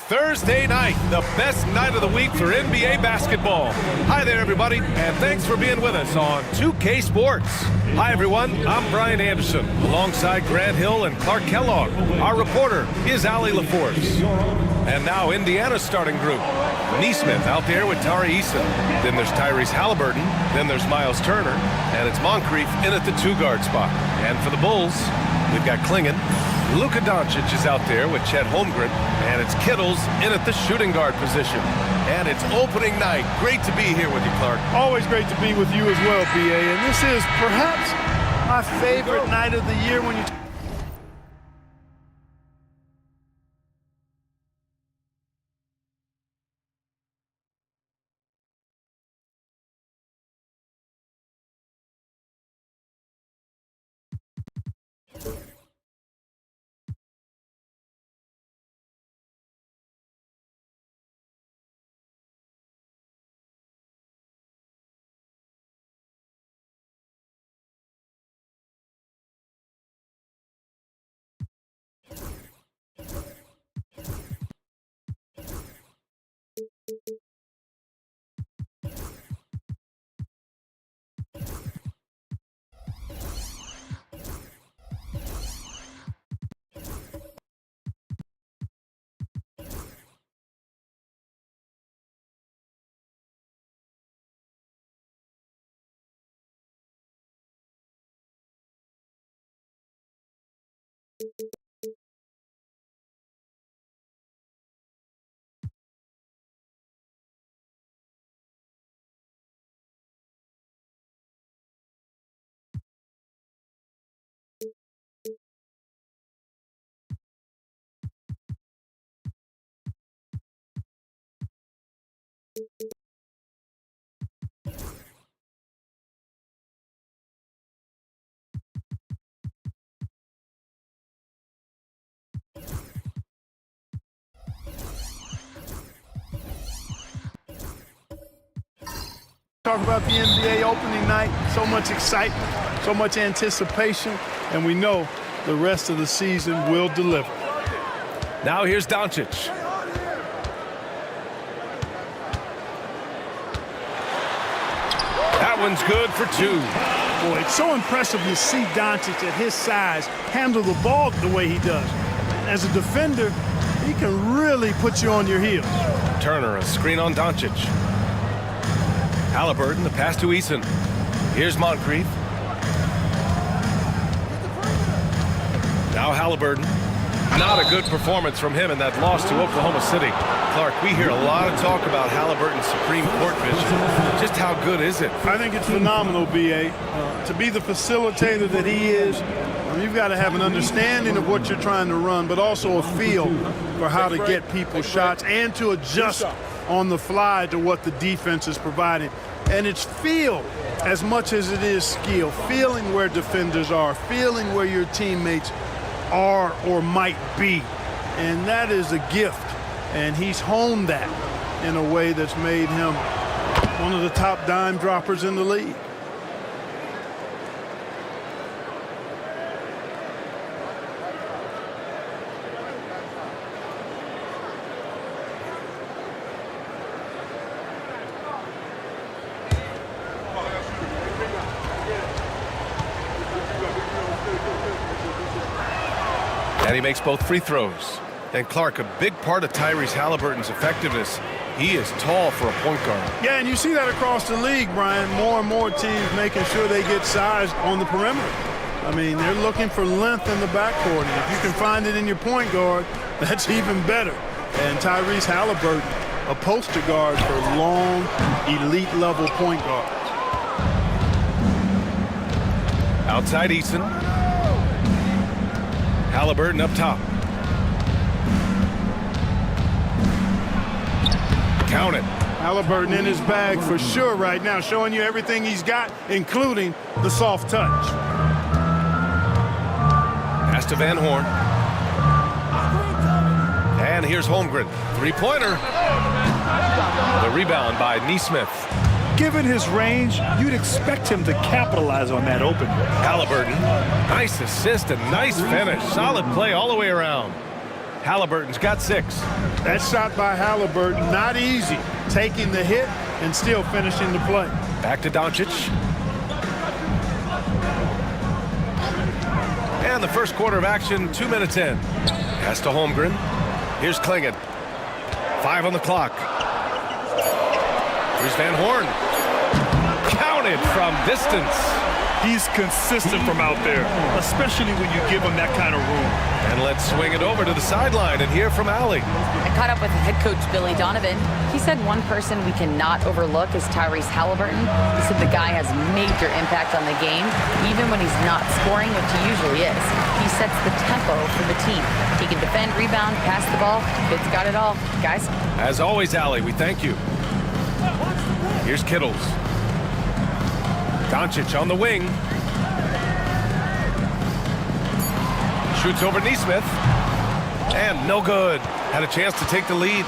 Thursday night, the best night of the week for NBA basketball. Hi there, everybody, and thanks for being with us on 2K Sports. Hi, everyone. I'm Brian Anderson, alongside Grant Hill and Clark Kellogg. Our reporter is Allie LaForce. And now Indiana's starting group. Nesmith out there with Tari Eason. Then there's Tyrese Halliburton. Then there's Miles Turner. And it's Moncrief in at the two-guard spot. And for the Bulls, we've got Klingon. Luka Doncic is out there with Chet Holmgren, and it's Kittles in at the shooting guard position. And it's opening night. Great to be here with you, Clark. Always great to be with you as well, B.A. And this is perhaps my favorite night of the year when you... Talk about the NBA opening night, so much excitement, so much anticipation, and we know the rest of the season will deliver. Now here's Doncic. That one's good for two. Boy, it's so impressive to see Doncic at his size handle the ball the way he does. As a defender, he can really put you on your heels. Turner, a screen on Doncic. Halliburton, the pass to Eason. Here's Moncrief. Now Halliburton. Not a good performance from him in that loss to Oklahoma City. Clark, we hear a lot of talk about Halliburton's Supreme Court vision. Just how good is it? I think it's phenomenal, B.A. To be the facilitator that he is, you've got to have an understanding of what you're trying to run, but also a feel for how to get people shots and to adjust on the fly to what the defense is providing. And it's feel as much as it is skill, feeling where defenders are, feeling where your teammates are or might be. And that is a gift. And he's honed that in a way that's made him one of the top dime droppers in the league. And he makes both free throws. And Clark, a big part of Tyrese Halliburton's effectiveness, he is tall for a point guard. Yeah, and you see that across the league, Brian. More and more teams making sure they get size on the perimeter. I mean, they're looking for length in the backcourt. And if you can find it in your point guard, that's even better. And Tyrese Halliburton, a poster guard for long, elite-level point guards. Outside Eason. Halliburton up top. Count it. Halliburton in his bag for sure right now, showing you everything he's got, including the soft touch. Pass to Van Horn. And here's Holmgren. Three-pointer. The rebound by Nesmith. Given his range, you'd expect him to capitalize on that opening. Halliburton. Nice assist and nice finish. Solid play all the way around. Halliburton's got 6. That shot by Halliburton, not easy. Taking the hit and still finishing the play. Back to Doncic. And the first quarter of action, 2 minutes in. Pass to Holmgren. Here's Klingon. 5 on the clock. Here's Van Horn. Counted from distance. He's consistent from out there, especially when you give him that kind of room. And let's swing it over to the sideline and hear from Allie. I caught up with head coach Billy Donovan. He said one person we cannot overlook is Tyrese Halliburton. He said the guy has major impact on the game, even when he's not scoring, which he usually is. He sets the tempo for the team. He can defend, rebound, pass the ball. Kid's got it all. Guys? As always, Allie, we thank you. Here's Kittles. Doncic on the wing. Shoots over Nesmith. And no good. Had a chance to take the lead.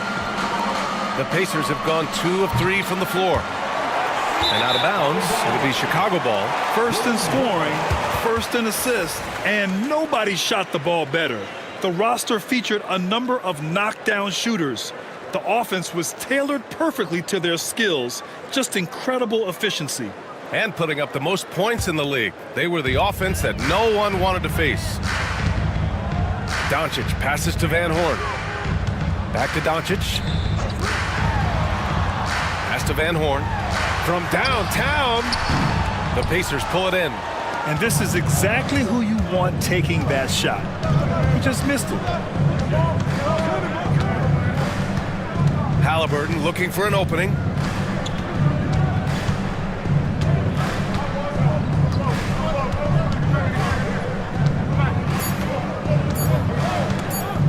The Pacers have gone 2 of 3 from the floor. And out of bounds, it'll be Chicago ball. First in scoring, first in assists, and nobody shot the ball better. The roster featured a number of knockdown shooters. The offense was tailored perfectly to their skills. Just incredible efficiency. And putting up the most points in the league. They were the offense that no one wanted to face. Doncic passes to Van Horn. Back to Doncic. Pass to Van Horn. From downtown, the Pacers pull it in. And this is exactly who you want taking that shot. He just missed it. Halliburton looking for an opening.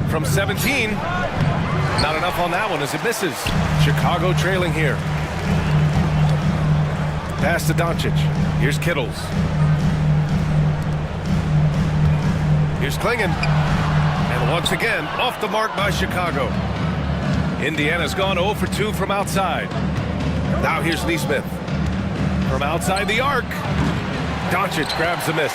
From 17. Not enough on that one as it misses. Chicago trailing here. Pass to Doncic. Here's Kittles. Here's Klingon. And once again, off the mark by Chicago. Indiana's gone 0 for 2 from outside. Now here's Nesmith. From outside the arc. Doncic grabs the miss.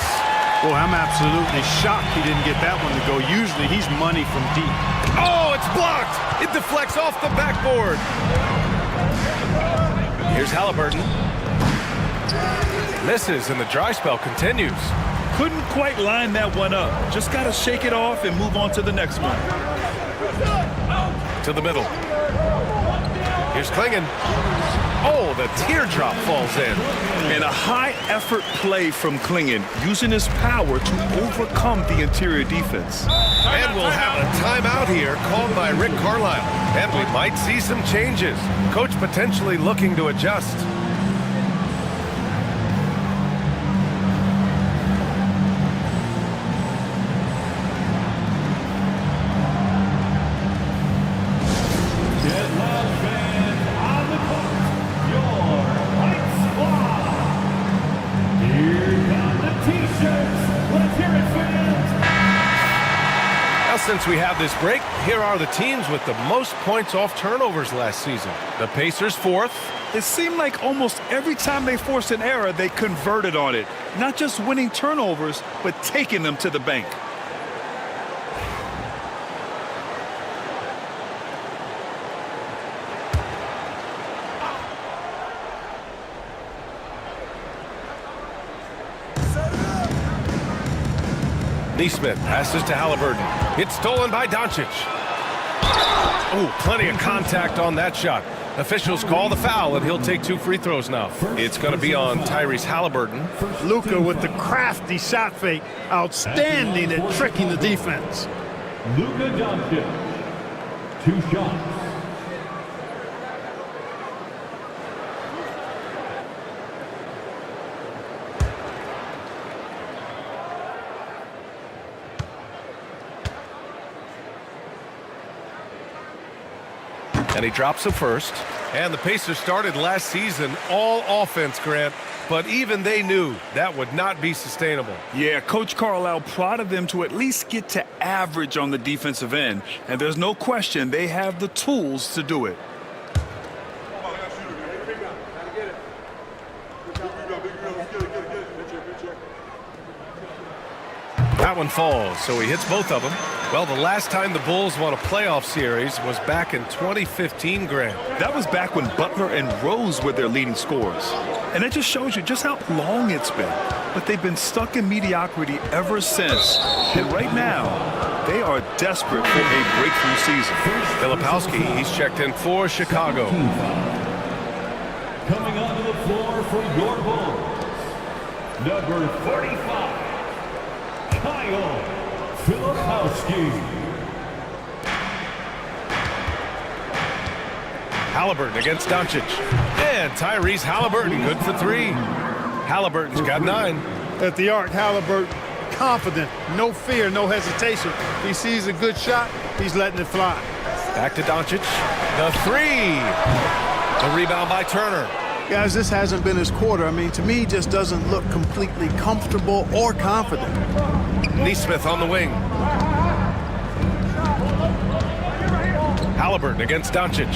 Well, I'm absolutely shocked he didn't get that one to go. Usually he's money from deep. Oh, it's blocked. It deflects off the backboard. Here's Halliburton. Misses, and the dry spell continues. Couldn't quite line that one up. Just got to shake it off and move on to the next one. To the middle. Here's Klingon. Oh, the teardrop falls in. And a high-effort play from Klingon, using his power to overcome the interior defense. And we'll have a timeout here called by Rick Carlisle. And we might see some changes. Coach potentially looking to adjust. Since we have this break, here are the teams with the most points off turnovers last season. The Pacers 4th. It seemed like almost every time they forced an error, they converted on it. Not just winning turnovers, but taking them to the bank. Neesmith passes to Halliburton. It's stolen by Doncic. Oh, plenty of contact on that shot. Officials call the foul, and he'll take 2 free throws now. It's going to be on Tyrese Halliburton. Luka with the crafty shot fake. Outstanding at tricking the defense. Luka Doncic, 2 shots. And he drops the first. And the Pacers started last season all offense, Grant, but even they knew that would not be sustainable. Yeah, Coach Carlisle prodded them to at least get to average on the defensive end, and there's no question they have the tools to do it. That one falls, so he hits both of them. Well, the last time the Bulls won a playoff series was back in 2015, Grant. That was back when Butler and Rose were their leading scorers. And it just shows you just how long it's been. But they've been stuck in mediocrity ever since. And right now, they are desperate for a breakthrough season. Filipowski, he's checked in for Chicago. Coming onto the floor for your Bulls, number 45, Kyle Filipowski. Halliburton against Doncic. And Tyrese Halliburton, good for 3. Halliburton's got 9. At the arc, Halliburton confident, no fear, no hesitation. He sees a good shot, he's letting it fly. Back to Doncic. The 3. The rebound by Turner. Guys, this hasn't been his quarter. I mean, to me, he just doesn't look completely comfortable or confident. Neesmith on the wing. Halliburton against Doncic.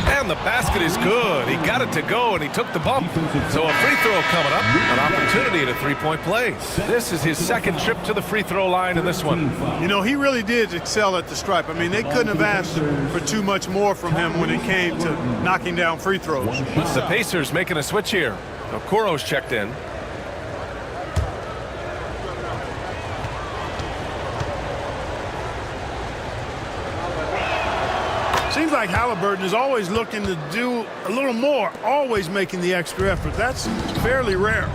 And the basket is good. He got it to go, and he took the bump. So a free throw coming up. An opportunity at a 3-point play. This is his second trip to the free throw line in this one. You know, he really did excel at the stripe. I mean, they couldn't have asked for too much more from him when it came to knocking down free throws. The Pacers making a switch here. Okoro's checked in. Seems like Halliburton is always looking to do a little more, always making the extra effort. That's fairly rare.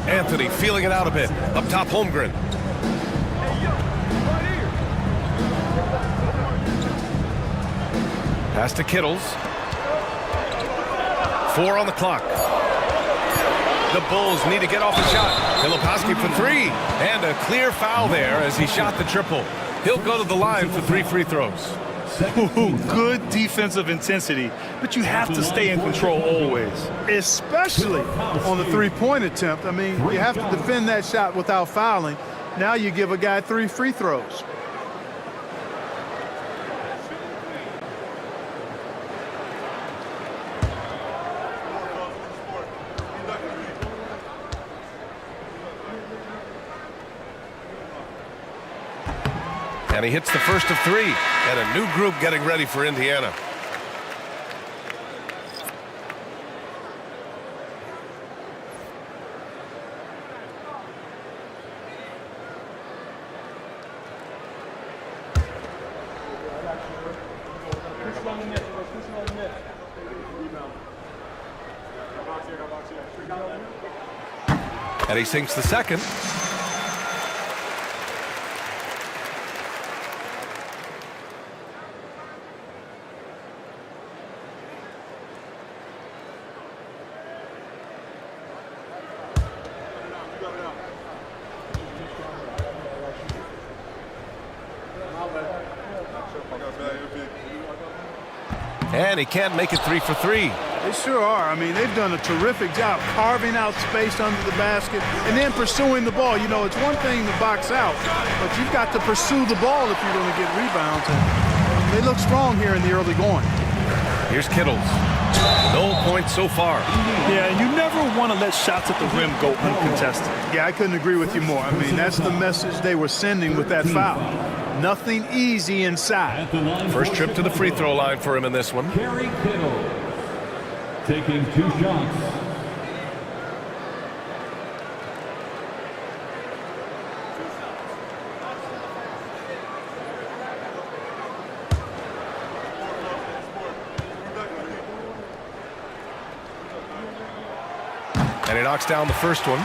Anthony feeling it out a bit. Up top, Holmgren. Pass to Kittles. 4 on the clock. The Bulls need to get off the shot. Filipowski for 3. And a clear foul there as he shot the triple. He'll go to the line for 3 free throws. Ooh, good defensive intensity, but you have to stay in control always. Especially on the three-point attempt. I mean, you have to defend that shot without fouling. Now you give a guy 3 free throws. And he hits the first of 3. And a new group getting ready for Indiana. And he sinks the second. And he can't make it 3 for 3. They sure are. I mean, they've done a terrific job carving out space under the basket and then pursuing the ball. You know, it's one thing to box out, but you've got to pursue the ball if you're going to get rebounds. And they look strong here in the early going. Here's Kittles. No points so far. Yeah, you never want to let shots at the rim go uncontested. Yeah, I couldn't agree with you more. I mean, that's the message they were sending with that foul. Nothing easy inside. First trip to the free throw line for him in this one. Kerry Kittles taking 2 shots. And he knocks down the first one.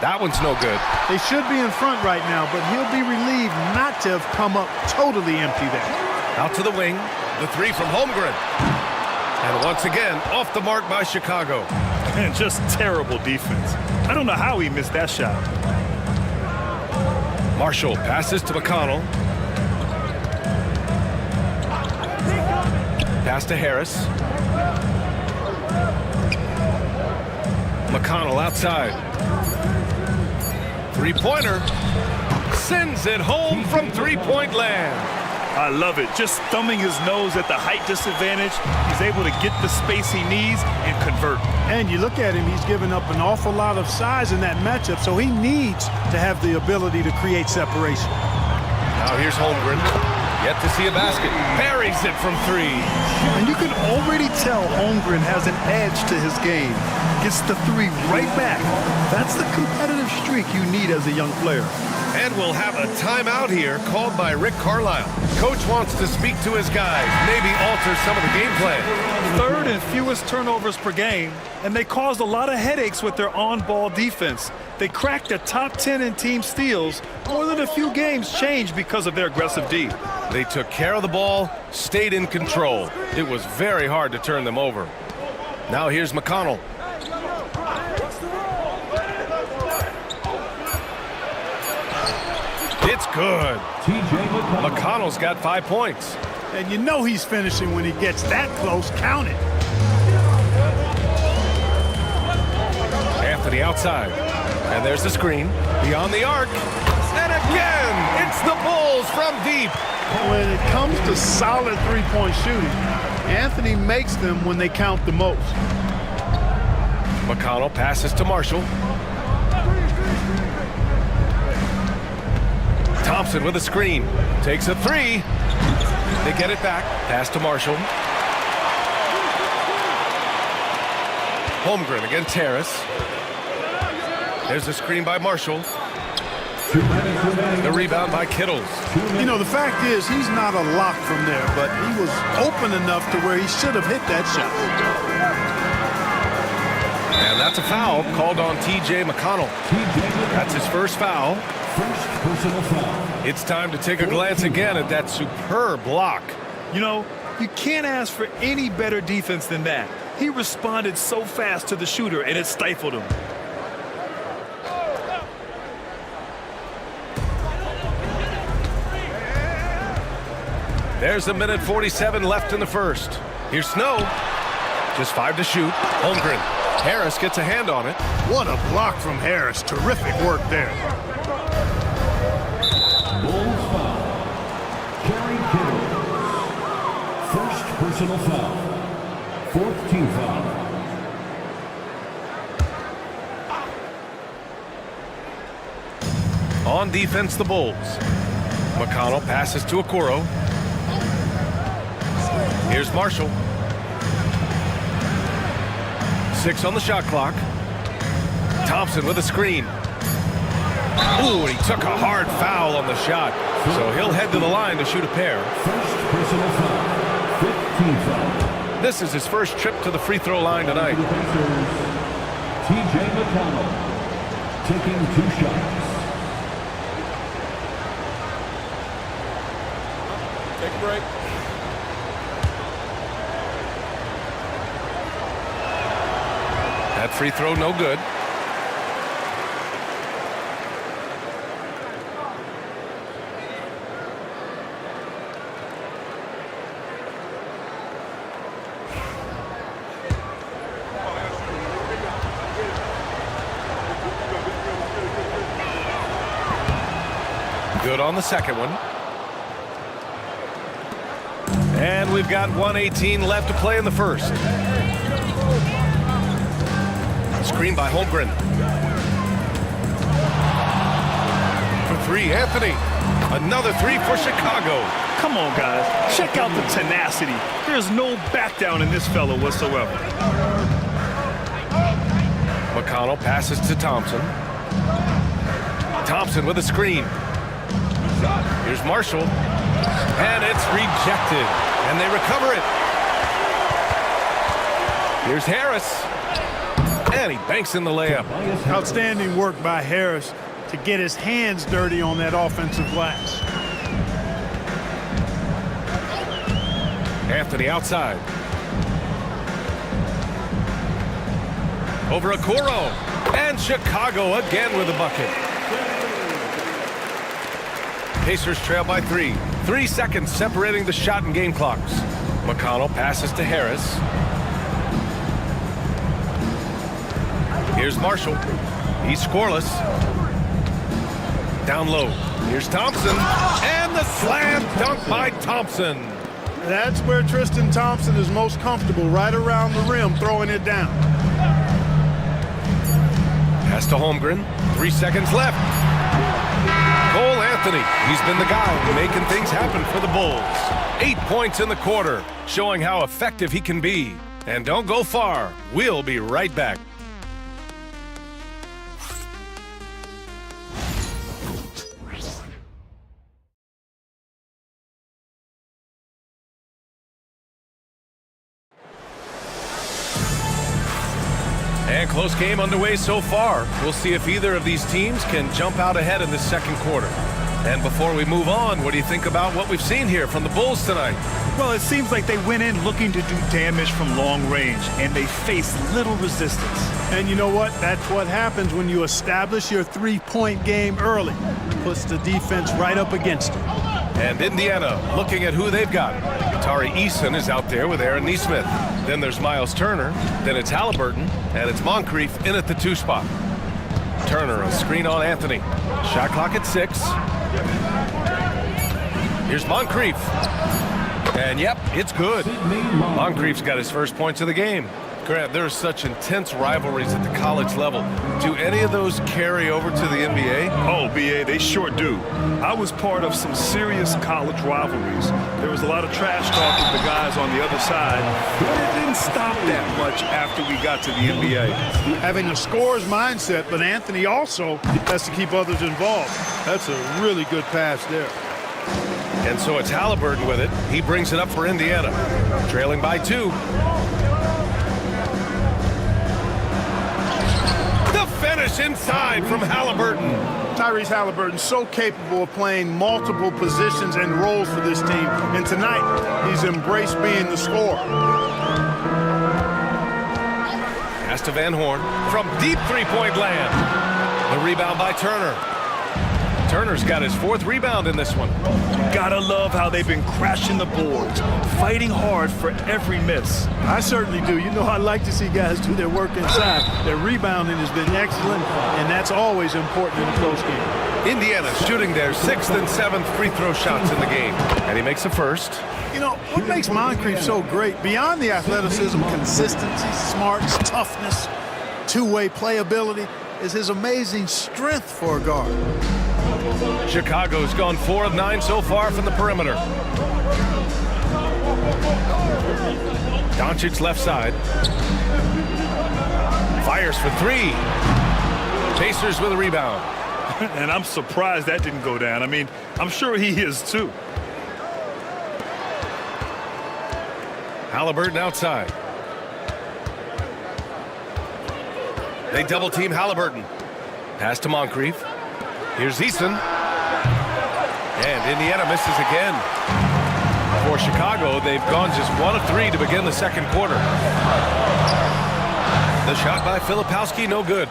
That one's no good. They should be in front right now, but he'll be relieved not to have come up totally empty there. Out to the wing. The three from Holmgren. And once again, off the mark by Chicago. And just terrible defense. I don't know how he missed that shot. Marshall passes to McConnell. Pass to Harris. McConnell outside. Three-pointer. Sends it home from three-point land. I love it. Just thumbing his nose at the height disadvantage. He's able to get the space he needs and convert. And you look at him, he's given up an awful lot of size in that matchup, so he needs to have the ability to create separation. Now here's Holmgren. Yet to see a basket. Buries it from three. And you can already tell Holmgren has an edge to his game. Gets the three right back. That's the competitive streak you need as a young player. And we'll have a timeout here called by Rick Carlisle. Coach wants to speak to his guys, maybe alter some of the game plan. Third and fewest turnovers per game, and they caused a lot of headaches with their on-ball defense. They cracked the top 10 in team steals. More than a few games changed because of their aggressive D. They took care of the ball, stayed in control. It was very hard to turn them over. Now here's McConnell. It's good. McConnell's got 5 points. And you know he's finishing when he gets that close. Count it. Anthony outside. And there's the screen. Beyond the arc. And again, it's the Bulls from deep. When it comes to solid three-point shooting, Anthony makes them when they count the most. McConnell passes to Marshall. Thompson with a screen. Takes a three. They get it back. Pass to Marshall. Holmgren against Harris. There's a screen by Marshall. The rebound by Kittles. You know, the fact is he's not a lock from there, but he was open enough to where he should have hit that shot. And that's a foul called on T.J. McConnell. That's his first foul. First personal foul. It's time to take a glance again at that superb block. You know, you can't ask for any better defense than that. He responded so fast to the shooter, and it stifled him. There's a minute 47 left in the first. Here's Snow. Just 5 to shoot. Holmgren. Harris gets a hand on it. What a block from Harris. Terrific work there. Bulls foul. Kerry Kittles. First personal foul. Fourth team foul. On defense, the Bulls. McConnell passes to Okoro. Here's Marshall. 6 on the shot clock. Thompson with a screen. Ooh, and he took a hard foul on the shot. So he'll head to the line to shoot a pair. First personal foul. 15 foul. This is his first trip to the free throw line tonight. The Pacers, T.J. McConnell taking 2 shots. Take a break. That free throw no good. Good on the second one. And we've got 1:18 left to play in the first. Screen by Holmgren. For 3, Anthony. Another three for Chicago. Come on, guys. Check out the tenacity. There's no back down in this fella whatsoever. McConnell passes to Thompson. Thompson with a screen. Here's Marshall. And it's rejected. And they recover it. Here's Harris. And he banks in the layup. Outstanding work by Harris to get his hands dirty on that offensive glass. Anthony outside. Over Okoro. And Chicago again with a bucket. Pacers trail by 3. 3 seconds separating the shot and game clocks. McConnell passes to Harris. Here's Marshall. He's scoreless. Down low. Here's Thompson. And the slam dunk by Thompson. That's where Tristan Thompson is most comfortable, right around the rim, throwing it down. Pass to Holmgren. 3 seconds left. Cole Anthony. He's been the guy making things happen for the Bulls. 8 points in the quarter, showing how effective he can be. And don't go far. We'll be right back. And close game underway so far. We'll see if either of these teams can jump out ahead in the second quarter. And before we move on, what do you think about what we've seen here from the Bulls tonight? Well, it seems like they went in looking to do damage from long range, and they faced little resistance. And you know what? That's what happens when you establish your three-point game early. Puts the defense right up against it. And Indiana looking at who they've got. Tari Eason is out there with Aaron Nesmith. Then there's Miles Turner. Then it's Halliburton. And it's Moncrief in at the 2 spot. Turner, a screen on Anthony. Shot clock at 6. Here's Moncrief. And yep, it's good. Moncrief's got his first points of the game. Grant, there are such intense rivalries at the college level. Do any of those carry over to the NBA? Oh, BA, they sure do. I was part of some serious college rivalries. There was a lot of trash talk with the guys on the other side, but it didn't stop that much after we got to the NBA. Having a scorer's mindset, but Anthony also has to keep others involved. That's a really good pass there. And so it's Halliburton with it. He brings it up for Indiana. Trailing by 2. Finish inside from Halliburton. Tyrese Halliburton so capable of playing multiple positions and roles for this team. And tonight, he's embraced being the scorer. Pass to Van Horn from deep three-point land. The rebound by Turner. Turner's got his 4th rebound in this one. Gotta love how they've been crashing the boards, fighting hard for every miss. I certainly do. You know, I like to see guys do their work inside. Their rebounding has been excellent, and that's always important in a close game. Indiana shooting their 6th and 7th free throw shots in the game. And he makes the first. You know, what makes Moncrief so great, beyond the athleticism, consistency, smarts, toughness, two-way playability, is his amazing strength for a guard. Chicago's gone 4 of 9 so far from the perimeter. Doncic left side. Fires for 3. Pacers with a rebound. And I'm surprised that didn't go down. I mean, I'm sure he is too. Halliburton outside. They double team Halliburton. Pass to Moncrief. Here's Eason. And Indiana misses again. For Chicago, they've gone just 1 of 3 to begin the second quarter. The shot by Filipowski, no good.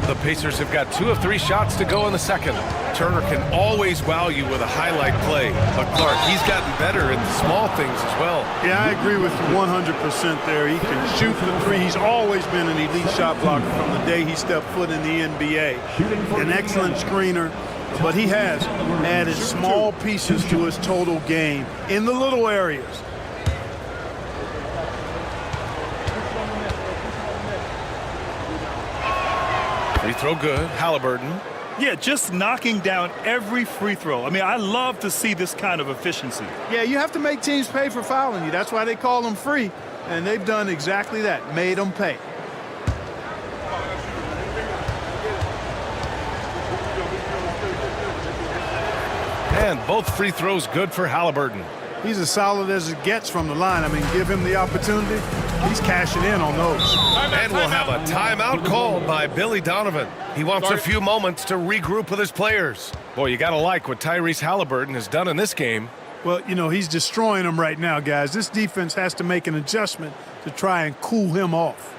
The Pacers have got 2 of 3 shots to go in the second. Turner can always wow you with a highlight play. But Clark, he's gotten better in the small things as well. Yeah, I agree with you 100% there. He can shoot the 3. He's always been an elite shot blocker from the day he stepped foot in the NBA. An excellent screener, but he has added small pieces to his total game in the little areas. Free throw good. Halliburton. Yeah, just knocking down every free throw. I mean, I love to see this kind of efficiency. Yeah, you have to make teams pay for fouling you. That's why they call them free. And they've done exactly that, made them pay. And both free throws good for Halliburton. He's as solid as it gets from the line. I mean, give him the opportunity. He's cashing in on those. And we'll have a timeout called by Billy Donovan. He wants a few moments to regroup with his players. Boy, you got to like what Tyrese Halliburton has done in this game. Well, you know, he's destroying them right now, guys. This defense has to make an adjustment to try and cool him off.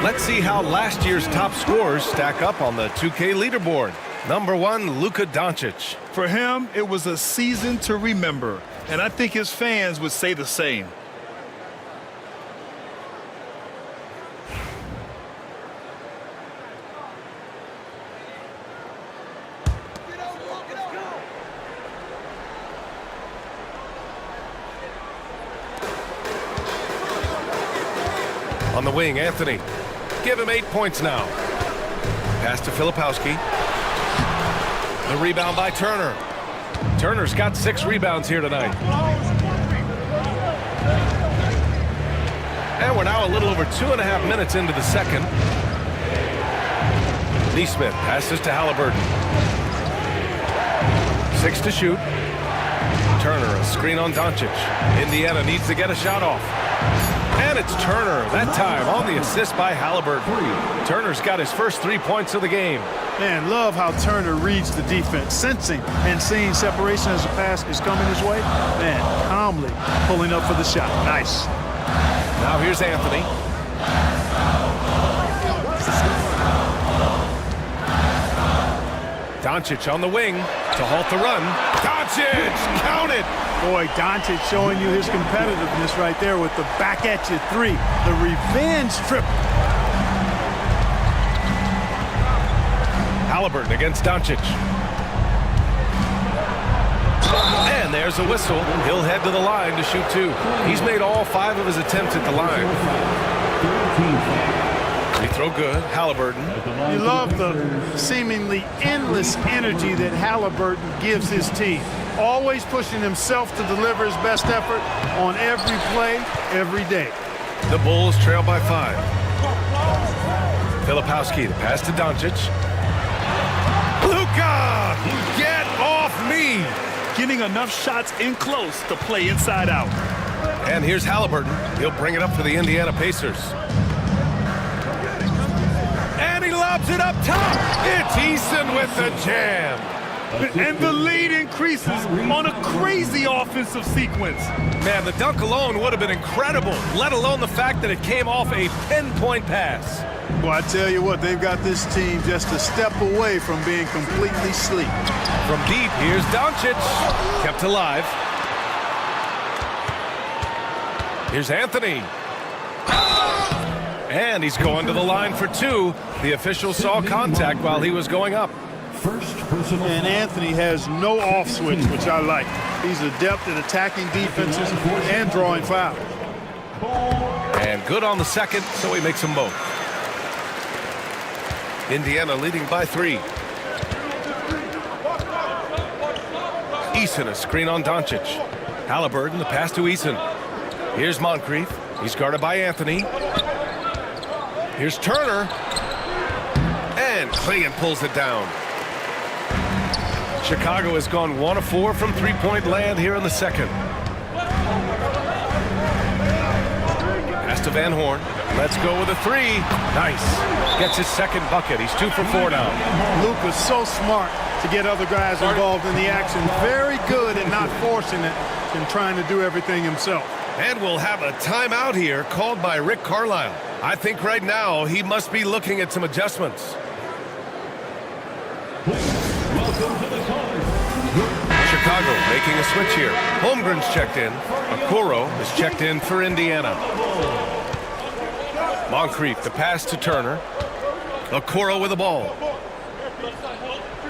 Let's see how last year's top scorers stack up on the 2K leaderboard. Number 1, Luka Doncic. For him, it was a season to remember, and I think his fans would say the same. On the wing, Anthony. Give him 8 points now. Pass to Filipowski. The rebound by Turner. Turner's got 6 rebounds here tonight. And we're now a little over 2.5 minutes into the second. Nesmith passes to Halliburton. 6 to shoot. Turner, a screen on Doncic. Indiana needs to get a shot off. And it's Turner, that time on the assist by Halliburton. Turner's got his first 3 points of the game. Man, love how Turner reads the defense, sensing and seeing separation as the pass is coming his way. Man, calmly pulling up for the shot. Nice. Now here's Anthony. Doncic on the wing to halt the run. Doncic, count it! Boy, Doncic showing you his competitiveness right there with the back at you 3. The revenge trip. Halliburton against Doncic. And there's a whistle. He'll head to the line to shoot 2. He's made all 5 of his attempts at the line. Free throw good. Halliburton. You love the seemingly endless energy that Halliburton gives his team. Always pushing himself to deliver his best effort on every play, every day. The Bulls trail by 5. Filipowski, the pass to Doncic. Luka! Get off me! Getting enough shots in close to play inside out. And here's Halliburton. He'll bring it up for the Indiana Pacers. And he lobs it up top. It's Eason with the jam. And the lead increases on a crazy offensive sequence. Man, the dunk alone would have been incredible, let alone the fact that it came off a pinpoint pass. Well, I tell you what, they've got this team just a step away from being completely asleep. From deep, here's Doncic. Kept alive. Here's Anthony. And he's going to the line for 2. The official saw contact while he was going up. And Anthony has no off switch, which I like. He's adept at attacking defenses and drawing fouls. And good on the second, so he makes them both. Indiana leading by 3. Eason, a screen on Doncic. Halliburton, the pass to Eason. Here's Moncrief. He's guarded by Anthony. Here's Turner. And Clingan pulls it down. Chicago has gone 1 of 4 from three-point land here in the second. Pass to Van Horn. Let's go with a 3. Nice. Gets his second bucket. He's 2 for 4 now. Luka's so smart to get other guys involved in the action. Very good at not forcing it and trying to do everything himself. And we'll have a timeout here called by Rick Carlisle. I think right now he must be looking at some adjustments. Chicago making a switch here. Holmgren's checked in. Okoro is checked in for Indiana. Moncrief, the pass to Turner. Okoro with the ball.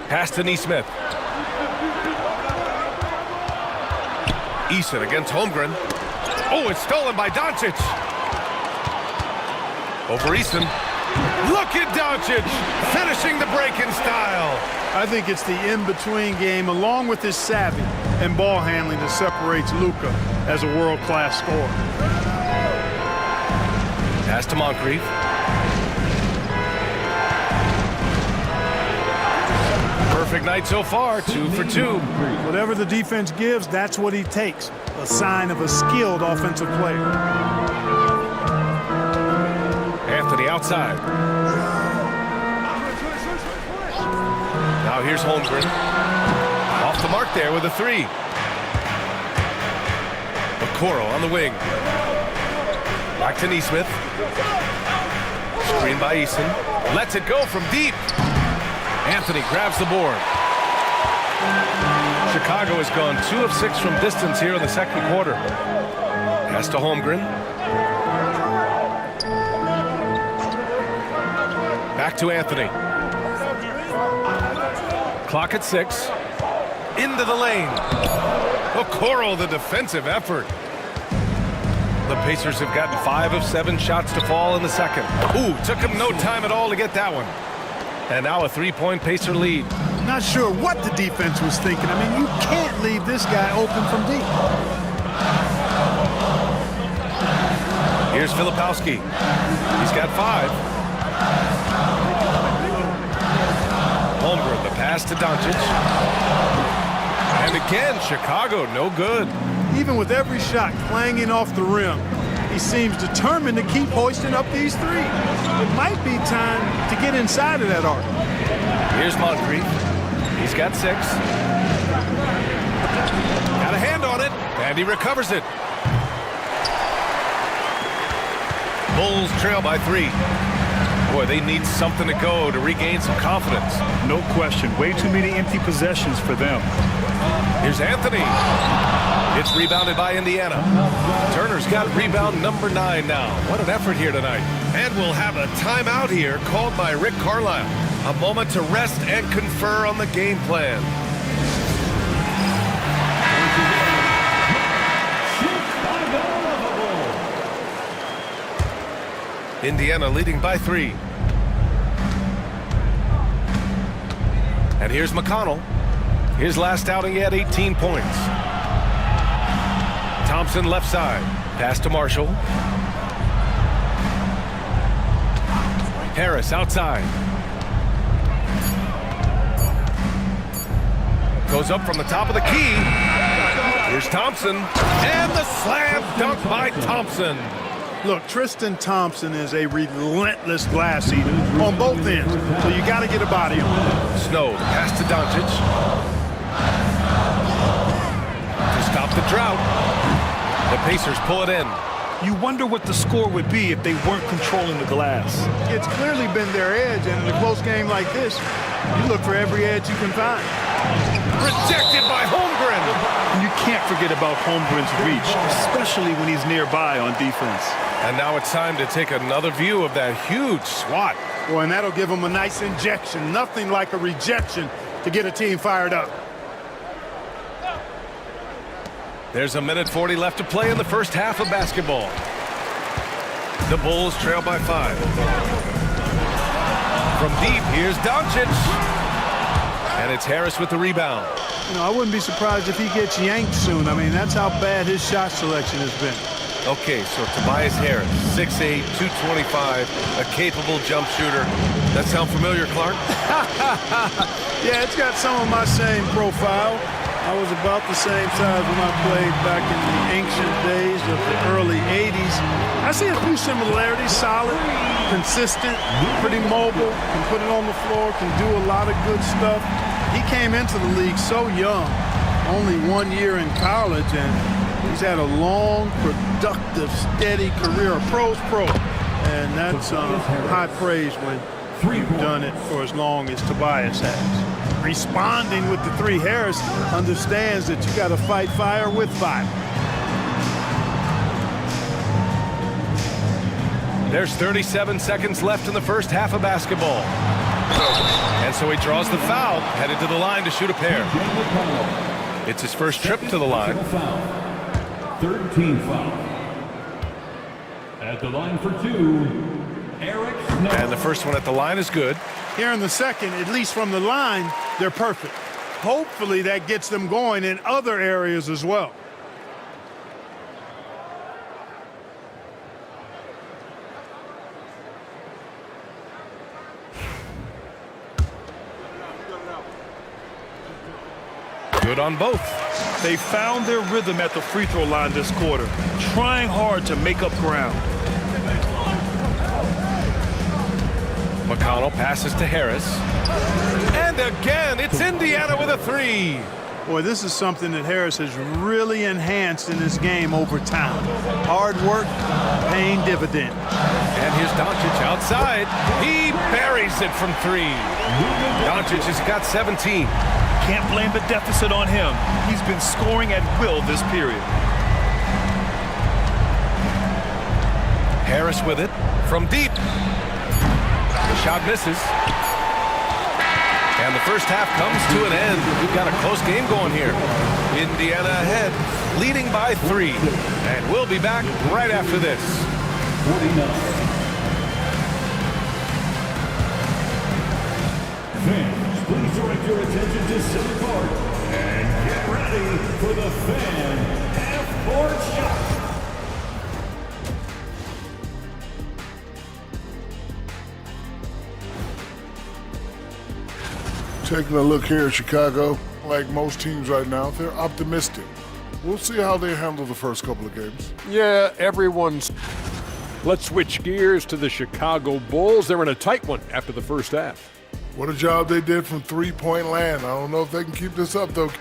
Pass to Nesmith. Eason against Holmgren. Oh, it's stolen by Doncic. Over Eason. Look at Doncic finishing the break in style. I think it's the in-between game, along with his savvy and ball handling, that separates Luka as a world-class scorer. Pass to Moncrief. Perfect night so far, 2 for 2. Whatever the defense gives, that's what he takes. A sign of a skilled offensive player. Anthony outside. Now here's Holmgren. Off the mark there with a 3. Okoro on the wing. Back to Nesmith. Screen by Eason. Lets it go from deep. Anthony grabs the board. Chicago has gone 2 of 6 from distance here in the second quarter. Pass to Holmgren. Back to Anthony. Clock at 6. Into the lane. Okoro, the defensive effort. The Pacers have gotten 5 of 7 shots to fall in the second. Ooh, took him no time at all to get that one. And now a 3-point Pacer lead. Not sure what the defense was thinking. I mean, you can't leave this guy open from deep. Here's Filipowski. He's got 5. Holmgren, the pass to Doncic. And again, Chicago, no good. Even with every shot clanging off the rim, he seems determined to keep hoisting up these threes. It might be time to get inside of that arc. Here's Moncrief. He's got 6. Got a hand on it, and he recovers it. Bulls trail by 3. Boy, they need something to go to regain some confidence. No question. Way too many empty possessions for them. Here's Anthony. It's rebounded by Indiana. Turner's got rebound number 9 now. What an effort here tonight. And we'll have a timeout here called by Rick Carlisle. A moment to rest and confer on the game plan. Indiana leading by 3. And here's McConnell. His last outing, he had 18 points. Thompson left side. Pass to Marshall. Harris outside. Goes up from the top of the key. Here's Thompson. And the slam dunk by Thompson. Look, Tristan Thompson is a relentless glass eater on both ends, so you got to get a body on him. Snow, the pass to Doncic. To stop the drought. The Pacers pull it in. You wonder what the score would be if they weren't controlling the glass. It's clearly been their edge, and in a close game like this, you look for every edge you can find. Rejected by Holmgren. And you can't forget about Holmgren's reach, especially when he's nearby on defense. And now it's time to take another view of that huge swat. Boy, and that'll give them a nice injection. Nothing like a rejection to get a team fired up. There's 1:40 left to play in the first half of basketball. The Bulls trail by 5. From deep, here's Doncic. And it's Harris with the rebound. You know, I wouldn't be surprised if he gets yanked soon. I mean, that's how bad his shot selection has been. Okay, so Tobias Harris, 6'8", 225, a capable jump shooter. That sound familiar, Clark? Yeah, it's got some of my same profile. I was about the same size when I played back in the ancient days of the early 80s. I see a few similarities: solid, consistent, pretty mobile, can put it on the floor, can do a lot of good stuff. He came into the league so young, only 1 year in college, and he's had a long, productive, steady career, a pro's pro. And that's high praise when you've done it for as long as Tobias has. Responding with the 3, Harris understands that you got to fight fire with fire. There's 37 seconds left in the first half of basketball. And so he draws the foul, headed to the line to shoot a pair. It's his first trip to the line. 13 foul. At the line for 2, Eric Snow. And the first one at the line is good. Here in the second, at least from the line, they're perfect. Hopefully that gets them going in other areas as well. Good on both. They found their rhythm at the free throw line this quarter, trying hard to make up ground. McConnell passes to Harris. And again, it's Indiana with a three. Boy, this is something that Harris has really enhanced in this game over time. Hard work, paying dividend. And here's Doncic outside. He buries it from three. Doncic has got 17. Can't blame the deficit on him. He's been scoring at will this period. Harris with it from deep. The shot misses. And the first half comes to an end. We've got a close game going here. Indiana ahead, leading by 3. And we'll be back right after this. 49. Fans, please direct your attention to center court and get ready for the fan half-court shot. Taking a look here at Chicago, like most teams right now, they're optimistic. We'll see how they handle the first couple of games. Yeah, everyone's... Let's switch gears to the Chicago Bulls. They're in a tight one after the first half. What a job they did from three-point land. I don't know if they can keep this up, though.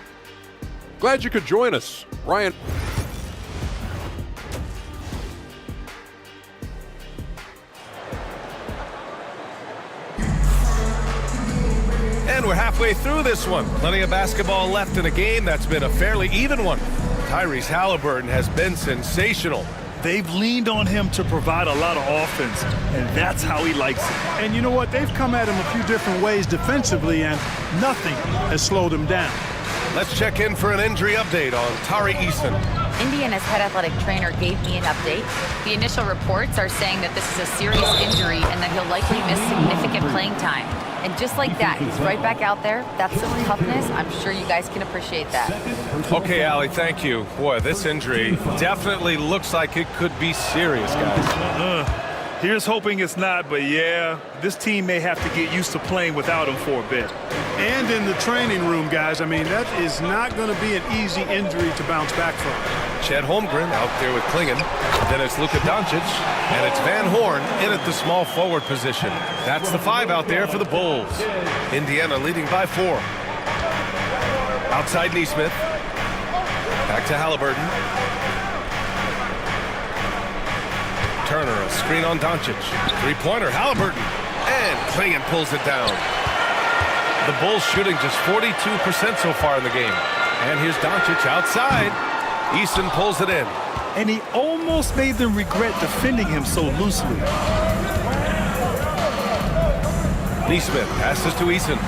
Glad you could join us. Ryan. And we're halfway through this one. Plenty of basketball left in a game that's been a fairly even one. Tyrese Halliburton has been sensational. They've leaned on him to provide a lot of offense, and that's how he likes it. And you know what? They've come at him a few different ways defensively, and nothing has slowed him down. Let's check in for an injury update on Tari Eason. Indiana's head athletic trainer gave me an update. The initial reports are saying that this is a serious injury and that he'll likely miss significant playing time. And just like that, he's right back out there. That's some toughness. I'm sure you guys can appreciate that. Okay, Allie, thank you. Boy, this injury definitely looks like it could be serious, guys. Here's hoping it's not, but yeah, this team may have to get used to playing without him for a bit. And in the training room, guys, I mean, that is not going to be an easy injury to bounce back from. Chet Holmgren out there with Klingon. Then it's Luka Doncic, and it's Van Horn in at the small forward position. That's the 5 out there for the Bulls. Indiana leading by 4. Outside Nesmith. Back to Halliburton. Turner, a screen on Doncic. Three-pointer, Halliburton. And Klingon pulls it down. The Bulls shooting just 42% so far in the game. And here's Doncic outside. Eason pulls it in. And he almost made them regret defending him so loosely. Nesmith passes to Eason.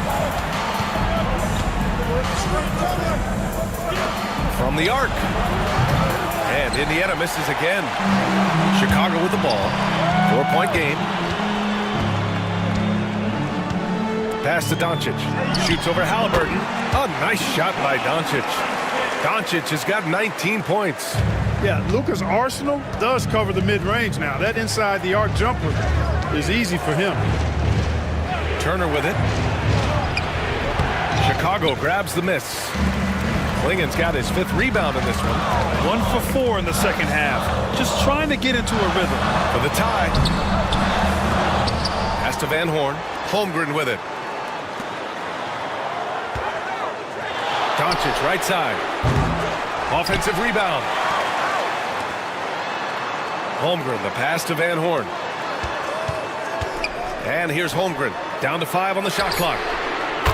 From the arc. And Indiana misses again. Chicago with the ball. 4-point game. Pass to Doncic. Shoots over Halliburton. A nice shot by Doncic. Doncic has got 19 points. Yeah, Luka's arsenal does cover the mid-range now. That inside the arc jumper is easy for him. Turner with it. Chicago grabs the miss. Klingon's got his 5th rebound in this one. 1 for 4 in the second half. Just trying to get into a rhythm. For the tie. Pass to Van Horn. Holmgren with it. Doncic right side. Offensive rebound. Holmgren, the pass to Van Horn. And here's Holmgren. Down to 5 on the shot clock.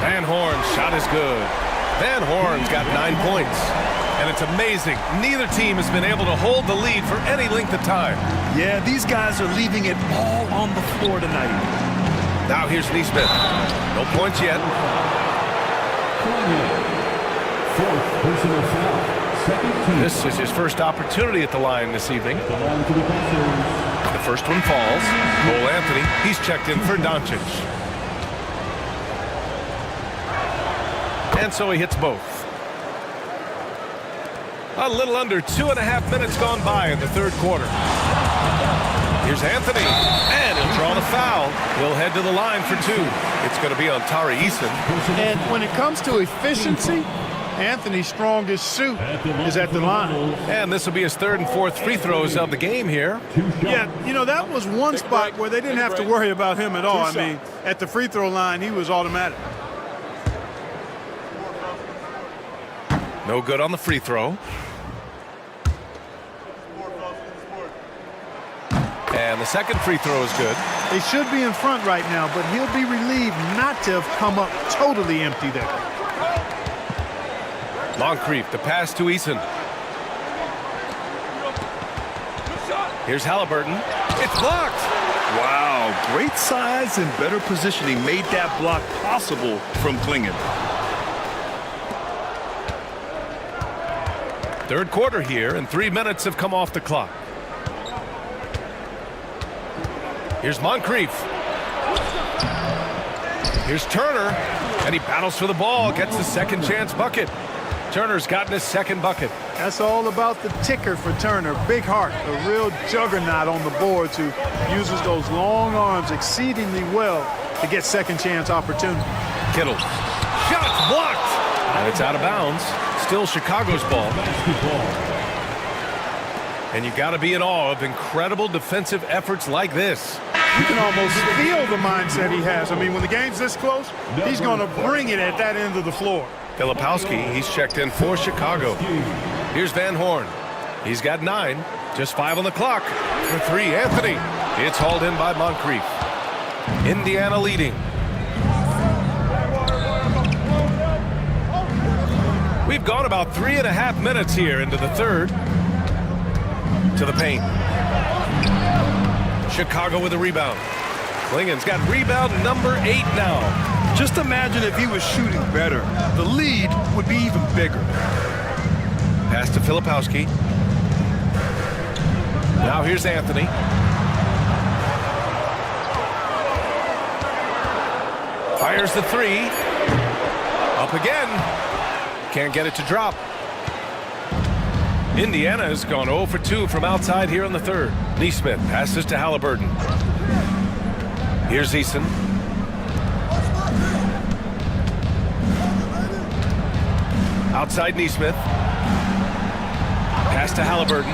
Van Horn's shot is good. Van Horn's got 9 points. And it's amazing. Neither team has been able to hold the lead for any length of time. Yeah, these guys are leaving it all on the floor tonight. Now here's Nesmith. No points yet. 4th personal foul. Second team. This is his first opportunity at the line this evening. The line to the Pacers. The the first one falls. Cole Anthony, he's checked in for Doncic. And so he hits both. A little under 2.5 minutes gone by in the third quarter. Here's Anthony, and he'll draw the foul. He'll head to the line for two. It's going to be on Tari Eason. And when it comes to efficiency, Anthony's strongest suit is at the line. And this will be his third and fourth free throws of the game here. Yeah, you know, that was one spot where they didn't have to worry about him at all. I mean, at the free throw line, he was automatic. No good on the free throw. And the second free throw is good. They should be in front right now, but he'll be relieved not to have come up totally empty there. Moncrief, the pass to Eason. Here's Halliburton. It's blocked. Wow, great size and better positioning made that block possible from Clingan. Third quarter here, and 3 minutes have come off the clock. Here's Moncrief. Here's Turner, and he battles for the ball, gets the second chance bucket. Turner's gotten his second bucket. That's all about the ticker for Turner. Big heart, a real juggernaut on the boards who uses those long arms exceedingly well to get second chance opportunity. Kittle. Shot's blocked. And it's out of bounds. Still Chicago's ball. And you got to be in awe of incredible defensive efforts like this. You can almost feel the mindset he has. I mean, when the game's this close, he's going to bring it at that end of the floor. Filipowski, he's checked in for Chicago. Here's Van Horn. He's got 9, just 5 on the clock. For 3, Anthony. It's hauled in by Moncrief. Indiana leading. We've gone about 3.5 minutes here into the third. To the paint. Chicago with a rebound. Clingan's got rebound number 8 now. Just imagine if he was shooting better. The lead would be even bigger. Pass to Filipowski. Now here's Anthony. Fires the 3. Up again. Can't get it to drop. Indiana has gone 0 for 2 from outside here in the third. Neesmith passes to Halliburton. Here's Eason. Outside Neesmith. Pass to Halliburton.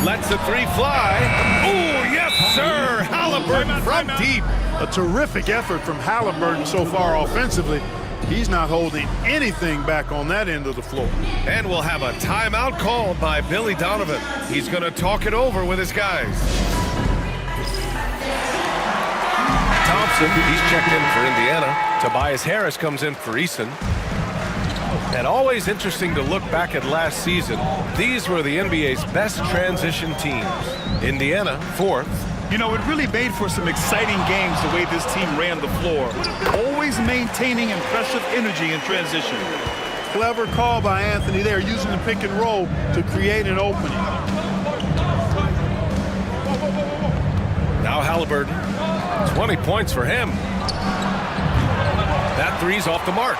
Lets the 3 fly. Oh, yes, sir. Halliburton from deep. A terrific effort from Halliburton so far offensively. He's not holding anything back on that end of the floor. And we'll have a timeout called by Billy Donovan. He's going to talk it over with his guys. Thompson, he's checked in for Indiana. Tobias Harris comes in for Eason. And always interesting to look back at last season. These were the NBA's best transition teams. Indiana, 4th. You know, it really made for some exciting games the way this team ran the floor. Always maintaining impressive energy in transition. Clever call by Anthony there, using the pick and roll to create an opening. Now Halliburton. 20 points for him. That 3's off the mark.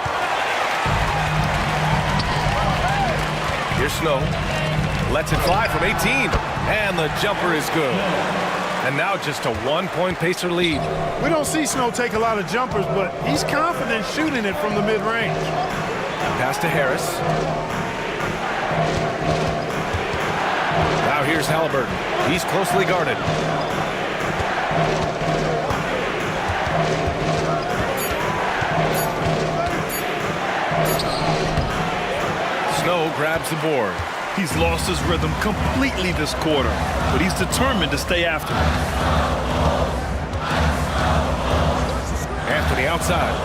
Here's Snow. Lets it fly from 18. And the jumper is good. And now just a 1-point Pacer lead. We don't see Snow take a lot of jumpers, but he's confident shooting it from the mid-range. Pass to Harris. Now here's Halliburton. He's closely guarded. Snow grabs the board. He's lost his rhythm completely this quarter, but he's determined to stay after it. Anthony outside.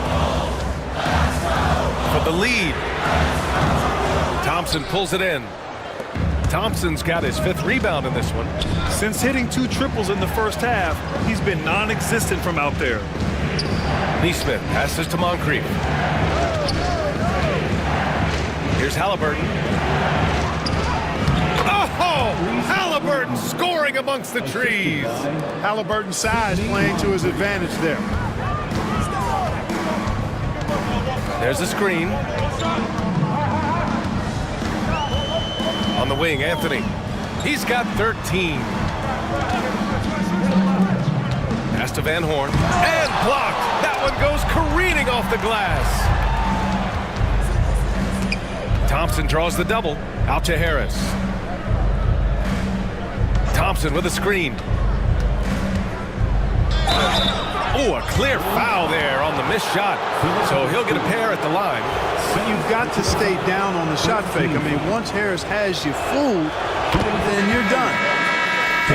For the lead. Thompson pulls it in. Thompson's got his 5th rebound in this one. Since hitting 2 triples in the first half, he's been non-existent from out there. Neesmith passes to Moncrief. Here's Halliburton. Oh, Halliburton Halliburton scoring amongst the trees. Halliburton's size playing to his advantage there. There's the screen. On the wing, Anthony. He's got 13. Pass to Van Horn. And blocked. That one goes careening off the glass. Thompson draws the double. Out to Harris. Thompson with a screen. Oh, a clear foul there on the missed shot. So he'll get a pair at the line. But you've got to stay down on the shot fake. I mean, once Harris has you fooled, then you're done.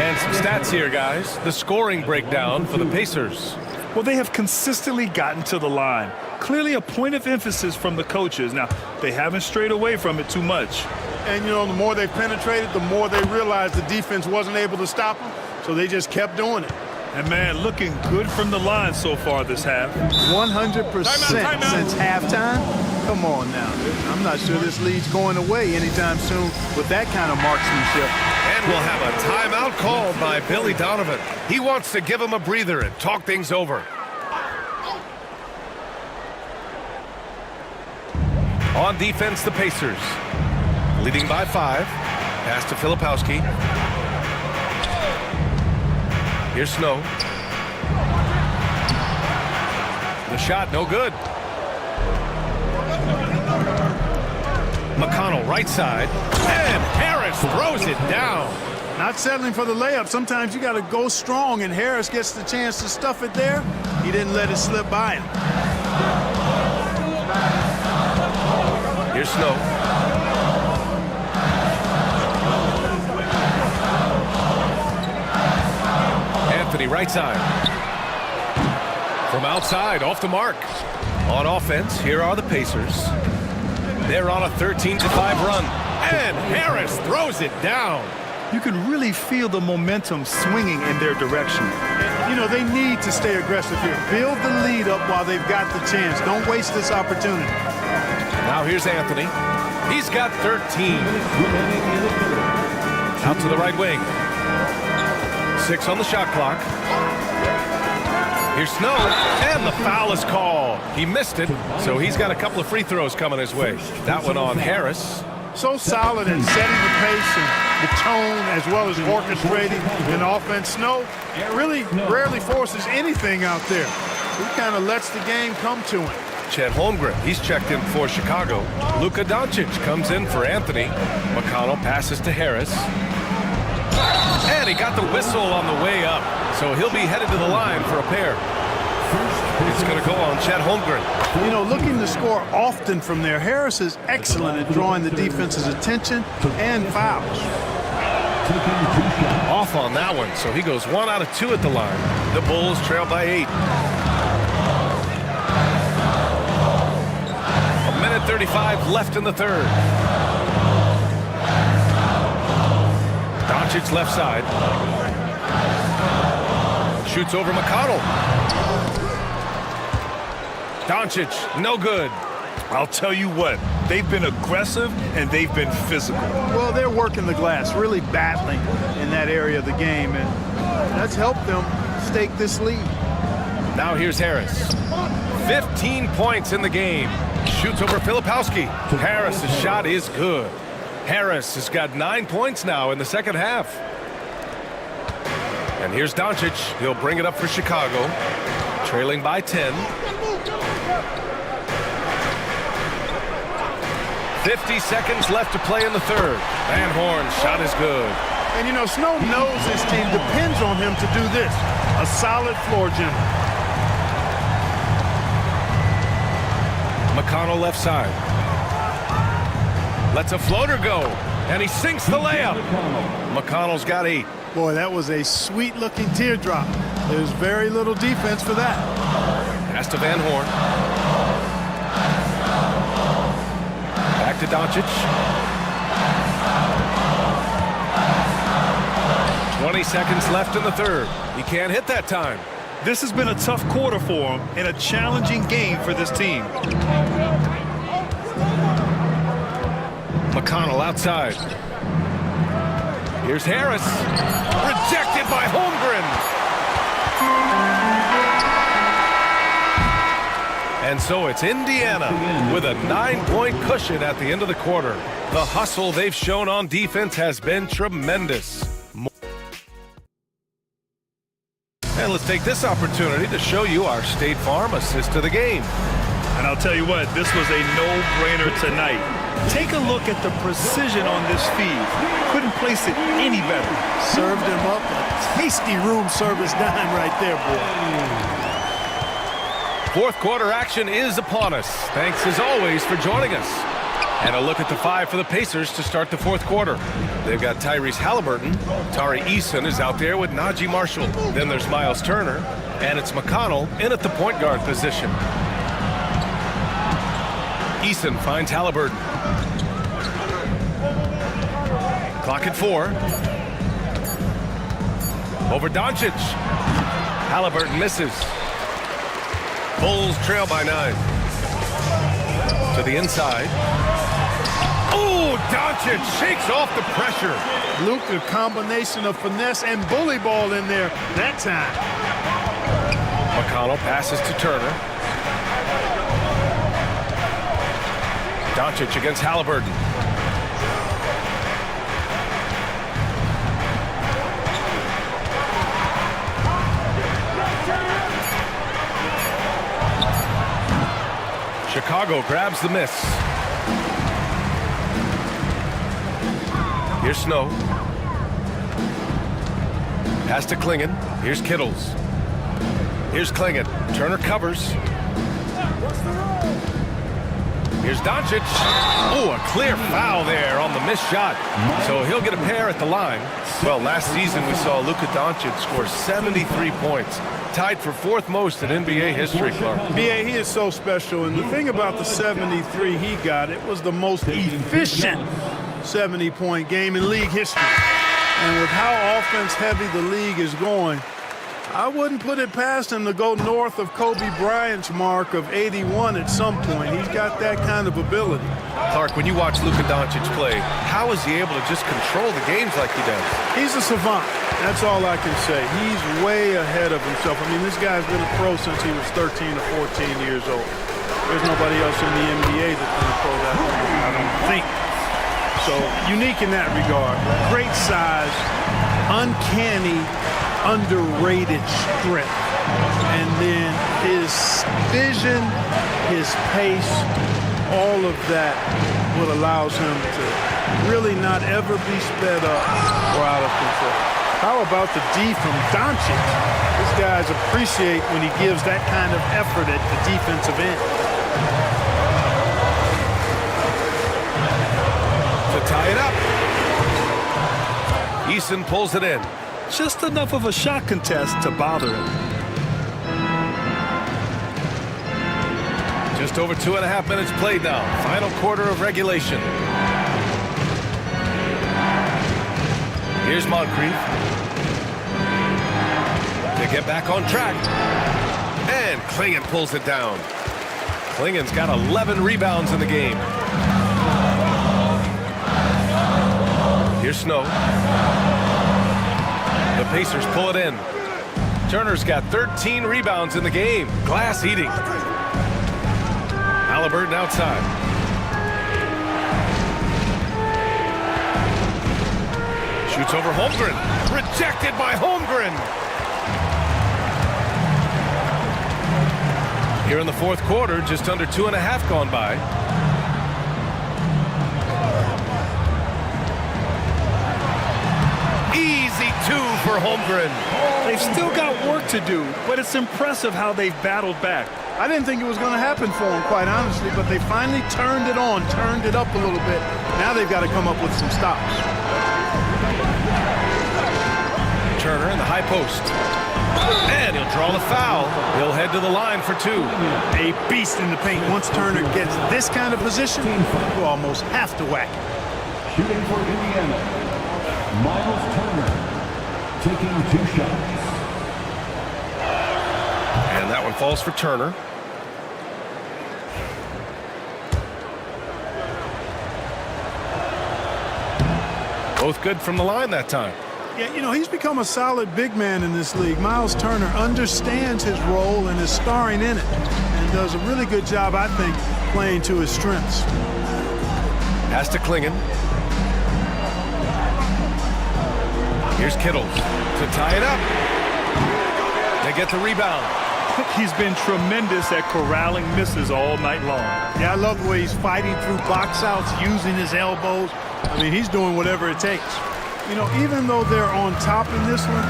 And some stats here, guys. The scoring breakdown for the Pacers. Well, they have consistently gotten to the line. Clearly a point of emphasis from the coaches. Now, they haven't strayed away from it too much. And, you know, the more they penetrated, the more they realized the defense wasn't able to stop them. So they just kept doing it. And, man, looking good from the line so far this half. 100% since halftime. Come on now. I'm not sure this lead's going away anytime soon with that kind of marksmanship. And we'll have a timeout called by Billy Donovan. He wants to give him a breather and talk things over. On defense, the Pacers. Leading by 5. Pass to Filipowski. Here's Snow. The shot, no good. McConnell, right side. And Harris throws it down. Not settling for the layup. Sometimes you got to go strong, and Harris gets the chance to stuff it there. He didn't let it slip by him. Here's Snow. Anthony, right side. From outside, off the mark. On offense, here are the Pacers. They're on a 13-5 run. And Harris throws it down. You can really feel the momentum swinging in their direction. You know, they need to stay aggressive here. Build the lead up while they've got the chance. Don't waste this opportunity. Now here's Anthony. He's got 13. Out to the right wing. 6 on the shot clock. Here's Snow, and the foul is called. He missed it, so he's got a couple of free throws coming his way. That one on Harris. So solid in setting the pace and the tone, as well as orchestrating an offense. Snow really rarely forces anything out there. He kind of lets the game come to him. Chet Holmgren, he's checked in for Chicago. Luka Doncic comes in for Anthony. McConnell passes to Harris. And he got the whistle on the way up, so he'll be headed to the line for a pair. It's going to go on Chet Holmgren. You know, looking to score often from there. Harris is excellent at drawing the defense's attention and fouls. Off on that one, so he goes 1 out of 2 at the line. The Bulls trail by 8. 1:35 left in the third. Doncic left side. Shoots over McConnell. Doncic, no good. I'll tell you what, they've been aggressive and they've been physical. Well, they're working the glass, really battling in that area of the game, and that's helped them stake this lead. Now here's Harris. 15 points in the game. Shoots over Filipowski. Harris' shot is good. Harris has got 9 points now in the second half. And here's Doncic. He'll bring it up for Chicago. Trailing by 10. 50 seconds left to play in the third. Van Horn's shot is good. And, you know, Snow knows his team depends on him to do this. A solid floor general. McConnell left side. Lets a floater go. And he sinks the layup. McConnell's got 8. Boy, that was a sweet-looking teardrop. There's very little defense for that. Pass to Van Horn. Back to Doncic. 20 seconds left in the third. He can't hit that time. This has been a tough quarter for him and a challenging game for this team. McConnell outside. Here's Harris. Rejected by Holmgren. And so it's Indiana with a 9-point cushion at the end of the quarter. The hustle they've shown on defense has been tremendous. And let's take this opportunity to show you our State Farm assist of the game. And I'll tell you what, this was a no-brainer tonight. Take a look at the precision on this feed. Couldn't place it any better. Served him up a tasty room service dime right there, boy. Fourth quarter action is upon us. Thanks as always for joining us. And a look at the five for the Pacers to start the fourth quarter. They've got Tyrese Halliburton. Tari Eason is out there with Najee Marshall. Then there's Miles Turner. And it's McConnell in at the point guard position. Eason finds Halliburton. Clock at 4. Over Doncic. Halliburton misses. Bulls trail by 9. To the inside. Oh, Doncic shakes off the pressure. Luka, combination of finesse and bully ball in there that time. McConnell passes to Turner. Doncic against Halliburton. Chicago grabs the miss. Here's Snow. Pass to Klingon. Here's Kittles. Here's Klingon. Turner covers. Here's Doncic. Oh, a clear foul there on the missed shot. So he'll get a pair at the line. Well, last season we saw Luka Doncic score 73 points. Tied for fourth most in NBA history, Clark. B.A., he is so special. And the thing about the 73 he got, it was the most efficient 70-point game in league history. And with how offense-heavy the league is going, I wouldn't put it past him to go north of Kobe Bryant's mark of 81 at some point. He's got that kind of ability. Clark, when you watch Luka Doncic play, how is he able to just control the games like he does? He's a savant. That's all I can say. He's way ahead of himself. I mean, this guy's been a pro since he was 13 or 14 years old. There's nobody else in the NBA that's been a pro that long, I don't think. So, unique in that regard. Great size, uncanny, underrated strength. And then his vision, his pace, all of that what allows him to really not ever be sped up or out of control. How about the D from Doncic? These guys appreciate when he gives that kind of effort at the defensive end. To tie it up. Eason pulls it in. Just enough of a shot contest to bother him. Just over 2.5 minutes played now. Final quarter of regulation. Here's Moncrief. They get back on track. And Klingon pulls it down. Klingon's got 11 rebounds in the game. Here's Snow. The Pacers pull it in. Turner's got 13 rebounds in the game. Glass eating. Halliburton outside. Shoots over Holmgren. Rejected by Holmgren. Here in the fourth quarter, just under 2.5 gone by. Easy 2 for Holmgren. They've still got work to do, but it's impressive how they've battled back. I didn't think it was going to happen for them, quite honestly, but they finally turned it on, turned it up a little bit. Now they've got to come up with some stops. Turner in the high post. And he'll draw the foul. He'll head to the line for 2. A beast in the paint. Once Turner gets this kind of position, you almost have to whack it. Shooting for Indiana, Miles Turner, taking 2 shots. And that one falls for Turner. Both good from the line that time. Yeah, you know, he's become a solid big man in this league. Miles Turner understands his role and is starring in it and does a really good job, I think, playing to his strengths. Pass to Klingon. Here's Kittles to tie it up. They get the rebound. He's been tremendous at corralling misses all night long. Yeah, I love the way he's fighting through box outs, using his elbows. I mean, he's doing whatever it takes. You know, even though they're on top in this one,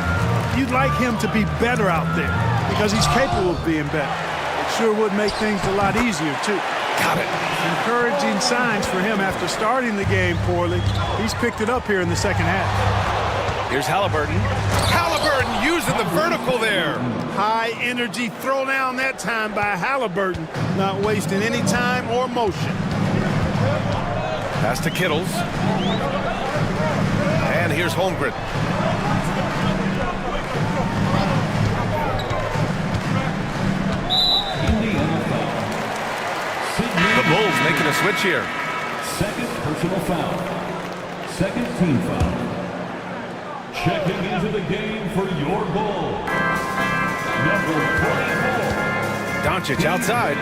you'd like him to be better out there because he's capable of being better. It sure would make things a lot easier, too. Got it. Encouraging signs for him after starting the game poorly. He's picked it up here in the second half. Here's Halliburton. Halliburton using the vertical there. High energy throw down that time by Halliburton, not wasting any time or motion. Pass to Kittles. And here's Holmgren. The Bulls making a switch here. Second personal foul. Second team foul. Checking into the game for your Bull. Number 44. Doncic outside.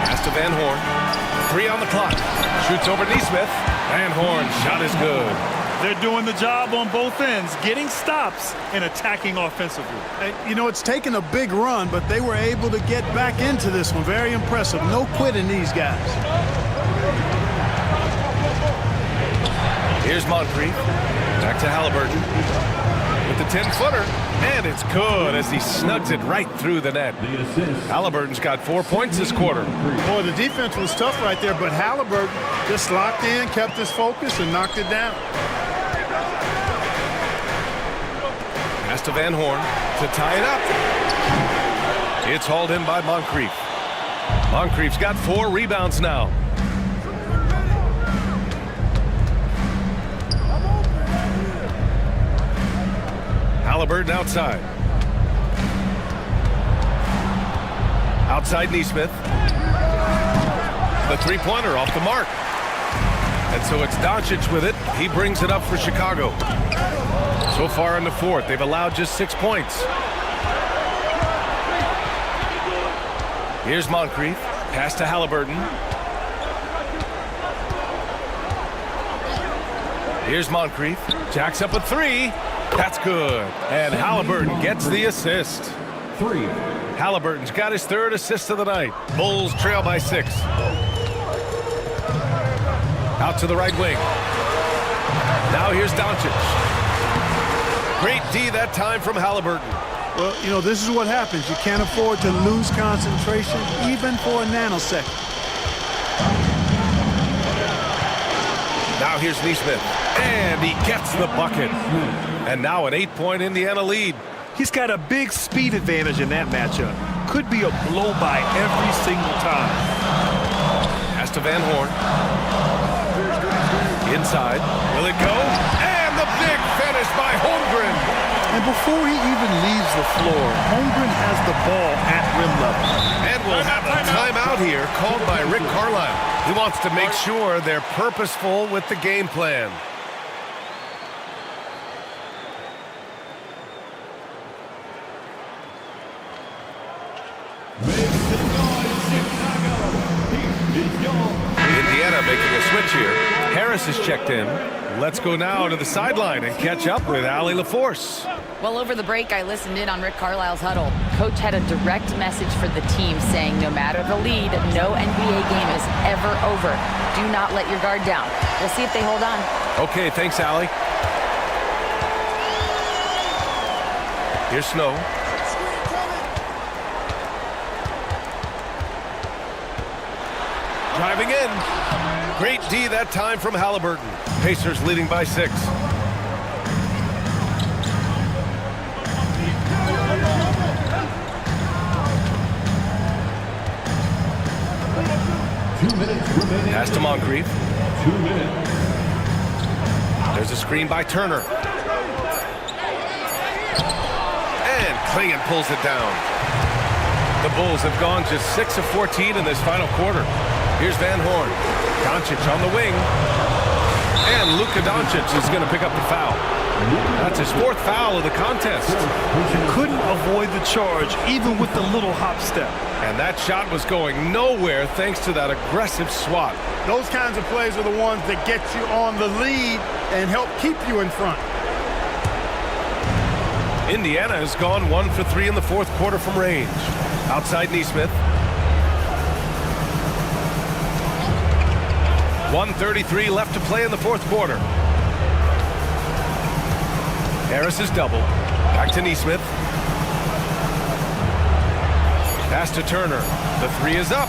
Pass to Van Horn. 3 on the clock. Shoots over Neesmith. Van Horn shot is good. They're doing the job on both ends, getting stops and attacking offensively. You know, it's taken a big run, but they were able to get back into this one. Very impressive. No quitting these guys. Here's Moncrief. Back to Halliburton. With the 10-footer. And it's good as he snugs it right through the net. Halliburton's got 4 points this quarter. Boy, the defense was tough right there, but Halliburton just locked in, kept his focus, and knocked it down. Pass to Van Horn to tie it up. It's hauled in by Moncrief. Moncrief's got 4 rebounds now. Halliburton outside. Outside Neesmith. The three-pointer off the mark. And so it's Doncic with it. He brings it up for Chicago. So far in the fourth, they've allowed just 6 points. Here's Moncrief. Pass to Halliburton. Here's Moncrief. Jacks up a 3. That's good. And Halliburton gets the assist. 3. Halliburton's got his 3rd assist of the night. Bulls trail by 6. Out to the right wing. Now here's Doncic. Great D that time from Halliburton. Well, you know, this is what happens. You can't afford to lose concentration even for a nanosecond. Now here's Neesmith. And he gets the bucket. And now an 8-point Indiana lead. He's got a big speed advantage in that matchup. Could be a blow-by every single time. Pass to Van Horn. Inside. Will it go? And the big finish by Holmgren. And before he even leaves the floor, Holmgren has the ball at rim level. And we'll have a timeout here called by Rick Carlisle. He wants to make sure they're purposeful with the game plan. Indiana making a switch here. Harris is checked in. Let's go now to the sideline and catch up with Allie LaForce. Well, over the break, I listened in on Rick Carlisle's huddle. Coach had a direct message for the team saying no matter the lead, no NBA game is ever over. Do not let your guard down. We'll see if they hold on. Okay, thanks, Allie. Here's Snow. Driving in. Great D that time from Halliburton. Pacers leading by 6. Pass to Moncrief. 2 minutes. There's a screen by Turner. And Klingon pulls it down. The Bulls have gone just 6 of 14 in this final quarter. Here's Van Horn. Doncic on the wing. And Luka Doncic is going to pick up the foul. That's his 4th foul of the contest. Couldn't avoid the charge, even with the little hop step. And that shot was going nowhere thanks to that aggressive swat. Those kinds of plays are the ones that get you on the lead and help keep you in front. Indiana has gone 1 for 3 in the 4th quarter from range. Outside Nesmith. 1:33 left to play in the 4th quarter. Harris is double. Back to Nesmith. Pass to Turner. The 3 is up.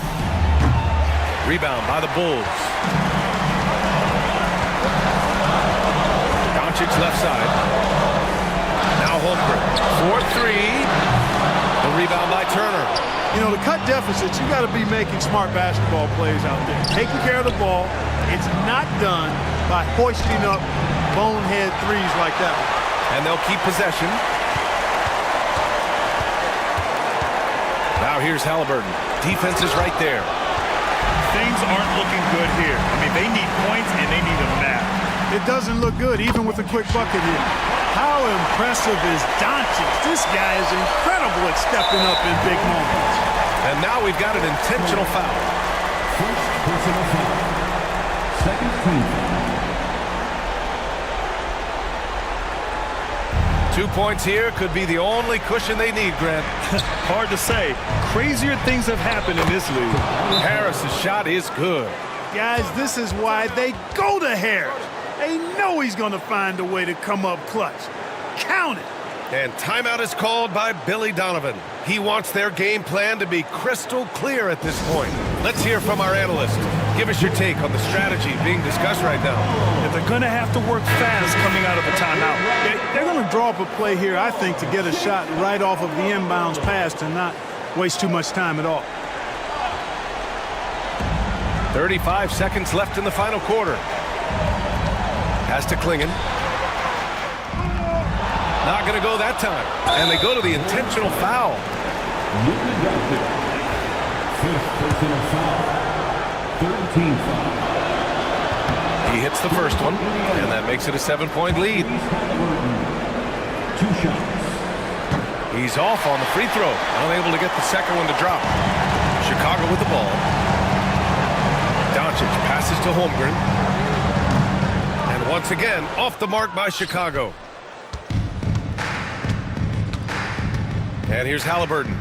Rebound by the Bulls. Doncic left side. Now Holmgren. 4-3. The rebound by Turner. You know, to cut deficits, you got to be making smart basketball plays out there. Taking care of the ball. It's not done by hoisting up bonehead threes like that. And they'll keep possession. Now here's Halliburton. Defense is right there. Things aren't looking good here. I mean, they need points and they need them now. It doesn't look good, even with a quick bucket here. How impressive is Doncic? This guy is incredible at stepping up in big moments. And now we've got an intentional foul. First personal foul. Second team foul. 2 points here could be the only cushion they need, Grant. Hard to say. Crazier things have happened in this league. Harris's shot is good. Guys, this is why they go to Harris. They know he's going to find a way to come up clutch. Count it. And timeout is called by Billy Donovan. He wants their game plan to be crystal clear at this point. Let's hear from our analyst. Give us your take on the strategy being discussed right now. If they're going to have to work fast coming out of a timeout. They're going to draw up a play here, I think, to get a shot right off of the inbounds pass and not waste too much time at all. 35 seconds left in the final quarter. Pass to Klingon. Not going to go that time. And they go to the intentional foul. Luka Doncic. 5th personal foul. 3rd team foul. He hits the first one, and that makes it a 7-point lead. 2 shots. He's off on the free throw, unable to get the second one to drop. Chicago with the ball. Doncic passes to Holmgren. And once again, off the mark by Chicago. And here's Halliburton.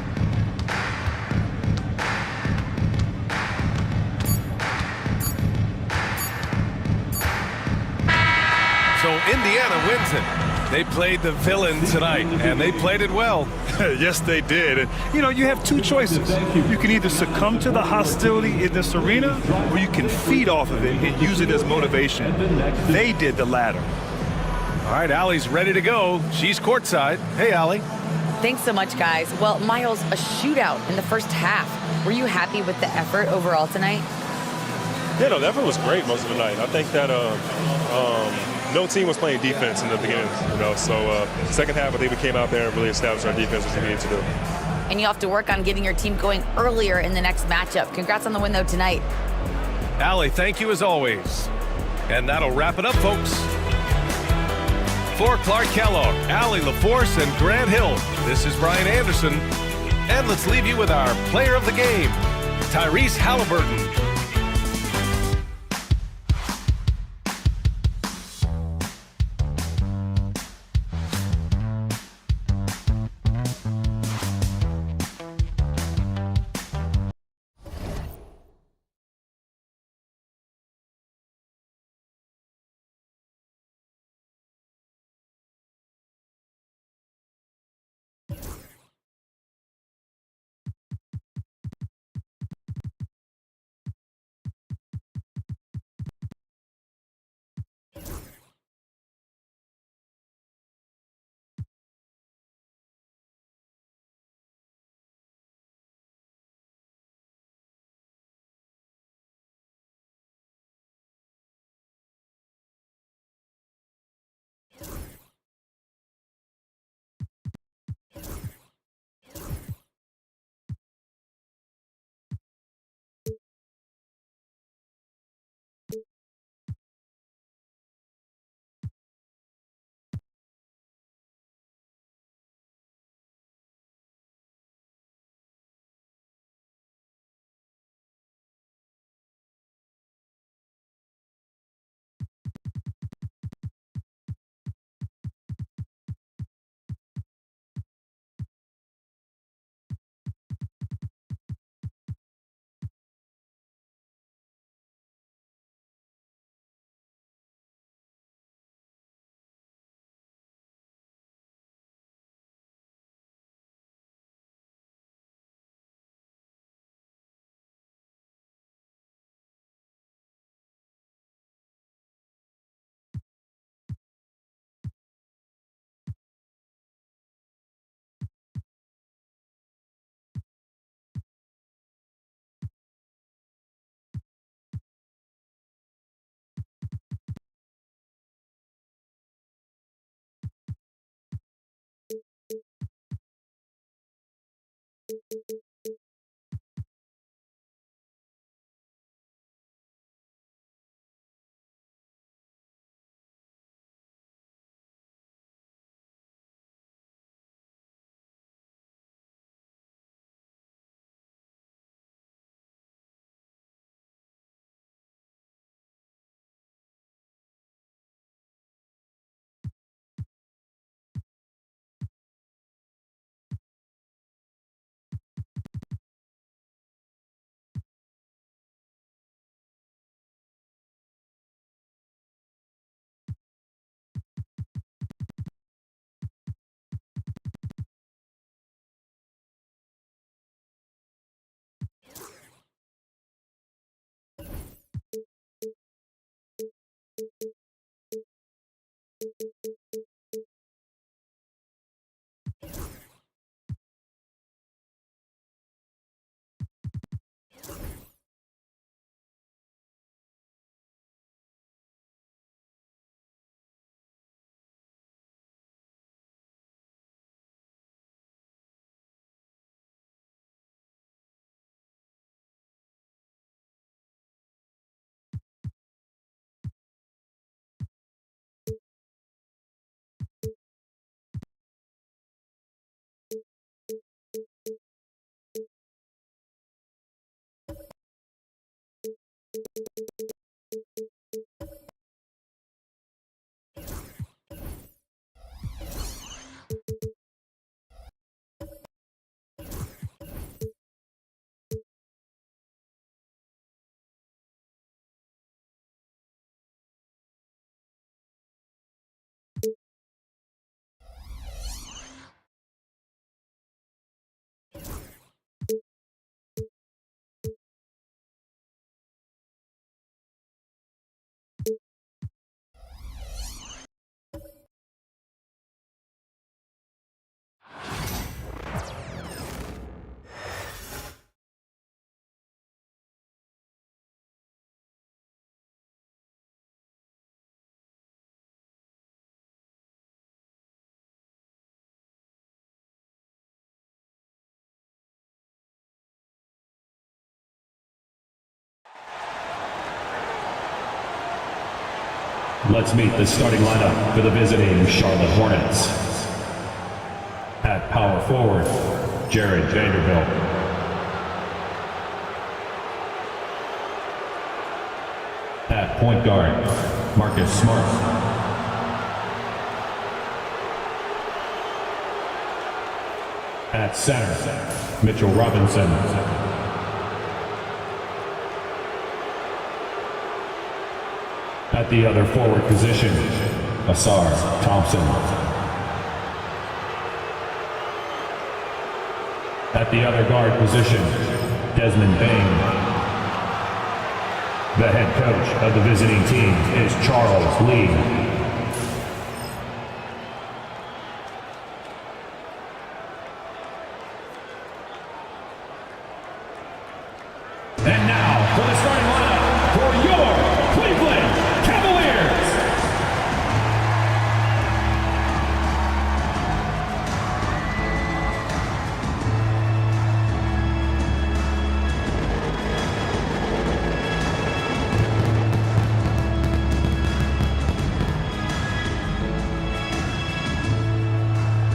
So Indiana wins it. They played the villain tonight, and they played it well. Yes, they did. And, you know, you have 2 choices. You can either succumb to the hostility in this arena, or you can feed off of it and use it as motivation. They did the latter. All right, Allie's ready to go. She's courtside. Hey, Allie. Thanks so much, guys. Well, Miles, a shootout in the first half. Were you happy with the effort overall tonight? Yeah, no, the effort was great most of the night. I think that no team was playing defense in the beginning, so second half, I think we came out there and really established our defense, as we needed to do. And you have to work on getting your team going earlier in the next matchup. Congrats on the win, though, tonight. Allie, thank you as always. And that'll wrap it up, folks. For Clark Kellogg, Allie LaForce, and Grant Hill, this is Brian Anderson. And let's leave you with our player of the game, Tyrese Halliburton. Let's meet the starting lineup for the visiting Charlotte Hornets. At power forward, Jared Vanderbilt. At point guard, Marcus Smart. At center, Mitchell Robinson. At the other forward position, Asar Thompson. At the other guard position, Desmond Bain. The head coach of the visiting team is Charles Lee. And now for the starting lineup for your Cleveland Cavaliers.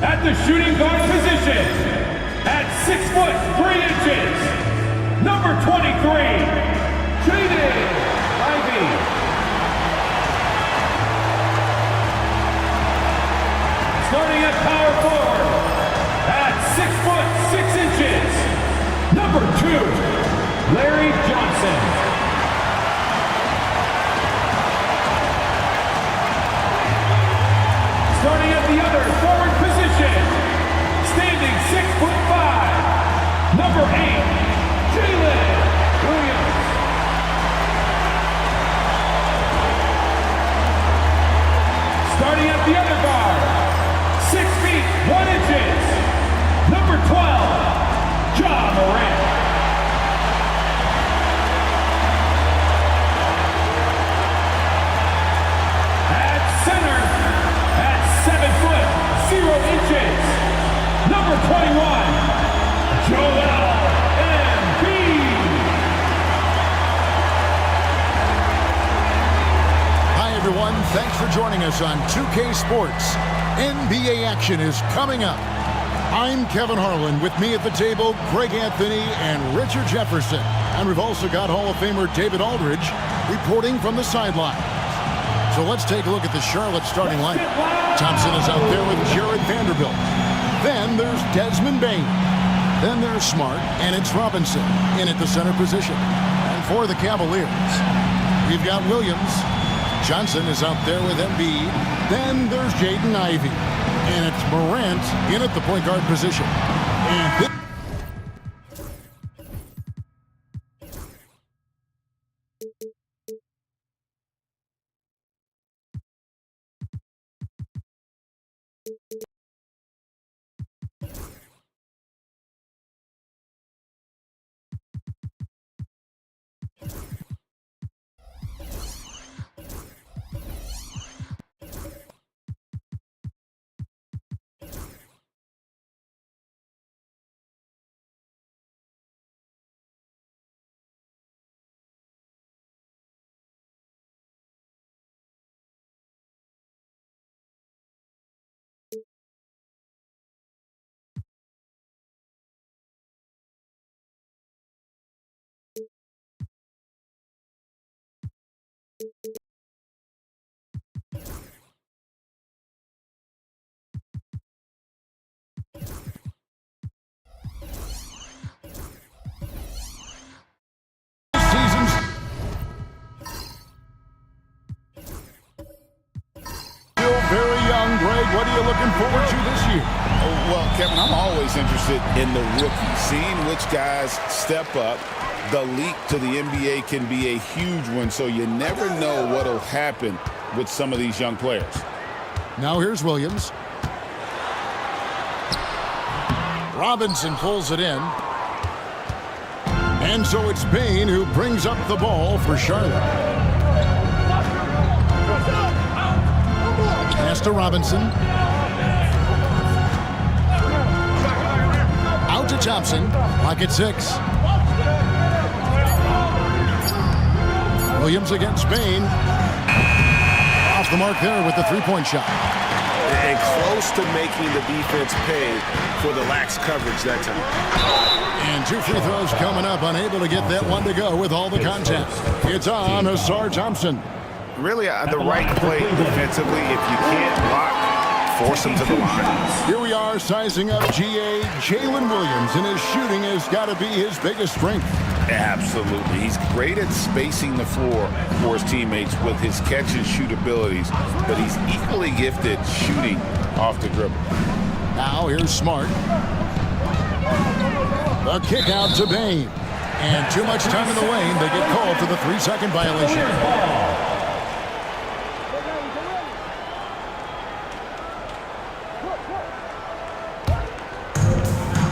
At the shooting guard position, at 6'3", number 23, Jaden Ivey. Starting at power forward, at 6'6", number 2, Larry Johnson. Starting at the other forward position, standing 6'5", number 8, Jalen Williams. Starting at the other guard, 6 feet 1 inches, number 12, Ja Morant. At center, at 7'0", number 21, Joel Embiid. Hi, everyone. Thanks for joining us on 2K Sports. NBA action is coming up. I'm Kevin Harlan. With me at the table, Greg Anthony and Richard Jefferson. And we've also got Hall of Famer David Aldridge reporting from the sideline. So let's take a look at the Charlotte starting lineup. Thompson is out there with Jared Vanderbilt. Then there's Desmond Bane. Then there's Smart, and it's Robinson in at the center position. And for the Cavaliers, we've got Williams. Johnson is out there with Embiid. Then there's Jaden Ivey. And it's Morant in at the point guard position. And very young, Greg. What are you looking forward to this year? Well, Kevin, I'm always interested in the rookies, seeing which guys step up. The leap to the NBA can be a huge one, so you never know what will happen with some of these young players. Now here's Williams. Robinson pulls it in. And so it's Bane who brings up the ball for Charlotte. Pass to Robinson. Out to Thompson. Clock at 6. Williams against Bane. Off the mark there with the three-point shot. And close to making the defense pay for the lax coverage that time. And 2 free throws coming up. Unable to get that one to go with all the contact. It's on Ausar Thompson. Really the right play defensively. If you can't block, force him to the line. Here we are sizing up GA Jalen Williams, and his shooting has got to be his biggest strength. Absolutely. He's great at spacing the floor for his teammates with his catch and shoot abilities, but he's equally gifted shooting off the dribble. Now here's Smart. The kick out to Bane. And too much time in the lane. They get called for the 3-second violation.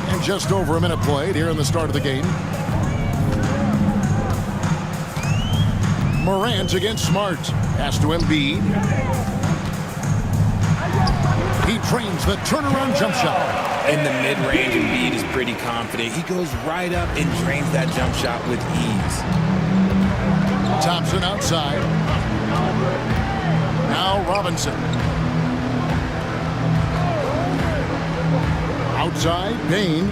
And just over a minute played here in the start of the game. Morant against Smart. Pass to Embiid. He trains the turnaround jump shot. In the mid-range, Embiid is pretty confident. He goes right up and drains that jump shot with ease. Thompson outside. Now Robinson. Outside, Bane.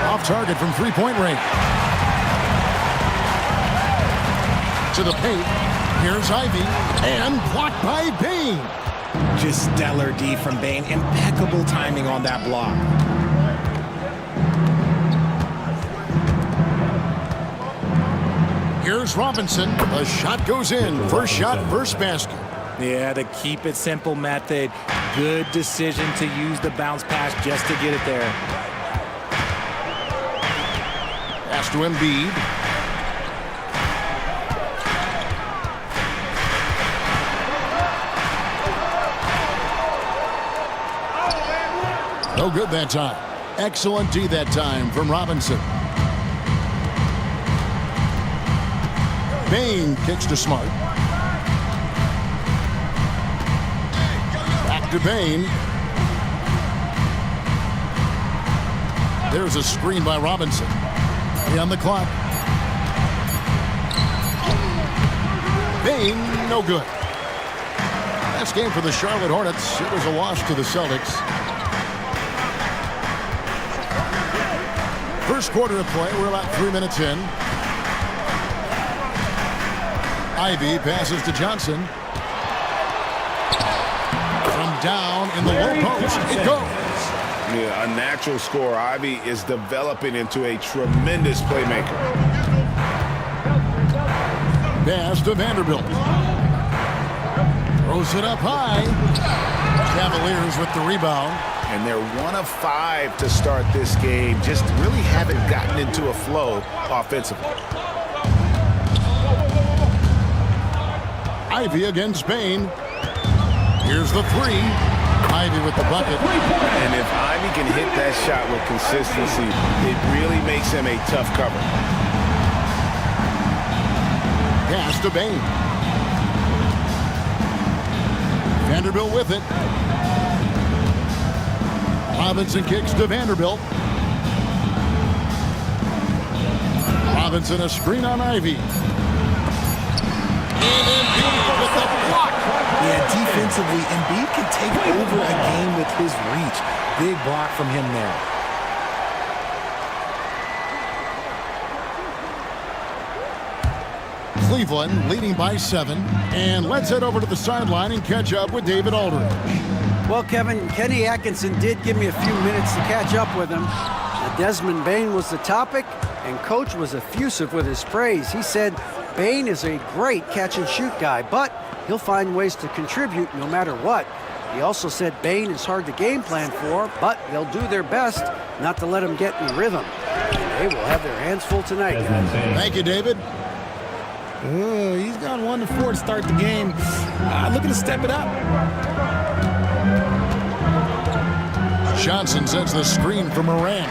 Off target from three-point range. To the paint. Here's Ivey. And blocked by Bane. Just stellar D from Bane. Impeccable timing on that block. Here's Robinson. The shot goes in. First shot, first basket. Yeah, the keep it simple method. Good decision to use the bounce pass just to get it there. Pass to Embiid. No good that time. Excellent D that time from Robinson. Bane kicks to Smart. Back to Bane. There's a screen by Robinson. 3 on the clock. Bane, no good. Last game for the Charlotte Hornets. It was a loss to the Celtics. First quarter of play. We're about 3 minutes in. Ivy passes to Johnson. From down in the low post, it goes. Yeah, a natural scorer. Ivy is developing into a tremendous playmaker. Pass to Vanderbilt. Throws it up high. Cavaliers with the rebound. And they're 1 of 5 to start this game. Just really haven't gotten into a flow offensively. Ivy against Bane. Here's the 3. Ivy with the bucket. And if Ivy can hit that shot with consistency, it really makes him a tough cover. Pass to Bane. Vanderbilt with it. Robinson kicks to Vanderbilt. Robinson a screen on Ivy. And Embiid with the block. Yeah, defensively, Embiid can take over a game with his reach. Big block from him there. Cleveland leading by 7. And let's head over to the sideline and catch up with David Aldridge. Well, Kevin, Kenny Atkinson did give me a few minutes to catch up with him. Desmond Bane was the topic, and Coach was effusive with his praise. He said Bane is a great catch-and-shoot guy, but he'll find ways to contribute no matter what. He also said Bane is hard to game plan for, but they'll do their best not to let him get in rhythm. And they will have their hands full tonight, guys. Thank you, David. He's gone 1 of 4 to start the game. Looking to step it up. Johnson sets the screen for Morant.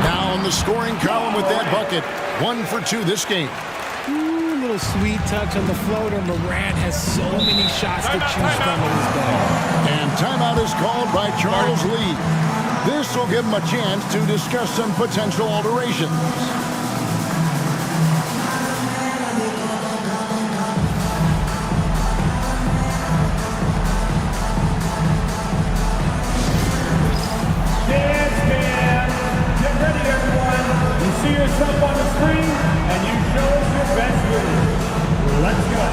Now in the scoring column with that bucket. 1 for 2 this game. Little sweet touch on the floater. Morant has so many shots to choose from in his bag. And timeout is called by Charles Lee. This will give him a chance to discuss some potential alterations. See yourself on the screen, and you show us your best move. Let's go.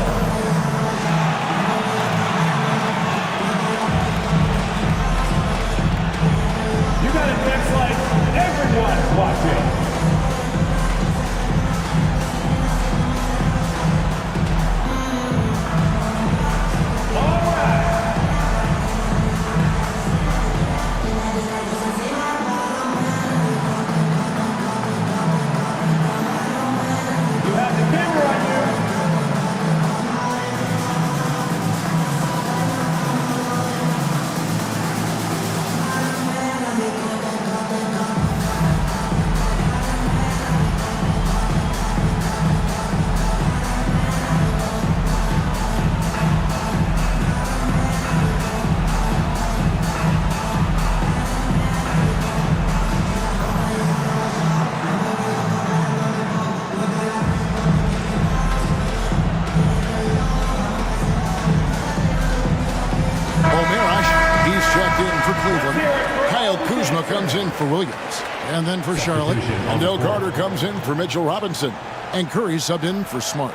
You got it next like everyone's watching. Comes in for Williams. And then for Charlotte, Wendell Carter comes in for Mitchell Robinson. And Curry subbed in for Smart.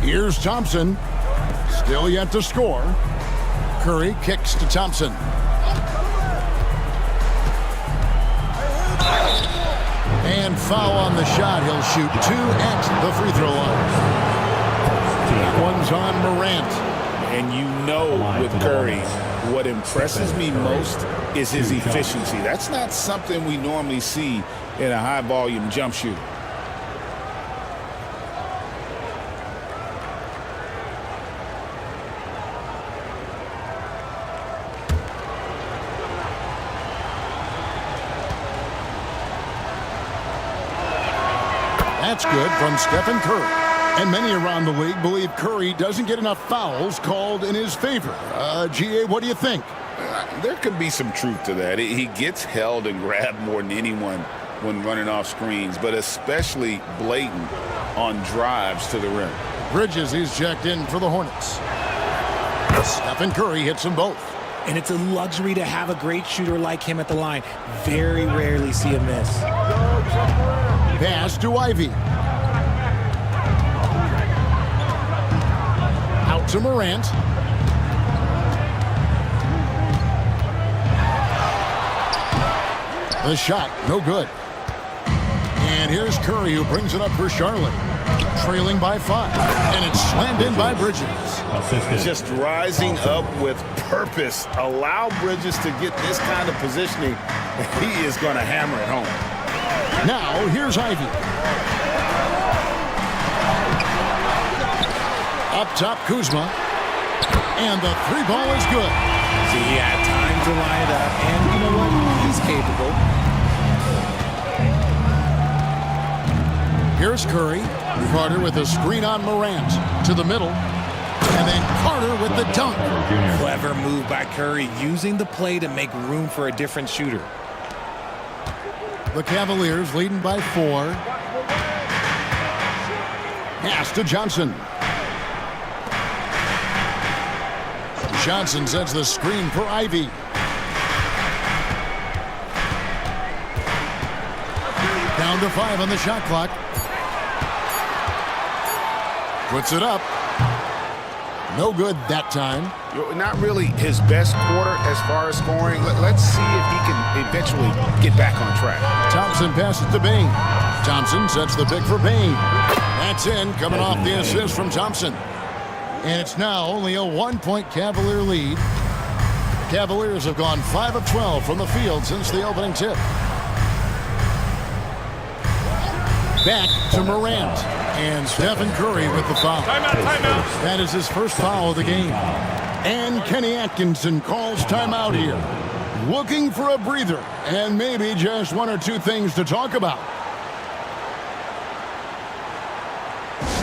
Here's Thompson. Still yet to score. Curry kicks to Thompson. And foul on the shot. He'll shoot 2 at the free throw line. That one's on Morant. And you know with Curry, what impresses me most is his efficiency. That's not something we normally see in a high-volume jump shooter. That's good from Stephen Curry. And many around the league believe Curry doesn't get enough fouls called in his favor. G.A., what do you think? There could be some truth to that. He gets held and grabbed more than anyone when running off screens, but especially blatant on drives to the rim. Bridges is checked in for the Hornets. Stephen Curry hits them both. And it's a luxury to have a great shooter like him at the line. Very rarely see a miss. Pass to Ivy. Out to Morant. The shot, no good. And here's Curry, who brings it up for Charlotte. Trailing by 5. And it's slammed in by Bridges. Just rising up with purpose. Allow Bridges to get this kind of positioning. He is going to hammer it home. Now, here's Ivy. Up top, Kuzma. And the 3-ball is good. See, he had time to line it up. And you know what? He's capable. Here's Curry. Carter with a screen on Morant. To the middle. And then Carter with the dunk. Clever move by Curry, using the play to make room for a different shooter. The Cavaliers leading by 4. Pass to Johnson. Johnson sets the screen for Ivy. Down to 5 on the shot clock. Puts it up. No good that time. Not really his best quarter as far as scoring. Let's see if he can eventually get back on track. Thompson passes to Bane. Thompson sets the pick for Bane. That's in, coming off the assist from Thompson. And it's now only a 1-point Cavalier lead. The Cavaliers have gone 5 of 12 from the field since the opening tip. Back to Morant. And Stephen Curry with the foul. Timeout, timeout. That is his first foul of the game. And Kenny Atkinson calls timeout here. Looking for a breather and maybe just 1 or 2 things to talk about.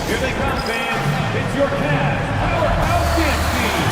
Here they come, fans. It's your Cavs Powerhouse Dance Team.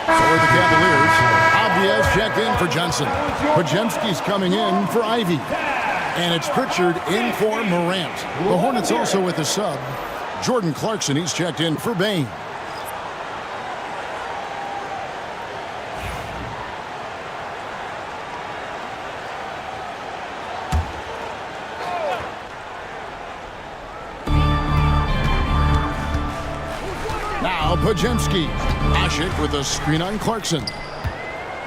For the Cavaliers, Abdias checked in for Johnson. Podziemski's coming in for Ivy. And it's Pritchard in for Morant. The Hornets also with a sub. Jordan Clarkson, he's checked in for Bane. Now Podziemski. Asik with a screen on Clarkson.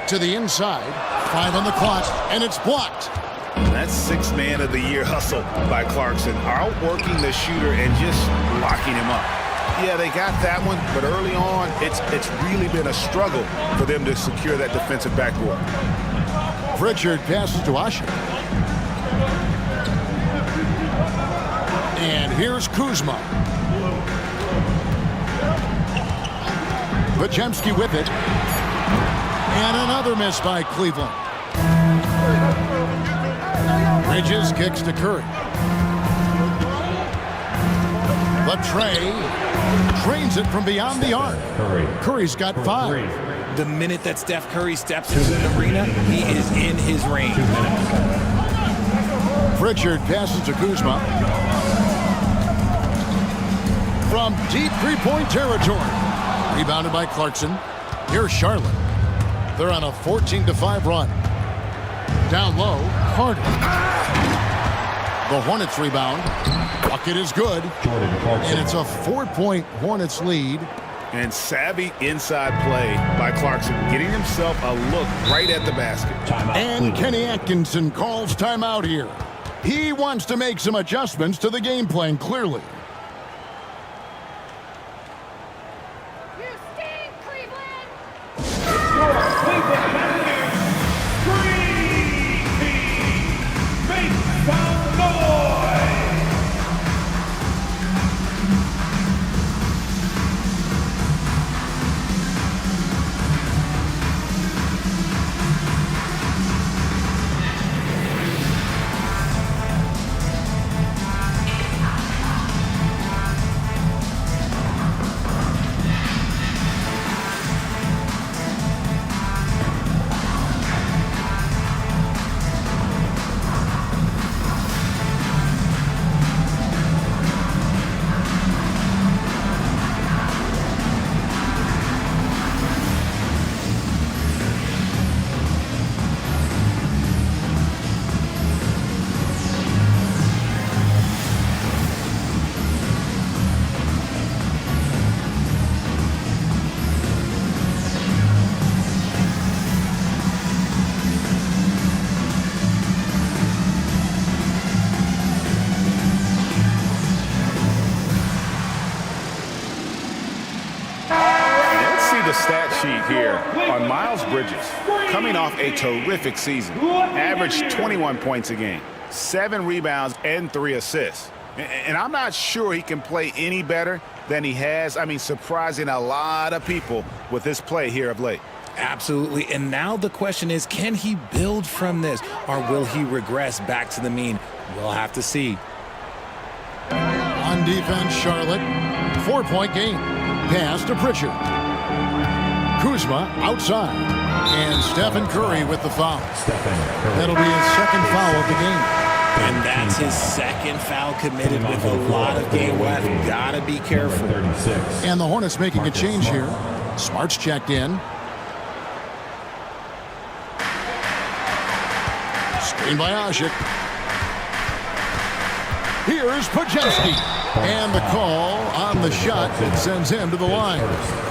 To the inside. 5 on the clock, and it's blocked. That's 6th man of the year hustle by Clarkson. Outworking the shooter and just locking him up. Yeah, they got that one, but early on, it's really been a struggle for them to secure that defensive backboard. Pritchard passes to Asik. And here's Kuzma. Podziemski with it. And another miss by Cleveland. Bridges kicks to Curry. The tray drains it from beyond the arc. Curry's got 5. The minute that Steph Curry steps into the arena, he is in his range. Pritchard passes to Kuzma. From deep three-point territory. Rebounded by Clarkson. Here's Charlotte. They're on a 14-5 run. Down low, Carter. The Hornets rebound. Bucket is good. And it's a 4-point Hornets lead. And savvy inside play by Clarkson, getting himself a look right at the basket. And Kenny Atkinson calls timeout here. He wants to make some adjustments to the game plan, clearly. The stat sheet here on Miles Bridges, coming off a terrific season. Averaged 21 points a game, 7 rebounds, and 3 assists. And I'm not sure he can play any better than he has. I mean, surprising a lot of people with his play here of late. Absolutely. And now the question is, can he build from this, or will he regress back to the mean? We'll have to see. On defense, Charlotte. 4-point game. Pass to Pritchard. Kuzma outside. And Stephen Curry with the foul. That'll be his second foul of the game. And that's his second foul committed with a lot of game left. Gotta be careful. And the Hornets making a change here. Smart's checked in. Screen by Asik. Here's Podziemski. And the call on the shot that sends him to the line.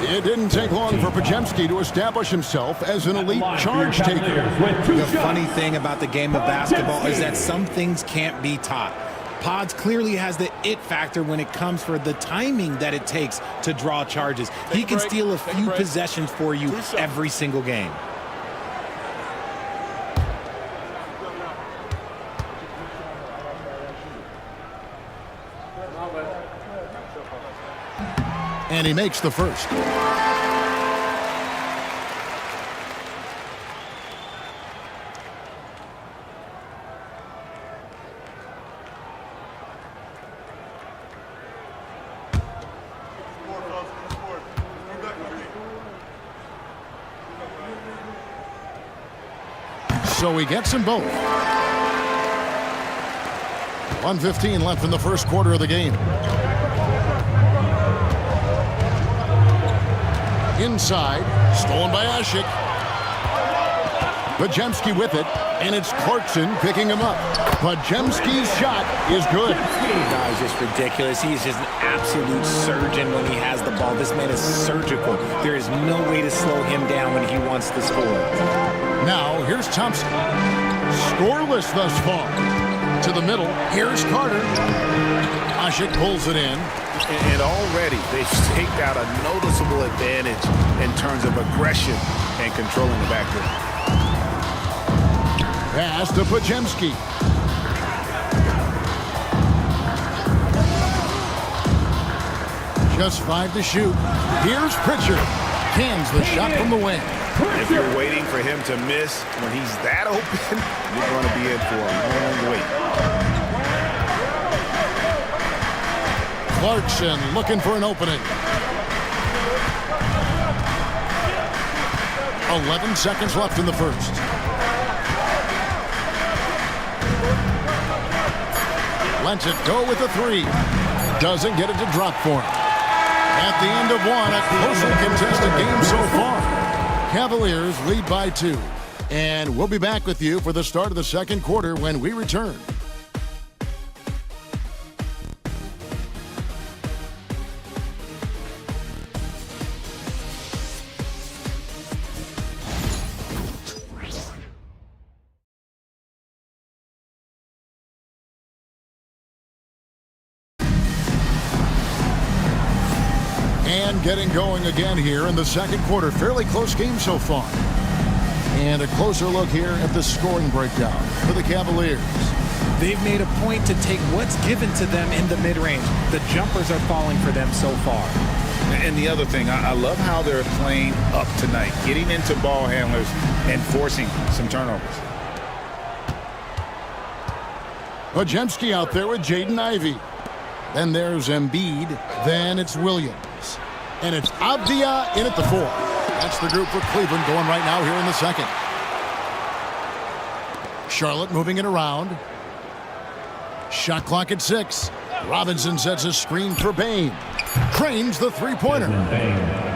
It didn't take long for Podziemski to establish himself as an elite charge taker. The funny thing about the game of basketball is that some things can't be taught. Pods clearly has the it factor when it comes for the timing that it takes to draw charges. He can steal a few possessions for you every single game. And he makes the first. So he gets them both. 1:15 left in the first quarter of the game. Inside, stolen by Asik. Podziemski with it, and it's Clarkson picking him up. Podziemski's shot is good. That is just ridiculous. He is just an absolute surgeon when he has the ball. This man is surgical. There is no way to slow him down when he wants to score. Now, here's Thompson. Scoreless thus far. To the middle, here's Carter. Asik pulls it in. And already they've staked out a noticeable advantage in terms of aggression and controlling the backcourt. Pass to Podziemski. Just 5 to shoot. Here's Pritchard. Cans the shot from the wing. If you're waiting for him to miss when he's that open, you're going to be in for a long wait. Clarkson looking for an opening. 11 seconds left in the first. Lets it go with a three. Doesn't get it to drop for him. At the end of one, a closely contested game so far. Cavaliers lead by 2. And we'll be back with you for the start of the second quarter when we return. And getting going again here in the second quarter. Fairly close game so far. And a closer look here at the scoring breakdown for the Cavaliers. They've made a point to take what's given to them in the mid-range. The jumpers are falling for them so far. And the other thing, I love how they're playing up tonight, getting into ball handlers and forcing some turnovers. Podziemski out there with Jaden Ivey. Then there's Embiid. Then it's Williams. And it's Avdia in at the 4. That's the group for Cleveland going right now here in the second. Charlotte moving it around. Shot clock at 6. Robinson sets a screen for Bane. Cranes the three-pointer.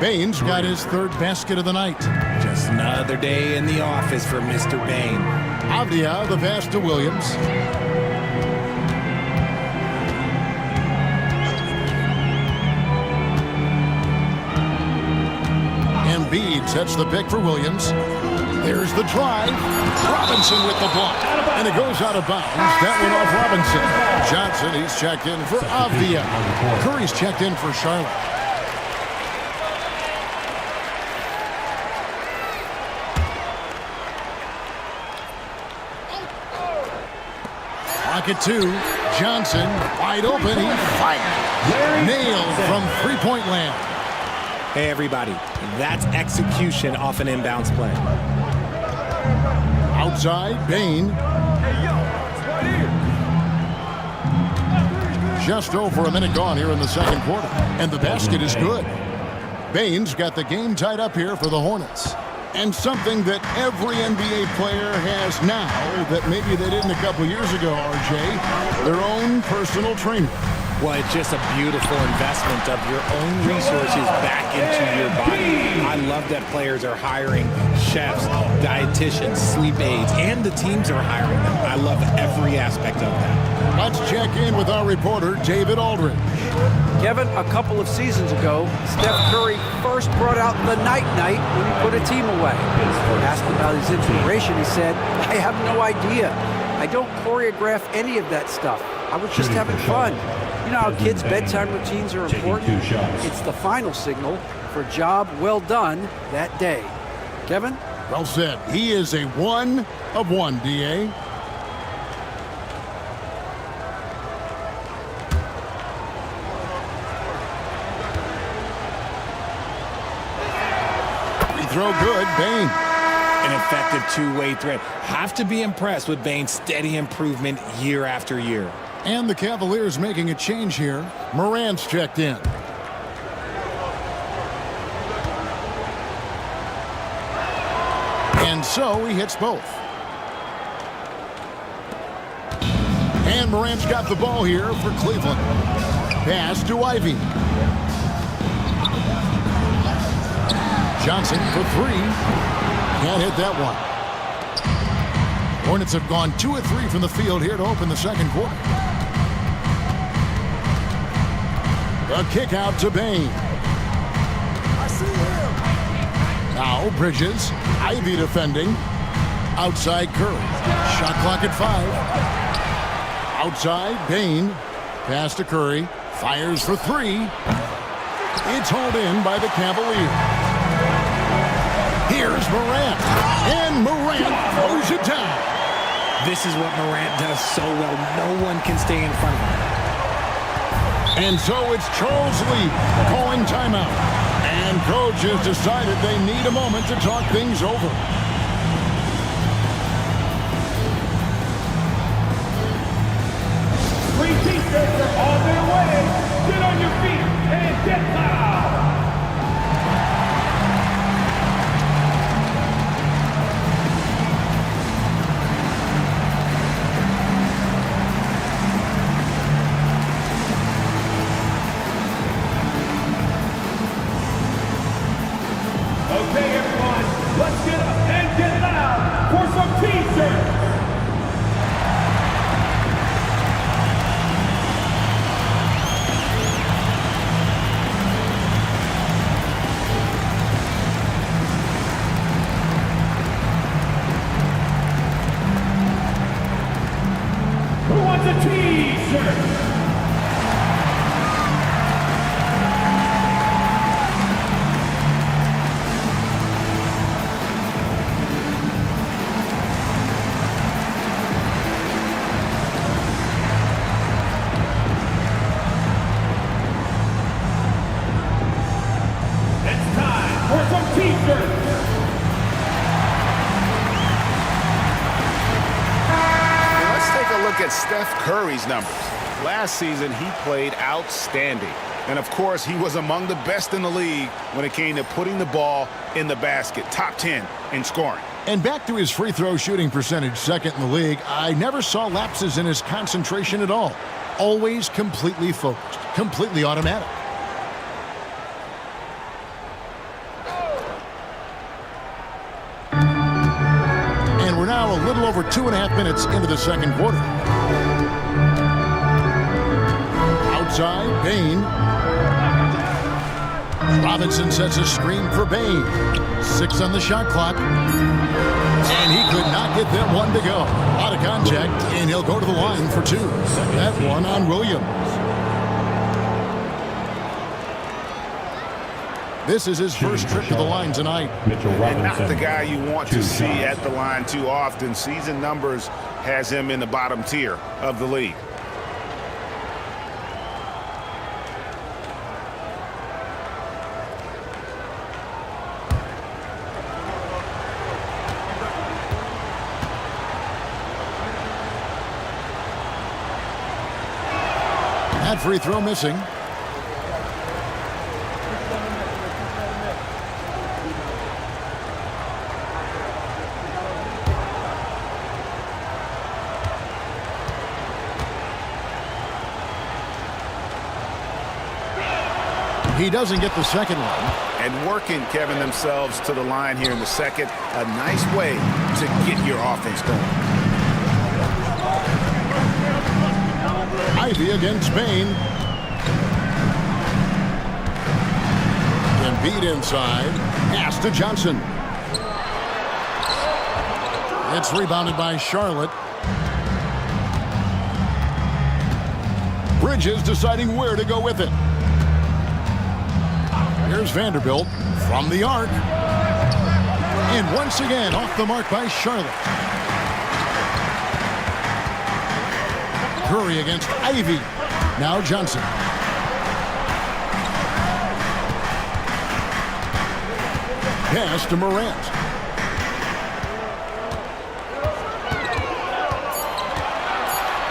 Bane's got his third basket of the night. Just another day in the office for Mr. Bane. Avdia the pass to Williams. Embiid sets the pick for Williams. There's the drive. Robinson with the block. And it goes out of bounds. That one off Robinson. Johnson, he's checked in for Avdia. Curry's checked in for Charlotte. Clock at 2. Johnson wide open. He fired. Nailed from three-point land. Hey, everybody, that's execution off an inbounds play. Outside, Bane. Just over a minute gone here in the second quarter. And the basket is good. Bane's got the game tied up here for the Hornets. And something that every NBA player has now that maybe they didn't a couple years ago, RJ, their own personal trainer. Well, it's just a beautiful investment of your own resources back into your body. I love that players are hiring chefs, dietitians, sleep aides, and the teams are hiring them. I love every aspect of that. Let's check in with our reporter, David Aldridge. Kevin, a couple of seasons ago, Steph Curry first brought out the night-night when he put a team away. Asked about his inspiration, he said, "I have no idea. I don't choreograph any of that stuff. I was just having fun." You know how kids' bedtime routines are important? It's the final signal for job well done that day. Kevin? Well said. He is a 1 of 1, D.A. Free throw good, Bane. An effective two-way threat. Have to be impressed with Bane's steady improvement year after year. And the Cavaliers making a change here. Morant's checked in. And so he hits both. And Morant's got the ball here for Cleveland. Pass to Ivey. Johnson for 3. Can't hit that one. Hornets have gone 2 of 3 from the field here to open the second quarter. A kick out to Bane. I see him. Now Bridges. Ivey defending. Outside Curry. Shot clock at 5. Outside Bane. Pass to Curry. Fires for 3. It's hauled in by the Cavaliers. Here's Morant. And Morant throws it down. This is what Morant does so well. No one can stay in front of him. And so it's Charles Lee calling timeout. And coach has decided they need a moment to talk things over. Three defense are on their way. Get on your feet and get loud. T-shirt. It's time for some T-shirts. Let's take a look at Steph Curry's numbers. Last season, he played outstanding. And of course, he was among the best in the league when it came to putting the ball in the basket. Top 10 in scoring. And back to his free throw shooting percentage, second in the league. I never saw lapses in his concentration at all. Always completely focused, completely automatic. And we're now a little over 2.5 minutes into the second quarter. Outside, Bane. Robinson sets a screen for Bane. 6 on the shot clock. And he could not get that one to go. Out of contact, and he'll go to the line for 2. That one on Williams. This is his first trip to the line tonight. And not the guy you want to see at the line too often. Season numbers has him in the bottom tier of the league. That free throw missing. He doesn't get the second one. And working, Kevin, themselves to the line here in the second. A nice way to get your offense going. Ivy against Bane. Embiid inside. Pass to Johnson. It's rebounded by Charlotte. Bridges deciding where to go with it. Here's Vanderbilt from the arc. And once again off the mark by Charlotte. Curry against Ivy. Now Johnson. Pass to Morant.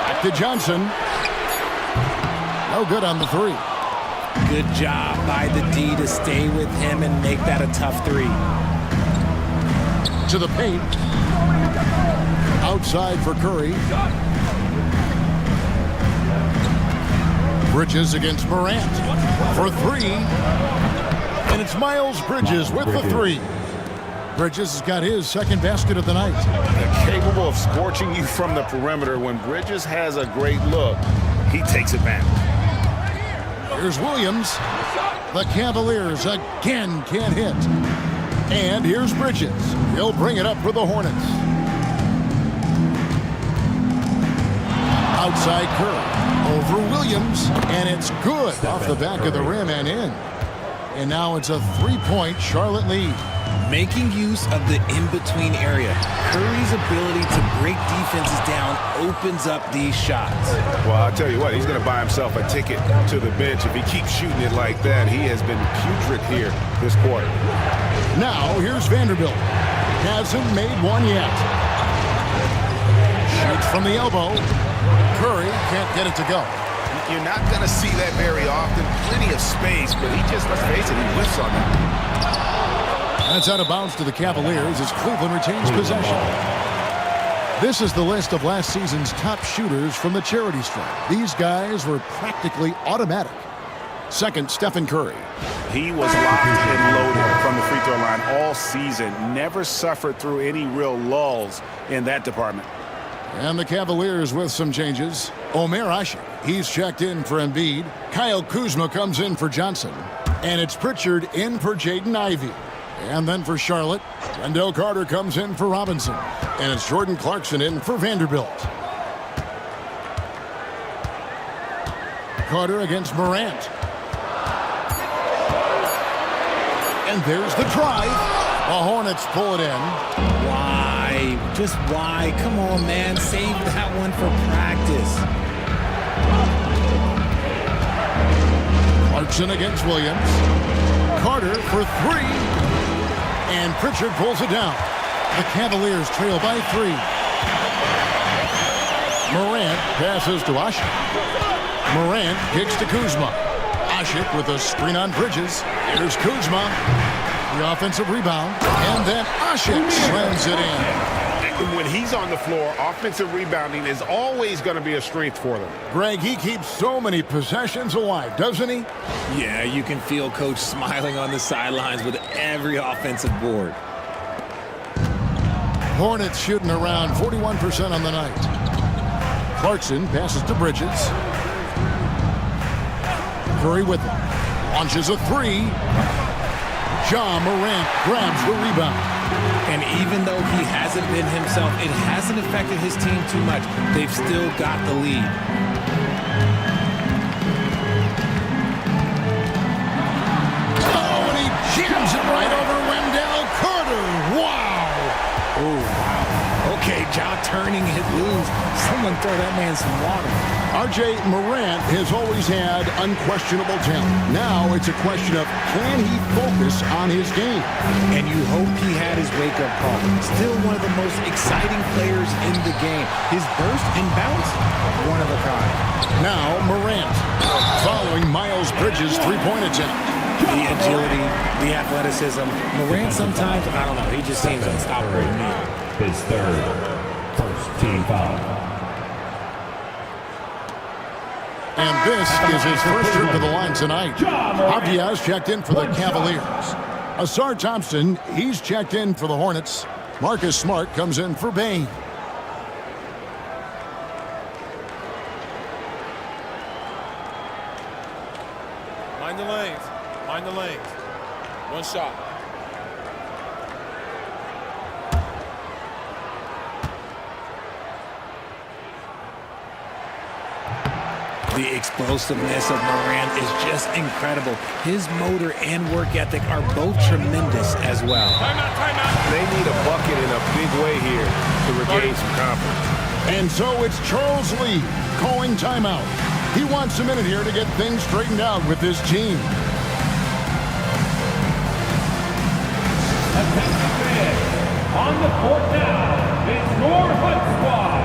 Back to Johnson. No good on the 3. Good job by the D to stay with him and make that a tough 3. To the paint. Outside for Curry. Bridges against Morant for 3. And it's Miles Bridges with the 3. Bridges has got his second basket of the night. Capable of scorching you from the perimeter. When Bridges has a great look, he takes advantage. Here's Williams. The Cavaliers again can't hit. And here's Bridges. He'll bring it up for the Hornets. Outside Curry. Over Williams. And it's good off the back of the rim and in. And now it's a 3-point Charlotte lead. Making use of the in-between area. Curry's ability to break defenses down opens up these shots. Well, I'll tell you what, he's going to buy himself a ticket to the bench. If he keeps shooting it like that, he has been putrid here this quarter. Now, here's Vanderbilt. Hasn't made one yet. Shoots from the elbow. Curry can't get it to go. You're not going to see that very often. Plenty of space, but he just, let's face it, he whiffs on that. And it's out of bounds to the Cavaliers as Cleveland retains possession. This is the list of last season's top shooters from the charity stripe. These guys were practically automatic. Second, Stephen Curry. He was locked and loaded from the free throw line all season. Never suffered through any real lulls in that department. And the Cavaliers with some changes. Omer Asik, he's checked in for Embiid. Kyle Kuzma comes in for Johnson. And it's Pritchard in for Jaden Ivey. And then for Charlotte, Wendell Carter comes in for Robinson. And it's Jordan Clarkson in for Vanderbilt. Carter against Morant. And there's the drive. The Hornets pull it in. Why? Just why? Come on, man. Save that one for practice. Clarkson against Williams. Carter for three. And Pritchard pulls it down. The Cavaliers trail by 3. Morant passes to Ashik. Morant kicks to Kuzma. Ashik with a screen on Bridges. Here's Kuzma. The offensive rebound. And then Ashik slams it in. When he's on the floor, offensive rebounding is always going to be a strength for them. Greg, he keeps so many possessions alive, doesn't he? Yeah, you can feel Coach smiling on the sidelines with every offensive board. Hornets shooting around 41% on the night. Clarkson passes to Bridges. Curry with him. Launches a 3. Ja Morant grabs the rebound. And even though he hasn't been himself, it hasn't affected his team too much. They've still got the lead. Oh, and he jams it right over Wendell Carter. Wow. Oh, wow. Okay, Ja turning it loose. Someone throw that man some water. R.J. Morant has always had unquestionable talent. Now it's a question of can he focus on his game? And you hope he had his wake-up call. Still one of the most exciting players in the game. His burst and bounce, one of a kind. Now Morant, following Miles Bridges' three-point attempt. The agility, the athleticism. Morant sometimes, I don't know, he just seems unstoppable to me. His third, first team foul. And this is his first trip to the line tonight. Javier checked in for the Cavaliers. Asar Thompson, he's checked in for the Hornets. Marcus Smart comes in for Bane. Mind the lanes. Mind the lanes. One shot. The explosiveness of Morant is just incredible. His motor and work ethic are both tremendous as well. They need a bucket in a big way here to regain some confidence. And so it's Charles Lee calling timeout. He wants a minute here to get things straightened out with his team. On the court now, it's your Hunt Squad.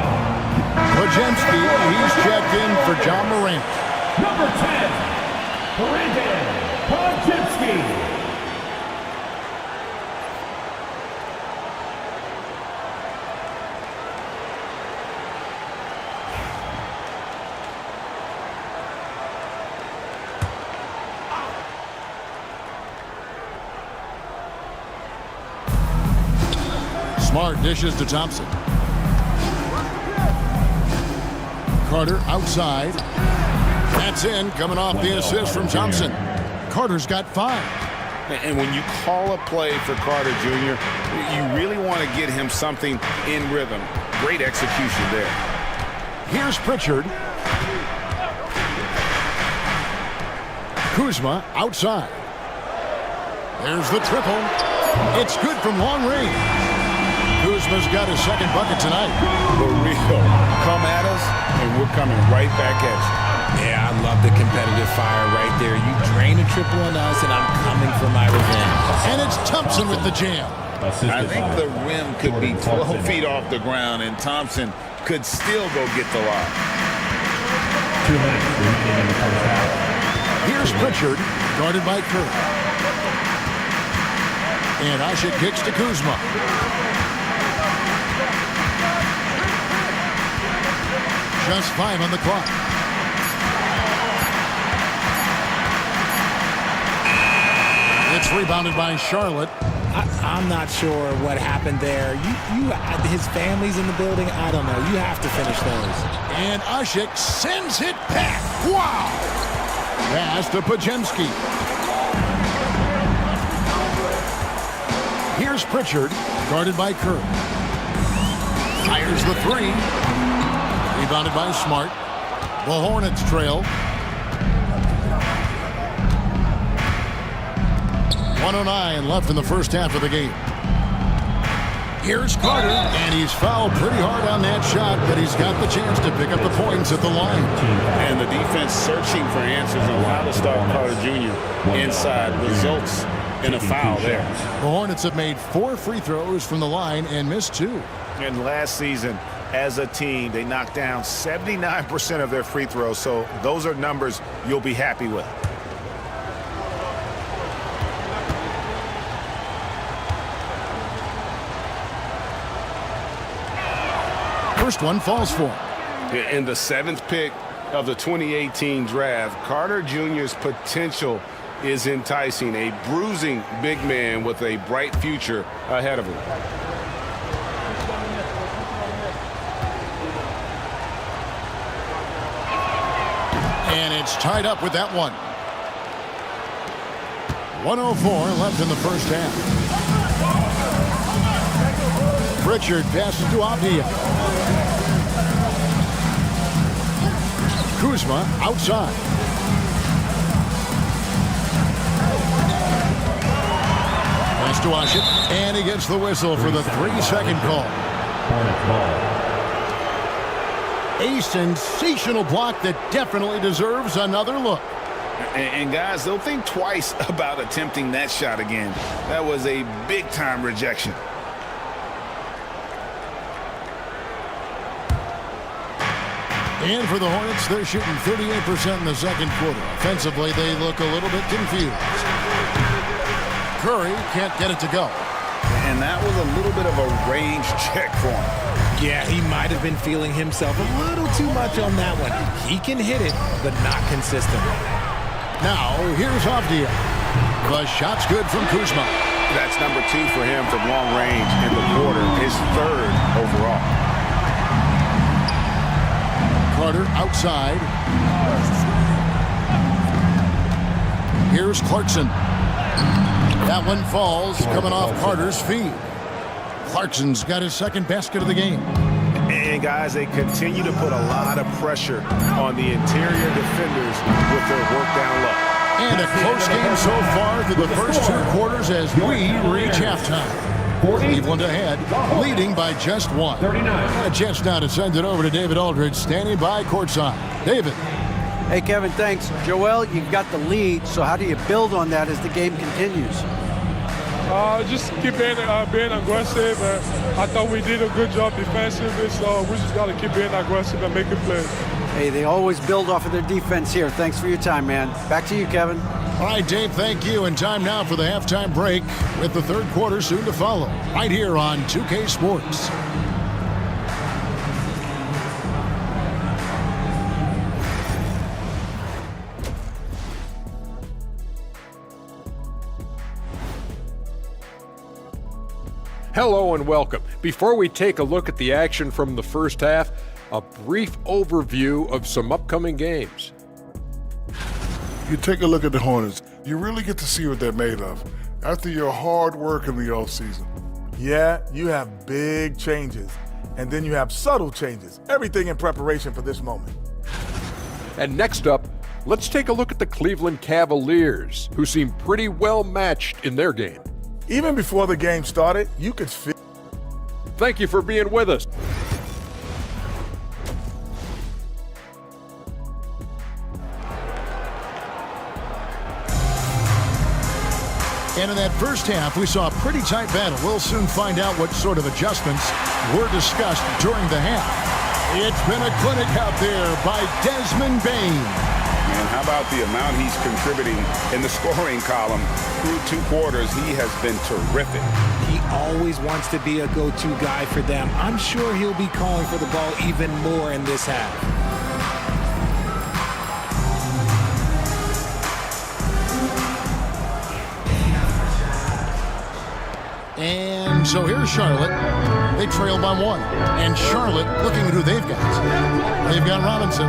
Podziemski, he's checked in for Ja Morant. Number 10, Brandon Podziemski. Smart dishes to Thompson. Carter outside. That's in, coming off the assist from Thompson. Carter's got 5. And when you call a play for Carter Jr., you really want to get him something in rhythm. Great execution there. Here's Pritchard. Kuzma outside. There's the triple. It's good from long range. Kuzma's got his second bucket tonight. For real. Come at us, and we're coming right back at you. Yeah, I love the competitive fire right there. You drain a triple on us, and I'm coming for my revenge. And it's Thompson with the jam. I think the rim could be 12 feet off the ground, and Thompson could still go get the lob. 2 minutes remaining in the first half. Here's Pritchard, guarded by Curry. And Ashik kicks to Kuzma. Just 5 on the clock. It's rebounded by Charlotte. I'm not sure what happened there. His family's in the building. I don't know. You have to finish those. And Ashik sends it back. Wow! Pass to Podziemski. Here's Pritchard, guarded by Curry. Fires the 3. Rebounded by Smart. The Hornets trail. 1:09 left in the first half of the game. Here's Carter, and he's fouled pretty hard on that shot, but he's got the chance to pick up the points at the line. And the defense searching for answers on how to stop Carter Jr. inside results in a foul there. The Hornets have made 4 free throws from the line and missed 2. And last season, as a team, they knocked down 79% of their free throws, so those are numbers you'll be happy with. First one falls for him. In the 7th pick of the 2018 draft, Carter Jr.'s potential is enticing. A bruising big man with a bright future ahead of him. And it's tied up with that one. 1:04 left in the first half. Pritchard passes to Avdia. Kuzma outside. Pass to Ashit, and he gets the whistle for the 3-second call. A sensational block that definitely deserves another look. And guys, they'll think twice about attempting that shot again. That was a big-time rejection. And for the Hornets, they're shooting 38% in the second quarter. Offensively, they look a little bit confused. Curry can't get it to go. And that was a little bit of a range check for him. Yeah, he might have been feeling himself a little too much on that one. He can hit it, but not consistently. Now, here's Avdia. The shot's good from Kuzma. That's number 2 for him from long range in the quarter, his 3rd overall. Carter outside. Here's Clarkson. That one falls, coming off Carter's feet. Clarkson's got his 2nd basket of the game. And guys, they continue to put a lot of pressure on the interior defenders with their work down low. And a close game so far through the first 2 quarters as we reach halftime. Cleveland ahead, leading by just 1. A chance now to send it over to David Aldridge, standing by courtside. David. Hey, Kevin, thanks. Joel, you've got the lead, so how do you build on that as the game continues? Just keep being aggressive. I thought we did a good job defensively, so we just got to keep being aggressive and making plays. Hey, they always build off of their defense here. Thanks for your time, man. Back to you, Kevin. All right, Dave, thank you. And time now for the halftime break with the 3rd quarter soon to follow. Right here on 2K Sports. Hello and welcome. Before we take a look at the action from the first half, a brief overview of some upcoming games. You take a look at the Hornets, you really get to see what they're made of after your hard work in the offseason. Yeah, you have big changes, and then you have subtle changes. Everything in preparation for this moment. And next up, let's take a look at the Cleveland Cavaliers, who seem pretty well matched in their game. Even before the game started, you could feel. Thank you for being with us. And in that first half, we saw a pretty tight battle. We'll soon find out what sort of adjustments were discussed during the half. It's been a clinic out there by Desmond Bane. And how about the amount he's contributing in the scoring column? Through 2 quarters, he has been terrific. He always wants to be a go-to guy for them. I'm sure he'll be calling for the ball even more in this half. And so here's Charlotte. They trail by 1. And Charlotte looking at who they've got. They've got Robinson.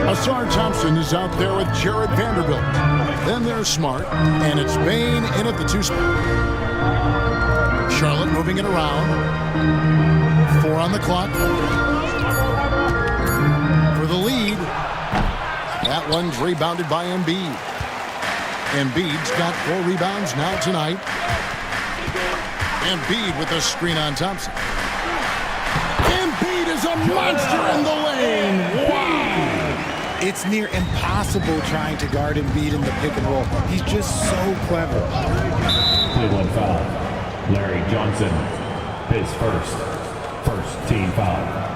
Asar Thompson is out there with Jared Vanderbilt. Then there's Smart. And it's Bane in at the 2 spot. Charlotte moving it around. 4 on the clock. For the lead. That one's rebounded by Embiid. Embiid's got 4 rebounds now tonight. Embiid with a screen on Thompson. Embiid is a monster in the lane. Wow! It's near impossible trying to guard Embiid in the pick and roll. He's just so clever. Cleveland foul. Larry Johnson, his first team foul.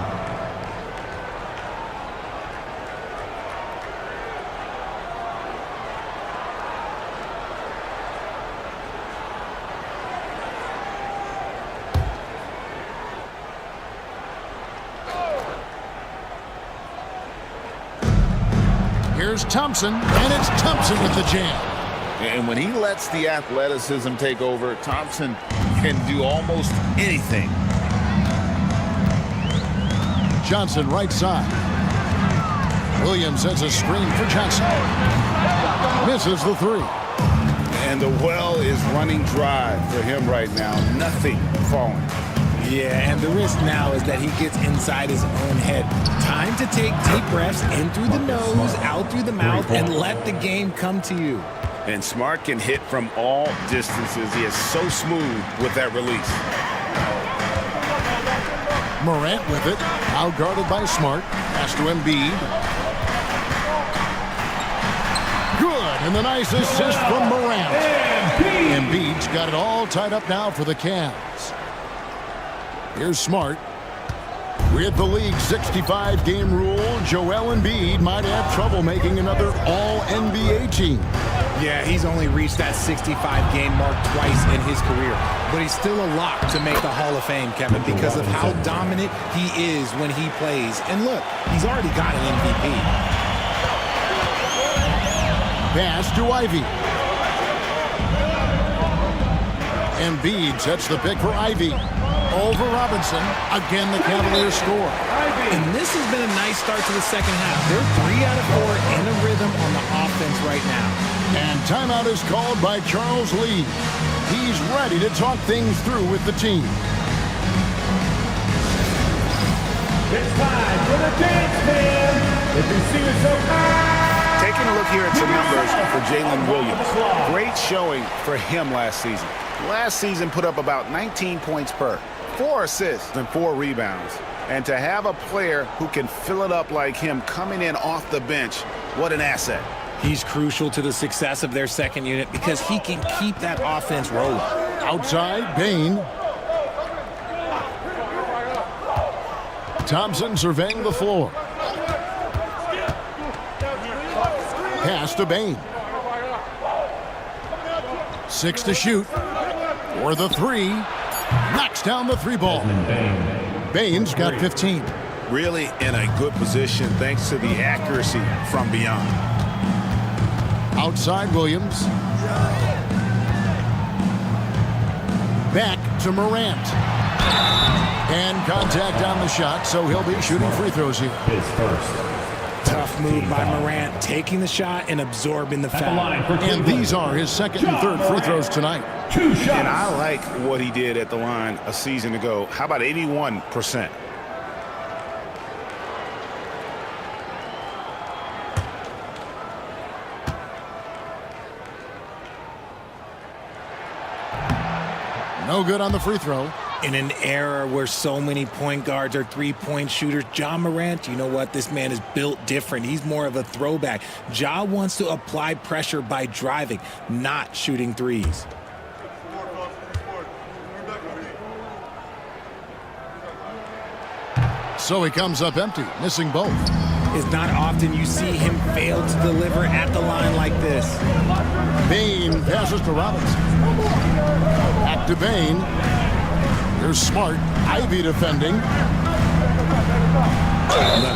Here's Thompson, and it's Thompson with the jam. And when he lets the athleticism take over, Thompson can do almost anything. Johnson right side. Williams has a screen for Johnson. Misses the 3. And the well is running dry for him right now. Nothing falling. Yeah, and the risk now is that he gets inside his own head. Time to take deep breaths in through the nose, out through the mouth, and let the game come to you. And Smart can hit from all distances. He is so smooth with that release. Morant with it. Now guarded by Smart. Pass to Embiid. Good, and the nice assist from Morant. Embiid's got it all tied up now for the Cavs. Here's Smart. With the league's 65-game rule, Joel Embiid might have trouble making another All-NBA team. Yeah, he's only reached that 65-game mark twice in his career. But he's still a lock to make the Hall of Fame, Kevin, because of how dominant he is when he plays. And look, he's already got an MVP. Pass to Ivy. Embiid sets the pick for Ivy. Over Robinson. Again, the Cavaliers score. And this has been a nice start to the second half. They're 3 out of 4 in a rhythm on the offense right now. And timeout is called by Charles Lee. He's ready to talk things through with the team. It's time for the dance band. If you see it so Taking a look here at some numbers for Jalen Williams. Great showing for him last season. Last season put up about 19 points per, 4 assists and 4 rebounds. And to have a player who can fill it up like him coming in off the bench, what an asset. He's crucial to the success of their second unit because he can keep that offense rolling. Outside, Bane. Thompson surveying the floor. Pass to Bane. 6 to shoot. For the 3. Knocks down the 3 ball. Bane's got 15. Really in a good position thanks to the accuracy from beyond. Outside Williams. Back to Morant. And contact on the shot, so he'll be shooting free throws here. His first. Tough move by Morant, taking the shot and absorbing the foul. And these are his second and third free throws tonight. 2 shots. And I like what he did at the line a season ago. How about 81%? No good on the free throw. In an era where so many point guards are three-point shooters, Ja Morant, you know what? This man is built different. He's more of a throwback. Ja wants to apply pressure by driving, not shooting threes. So he comes up empty, missing both. It's not often you see him fail to deliver at the line like this. Bane passes to Robinson. Back to Bane. Here's Smart. Ivy defending. Look,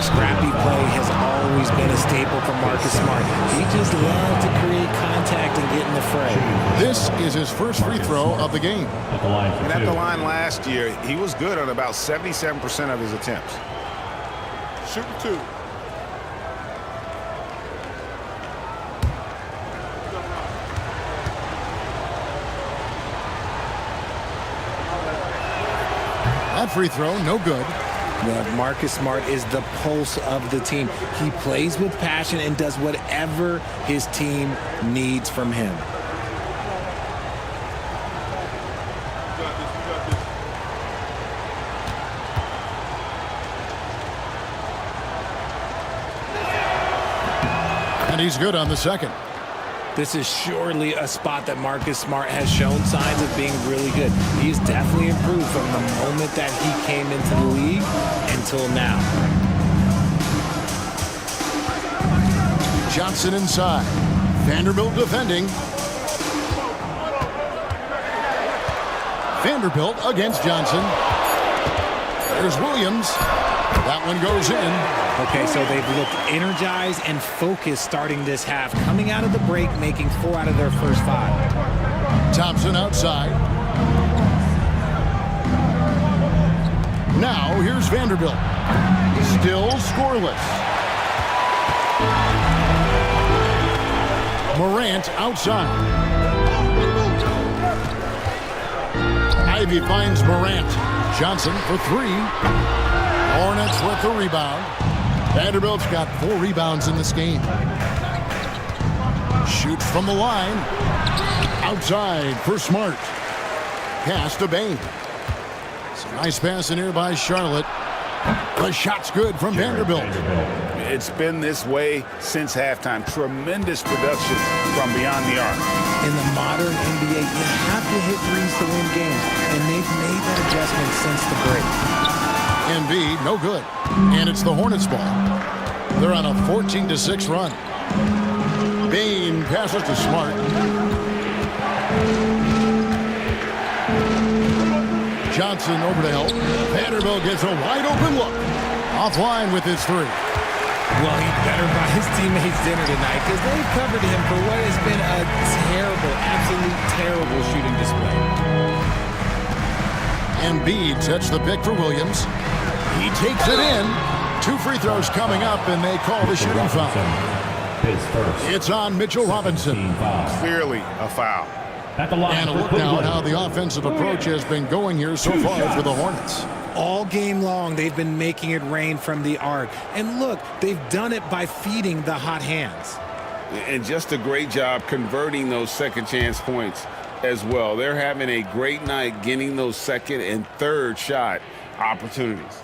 scrappy play has always been a staple for Marcus Smart. He just loves to create contact and get in the fray. This is his first free throw of the game. And at the line last year, he was good on about 77% of his attempts. Shooting 2. That free throw, no good. Well, Marcus Smart is the pulse of the team. He plays with passion and does whatever his team needs from him. And he's good on the second. This is surely a spot that Marcus Smart has shown signs of being really good. He's definitely improved from the moment that he came into the league until now. Johnson inside. Vanderbilt defending. Vanderbilt against Johnson. There's Williams. That one goes in. Okay, so they've looked energized and focused starting this half, coming out of the break, making 4 out of their first 5. Thompson outside. Now here's Vanderbilt. Still scoreless. Morant outside. Ivy finds Morant. Johnson for 3. Hornets with the rebound. Vanderbilt's got 4 rebounds in this game. Shoots from the line. Outside for Smart. Pass to Bane. Some nice pass in here by Charlotte. The shot's good from Vanderbilt. It's been this way since halftime. Tremendous production from beyond the arc. In the modern NBA, you have to hit threes to win games, and they've made that adjustment since the break. Embiid, no good. And it's the Hornets ball. They're on a 14-6 run. Bane passes to Smart. Johnson over to help. Vanderbilt gets a wide open look. Offline with his 3. Well, he better buy his teammates dinner tonight because they've covered him for what has been a terrible, absolute terrible shooting display. Embiid sets the pick for Williams. He takes it in. 2 free throws coming up, and they call the shooting foul. It's on Mitchell Robinson. Clearly a foul. And a look now at how the offensive approach has been going here so far for the Hornets. All game long, they've been making it rain from the arc. And look, they've done it by feeding the hot hands. And just a great job converting those second chance points as well. They're having a great night getting those second and third shot opportunities.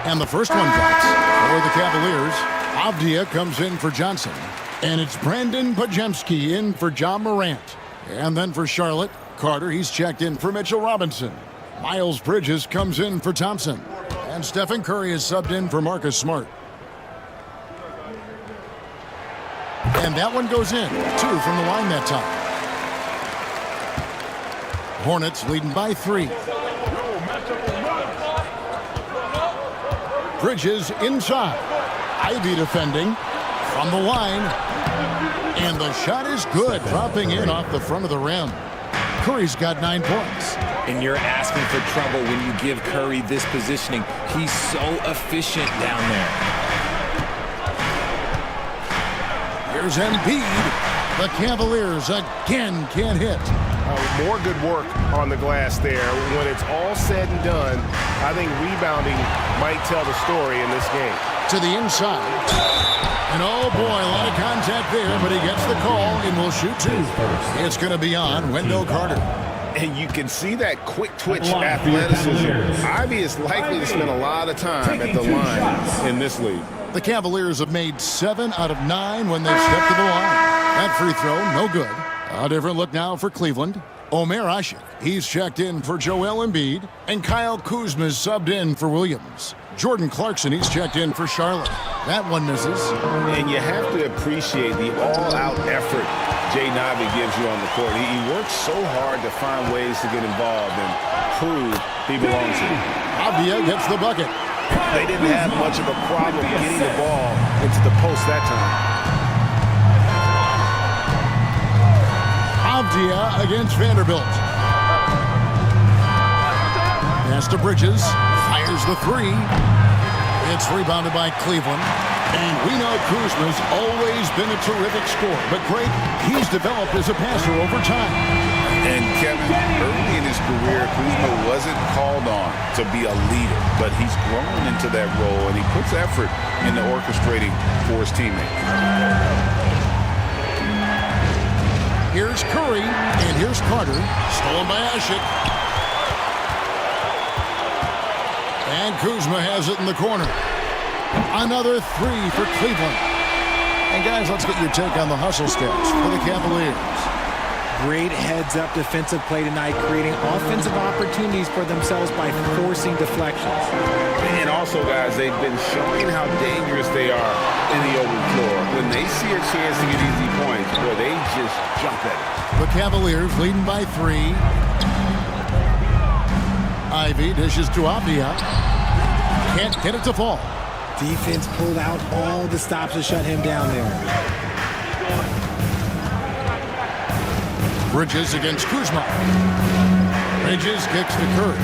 And the first one drops for the Cavaliers. Avdia comes in for Johnson. And it's Brandon Podziemski in for John Morant. And then for Charlotte, Carter, he's checked in for Mitchell Robinson. Miles Bridges comes in for Thompson. And Stephen Curry is subbed in for Marcus Smart. And that one goes in. 2 from the line that time. Hornets leading by 3. Bridges inside. Ivy defending from the line. And the shot is good, dropping in off the front of the rim. Curry's got 9 points. And you're asking for trouble when you give Curry this positioning. He's so efficient down there. Here's Embiid. The Cavaliers again can't hit. More good work on the glass there. When it's all said and done, I think rebounding might tell the story in this game. To the inside. And oh boy, a lot of contact there, but he gets the call and will shoot 2. It's going to be on Wendell Carter. And you can see that quick twitch athleticism. Ivy is likely to spend a lot of time at the line in this league. The Cavaliers have made 7 out of 9 when they've stepped to the line. That free throw, no good. A different look now for Cleveland. Omer Asik, he's checked in for Joel Embiid. And Kyle Kuzma is subbed in for Williams. Jordan Clarkson, he's checked in for Charlotte. That one misses. And you have to appreciate the all-out effort Jaden Ivey gives you on the court. He works so hard to find ways to get involved and prove he belongs here. Avdia gets the bucket. They didn't have much of a problem getting the ball into the post that time. Avdia against Vanderbilt. Pass to Bridges. Fires the 3. It's rebounded by Cleveland. And we know Kuzma's always been a terrific scorer. But, Greg, he's developed as a passer over time. And, Kevin, early in his career, Kuzma wasn't called on to be a leader. But he's grown into that role, and he puts effort into orchestrating for his teammates. Here's Curry, and here's Carter. Stolen by Ashik. And Kuzma has it in the corner. Another three for Cleveland. And guys, let's get your take on the hustle steps for the Cavaliers. Great heads-up defensive play tonight, creating offensive opportunities for themselves by forcing deflections. And also, guys, they've been showing how dangerous they are in the open floor. When they see a chance to get easy points, boy, they just jump at it. The Cavaliers leading by 3. Ivy dishes to Avdia. Can't get it to fall. Defense pulled out all the stops to shut him down there. Bridges against Kuzma. Bridges kicks to Curry.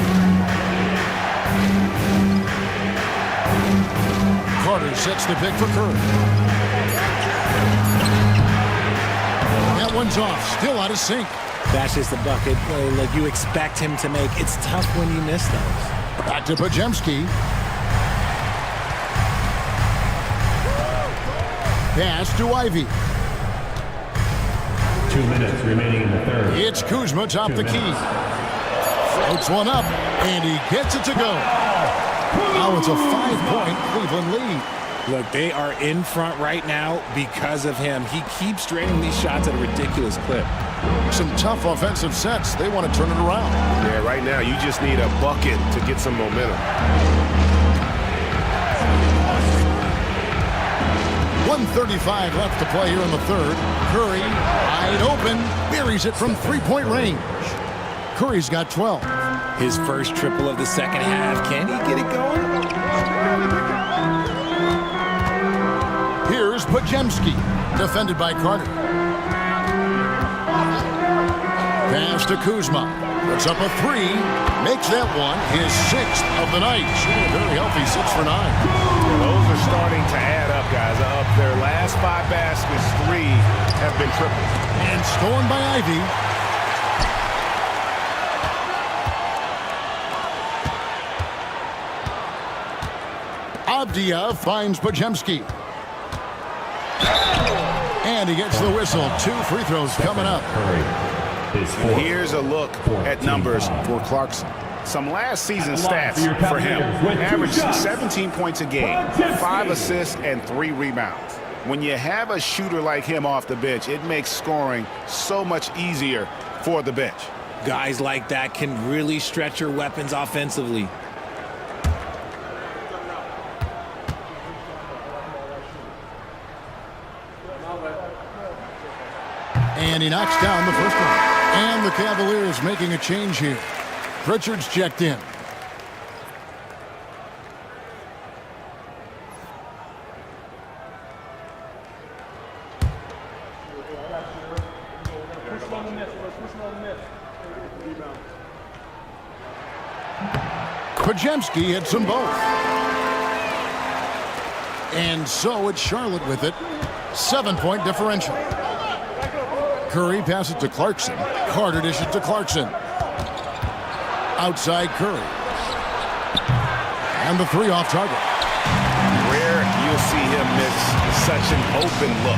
Carter sets the pick for Curry. That one's off. Still out of sync. That's just the bucket like you expect him to make. It's tough when you miss those. Back to Podziemski. Pass to Ivy. 2 minutes remaining in the third. It's Kuzma top the key. Floats one up, and he gets it to go. Now it's a 5-point Cleveland lead. Look, they are in front right now because of him. He keeps draining these shots at a ridiculous clip. Some tough offensive sets. They want to turn it around. Yeah, right now you just need a bucket to get some momentum. 1:35 left to play here in the third. Curry, wide open, buries it from three-point range. Curry's got 12. His first triple of the second half. Can he get it going? Here's Podziemski, defended by Carter. Pass to Kuzma. Puts up a 3. Makes that one his 6th of the night. Shooting a very healthy 6 for 9. Those are starting to add up, guys. Up their last 5 baskets, 3 have been triples. And stolen by Ivy. Avdia finds Podziemski. And he gets the whistle. 2 free throws coming up. Here's a look at numbers for Clarkson. Some last season stats for him. Average 17 points a game, 5 assists, and 3 rebounds. When you have a shooter like him off the bench, it makes scoring so much easier for the bench. Guys like that can really stretch your weapons offensively. And he knocks down the first one. And the Cavaliers making a change here. Pritchard's checked in. Podziemski hits them both. And so it's Charlotte with it. 7-point differential. Curry passes to Clarkson. Carter dishes to Clarkson. Outside Curry. And the 3 off target. Rare you'll see him miss such an open look.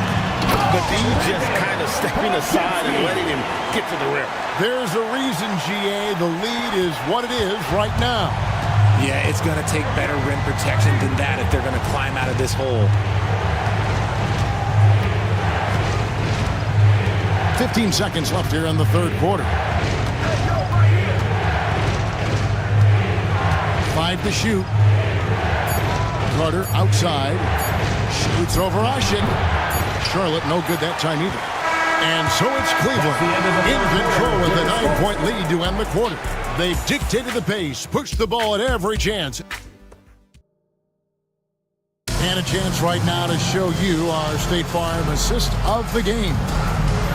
But then just kind of stepping aside and letting him get to the rim. There's a reason, GA. The lead is what it is right now. Yeah, it's going to take better rim protection than that if they're going to climb out of this hole. 15 seconds left here in the third quarter. 5 to shoot. Carter outside. Shoots over Ashik. Charlotte no good that time either. And so it's Cleveland in control with a 9-point lead to end the quarter. They've dictated the pace, pushed the ball at every chance. And a chance right now to show you our State Farm assist of the game.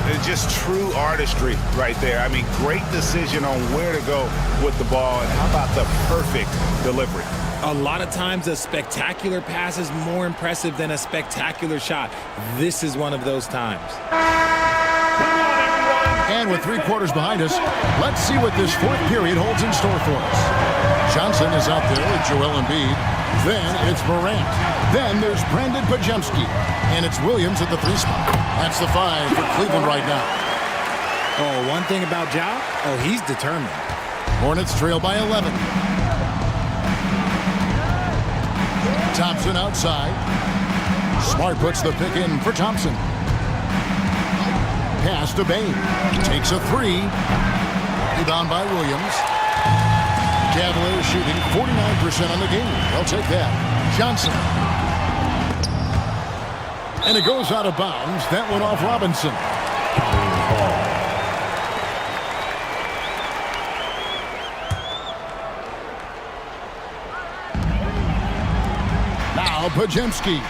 It's just true artistry right there. I mean, great decision on where to go with the ball, and how about the perfect delivery? A lot of times a spectacular pass is more impressive than a spectacular shot. This is one of those times. And with 3 quarters behind us, let's see what this fourth period holds in store for us. Johnson is out there with Joel Embiid. Then it's Morant. Then there's Brandon Podziemski. And it's Williams at the 3 spot. That's the 5 for Cleveland right now. Oh, one thing about Ja, he's determined. Hornets trail by 11. Thompson outside. Smart puts the pick in for Thompson. Pass to Bane. Takes a 3. Rebound by Williams. Cavaliers shooting 49% on the game. They'll take that. Johnson. And it goes out of bounds. That went off Robinson. Now Podziemski.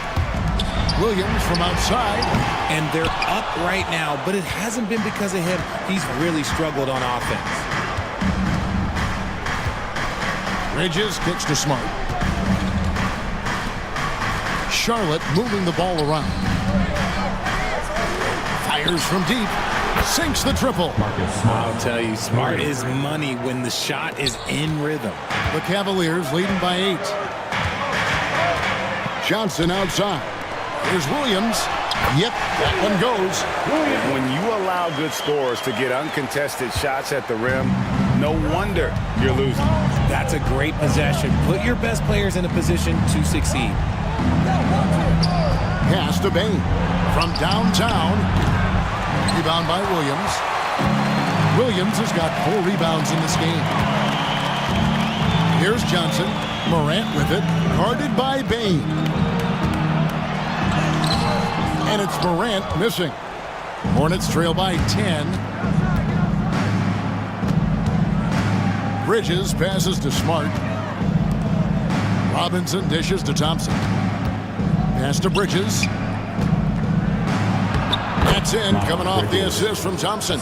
Williams from outside. And they're up right now, but it hasn't been because of him. He's really struggled on offense. Bridges kicks to Smart. Charlotte moving the ball around. Fires from deep. Sinks the triple. I'll tell you, Smart is money when the shot is in rhythm. The Cavaliers leading by 8. Johnson outside. Here's Williams. Yep, that one goes. When you allow good scorers to get uncontested shots at the rim, no wonder you're losing. That's a great possession. Put your best players in a position to succeed. Pass to Bane. From downtown. Rebound by Williams. Williams has got 4 rebounds in this game. Here's Johnson. Morant with it. Guarded by Bane. And it's Morant missing. Hornets trail by 10. Bridges passes to Smart. Robinson dishes to Thompson. Pass to Bridges. That's in, coming off the assist from Thompson.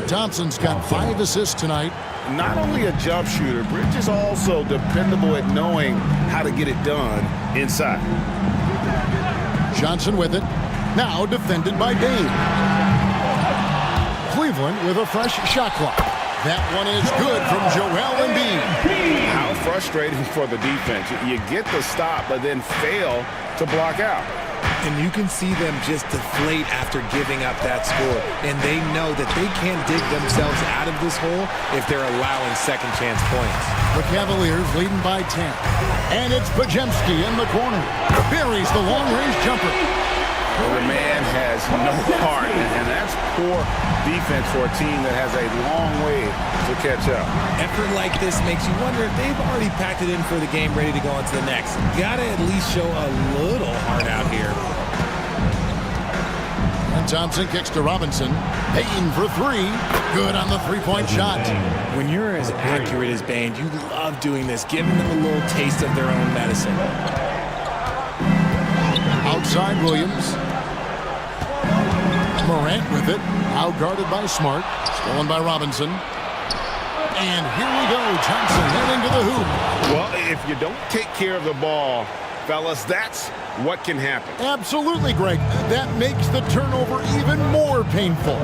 Thompson's got 5 assists tonight. Not only a jump shooter, Bridges also dependable at knowing how to get it done inside. Johnson with it. Now defended by Bane. Cleveland with a fresh shot clock. That one is good from Joel Embiid. How frustrating for the defense. You get the stop, but then fail to block out. And you can see them just deflate after giving up that score. And they know that they can't dig themselves out of this hole if they're allowing second chance points. The Cavaliers leading by 10. And it's Podziemski in the corner. Buries the long-range jumper. Well, the man has no heart, and that's poor defense for a team that has a long way to catch up. Effort like this makes you wonder if they've already packed it in for the game, ready to go on to the next. Gotta at least show a little heart out here. And Thompson kicks to Robinson. Bane for 3. Good on the 3-point shot. When you're as accurate as Bane, you love doing this, giving them a little taste of their own medicine. Outside Williams. Morant with it. Out guarded by Smart. Stolen by Robinson. And here we go. Johnson heading to the hoop. Well, if you don't take care of the ball, fellas, that's what can happen. Absolutely, Greg. That makes the turnover even more painful.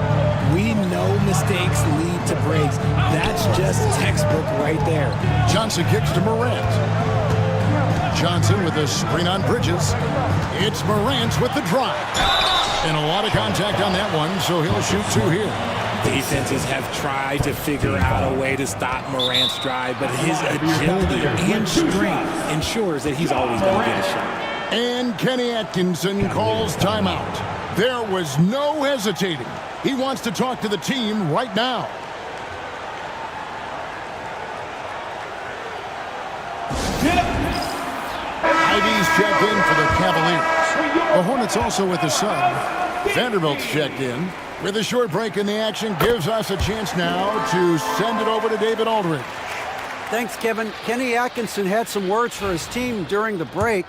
We know mistakes lead to breaks. That's just textbook right there. Johnson kicks to Morant. Johnson with a screen on Bridges. It's Morant with the drive. And a lot of contact on that one, so he'll shoot 2 here. Defenses have tried to figure out a way to stop Morant's drive, but his agility and strength ensures that he's always going to get a shot. And Kenny Atkinson calls timeout. There was no hesitating. He wants to talk to the team right now. Ivy's checked in for the Cavaliers. The Hornets also with the sub. Vanderbilt's checked in. With a short break in the action, gives us a chance now to send it over to David Aldridge. Thanks, Kevin. Kenny Atkinson had some words for his team during the break.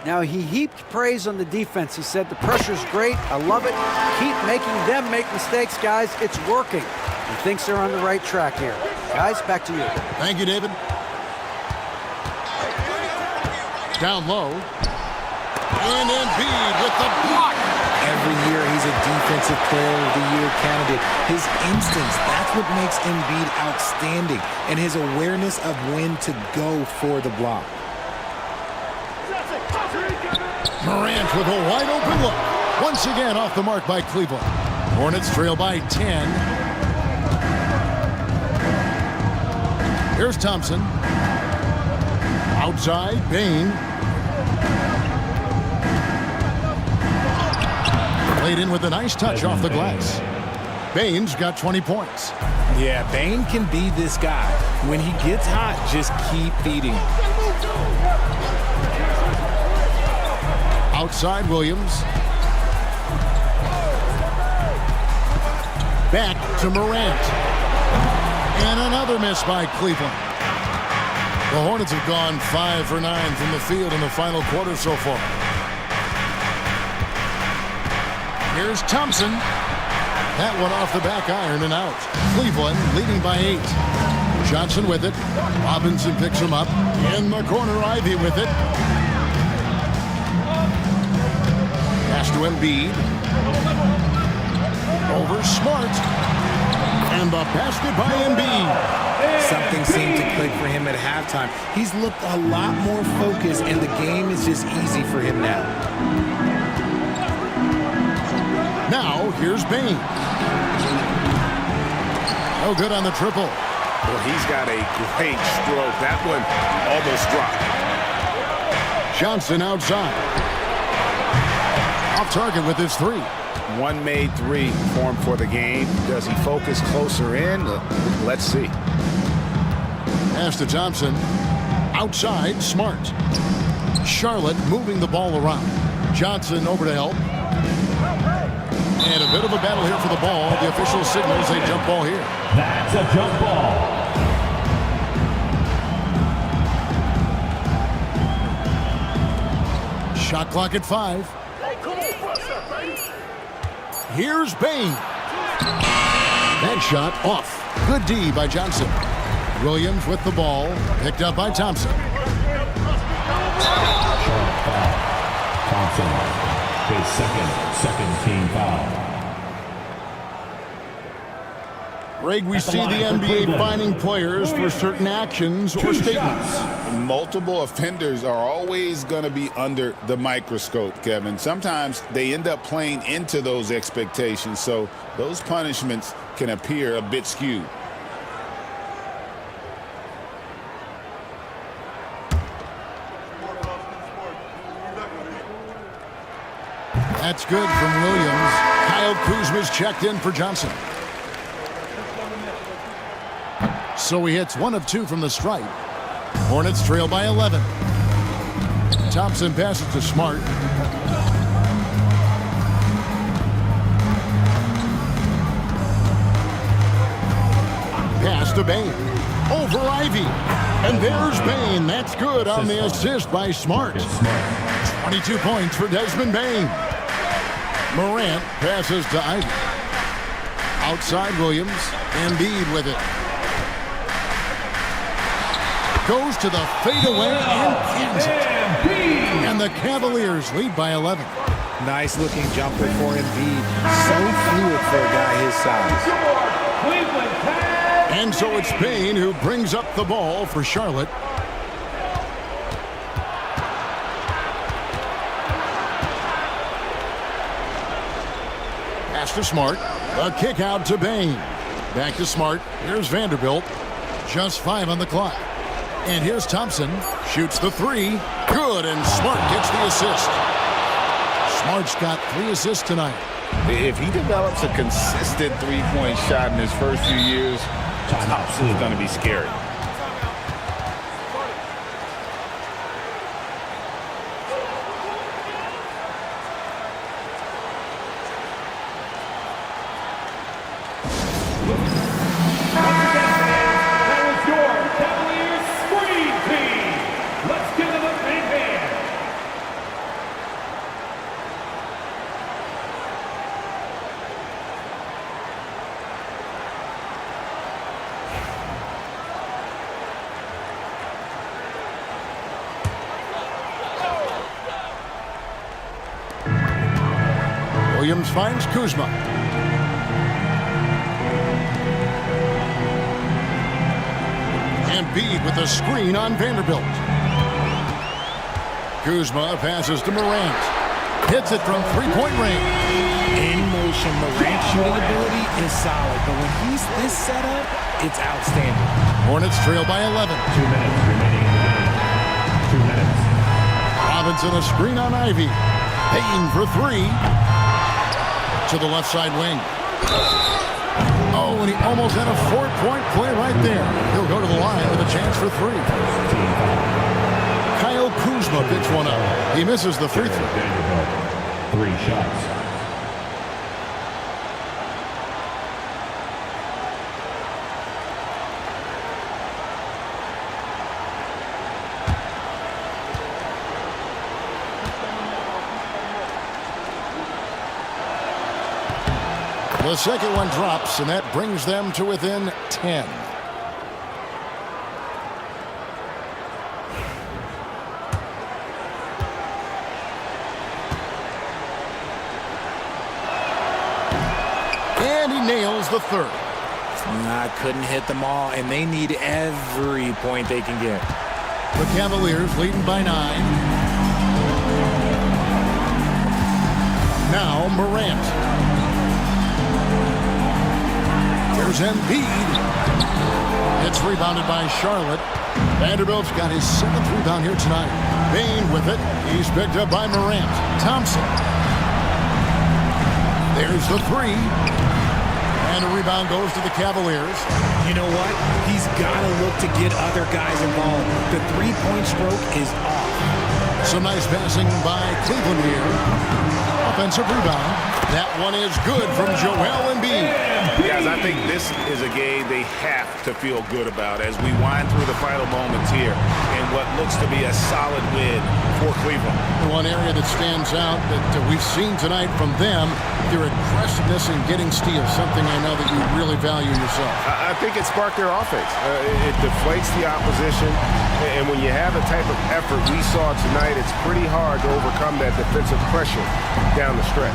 Now, he heaped praise on the defense. He said, the pressure's great. I love it. Keep making them make mistakes, guys. It's working. He thinks they're on the right track here. Guys, back to you. Thank you, David. Down low. And Embiid with the block. Every year he's a Defensive Player of the Year candidate. His instincts, that's what makes Embiid outstanding. And his awareness of when to go for the block. Morant with a wide open look. Once again off the mark by Cleveland. Hornets trail by 10. Here's Thompson. Outside, Bane. Played in with a nice touch off the glass. Bane's got 20 points. Yeah, Bane can be this guy. When he gets hot, just keep feeding him. Outside, Williams. Back to Morant. And another miss by Cleveland. The Hornets have gone 5 for 9 from the field in the final quarter so far. Here's Thompson. That one off the back iron and out. Cleveland leading by 8. Johnson with it. Robinson picks him up. In the corner, Ivy with it. Pass to Embiid. Over Smart. And the basket by Embiid. Something seemed to click for him at halftime. He's looked a lot more focused, and the game is just easy for him now. Now, here's Bane. No good on the triple. Well, he's got a great stroke. That one almost dropped. Johnson outside. Off target with his 3. One made 3 formed for the game. Does he focus closer in? Let's see. Pass to Thompson. Outside, Smart. Charlotte moving the ball around. Johnson over to help. And a bit of a battle here for the ball. The official signals a jump ball here. That's a jump ball. Shot clock at 5. Here's Bane. That shot off. Good D by Johnson. Williams with the ball. Picked up by Thompson. Thompson, his second team foul. Greg, we see the NBA finding players for certain actions or statements. Multiple offenders are always going to be under the microscope, Kevin. Sometimes they end up playing into those expectations, so those punishments can appear a bit skewed. That's good from Williams. Kyle Kuzma's checked in for Johnson. So he hits 1 of 2 from the stripe. Hornets trail by 11. Thompson passes to Smart. Pass to Bane. Over Ivy. And there's Bane. That's good on the assist by Smart. 22 points for Desmond Bane. Morant passes to Ivy. Outside Williams. Embiid with it. Goes to the fadeaway and pins it. And the Cavaliers lead by 11. Nice looking jumper for Embiid. So fluid for a guy his size. And so it's Bane who brings up the ball for Charlotte. Pass to Smart. A kick out to Bane. Back to Smart. Here's Vanderbilt. Just 5 on the clock. And here's Thompson. Shoots the 3. Good, and Smart gets the assist. Smart's got 3 assists tonight. If he develops a consistent three-point shot in his first few years, Thompson's going to be scary. Williams finds Kuzma. Embiid with a screen on Vanderbilt. Kuzma passes to Morant. Hits it from three-point range. In motion, Morant's shooting ability is solid, but when he's this set up, it's outstanding. Hornets trail by 11. 2 minutes remaining in the game. 2 minutes. Robinson a screen on Ivy. Payton for three. To the left side wing. Oh, and he almost had a 4-point play right there. He'll go to the line with a chance for three. Kyle Kuzma picks one up. He misses the free throw. 3 shots. The second one drops, and that brings them to within 10. And he nails the third. I couldn't hit them all, and they need every point they can get. The Cavaliers leading by 9. Now Morant. Here's Embiid. It's rebounded by Charlotte. Vanderbilt's got his 7th rebound here tonight. Bane with it. He's picked up by Morant. Thompson. There's the three. And the rebound goes to the Cavaliers. You know what? He's got to look to get other guys involved. The three-point stroke is off. Some nice passing by Cleveland here. Offensive rebound. That one is good from Joel Embiid. Guys, I think this is a game they have to feel good about as we wind through the final moments here in what looks to be a solid win for Cleveland. One area that stands out that we've seen tonight from them, their aggressiveness in getting steals, something I know that you really value yourself. I think it sparked their offense. It deflates the opposition, and when you have the type of effort we saw tonight, it's pretty hard to overcome that defensive pressure down the stretch.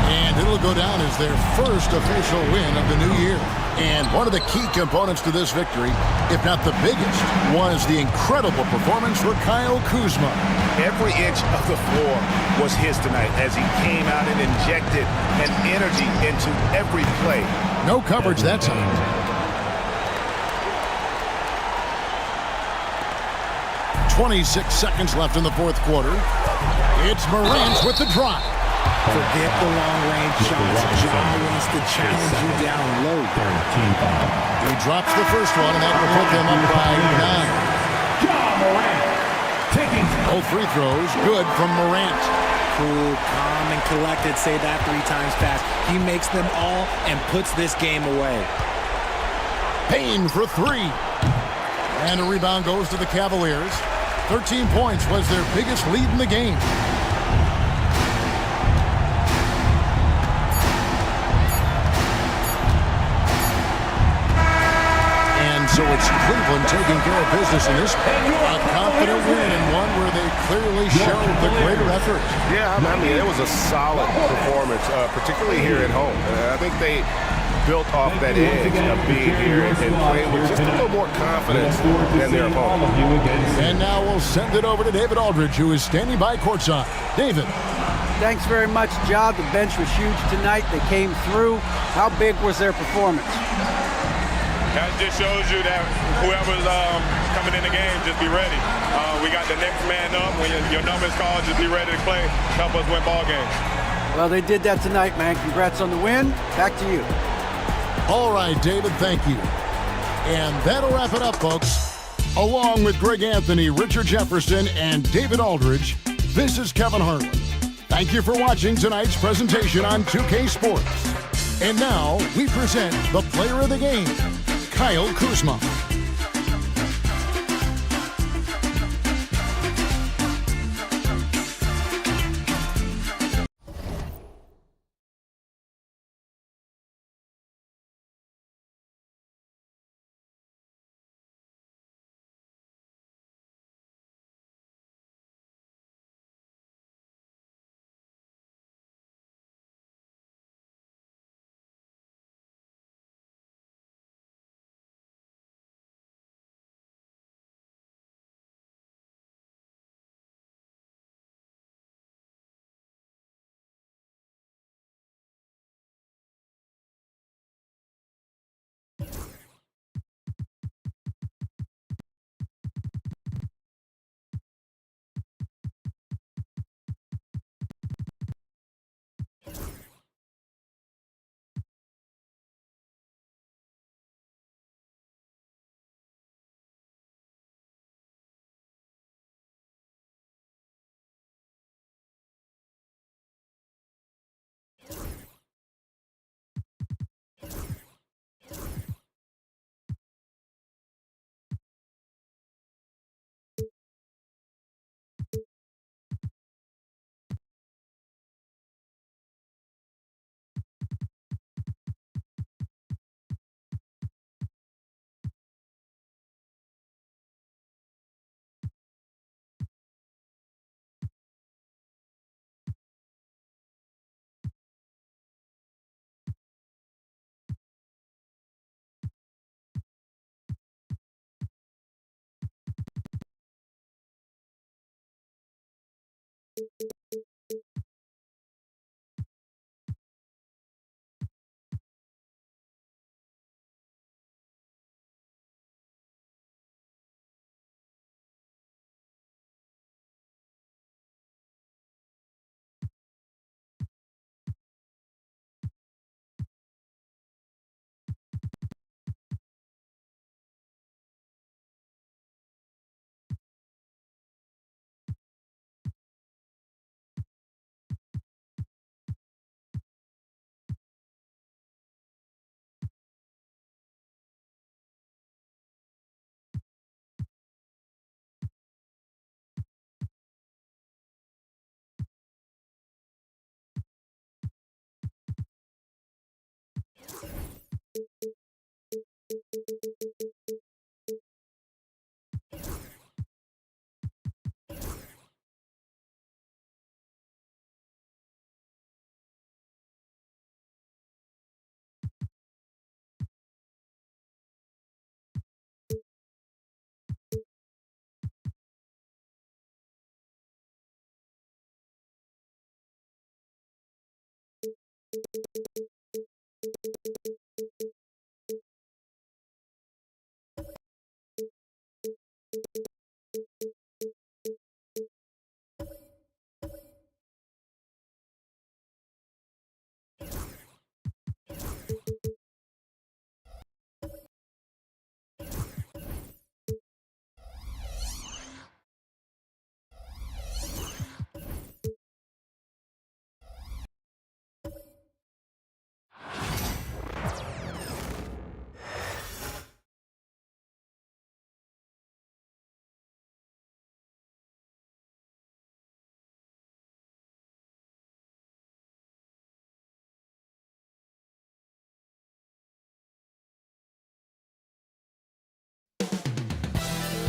And it'll go down as their first official win of the new year. And one of the key components to this victory, if not the biggest, was the incredible performance for Kyle Kuzma. Every inch of the floor was his tonight as he came out and injected an energy into every play. No coverage that time. .26 seconds left in the fourth quarter. It's Morant with the drive. Forget the long-range shots. John wants to challenge you down low. He drops the first one, and that will put them up by 9. John Morant taking both free throws good from Morant. Cool, calm, and collected. Say that 3 times fast. He makes them all and puts this game away. Payne for 3. And a rebound goes to the Cavaliers. 13 points was their biggest lead in the game. So it's Cleveland taking care of business in this a confident win and one where they clearly showed the greater effort. Yeah, I mean, it was a solid performance, particularly here at home. I think they built off that edge of being here and playing with just a little more confidence than their opponent. And now we'll send it over to David Aldridge, who is standing by courtside. David. Thanks very much, John. The bench was huge tonight. They came through. How big was their performance? That just shows you that whoever's coming in the game, just be ready. We got the next man up. When your number is called, just be ready to play. Help us win ball games. Well, they did that tonight, man. Congrats on the win. Back to you. All right, David, thank you. And that'll wrap it up, folks. Along with Greg Anthony, Richard Jefferson, and David Aldridge, this is Kevin Harlan. Thank you for watching tonight's presentation on 2K Sports. And now we present the player of the game, Kyle Kuzma.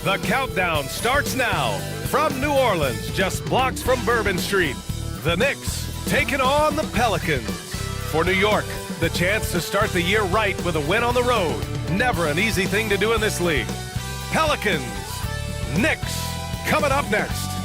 The countdown starts now. From New Orleans, just blocks from Bourbon Street, the Knicks taking on the Pelicans. For New York, the chance to start the year right with a win on the road. Never an easy thing to do in this league. Pelicans, Knicks, coming up next.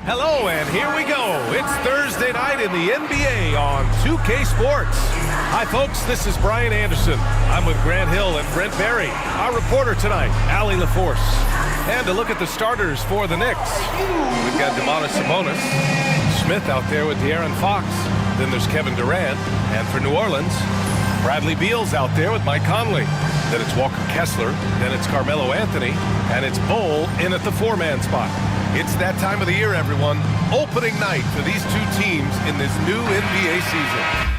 Hello, and here we go. It's Thursday night in the NBA on 2K Sports. Hi, folks. This is Brian Anderson. I'm with Grant Hill and Brent Barry. Our reporter tonight, Allie LaForce. And to look at the starters for the Knicks, we've got Domantas Sabonis, Smith out there with De'Aaron Fox. Then there's Kevin Durant. And for New Orleans, Bradley Beal's out there with Mike Conley. Then it's Walker Kessler. Then it's Carmelo Anthony. And it's Bol in at the four-man spot. It's that time of the year, everyone. Opening night for these two teams in this new NBA season.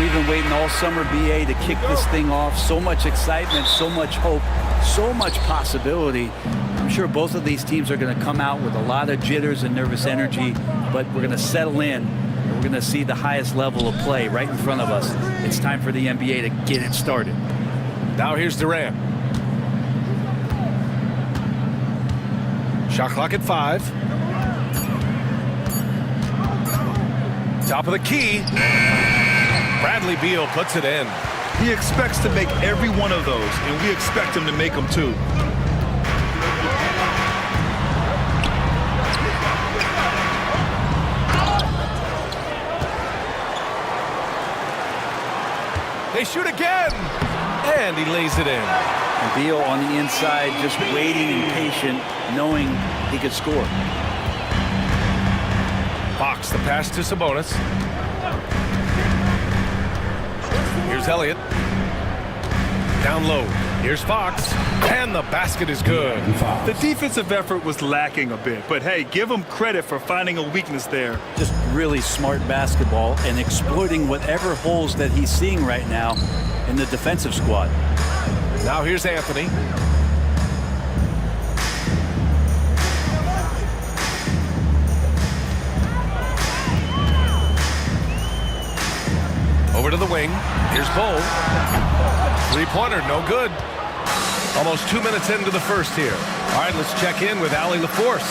We've been waiting all summer, BA, to kick this thing off. So much excitement, so much hope, so much possibility. I'm sure both of these teams are going to come out with a lot of jitters and nervous energy, but we're going to settle in, and we're going to see the highest level of play right in front of us. It's time for the NBA to get it started. Now here's Durant. Shot clock at 5. Top of the key. Bradley Beal puts it in. He expects to make every one of those, and we expect him to make them too. They shoot again, and he lays it in. And Beal on the inside, just waiting and patient, knowing he could score. Fox, the pass to Sabonis. Here's Elliott. Down low. Here's Fox. And the basket is good. The defensive effort was lacking a bit, but hey, give him credit for finding a weakness there. Just really smart basketball and exploiting whatever holes that he's seeing right now in the defensive squad. Now here's Anthony. Over to the wing. Here's Bull. Three-pointer, no good. Almost 2 minutes into the first here. All right, let's check in with Allie LaForce.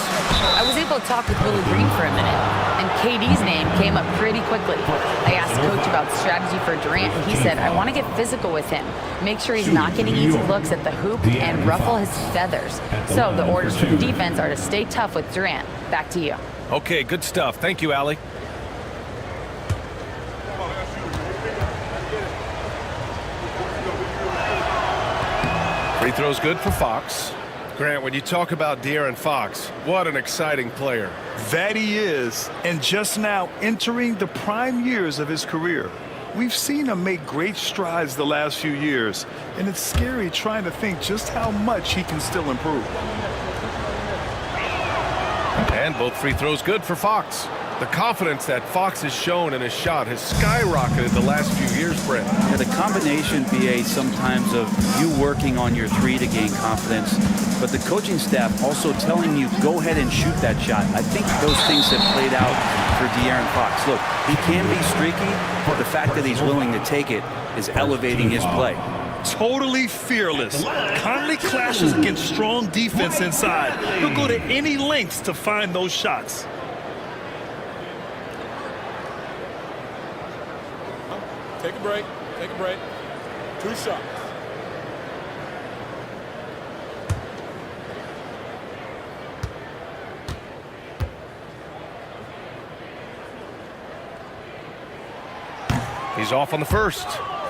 I was able to talk with Willie Green for a minute, and KD's name came up pretty quickly. I asked Coach about strategy for Durant, and he said, I want to get physical with him, make sure he's not getting easy looks at the hoop, and ruffle his feathers. So the orders for the defense are to stay tough with Durant. Back to you. Okay, good stuff. Thank you, Allie. Free throw's good for Fox. Grant, when you talk about De'Aaron Fox, what an exciting player. That he is, and just now entering the prime years of his career. We've seen him make great strides the last few years, and it's scary trying to think just how much he can still improve. And both free throws good for Fox. The confidence that Fox has shown in his shot has skyrocketed the last few years, Brent. Yeah, the combination, BA, sometimes of you working on your three to gain confidence, but the coaching staff also telling you, go ahead and shoot that shot. I think those things have played out for De'Aaron Fox. Look, he can be streaky, but the fact that he's willing to take it is elevating his play. Totally fearless. Conley clashes against strong defense inside. He'll go to any lengths to find those shots. Take a break. Take a break. 2 shots. He's off on the first.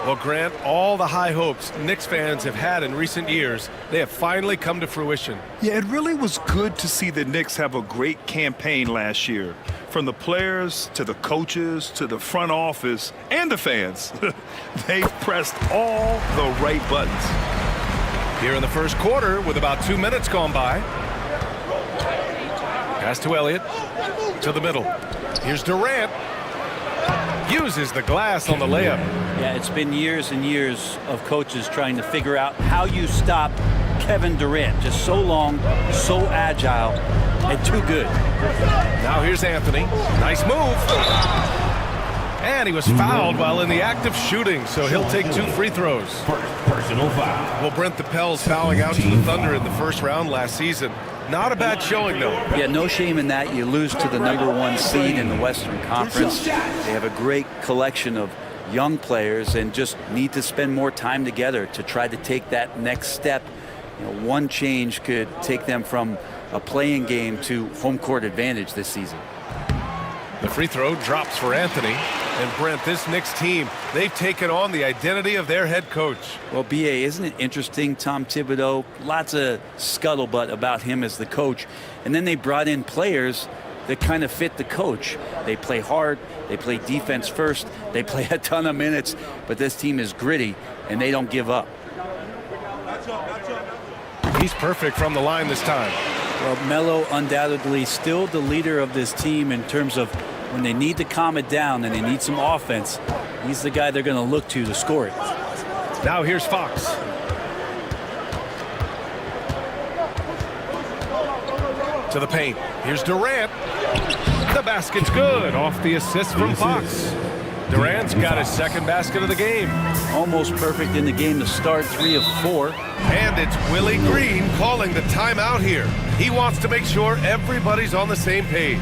Well, Grant, all the high hopes Knicks fans have had in recent years, they have finally come to fruition. Yeah, it really was good to see the Knicks have a great campaign last year. From the players to the coaches to the front office and the fans. They've pressed all the right buttons. Here in the first quarter with about 2 minutes gone by. Pass to Elliott. To the middle. Here's Durant. Uses the glass on the layup. Yeah, it's been years and years of coaches trying to figure out how you stop Kevin Durant. Just so long, so agile, and too good. Now here's Anthony. Nice move. And he was fouled while in the act of shooting, so he'll take 2 free throws. Personal foul. Well, Brent, the Pels fouling out to the Thunder in the first round last season. Not a bad showing, though. Yeah, no shame in that. You lose to the #1 seed in the Western Conference. They have a great collection of young players and just need to spend more time together to try to take that next step. You know, one change could take them from a playing game to home court advantage this season. The free throw drops for Anthony. And Brent, this Knicks team, they've taken on the identity of their head coach. Well, BA, isn't it interesting? Tom Thibodeau, lots of scuttlebutt about him as the coach. And then they brought in players that kind of fit the coach. They play hard, they play defense first, they play a ton of minutes, but this team is gritty and they don't give up. He's perfect from the line this time. Well, Melo undoubtedly still the leader of this team in terms of when they need to calm it down and they need some offense. He's the guy they're going to look to score it. Now here's Fox. To the paint. Here's Durant. The basket's good off the assist from Fox. Durant's got his second basket of the game. Almost perfect in the game to start, 3 of 4. And it's Willie Green calling the timeout here. He wants to make sure everybody's on the same page.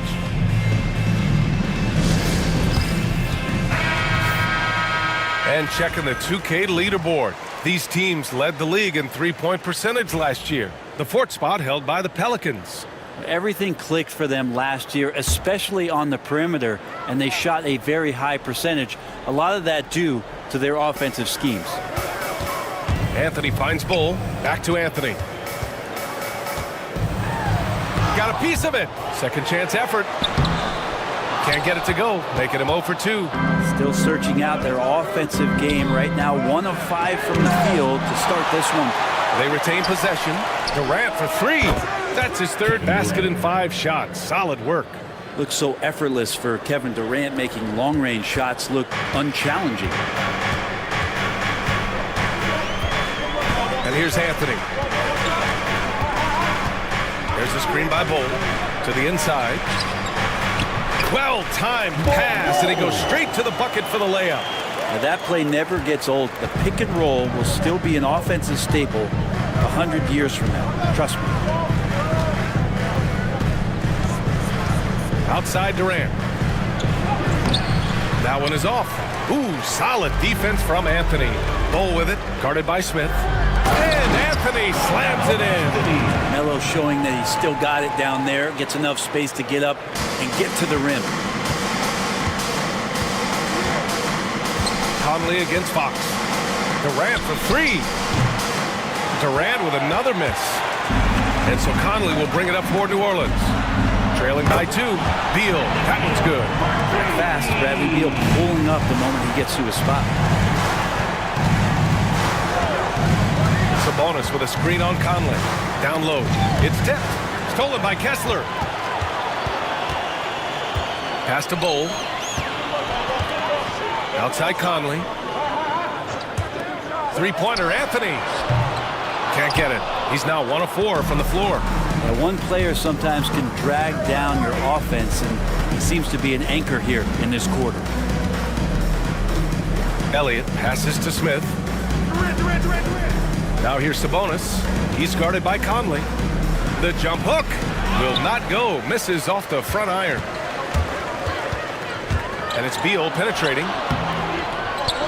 And checking the 2K leaderboard. These teams led the league in three-point percentage last year. The fourth spot held by the Pelicans. Everything clicked for them last year, especially on the perimeter, and they shot a very high percentage. A lot of that due to their offensive schemes. Anthony finds Bull. Back to Anthony. Got a piece of it. Second chance effort. Can't get it to go, making him 0 for 2. Still searching out their offensive game right now. 1 of 5 from the field to start this one. They retain possession. Durant for 3. That's his third basket in 5 shots. Solid work. Looks so effortless for Kevin Durant, making long-range shots look unchallenging. And here's Anthony. There's a screen by Bull to the inside. Well-timed pass, and he goes straight to the bucket for the layup. Now that play never gets old. The pick and roll will still be an offensive staple 100 years from now. Trust me. Outside Durant. That one is off. Ooh, solid defense from Anthony. Bull with it, guarded by Smith. And Anthony slams it in. Melo showing that he's still got it down there, gets enough space to get up and get to the rim. Conley against Fox. Durant for 3. Durant with another miss. And so Conley will bring it up for New Orleans. Trailing by 2. Beal, that one's good. Fast, Bradley Beal pulling up the moment he gets to his spot. Sabonis with a screen on Conley. Down low. It's tipped. Stolen by Kessler. Pass to Bull. Outside Conley. Three-pointer, Anthony. Can't get it. He's now 1 of 4 from the floor. Now, one player sometimes can drag down your offense, and he seems to be an anchor here in this quarter. Elliott passes to Smith. Now here's Sabonis. He's guarded by Conley. The jump hook will not go. Misses off the front iron. And it's Beal penetrating.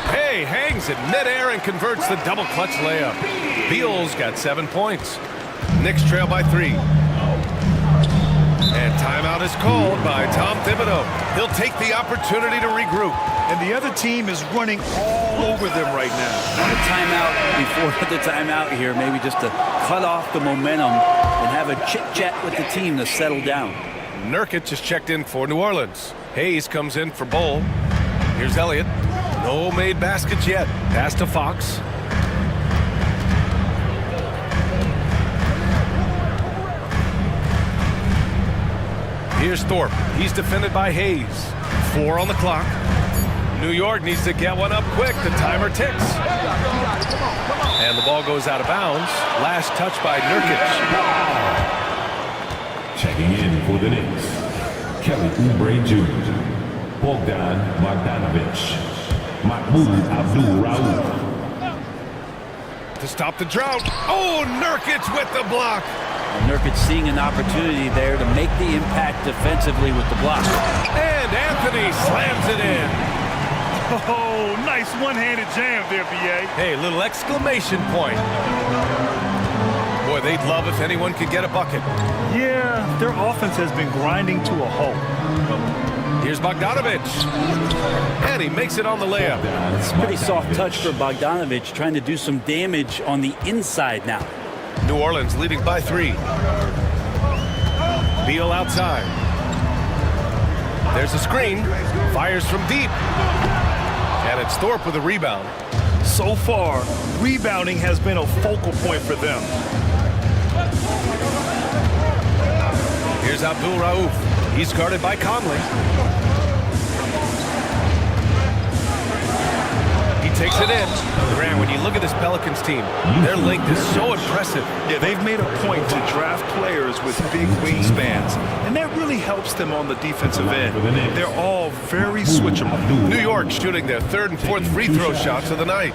Hey, hangs in midair and converts the double clutch layup. Beal's got 7 points. Knicks trail by 3. And timeout is called by Tom Thibodeau. He'll take the opportunity to regroup. And the other team is running all over them right now. A timeout before the timeout here, maybe just to cut off the momentum and have a chit-chat with the team to settle down. Nurkic just checked in for New Orleans. Hayes comes in for Bull. Here's Elliott. No made baskets yet. Pass to Fox. Here's Thorpe. He's defended by Hayes. 4 on the clock. New York needs to get one up quick. The timer ticks. And the ball goes out of bounds. Last touch by Nurkic. Checking in for the Knicks, Kelly Oubre Jr., Bogdan Bogdanovic, Mahmoud Abdul-Rauf. To stop the drought. Oh, Nurkic with the block. And Nurkic seeing an opportunity there to make the impact defensively with the block. And Anthony slams it in. Oh, nice one-handed jam there, B.A. Hey, little exclamation point. Boy, they'd love if anyone could get a bucket. Yeah, their offense has been grinding to a halt. Here's Bogdanovic. And he makes it on the layup. It's a pretty soft touch for Bogdanovic, trying to do some damage on the inside now. New Orleans leading by 3. Beal outside. There's a screen. Fires from deep. And it's Thorpe with a rebound. So far, rebounding has been a focal point for them. Here's Abdul-Rauf. He's guarded by Conley. He takes it in. Grant, when you look at this Pelicans team, their length is so impressive. Yeah, they've made a point to draft players with big wingspans, and that really helps them on the defensive end. They're all very switchable. New York shooting their third and fourth free throw shots of the night.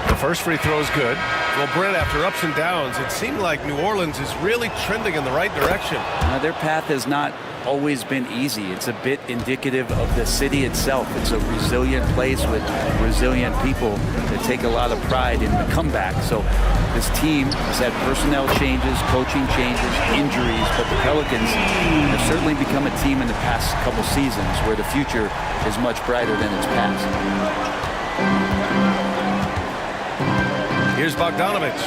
The first free throw is good. Well, Brent, after ups and downs, it seemed like New Orleans is really trending in the right direction. Their path has not always been easy. It's a bit indicative of the city itself. It's a resilient place with resilient people that take a lot of pride in the comeback. So this team has had personnel changes, coaching changes, injuries, but the Pelicans have certainly become a team in the past couple seasons where the future is much brighter than its past. Here's Bogdanovich.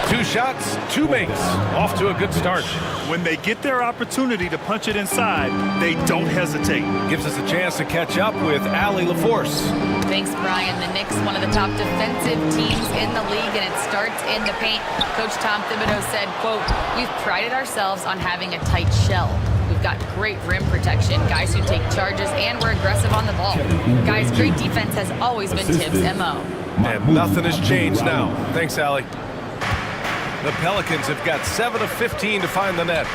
2 shots, 2 makes. Off to a good start. When they get their opportunity to punch it inside, they don't hesitate. Gives us a chance to catch up with Allie LaForce. Thanks, Brian. The Knicks, one of the top defensive teams in the league, and it starts in the paint. Coach Tom Thibodeau said, quote, "We've prided ourselves on having a tight shell. We've got great rim protection, guys who take charges, and we're aggressive on the ball. Guys, great defense has always been Tibbs' MO." And nothing has changed now. Thanks, Allie. The Pelicans have got 7 of 15 to find the net.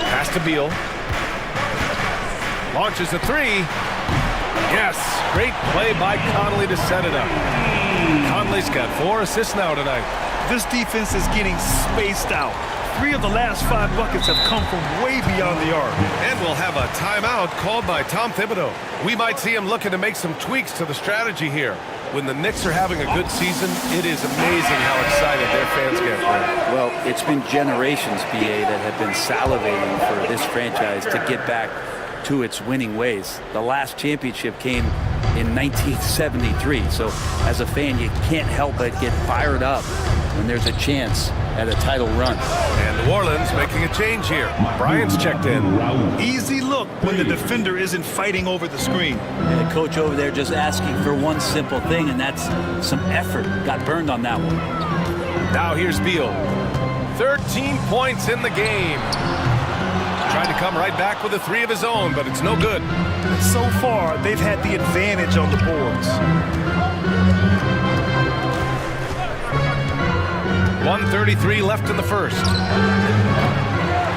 Pass to Beal. Launches a 3. Yes, great play by Conley to set it up. Conley's got 4 assists now tonight. This defense is getting spaced out. 3 of the last 5 buckets have come from way beyond the arc. And we'll have a timeout called by Tom Thibodeau. We might see him looking to make some tweaks to the strategy here. When the Knicks are having a good season, it is amazing how excited their fans get. Well, it's been generations, BA, that have been salivating for this franchise to get back to its winning ways. The last championship came in 1973. So as a fan, you can't help but get fired up when there's a chance at a title run. And New Orleans making a change here. Bryant's checked in. Easy look when the defender isn't fighting over the screen. And the coach over there just asking for one simple thing, and that's some effort. Got burned on that one. Now here's Beal. 13 points in the game. Tried to come right back with a 3 of his own, but it's no good. So far, they've had the advantage on the boards. 1:33 left in the first.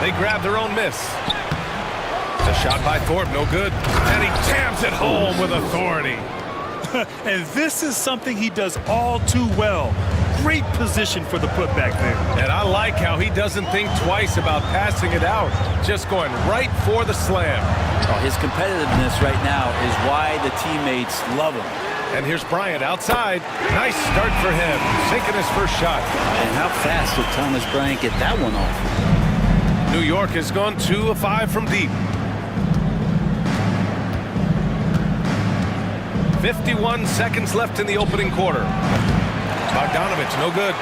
They grab their own miss. A shot by Thorpe, no good. And he jams it home with authority. And this is something he does all too well. Great position for the putback there. And I like how he doesn't think twice about passing it out. Just going right for the slam. Well, his competitiveness right now is why the teammates love him. And here's Bryant outside. Nice start for him. Sinking his first shot. And how fast did Thomas Bryant get that one off? New York has gone 2 of 5 from deep. 51 seconds left in the opening quarter. Bogdanovich, no good.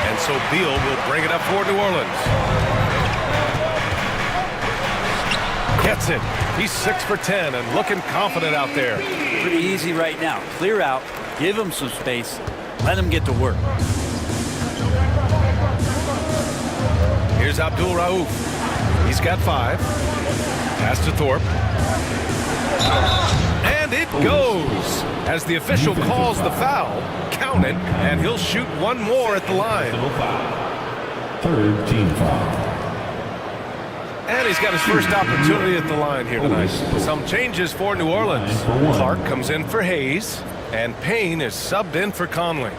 And so Beal will bring it up for New Orleans. Gets it. He's 6 for 10 and looking confident out there. Pretty easy right now. Clear out, give him some space, let him get to work. Here's Abdul Rauf. He's got 5. Pass to Thorpe. And it goes. As the official calls the foul, count it, and he'll shoot one more at the line. Third team foul. And he's got his first opportunity at the line here tonight. Some changes for New Orleans. Clark comes in for Hayes, and Payne is subbed in for Conley.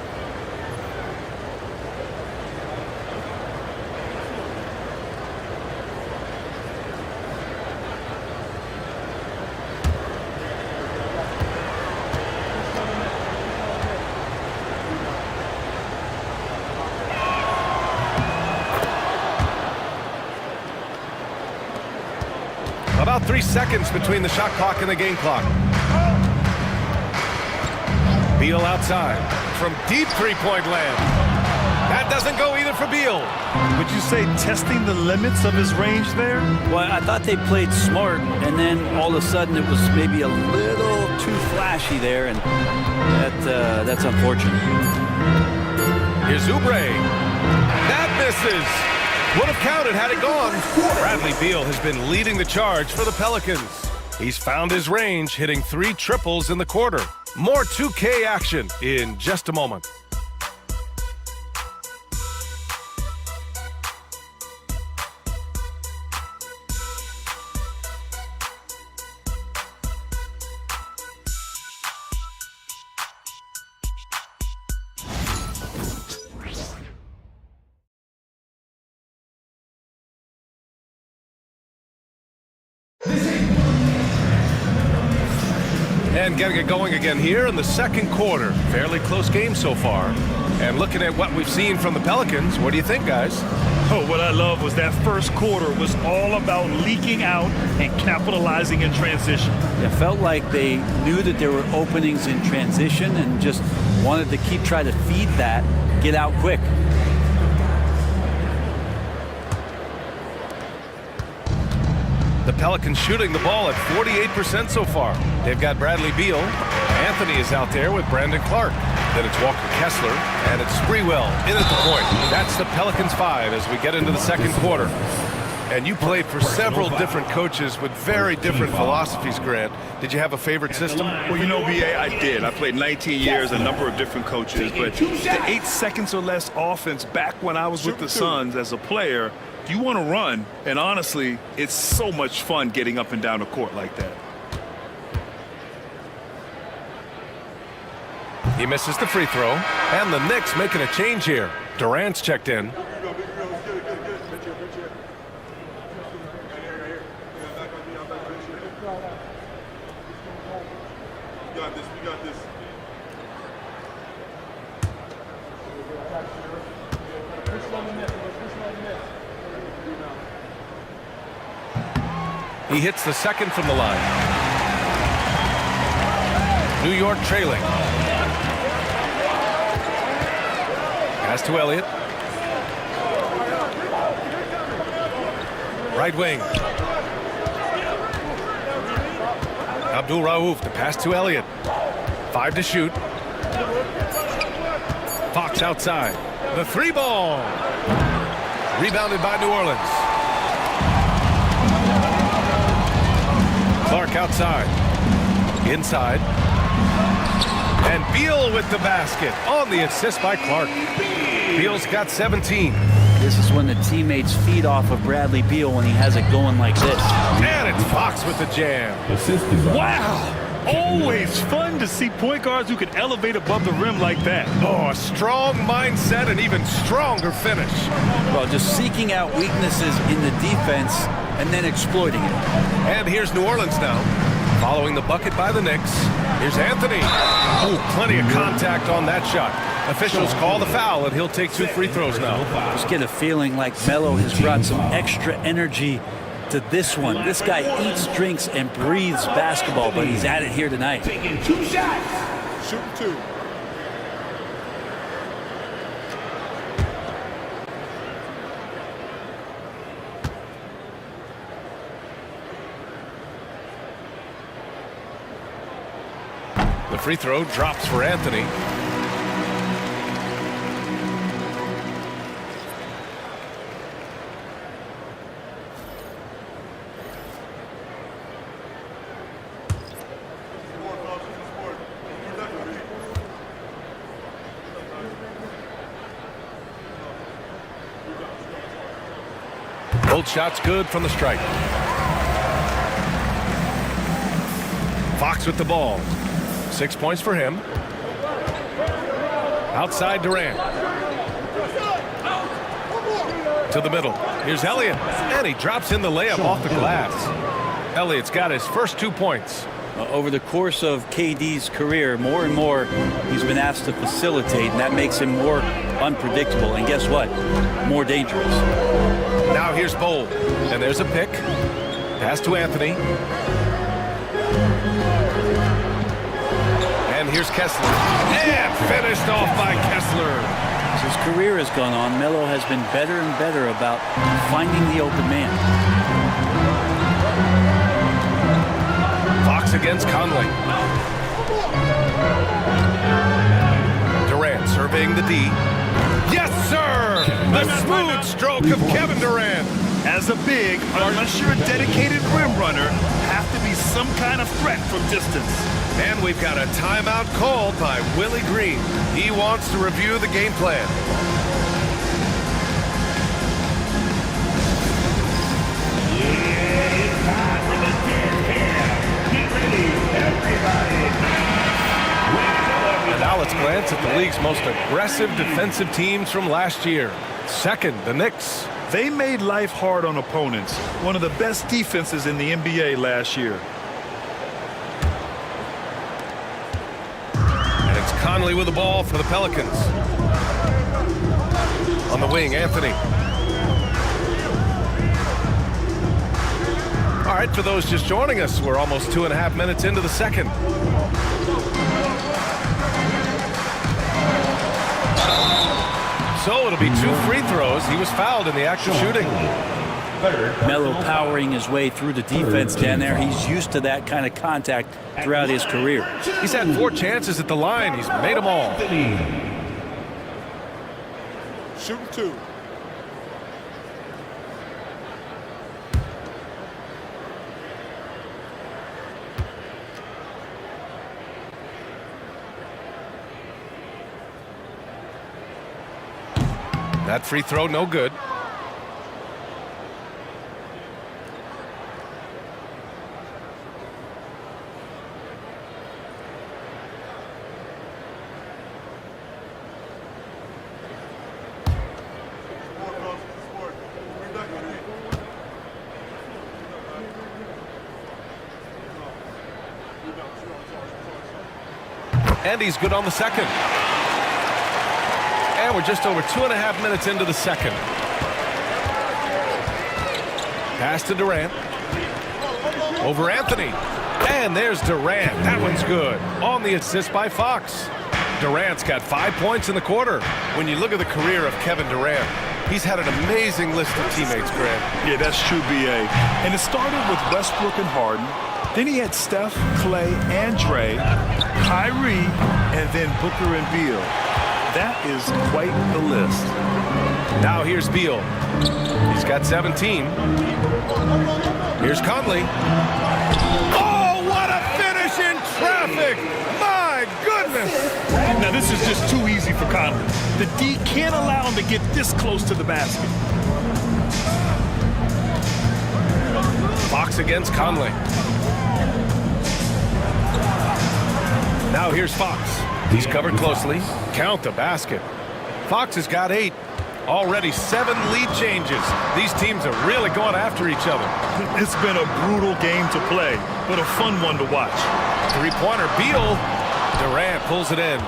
About 3 seconds between the shot clock and the game clock. Beal outside from deep three-point land. That doesn't go either for Beal. Would you say testing the limits of his range there? Well, I thought they played smart, and then all of a sudden it was maybe a little too flashy there, and that's unfortunate. Here's Oubre. That misses. Would have counted had it gone. Bradley Beal has been leading the charge for the Pelicans. He's found his range, hitting 3 triples in the quarter. More 2K action in just a moment. And getting it going again here in the second quarter. Fairly close game so far. And looking at what we've seen from the Pelicans, what do you think, guys? Oh, what I love was that first quarter was all about leaking out and capitalizing in transition. It felt like they knew that there were openings in transition and just wanted to keep trying to feed that, get out quick. The Pelicans shooting the ball at 48% so far. They've got Bradley Beal. Anthony is out there with Brandon Clark. Then it's Walker Kessler, and it's Sprewell in at the point. That's the Pelicans 5 as we get into the second quarter. And you played for several different coaches with very different philosophies, Grant. Did you have a favorite system? Well, you know, B.A., I did. I played 19 years, a number of different coaches. But the 8 seconds or less offense back when I was with the Suns as a player, you want to run, and honestly, it's so much fun getting up and down the court like that. He misses the free throw, and the Knicks making a change here. Durant's checked in. He hits the second from the line. New York trailing. Pass to Elliott. Right wing. Abdul Rauf, the pass to Elliott. 5 to shoot. Fox outside. The 3 ball. Rebounded by New Orleans. Clark outside. Inside. And Beal with the basket on the assist by Clark. Beal's got 17. This is when the teammates feed off of Bradley Beal when he has it going like this. And it's Fox with the jam. Wow! Always fun to see point guards who can elevate above the rim like that. Oh, a strong mindset and even stronger finish. Well, just seeking out weaknesses in the defense and then exploiting it. And here's New Orleans now. Following the bucket by the Knicks. Here's Anthony. Oh, plenty of contact on that shot. Officials call the foul, and he'll take 2 free throws now. Just get a feeling like Melo has brought some extra energy to this one. This guy eats, drinks, and breathes basketball, but he's at it here tonight. Taking 2 shots. Shooting 2. The free throw drops for Anthony. Both shots good from the stripe. Fox with the ball. 6 points for him. Outside Durant. To the middle. Here's Elliott. And he drops in the layup off the glass. Elliott's got his first 2 points. Over the course of KD's career, more and more he's been asked to facilitate, and that makes him more unpredictable. And guess what? More dangerous. Now here's Bowl. And there's a pick. Pass to Anthony. And here's Kessler. And finished off by Kessler. As his career has gone on, Melo has been better and better about finding the open man. Fox against Conley. Durant surveying the D. Yes, sir! The smooth stroke of Kevin Durant. As a big, unless you're a dedicated rim runner, have to be some kind of threat from distance. And we've got a timeout called by Willie Green. He wants to review the game plan. It's time for the dance camp. Get ready, everybody. And now let's glance at the league's most aggressive defensive teams from last year. Second, the Knicks. They made life hard on opponents. One of the best defenses in the NBA last year. And it's Conley with the ball for the Pelicans. On the wing, Anthony. All right, for those just joining us, we're almost 2.5 minutes into the second. So it'll be 2 free throws. He was fouled in the act of shooting. Melo powering his way through the defense down there. He's used to that kind of contact throughout his career. He's had 4 chances at the line. He's made them all. Shooting 2. That free throw, no good. And he's good on the second. And we're just over 2.5 minutes into the second. Pass to Durant. Over Anthony. And there's Durant. That one's good. On the assist by Fox. Durant's got 5 points in the quarter. When you look at the career of Kevin Durant, he's had an amazing list of teammates, Grant. Yeah, that's true, B.A. And it started with Westbrook and Harden. Then he had Steph, Clay, and Dre, Kyrie, and then Booker and Beal. That is quite the list. Now here's Beal. He's got 17. Here's Conley. Oh, what a finish in traffic! My goodness! Now this is just too easy for Conley. The D can't allow him to get this close to the basket. Fox against Conley. Now here's Fox. He's covered closely. Count the basket. Fox has got 8. Already 7 lead changes. These teams are really going after each other. It's been a brutal game to play, but a fun one to watch. 3-pointer, Beal. Durant pulls it in.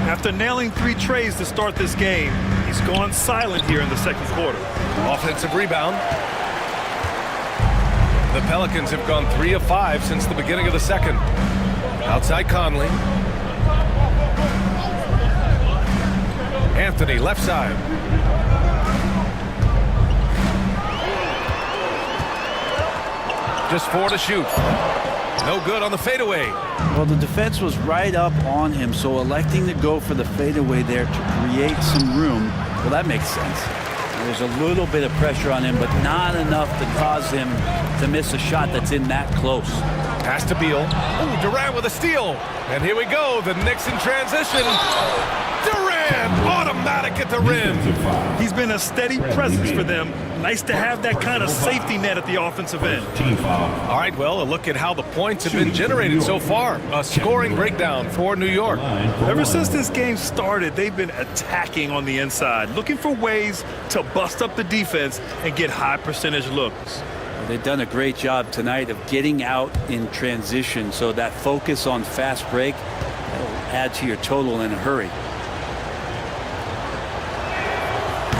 After nailing 3 trays to start this game, he's gone silent here in the second quarter. Offensive rebound. The Pelicans have gone 3 of 5 since the beginning of the second. Outside Conley. Anthony, left side. Just 4 to shoot. No good on the fadeaway. Well, the defense was right up on him, so electing to go for the fadeaway there to create some room, well, that makes sense. There's a little bit of pressure on him, but not enough to cause him to miss a shot that's in that close. Pass to Beal. Ooh, Durant with a steal. And here we go, the Knicks in transition. Durant, automatic at the rim. He's been a steady presence for them. Nice to have that kind of safety net at the offensive end. All right, well, a look at how the points have been generated so far. A scoring breakdown for New York. Ever since this game started, they've been attacking on the inside, looking for ways to bust up the defense and get high percentage looks. They've done a great job tonight of getting out in transition, so that focus on fast break will add to your total in a hurry.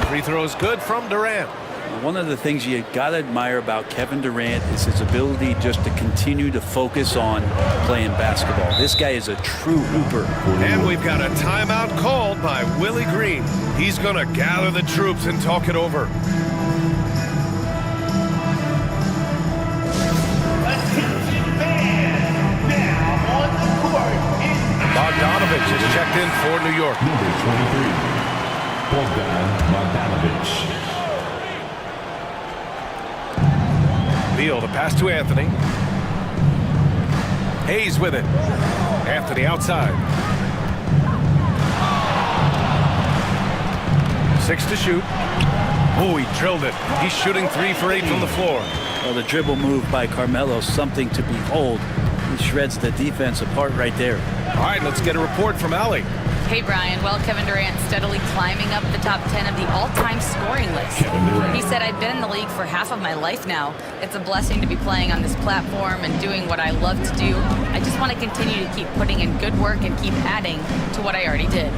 Free throw is good from Durant. One of the things you got to admire about Kevin Durant is his ability just to continue to focus on playing basketball. This guy is a true hooper. And we've got a timeout called by Willie Green. He's going to gather the troops and talk it over. Bogdanovich is checked in for New York. Number 23. Bogdan Bogdanovic. Beal, the pass to Anthony. Hayes with it. Anthony outside. 6 to shoot. Oh, he drilled it. He's shooting 3 for 8 from the floor. Well, the dribble move by Carmelo, something to behold. He shreds the defense apart right there. All right, let's get a report from Allie. Hey, Brian. Well, Kevin Durant steadily climbing up the top 10 of the all-time scoring list. He said, I've been in the league for half of my life now. It's a blessing to be playing on this platform and doing what I love to do. I just want to continue to keep putting in good work and keep adding to what I already did.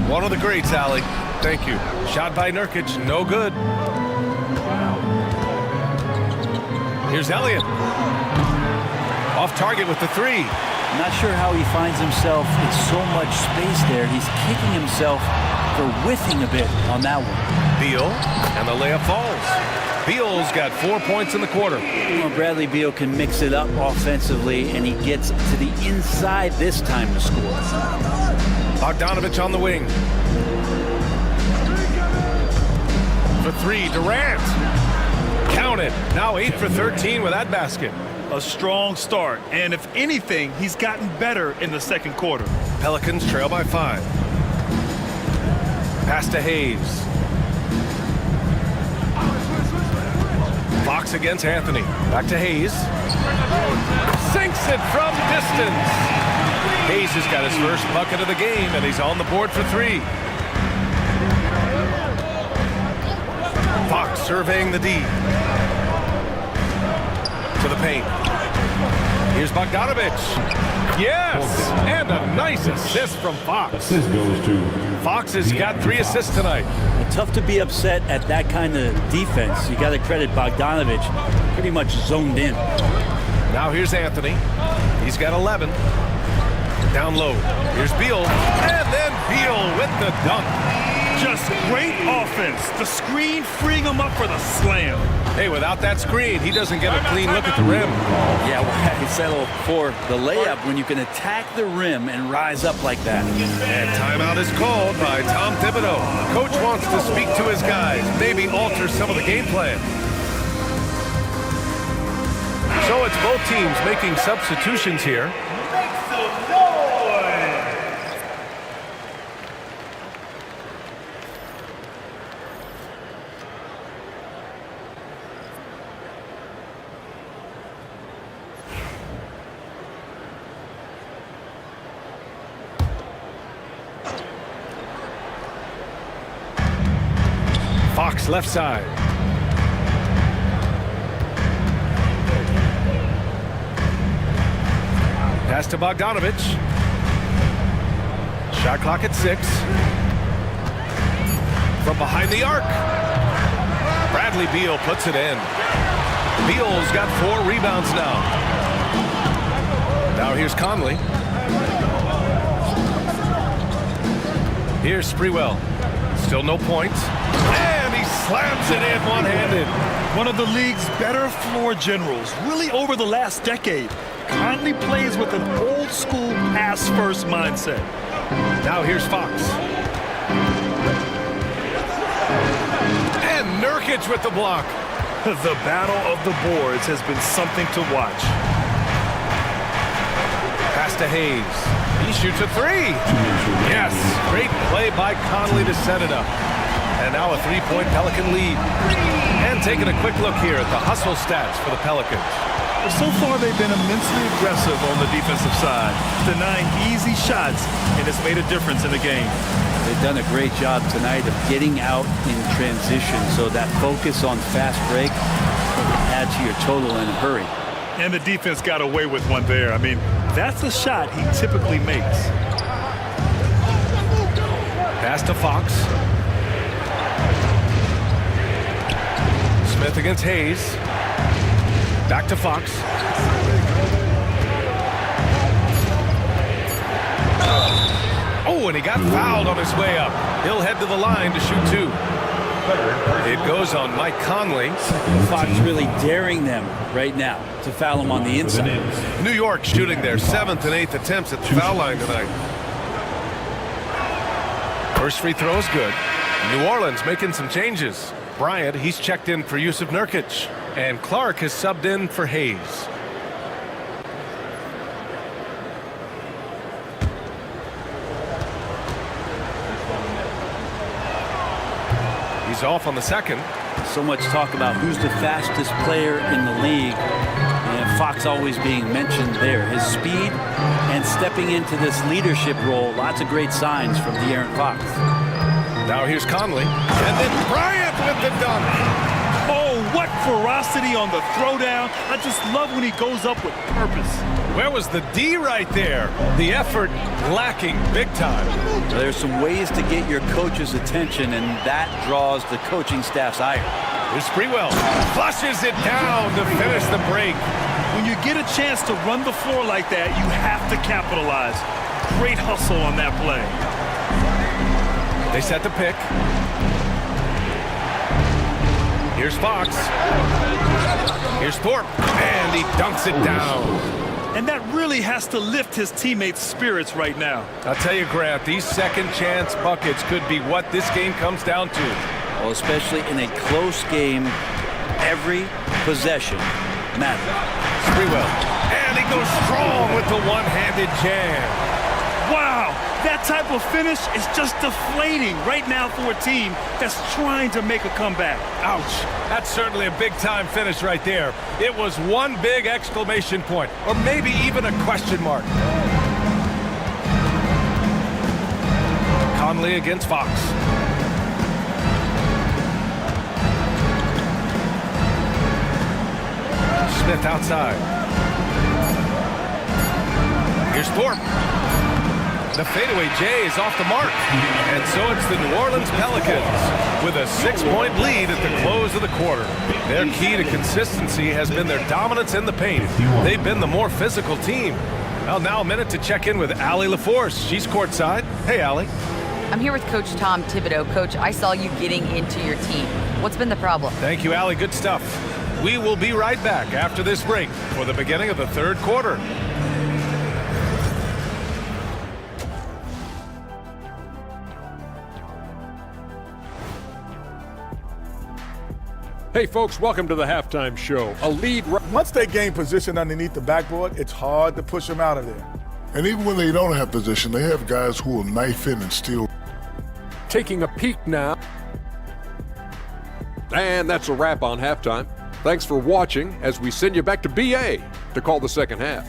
One of the greats, Allie. Thank you. Shot by Nurkic, no good. Here's Elliott. Off target with the 3. Not sure how he finds himself in so much space there. He's kicking himself for whiffing a bit on that one. Beal, and the layup falls. Beal's got 4 points in the quarter. Well, Bradley Beal can mix it up offensively, and he gets to the inside this time to score. Bogdanovic on the wing. For 3, Durant. Count it. Now 8 for 13 with that basket. A strong start, and if anything, he's gotten better in the second quarter. Pelicans trail by 5. Pass to Hayes. Fox against Anthony. Back to Hayes. Sinks it from distance. Hayes has got his first bucket of the game, and he's on the board for 3. Fox surveying the D. To the paint. Here's Bogdanovic. Yes! And a nice assist from Fox. Assist goes to Fox has got 3 assists tonight. Tough to be upset at that kind of defense. You got to credit Bogdanovic. Pretty much zoned in. Now here's Anthony. He's got 11. Down low. Here's Beal. And then Beal with the dunk. Just great offense. The screen freeing him up for the slam. Hey, without that screen, he doesn't get a clean look at the rim. Yeah, well, he settled for the layup when you can attack the rim and rise up like that. And timeout is called by Tom Thibodeau. Coach wants to speak to his guys, maybe alter some of the game plan. So it's both teams making substitutions here. Fox left side. Pass to Bogdanovic. Shot clock at 6. From behind the arc. Bradley Beal puts it in. Beal's got 4 rebounds now. Now here's Conley. Here's Sprewell. Still no points. And he slams it in one-handed. One of the league's better floor generals, really over the last decade. Conley plays with an old-school pass-first mindset. Now here's Fox. And Nurkic with the block. The battle of the boards has been something to watch. Pass to Hayes. He shoots a 3. Yes, great play by Conley to set it up. And now a 3-point Pelican lead. And taking a quick look here at the hustle stats for the Pelicans. So far, they've been immensely aggressive on the defensive side, denying easy shots, and it's made a difference in the game. They've done a great job tonight of getting out in transition, so that focus on fast break will add to your total in a hurry. And the defense got away with one there. I mean, that's a shot he typically makes. Pass to Fox. Smith against Hayes. Back to Fox. Oh, and he got fouled on his way up. He'll head to the line to shoot 2. It goes on Mike Conley. Fox really daring them right now to foul him on the inside. New York shooting their 7th and 8th attempts at the foul line tonight. First free throw is good. New Orleans making some changes. Bryant, he's checked in for Yusuf Nurkic. And Clark has subbed in for Hayes. He's off on the second. So much talk about who's the fastest player in the league. And Fox always being mentioned there. His speed and stepping into this leadership role. Lots of great signs from De'Aaron Fox. Now here's Conley. And then Bryant with the dunk. Oh, what ferocity on the throwdown. I just love when he goes up with purpose. Where was the D right there? The effort lacking big time. There's some ways to get your coach's attention, and that draws the coaching staff's ire. Here's Sprewell. Flushes it down to finish the break. When you get a chance to run the floor like that, you have to capitalize. Great hustle on that play. They set the pick. Here's Fox. Here's Thorpe. And he dunks it down. And that really has to lift his teammates' spirits right now. I'll tell you, Grant, these second chance buckets could be what this game comes down to. Well, especially in a close game, every possession matters. Sprewell. And he goes strong with the one-handed jam. Wow, that type of finish is just deflating right now for a team that's trying to make a comeback. Ouch. That's certainly a big-time finish right there. It was one big exclamation point, or maybe even a question mark. Conley against Fox. Smith outside. Here's Thorpe. The fadeaway J is off the mark. And so it's the New Orleans Pelicans with a 6-point lead at the close of the quarter. Their key to consistency has been their dominance in the paint. They've been the more physical team. Well, now a minute to check in with Allie LaForce. She's courtside. Hey, Allie. I'm here with Coach Tom Thibodeau. Coach, I saw you getting into your team. What's been the problem? Thank you, Allie. Good stuff. We will be right back after this break for the beginning of the third quarter. Hey, folks, welcome to the halftime show. A lead. Once they gain position underneath the backboard, it's hard to push them out of there. And even when they don't have position, they have guys who will knife in and steal. Taking a peek now. And that's a wrap on halftime. Thanks for watching as we send you back to BA to call the second half.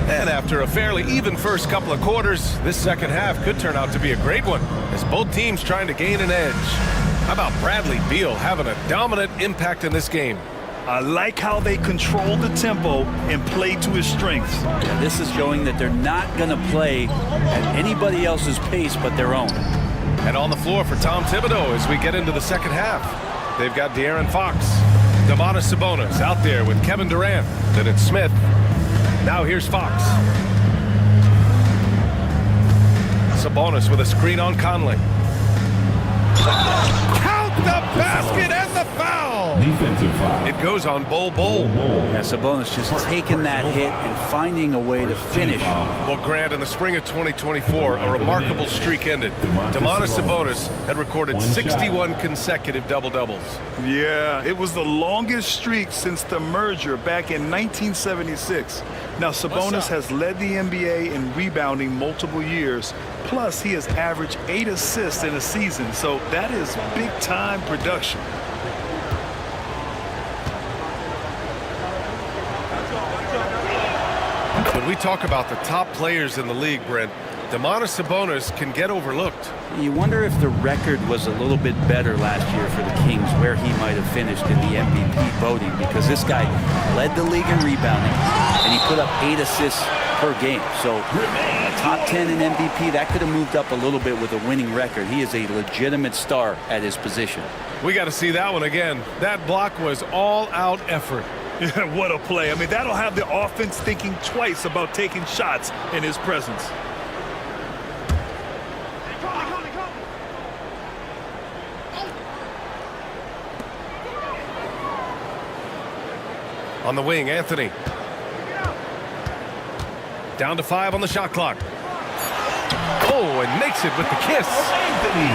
And after a fairly even first couple of quarters, this second half could turn out to be a great one as both teams trying to gain an edge. How about Bradley Beal having a dominant impact in this game? I like how they control the tempo and play to his strengths. Yeah, this is showing that they're not going to play at anybody else's pace but their own. And on the floor for Tom Thibodeau as we get into the second half. They've got De'Aaron Fox, Domantas Sabonis out there with Kevin Durant. Then it's Smith. Now here's Fox. Sabonis with a screen on Conley. Count the basket and the foul! Defensive foul. It goes on Bol. Yeah, Sabonis just taking that hit and finding a way to finish. Well, Grant, in the spring of 2024, a remarkable streak ended. Domantas Sabonis had recorded 61 consecutive double-doubles. Yeah, it was the longest streak since the merger back in 1976. Now, Sabonis has led the NBA in rebounding multiple years. Plus, he has averaged 8 assists in a season, so that is big-time production. When we talk about the top players in the league, Brent, Domantas Sabonis can get overlooked. You wonder if the record was a little bit better last year for the Kings, where he might have finished in the MVP voting, because this guy led the league in rebounding, and he put up 8 assists per game. So top 10 in MVP, that could have moved up a little bit with a winning record. He is a legitimate star at his position. We got to see that one again. That block was all-out effort. Yeah, what a play. I mean, that'll have the offense thinking twice about taking shots in his presence. On the wing, Anthony. Down to 5 on the shot clock. Oh, and makes it with the kiss.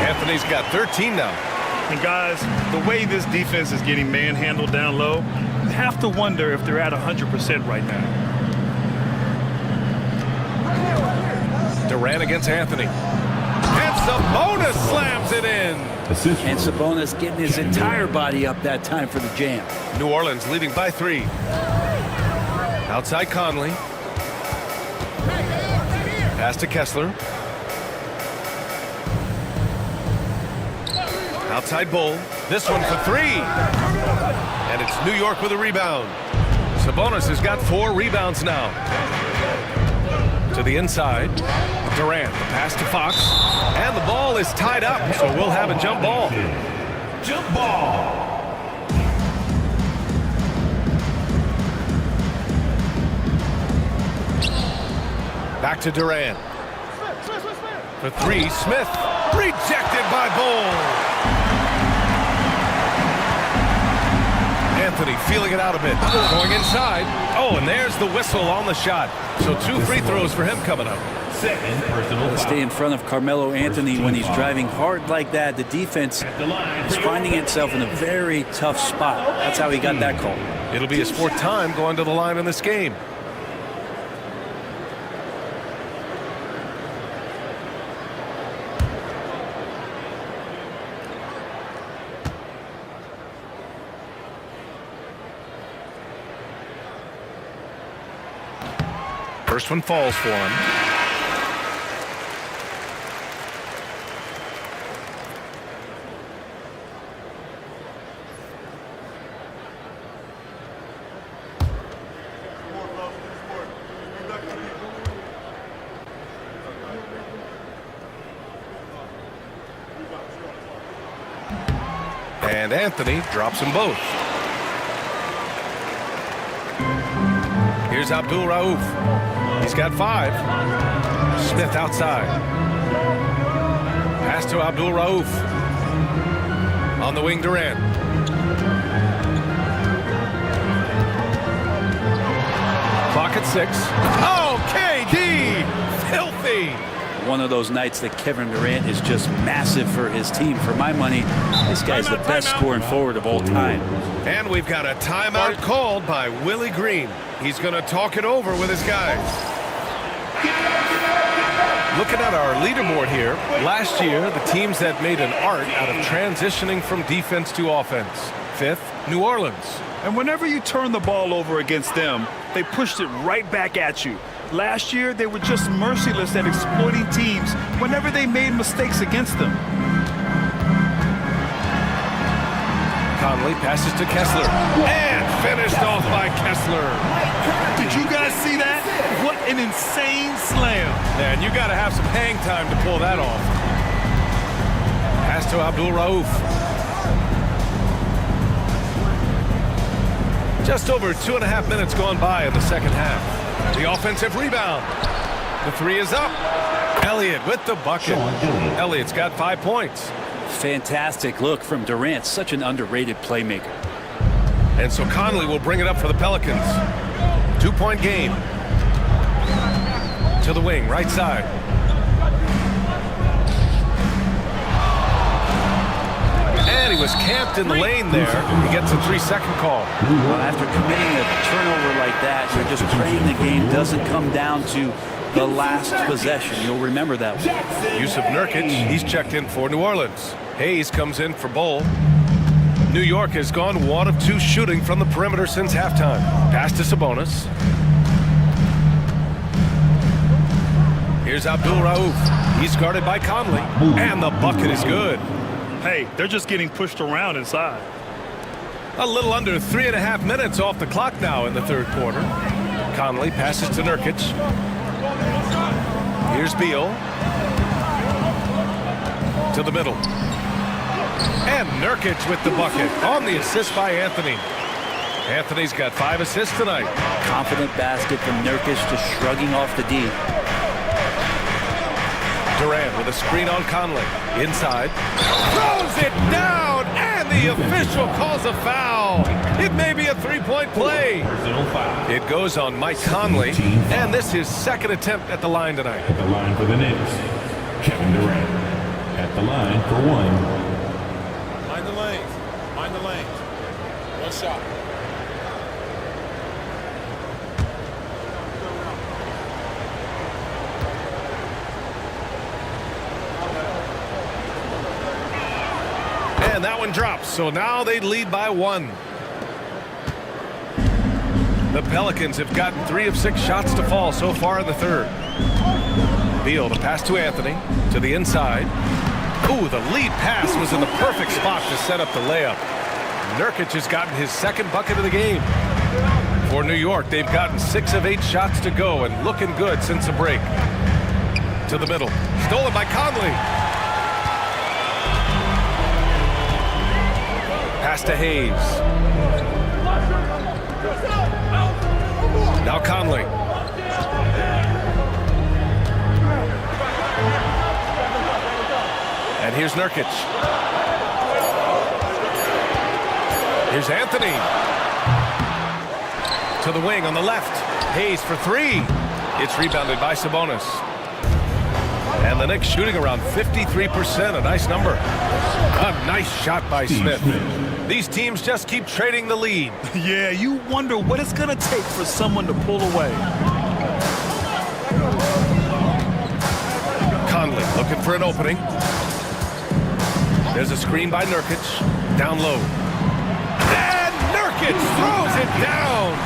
Anthony's got 13 now. And guys, the way this defense is getting manhandled down low, you have to wonder if they're at 100% right now. Durant against Anthony. And Sabonis slams it in. And Sabonis getting his entire body up that time for the jam. New Orleans leading by 3. Outside Conley. Pass to Kessler. Outside Bull. This one for 3. And it's New York with a rebound. Sabonis has got 4 rebounds now. To the inside. Durant, the pass to Fox. And the ball is tied up, so we'll have a jump ball. Jump ball. Back to Durant. For 3, Smith. Rejected by Bull. Anthony feeling it out a bit. Going inside. Oh, and there's the whistle on the shot. So 2 free throws for him coming up. Second personal. To stay in front of Carmelo Anthony when he's driving hard like that, the defense is finding itself in a very tough spot. That's how he got that call. It'll be his 4th time going to the line in this game. First one falls for him. And Anthony drops them both. Here's Abdul Rauf. He's got 5. Smith outside. Pass to Abdul Rauf. On the wing, Durant. Clock at 6. Oh, KD! Filthy! One of those nights that Kevin Durant is just massive for his team. For my money, this guy's the best scoring forward of all time. And we've got a timeout called by Willie Green. He's going to talk it over with his guys. Looking at our leaderboard here, last year the teams that made an art out of transitioning from defense to offense. 5th, New Orleans. And whenever you turn the ball over against them, they pushed it right back at you. Last year, they were just merciless at exploiting teams whenever they made mistakes against them. Conley passes to Kessler. And finished off by Kessler. Did you guys see that? What an insane slam. Man, you got to have some hang time to pull that off. Pass to Abdul Rauf. Just over 2.5 minutes gone by in the second half. The offensive rebound. The 3 is up. Elliott with the bucket. Elliott's got 5 points. Fantastic look from Durant. Such an underrated playmaker. And so Conley will bring it up for the Pelicans. 2-point game. To the wing, right side. And he was camped in the lane there. He gets a 3-second call. Well, after committing a turnover like that, you're just praying the game doesn't come down to the last possession. You'll remember that one. Yusuf Nurkic, he's checked in for New Orleans. Hayes comes in for Bull. New York has gone 1 of 2 shooting from the perimeter since halftime. Pass to Sabonis. Here's Abdul Rauf. He's guarded by Conley. And the bucket is good. Hey, they're just getting pushed around inside. A little under 3.5 minutes off the clock now in the third quarter. Conley passes to Nurkic. Here's Beal. To the middle. And Nurkic with the bucket on the assist by Anthony. Anthony's got 5 assists tonight. Confident basket from Nurkic, just shrugging off the D. Durant with a screen on Conley. Inside. Throws it down, and the the official calls a foul. It may be a three-point play. It goes on Mike Conley, and this is his second attempt at the line tonight. At the line for the Knicks, Kevin Durant. At the line for one. Mind the lanes. Mind the lanes. One shot. And that one drops, so now they lead by one. The Pelicans have gotten 3 of 6 shots to fall so far in the third. Beal to pass to Anthony, to the inside. Ooh, the lead pass was in the perfect spot to set up the layup. Nurkic has gotten his second bucket of the game. For New York, they've gotten 6 of 8 shots to go and looking good since the break. To the middle, stolen by Conley. Pass to Hayes. Now Conley. And here's Nurkic. Here's Anthony. To the wing on the left. Hayes for 3. It's rebounded by Sabonis. And the Knicks shooting around 53%, a nice number. A nice shot by Smith. These teams just keep trading the lead. Yeah, you wonder what it's going to take for someone to pull away. Conley looking for an opening. There's a screen by Nurkic. Down low. And Nurkic throws it down.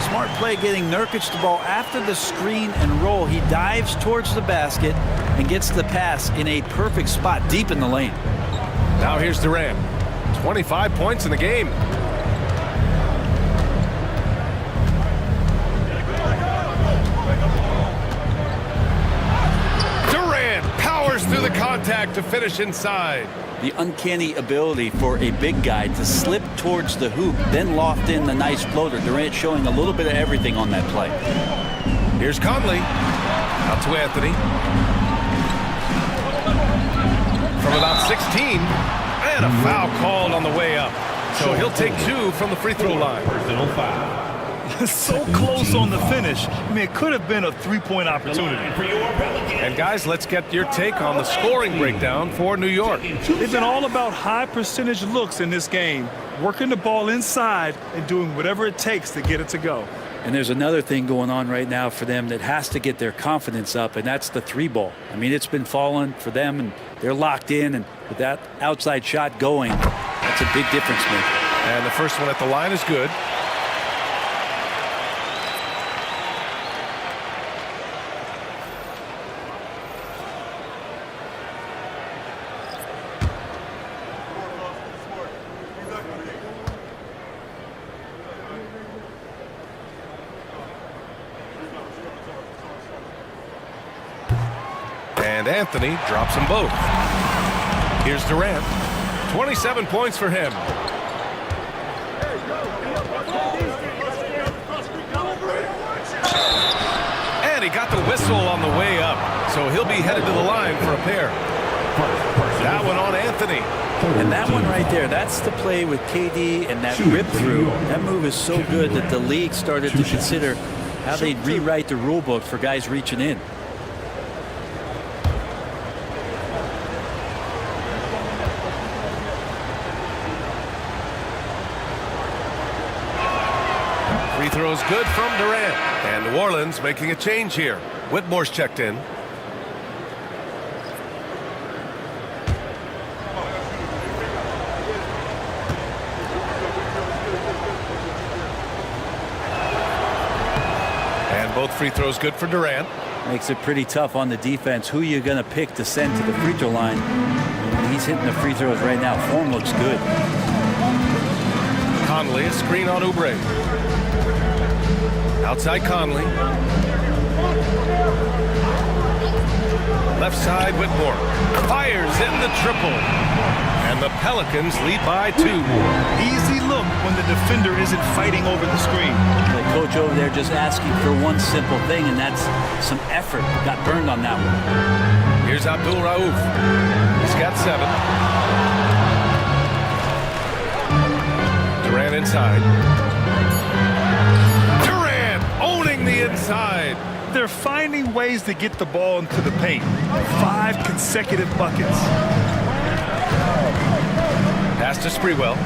Smart play getting Nurkic the ball after the screen and roll. He dives towards the basket and gets the pass in a perfect spot deep in the lane. Now here's Durant. 25 points in the game. Durant powers through the contact to finish inside. The uncanny ability for a big guy to slip towards the hoop, then loft in the nice floater. Durant showing a little bit of everything on that play. Here's Conley. Out to Anthony. From about 16. And a foul called on the way up. So he'll take 2 from the free throw line. Personal foul. So close on the finish. I mean, it could have been a three-point opportunity. And guys, let's get your take on the scoring breakdown for New York. They've been all about high percentage looks in this game, working the ball inside and doing whatever it takes to get it to go. And there's another thing going on right now for them that has to get their confidence up, and that's the 3-ball. I mean, it's been falling for them, and they're locked in, and with that outside shot going, that's a big difference maker. And the first one at the line is good. And Anthony drops them both. Here's Durant. 27 points for him. And he got the whistle on the way up. So he'll be headed to the line for a pair. That one on Anthony. And that one right there, that's the play with KD and that rip through. That move is so good that the league started to consider how they'd rewrite the rule book for guys reaching in. Free throws good from Durant. And New Orleans making a change here. Whitmore's checked in. And both free throws good for Durant. Makes it pretty tough on the defense. Who you're going to pick to send to the free throw line. He's hitting the free throws right now. Form looks good. Conley, a screen on Oubre. Outside Conley. Left side Whitmore. Fires in the triple. And the Pelicans lead by 2. Easy look when the defender isn't fighting over the screen. The coach over there just asking for one simple thing, and that's some effort. Got burned on that one. Here's Abdul Rauf. He's got 7. inside. Durant owning the inside. They're finding ways to get the ball into the paint. 5 consecutive buckets. Pass to Sprewell.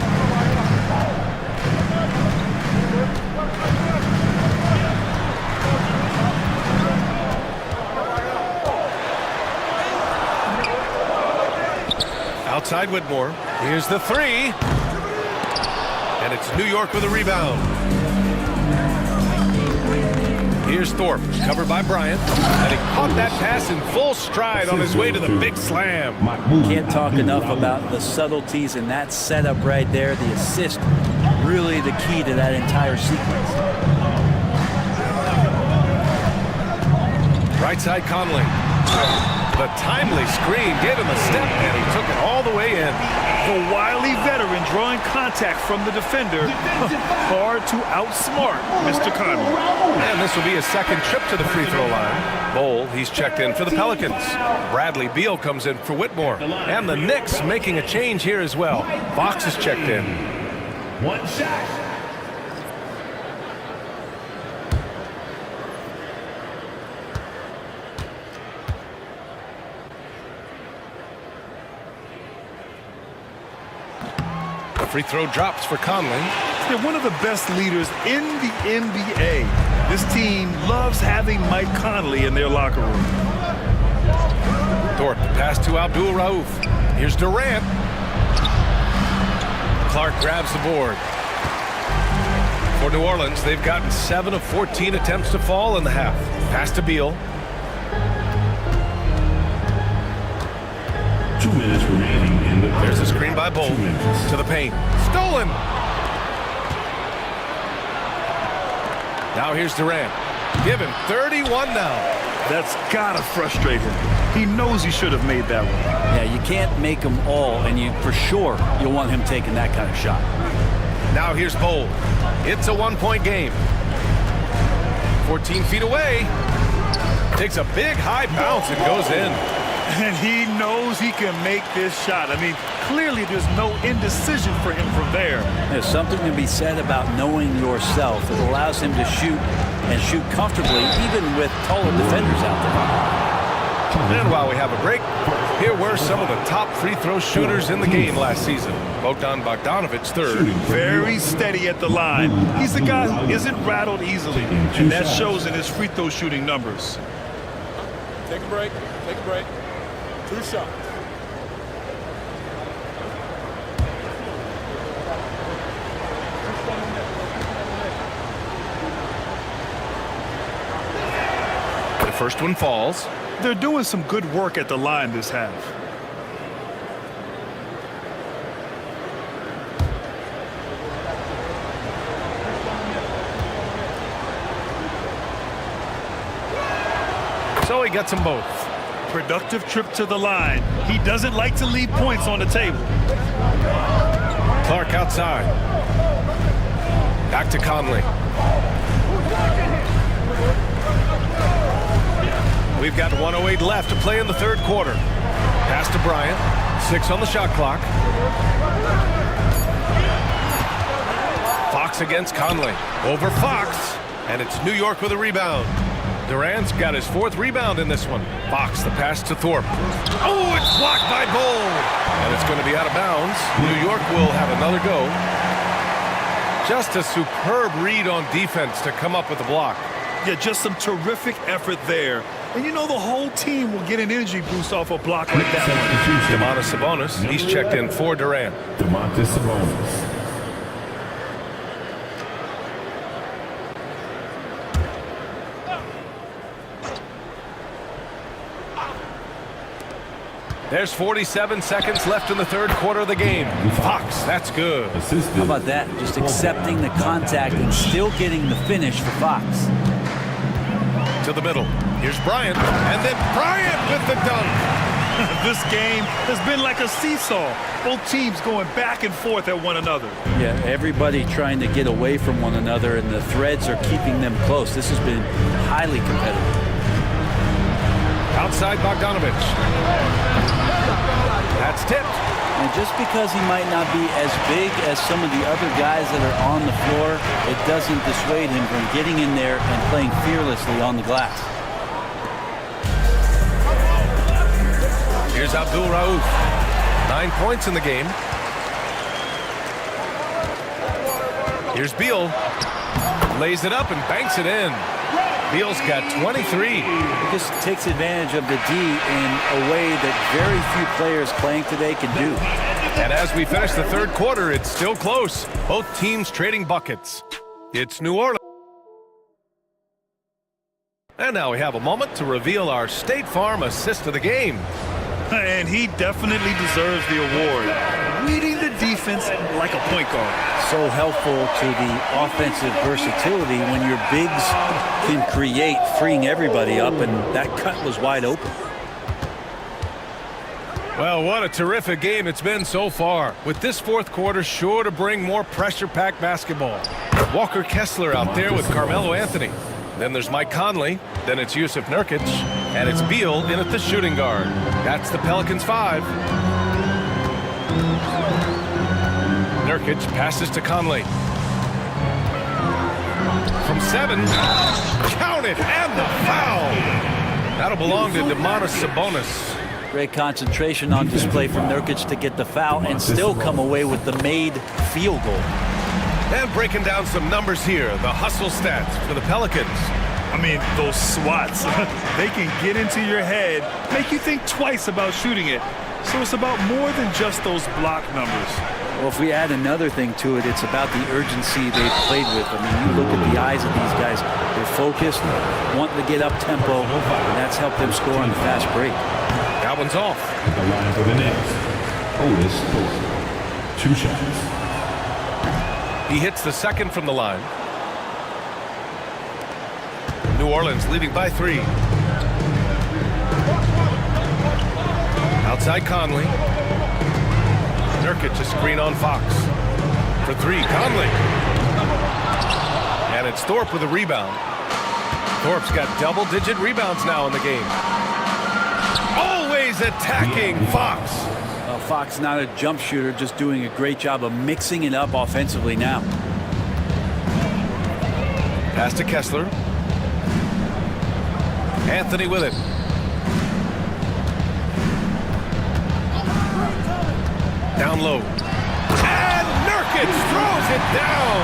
Outside Whitmore. Here's the three. And it's New York with a rebound. Here's Thorpe, covered by Bryant. And he caught that pass in full stride on his way to the big slam. Can't talk enough about the subtleties in that setup right there. The assist, really the key to that entire sequence. Right side Conley. The timely screen gave him a step, and he took it all the way in. The wily veteran drawing contact from the defender. Hard to outsmart Mr. Conley. And this will be his second trip to the free throw line. Bowl, he's checked in for the Pelicans. Bradley Beal comes in for Whitmore. And the Knicks making a change here as well. Fox is checked in. One shot. Free throw drops for Conley. They're one of the best leaders in the NBA. This team loves having Mike Conley in their locker room. Thorpe, pass to Abdul Rauf. Here's Durant. Clark grabs the board. For New Orleans, they've gotten 7 of 14 attempts to fall in the half. Pass to Beal. 2 minutes remaining in the third. There's a screen by Bolt to the paint. Stolen. Now here's Durant. Give him 31 now. That's gotta frustrate him. He knows he should have made that one. Yeah, you can't make them all, and you for sure you'll want him taking that kind of shot. Now here's Bolt. It's a 1-point game. 14 feet away. Takes a big high bounce and goes in. And he knows he can make this shot. I mean, clearly there's no indecision for him from there. There's something to be said about knowing yourself. It allows him to shoot and shoot comfortably, even with taller defenders out there. And while we have a break, here were some of the top free throw shooters in the game last season. Bogdan Bogdanovic third. Very steady at the line. He's a guy who isn't rattled easily, and that shows in his free throw shooting numbers. Take a break. Take a break. 2 shots. The first one falls. They're doing some good work at the line this half. So he gets them both. Productive trip to the line. He doesn't like to leave points on the table. Clark outside. Back to Conley. We've got 1:08 left to play in the third quarter. Pass to Bryant. 6 on the shot clock. Fox against Conley. Over Fox. And it's New York with a rebound. Durant's got his 4th rebound in this one. Fox, the pass to Thorpe. Oh, it's blocked by Bowl. And it's going to be out of bounds. New York will have another go. Just a superb read on defense to come up with the block. Yeah, just some terrific effort there. And you know the whole team will get an energy boost off a block like that one. Domantas Sabonis, he's checked in for Durant. Domantas Sabonis. There's 47 seconds left in the third quarter of the game. Fox, that's good. How about that? Just accepting the contact and still getting the finish for Fox. To the middle. Here's Bryant. And then Bryant with the dunk. This game has been like a seesaw. Both teams going back and forth at one another. Yeah, everybody trying to get away from one another, and the threads are keeping them close. This has been highly competitive. Outside Bogdanovic. That's tipped. And just because he might not be as big as some of the other guys that are on the floor, it doesn't dissuade him from getting in there and playing fearlessly on the glass. Here's Abdul Rauf. 9 points in the game. Here's Beal. Lays it up and banks it in. Beal's got 23. He just takes advantage of the D in a way that very few players playing today can do. And as we finish the third quarter, it's still close. Both teams trading buckets. It's New Orleans. And now we have a moment to reveal our State Farm assist of the game. And he definitely deserves the award. Leading the defense like a point guard. So helpful to the offensive versatility when your bigs can create, freeing everybody up, and that cut was wide open. Well, what a terrific game it's been so far, with this fourth quarter sure to bring more pressure-packed basketball. Walker Kessler out there with Carmelo Anthony. Then there's Mike Conley. Then it's Yusuf Nurkic. And it's Beal in at the shooting guard. That's the Pelicans 5. Nurkic passes to Conley. From 7. Count it, and the foul. That'll belong to Domantas Sabonis. Great concentration on display from Nurkic to get the foul and still come away with the made field goal. And breaking down some numbers here, the hustle stats for the Pelicans. I mean, those swats, they can get into your head, make you think twice about shooting it. So it's about more than just those block numbers. Well, if we add another thing to it, it's about the urgency they've played with. I mean, you look at the eyes of these guys. They're focused, wanting to get up tempo, and that's helped them score on the fast break. That one's off. At the line for the Knicks, Otis Tosar. 2 shots. He hits the second from the line. New Orleans leading by 3. Outside Conley. Nurkic a screen on Fox. For 3, Conley. And it's Thorpe with a rebound. Thorpe's got double-digit rebounds now in the game. Always attacking Fox. Well, Fox not a jump shooter, just doing a great job of mixing it up offensively now. Pass to Kessler. Anthony with it. Down low. And Nurkic throws it down.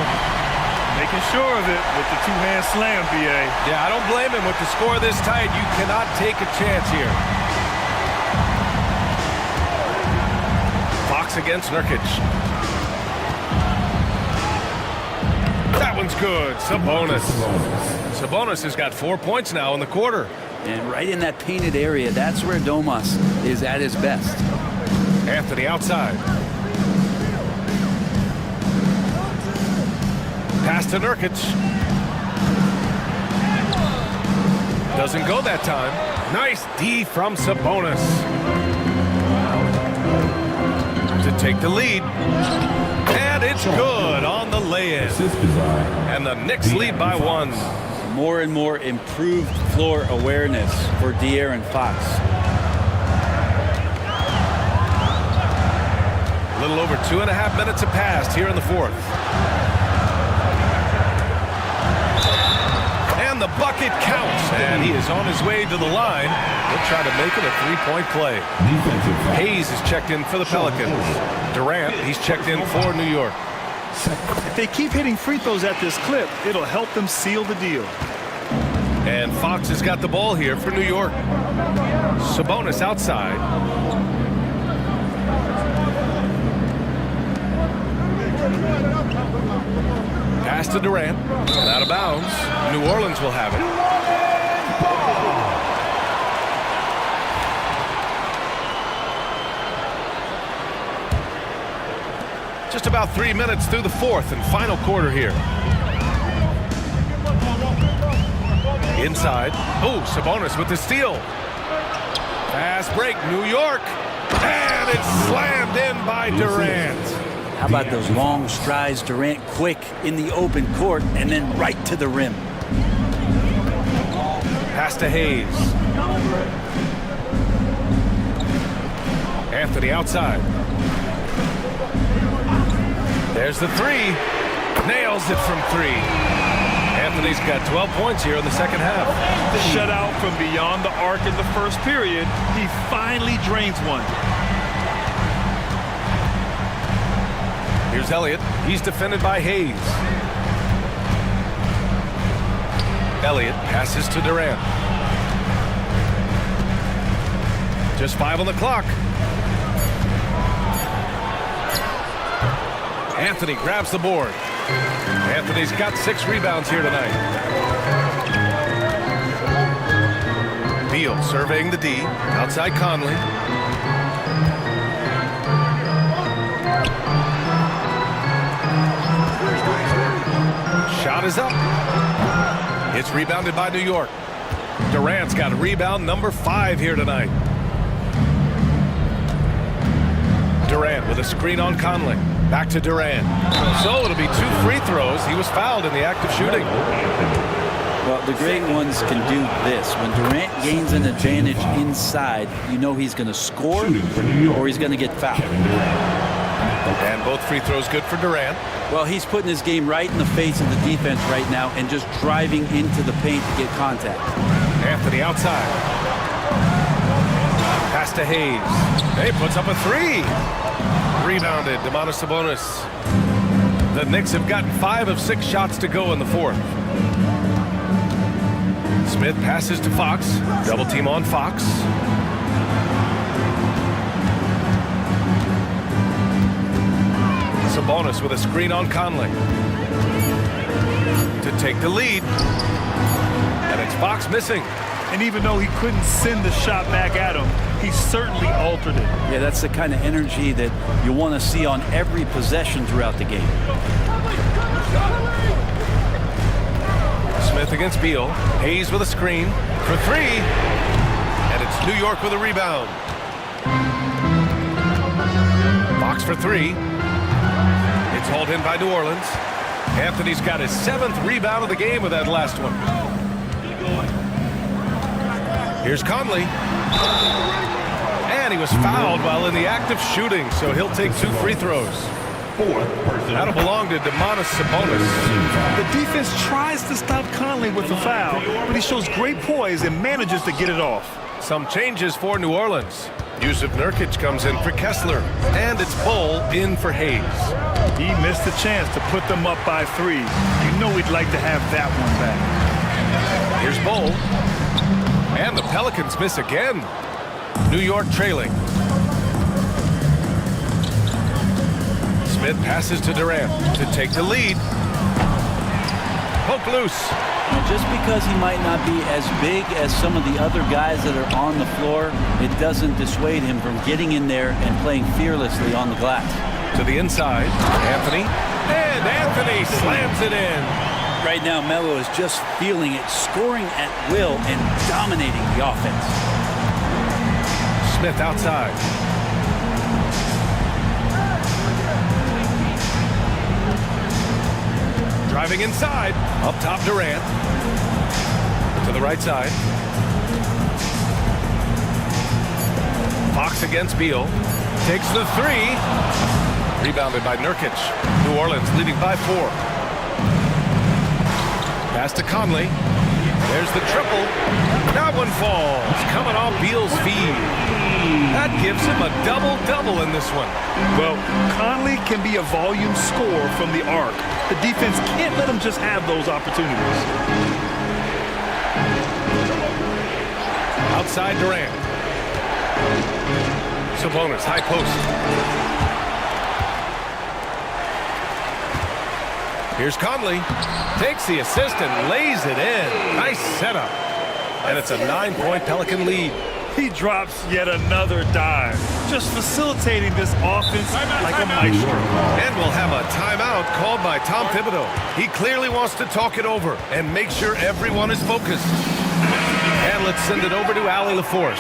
Making sure of it with the two-hand slam, B.A. Yeah, I don't blame him with the score this tight. You cannot take a chance here. Fox against Nurkic. That one's good. Sabonis. Sabonis has got 4 points now in the quarter. And right in that painted area, that's where Domas is at his best. Anthony outside. Pass to Nurkic. Doesn't go that time. Nice D from Sabonis. To take the lead. And it's good on the lay-in. And the Knicks lead by 1. More and more improved floor awareness for De'Aaron Fox. A little over 2.5 minutes have passed here in the fourth. And the bucket counts, and he is on his way to the line. He'll try to make it a 3-point play. Hayes is checked in for the Pelicans. Durant, he's checked in for New York. If they keep hitting free throws at this clip, it'll help them seal the deal. And Fox has got the ball here for New York. Sabonis outside. Pass to Durant. Out of bounds. New Orleans will have it. Just about 3 minutes through the fourth and final quarter here. Inside. Oh, Sabonis with the steal. Fast break, New York. And it's slammed in by Durant. How about those long strides, Durant quick in the open court and then right to the rim. Pass to Hayes. Anthony outside. There's the three. Nails it from three. Anthony's got 12 points here in the second half. Shutout from beyond the arc in the first period. He finally drains one. Here's Elliott. He's defended by Hayes. Elliott passes to Durant. Just 5 on the clock. Anthony grabs the board. Anthony's got 6 rebounds here tonight. Beal surveying the D. Outside Conley. Shot is up. It's rebounded by New York. Durant's got rebound number 5 here tonight. Durant with a screen on Conley. Back to Durant. So it'll be 2 free throws. He was fouled in the act of shooting. Well, the great ones can do this. When Durant gains an advantage inside, you know he's going to score or he's going to get fouled. And both free throws good for Durant. Well, he's putting his game right in the face of the defense right now and just driving into the paint to get contact. Anthony outside. Pass to Hayes. Hey, puts up a 3. Rebounded, Domantas Sabonis. The Knicks have gotten 5 of 6 shots to go in the fourth. Smith passes to Fox. Double team on Fox. Sabonis with a screen on Conley. To take the lead. And it's Fox missing. And even though he couldn't send the shot back at him, he certainly altered it. Yeah, that's the kind of energy that you want to see on every possession throughout the game. Smith against Beal. Hayes with a screen for 3. And it's New York with a rebound. Fox for 3. It's hauled in by New Orleans. Anthony's got his 7th rebound of the game with that last one. Here's Conley. And he was fouled while in the act of shooting, so he'll take 2 free throws. That'll belong to Domantas Sabonis. The defense tries to stop Conley with the foul, but he shows great poise and manages to get it off. Some changes for New Orleans. Yusuf Nurkic comes in for Kessler, and it's Bull in for Hayes. He missed the chance to put them up by 3. You know he'd like to have that one back. Here's Bull. And the Pelicans miss again. New York trailing. Smith passes to Durant to take the lead. Poke loose. Just because he might not be as big as some of the other guys that are on the floor, it doesn't dissuade him from getting in there and playing fearlessly on the glass. To the inside, Anthony. And Anthony slams it in. Right now, Melo is just feeling it, scoring at will and dominating the offense. Smith outside. Driving inside. Up top, Durant. To the right side. Fox against Beal. Takes the 3. Rebounded by Nurkic. New Orleans leading by 4. Pass to Conley. There's the triple. That one falls. Coming off Beal's feed. That gives him a double-double in this one. Well, Conley can be a volume scorer from the arc. The defense can't let him just have those opportunities. Outside Durant. Sabonis, high post. Here's Conley. Takes the assist and lays it in. Nice setup. And it's a 9-point Pelican lead. He drops yet another dive, just facilitating this offense like a maestro. And we'll have a timeout called by Tom Thibodeau. He clearly wants to talk it over and make sure everyone is focused. And let's send it over to Allie LaForce.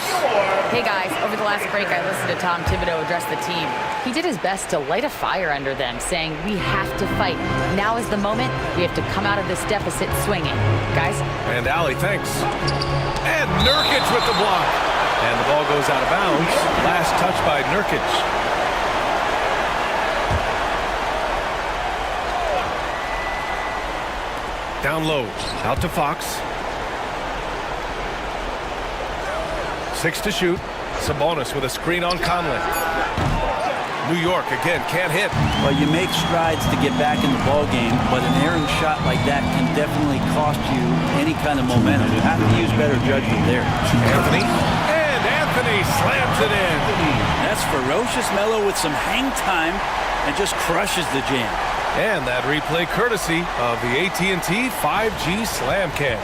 Hey guys, over the last break I listened to Tom Thibodeau address the team. He did his best to light a fire under them, saying we have to fight. Now is the moment. We have to come out of this deficit swinging. Guys? And Allie, thanks. And Nurkic with the block. And the ball goes out of bounds. Last touch by Nurkic. Down low, out to Fox. 6 to shoot. Sabonis with a screen on Conley. New York again, can't hit. Well, you make strides to get back in the ball game, but an errant shot like that can definitely cost you any kind of momentum. You have to use better judgment there. Anthony, and Anthony slams it in. That's ferocious Melo with some hang time and just crushes the jam. And that replay courtesy of the AT&T 5G Slam Cam.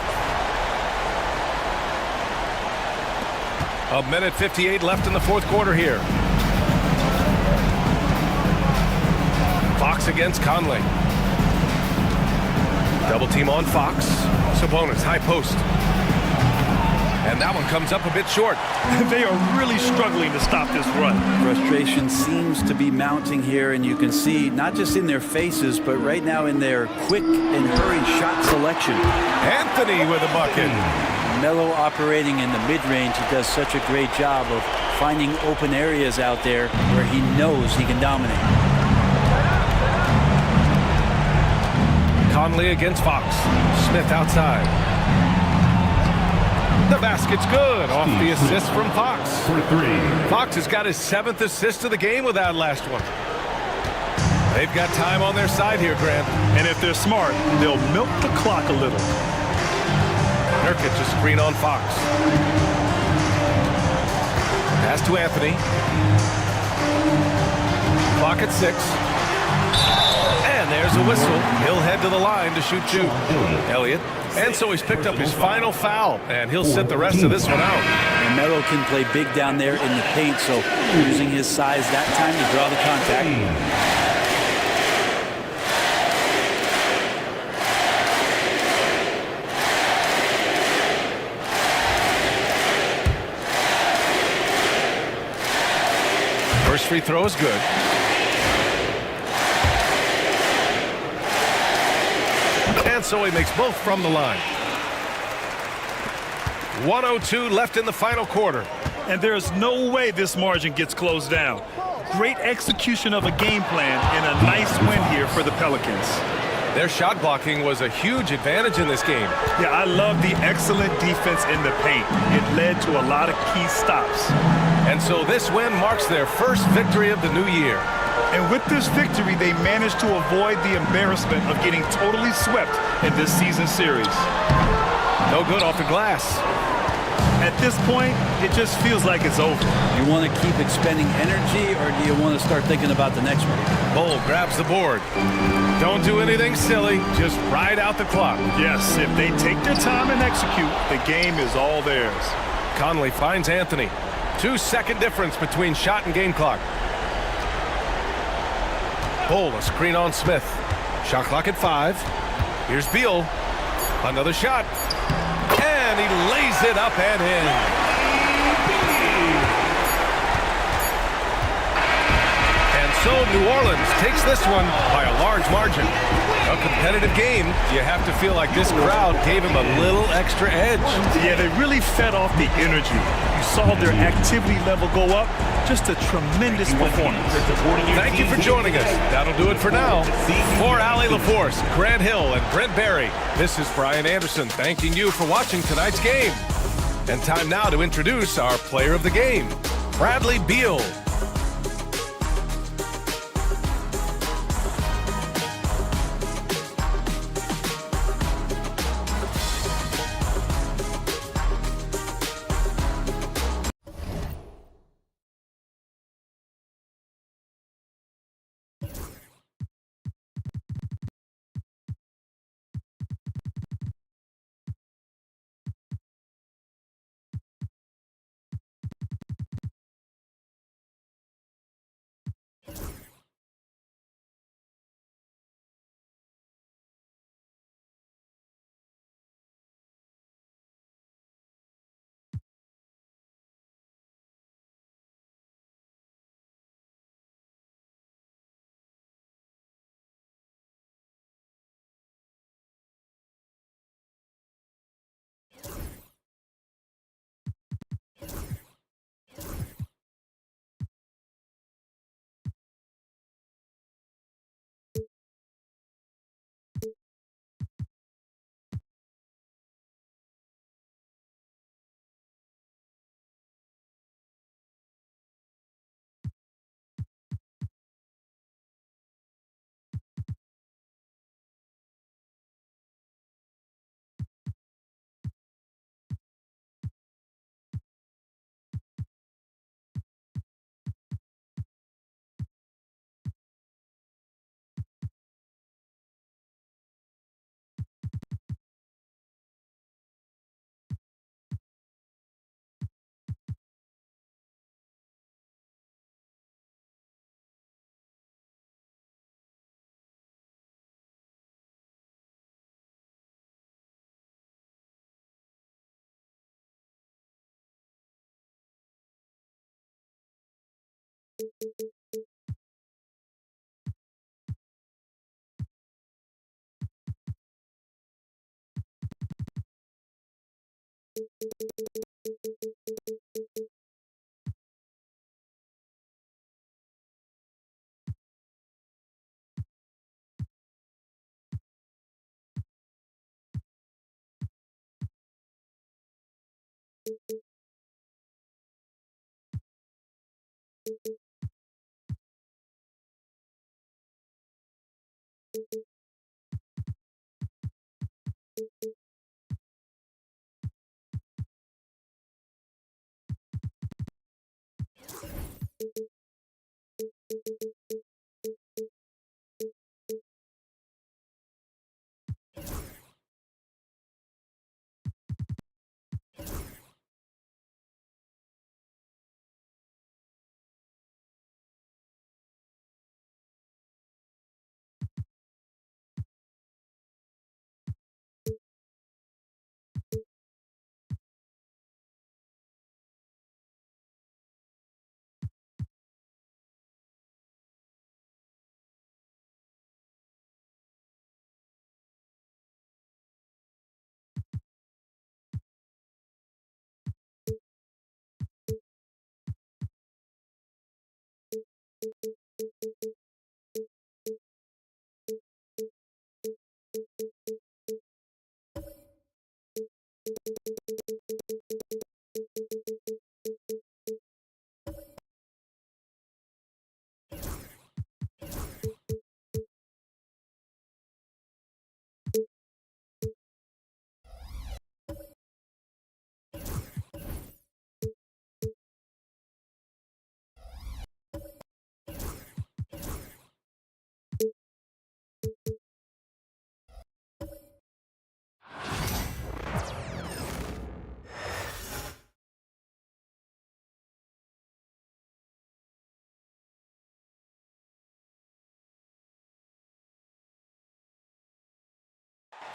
A minute 58 left in the fourth quarter here. Fox against Conley. Double team on Fox. Sabonis, high post. And that one comes up a bit short. They are really struggling to stop this run. Frustration seems to be mounting here, and you can see not just in their faces, but right now in their quick and hurried shot selection. Anthony with a bucket. Melo operating in the mid-range. He does such a great job of finding open areas out there where he knows he can dominate. Conley against Fox. Smith outside. The basket's good off the assist from Fox. Fox has got his 7th assist of the game with that last one. They've got time on their side here, Grant. And if they're smart, they'll milk the clock a little. Nurkic a screen on Fox. Pass to Anthony. Clock at 6. And there's a whistle. He'll head to the line to shoot 2. Elliott. And so he's picked up his final foul, and he'll sit the rest of this one out. And Melo can play big down there in the paint, so using his size that time to draw the contact. First free throw is good. And so he makes both from the line. 1:02 left in the final quarter. And there's no way this margin gets closed down. Great execution of a game plan and a nice win here for the Pelicans. Their shot blocking was a huge advantage in this game. Yeah, I love the excellent defense in the paint. It led to a lot of key stops. And so this win marks their first victory of the new year. And with this victory, they managed to avoid the embarrassment of getting totally swept in this season series. No good off the glass. At this point, it just feels like it's over. You want to keep expending energy, or do you want to start thinking about the next one? Bol grabs the board. Don't do anything silly. Just ride out the clock. Yes, if they take their time and execute, the game is all theirs. Conley finds Anthony. 2-second difference between shot and game clock. Bol, a screen on Smith. Shot clock at 5. Here's Beal. Another shot. And he lays it up and in. And so New Orleans takes this one by a large margin. A competitive game. You have to feel like this crowd gave him a little extra edge. Yeah, they really fed off the energy. You saw their activity level go up. Just a tremendous performance. Thank you for joining us. That'll do it for now. For Allie LaForce, Grant Hill, and Brent Barry, this is Brian Anderson thanking you for watching tonight's game. And time now to introduce our player of the game, Bradley Beal.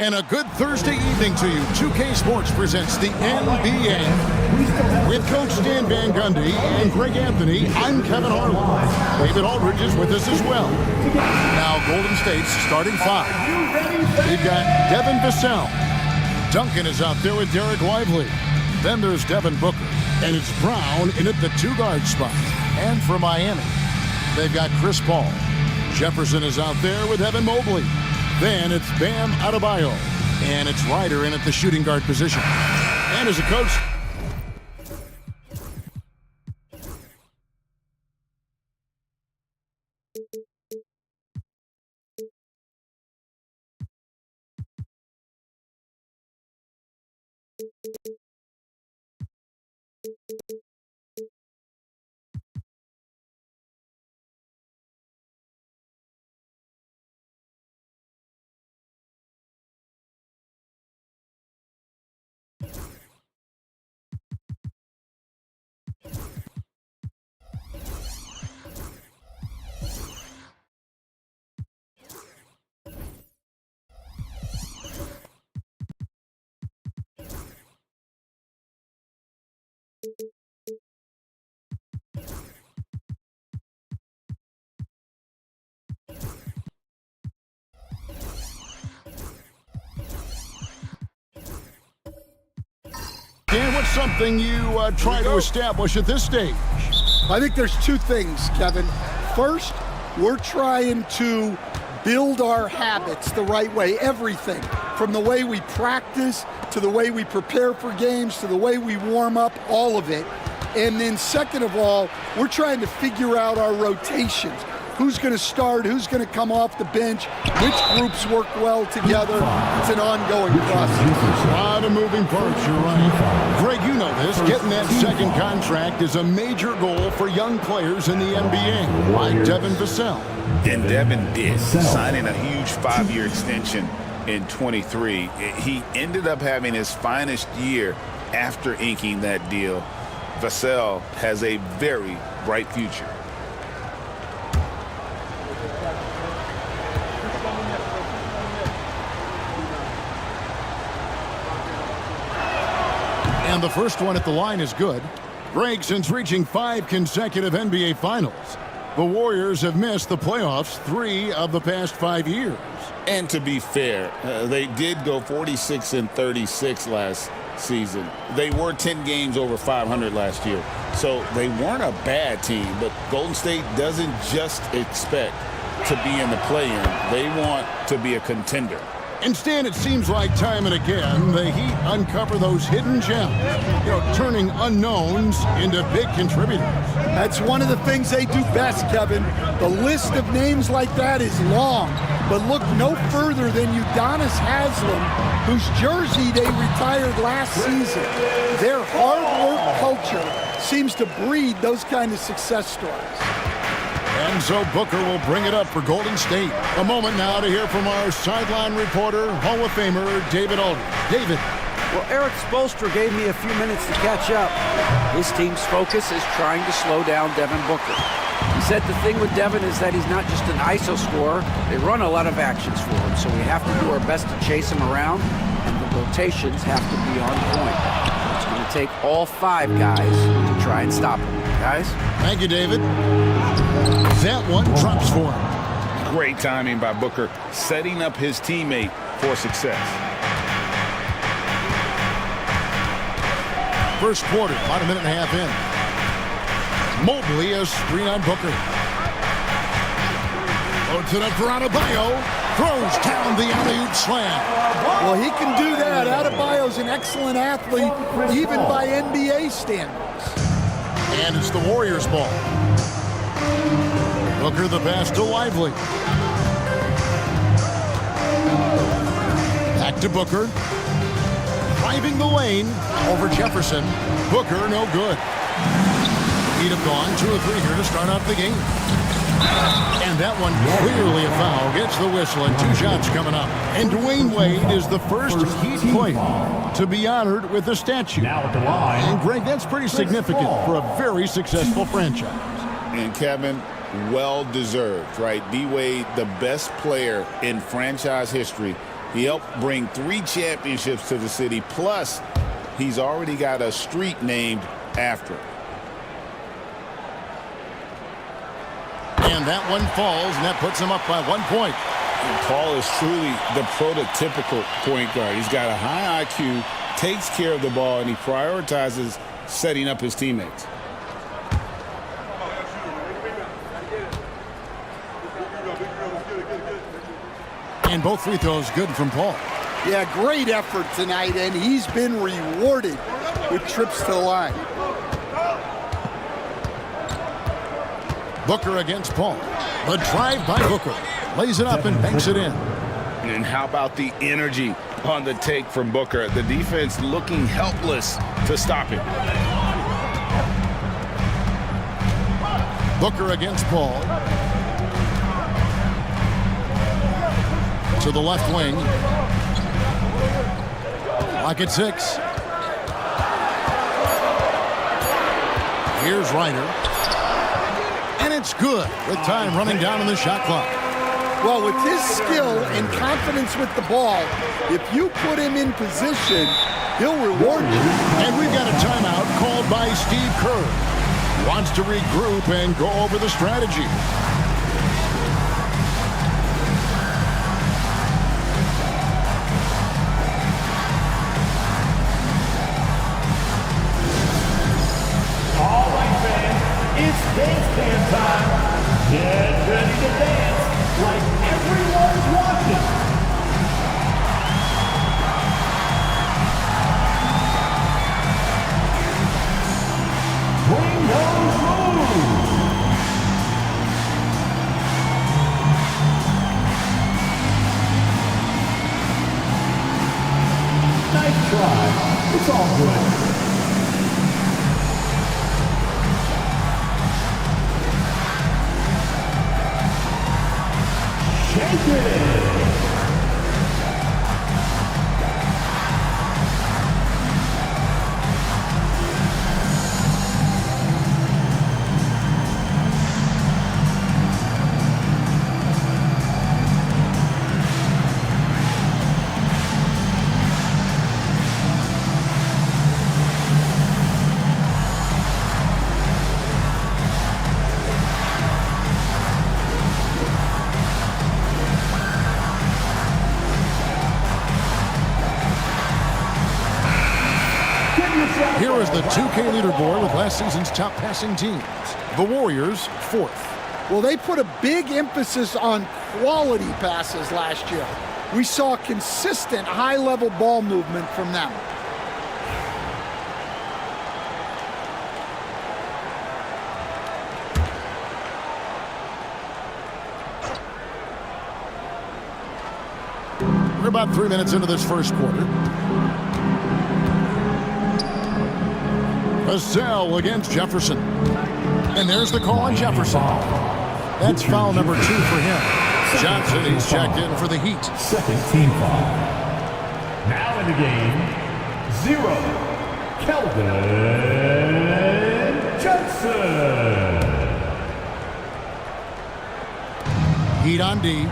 And a good Thursday evening to you. 2K Sports presents the NBA. With Coach Dan Van Gundy and Greg Anthony, I'm Kevin Harlan. David Aldridge is with us as well. Now Golden State's starting five. We've got Devin Vassell. Duncan is out there with Derek Lively. Then there's Devin Booker. And it's Brown in at the two-guard spot. And for Miami, they've got Chris Paul. Jefferson is out there with Evan Mobley. Then it's Bam Adebayo. And it's Ryder in at the shooting guard position. And as a coach, Dan, what's something you try to establish at this stage? I think there's two things, Kevin. First, we're trying to build our habits the right way, everything, from the way we practice to the way we prepare for games to the way we warm up, all of it. And then second of all, we're trying to figure out our rotations. Who's going to start, who's going to come off the bench, which groups work well together. It's an ongoing process. A lot of moving parts, you're right. Greg, you know this. Getting that second contract is a major goal for young players in the NBA, like Devin Vassell. And Devin did, signing a huge 5-year extension in 23. He ended up having his finest year after inking that deal. Vassell has a very bright future. And the first one at the line is good. Greg, since reaching 5 consecutive NBA Finals, the Warriors have missed the playoffs 3 of the past 5 years. And to be fair, they did go 46-36 last season. They were 10 games over 500 last year. So they weren't a bad team, but Golden State doesn't just expect to be in the play-in. They want to be a contender. Instead, it seems like time and again, the Heat uncover those hidden gems, turning unknowns into big contributors. That's one of the things they do best, Kevin. The list of names like that is long, but look no further than Udonis Haslem, whose jersey they retired last season. Their hard work culture seems to breed those kind of success stories. And so Booker will bring it up for Golden State. A moment now to hear from our sideline reporter, Hall of Famer David Aldridge. David. Well, Eric Spoelstra gave me a few minutes to catch up. His team's focus is trying to slow down Devin Booker. He said the thing with Devin is that he's not just an ISO scorer. They run a lot of actions for him, so we have to do our best to chase him around, and the rotations have to be on point. It's going to take all 5 guys to try and stop him. Guys? Thank you, David. That one drops for him. Great timing by Booker, setting up his teammate for success. First quarter, about a minute and a half in. Mobley, a screen on Booker. Puts it up for Adebayo. Throws down the alley-oop slam. Well, he can do that. Adebayo's an excellent athlete, even by NBA standards. And it's the Warriors' ball. Booker the pass to Lively. Back to Booker. Driving the lane over Jefferson. Booker no good. He'd have gone 2 or 3 here to start out the game. And that one clearly a foul. Gets the whistle and 2 shots coming up. And Dwayne Wade is the first Heat player to be honored with a statue. And Greg, that's pretty significant for a very successful franchise. And Kevin, well deserved, right? D-Wade, the best player in franchise history. He helped bring 3 championships to the city. Plus, he's already got a street named after him. And that one falls, and that puts him up by 1 point. And Paul is truly the prototypical point guard. He's got a high IQ, takes care of the ball, and he prioritizes setting up his teammates. And both free throws good from Paul. Yeah, great effort tonight, and he's been rewarded with trips to the line. Booker against Paul. The drive by Booker. Lays it up and banks it in. And how about the energy on the take from Booker? The defense looking helpless to stop him. Booker against Paul. To the left wing. Lock at 6. Here's Ryder. And it's good with time running down on the shot clock. Well, with his skill and confidence with the ball, if you put him in position, he'll reward you. And we've got a timeout called by Steve Kerr. Wants to regroup and go over the strategy. All right, fans, it's dance band time. Get ready to dance like everyone's watching. Bring those moves. Nice try. It's all good. Shake it! Here is the 2K leaderboard with last season's top passing teams. The Warriors, 4th. Well, they put a big emphasis on quality passes last year. We saw consistent high-level ball movement from them. We're about 3 minutes into this first quarter. Vassell against Jefferson. And there's the call on Jefferson. That's foul number 2 for him. Johnson, he's checked in for the Heat. Second team foul. Now in the game, 0, Keldon Johnson. Heat on D.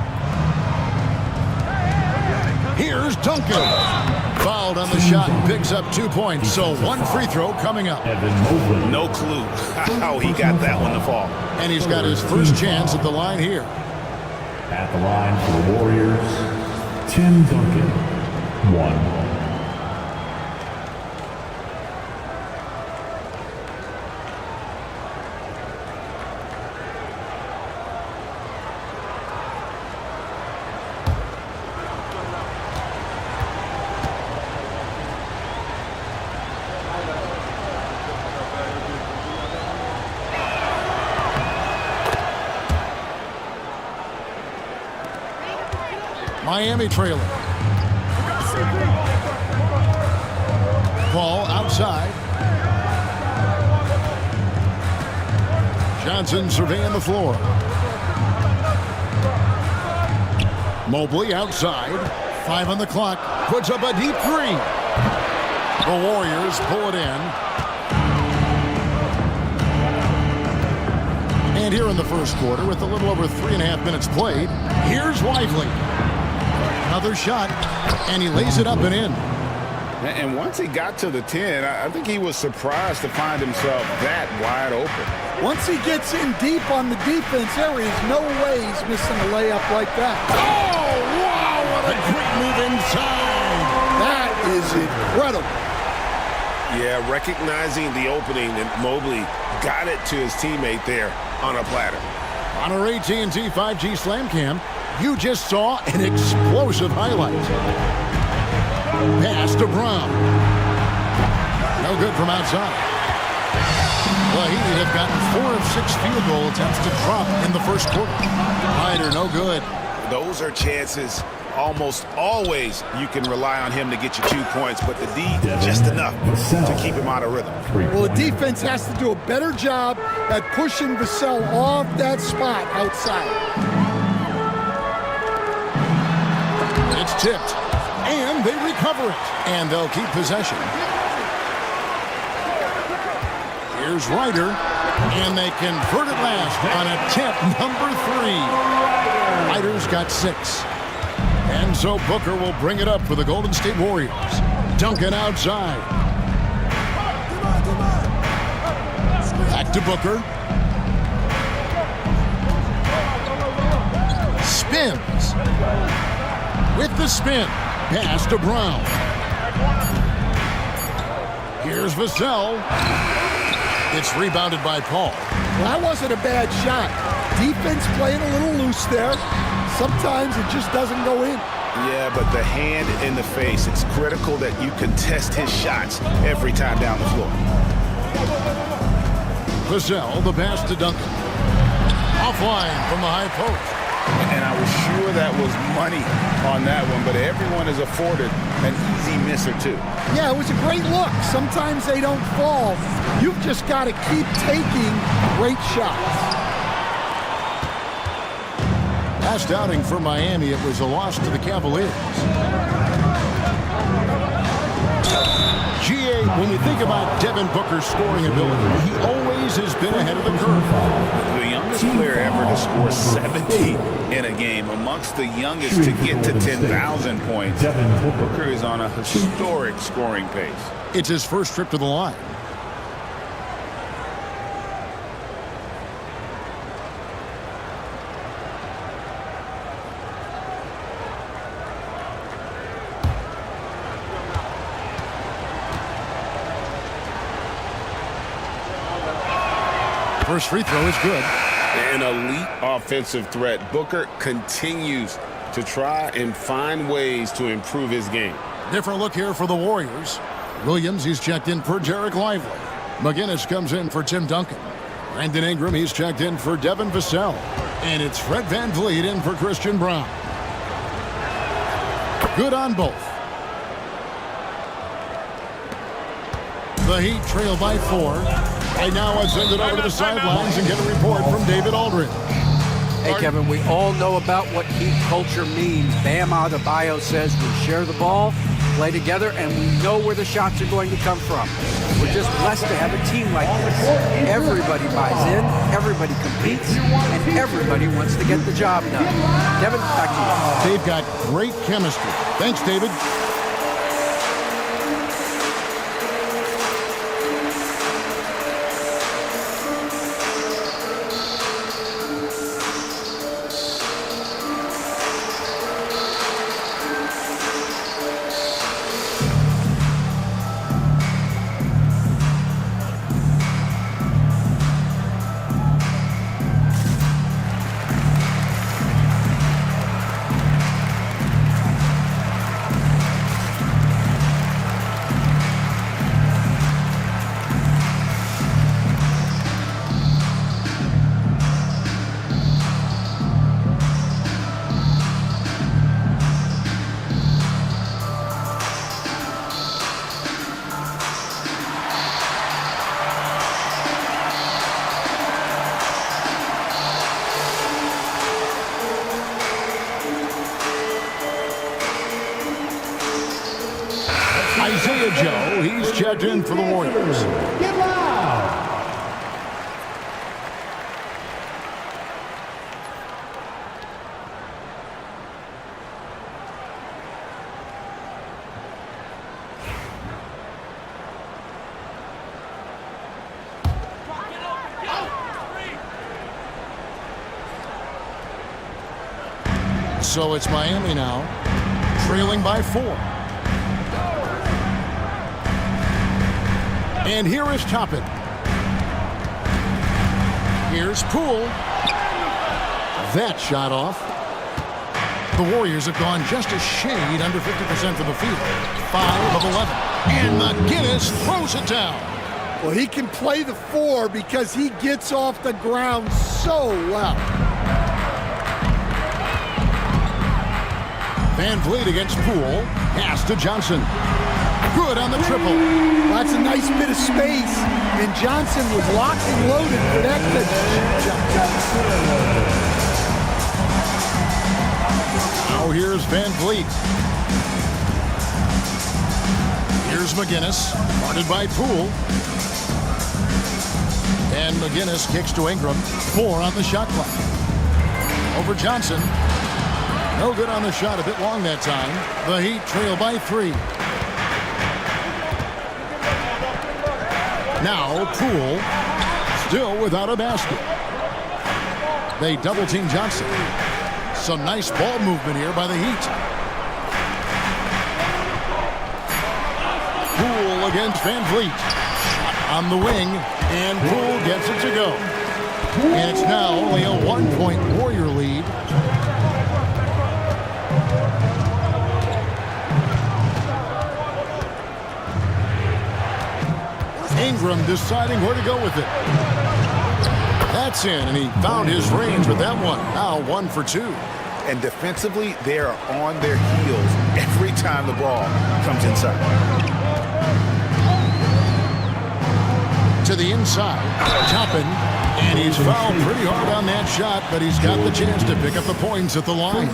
Here's Duncan. Fouled on the shot and picks up 2 points. So 1 free throw coming up. No clue how he got that one to fall. And he's got his first chance at the line here. At the line for the Warriors, Tim Duncan, 1. Miami trailing. Ball outside. Johnson surveying the floor. Mobley outside. 5 on the clock. Puts up a deep 3. The Warriors pull it in. And here in the first quarter, with a little over 3.5 minutes played, here's Lively. Another shot, and he lays it up and in. And once he got to the 10, I think he was surprised to find himself that wide open. Once he gets in deep on the defense, there is no way he's missing a layup like that. Oh, wow, what a great move inside. That is incredible. Yeah, recognizing the opening, and Mobley got it to his teammate there on a platter. On our AT&T 5G Slam Cam, you just saw an explosive highlight. Pass to Brown. No good from outside. Well, he have gotten 4 of 6 field goal attempts to drop in the first quarter. Ryder, no good. Those are chances almost always you can rely on him to get you 2 points, but the D just enough to keep him out of rhythm. Well, the defense has to do a better job at pushing Vassell off that spot outside. It's tipped, and they recover it, and they'll keep possession. Here's Ryder, and they convert it last on attempt number 3. Ryder's got 6. And so Booker will bring it up for the Golden State Warriors. Duncan outside. Back to Booker. Spins. With the spin. Pass to Brown. Here's Vassell. It's rebounded by Paul. Well, that wasn't a bad shot. Defense playing a little loose there. Sometimes it just doesn't go in. Yeah, but the hand in the face, it's critical that you contest his shots every time down the floor. Vassell, the pass to Duncan. Offline from the high post. And I was sure that was money on that one, but everyone is afforded an easy miss or two. Yeah, it was a great look. Sometimes they don't fall. You've just got to keep taking great shots. Last outing for Miami, it was a loss to the Cavaliers. GA, when you think about Devin Booker's scoring ability, he always has been ahead of the curve. The youngest player ever to score 70 in a game, amongst the youngest to get to 10,000 points. Booker is on a historic scoring pace. It's his first trip to the line. First free throw is good. An elite offensive threat. Booker continues to try and find ways to improve his game. Different look here for the Warriors. Williams, he's checked in for Derek Lively. McGinnis comes in for Tim Duncan. Brandon Ingram, he's checked in for Devin Vassell. And it's Fred VanVleet in for Christian Braun. Good on both. The Heat trail by 4. Right now, let's send it over to the sidelines and get a report from David Aldridge. Hey, Kevin, we all know about what Heat culture means. Bam Adebayo says we share the ball, play together, and we know where the shots are going to come from. We're just blessed to have a team like this. Everybody buys in, everybody competes, and everybody wants to get the job done. Kevin, back to you. They've got great chemistry. Thanks, David. Isaiah Joe, he's checked in for the Warriors. Get loud! So it's Miami now, trailing by 4. And here is Toppin. Here's Poole. That shot off. The Warriors have gone just a shade under 50% from the field. 5 of 11. And McGinnis throws it down. Well, he can play the 4 because he gets off the ground so well. VanVleet against Poole. Pass to Johnson. Good on the triple. That's a nice bit of space. And Johnson was locked and loaded for that good. Now here's VanVleet. Here's McGinnis. Guarded by Poole. And McGinnis kicks to Ingram. 4 on the shot clock. Over Johnson. No good on the shot. A bit long that time. The Heat trail by 3. Now Poole still without a basket. They double team Johnson. Some nice ball movement here by the Heat. Poole against VanVleet. On the wing, and Poole gets it to go. And it's now only a 1-point Warrior lead. Ingram deciding where to go with it. That's in, and he found his range with that one. Now 1 for 2. And defensively, they are on their heels every time the ball comes inside. To the inside, Toppin, and he's fouled pretty hard on that shot, but he's got the chance to pick up the points at the line.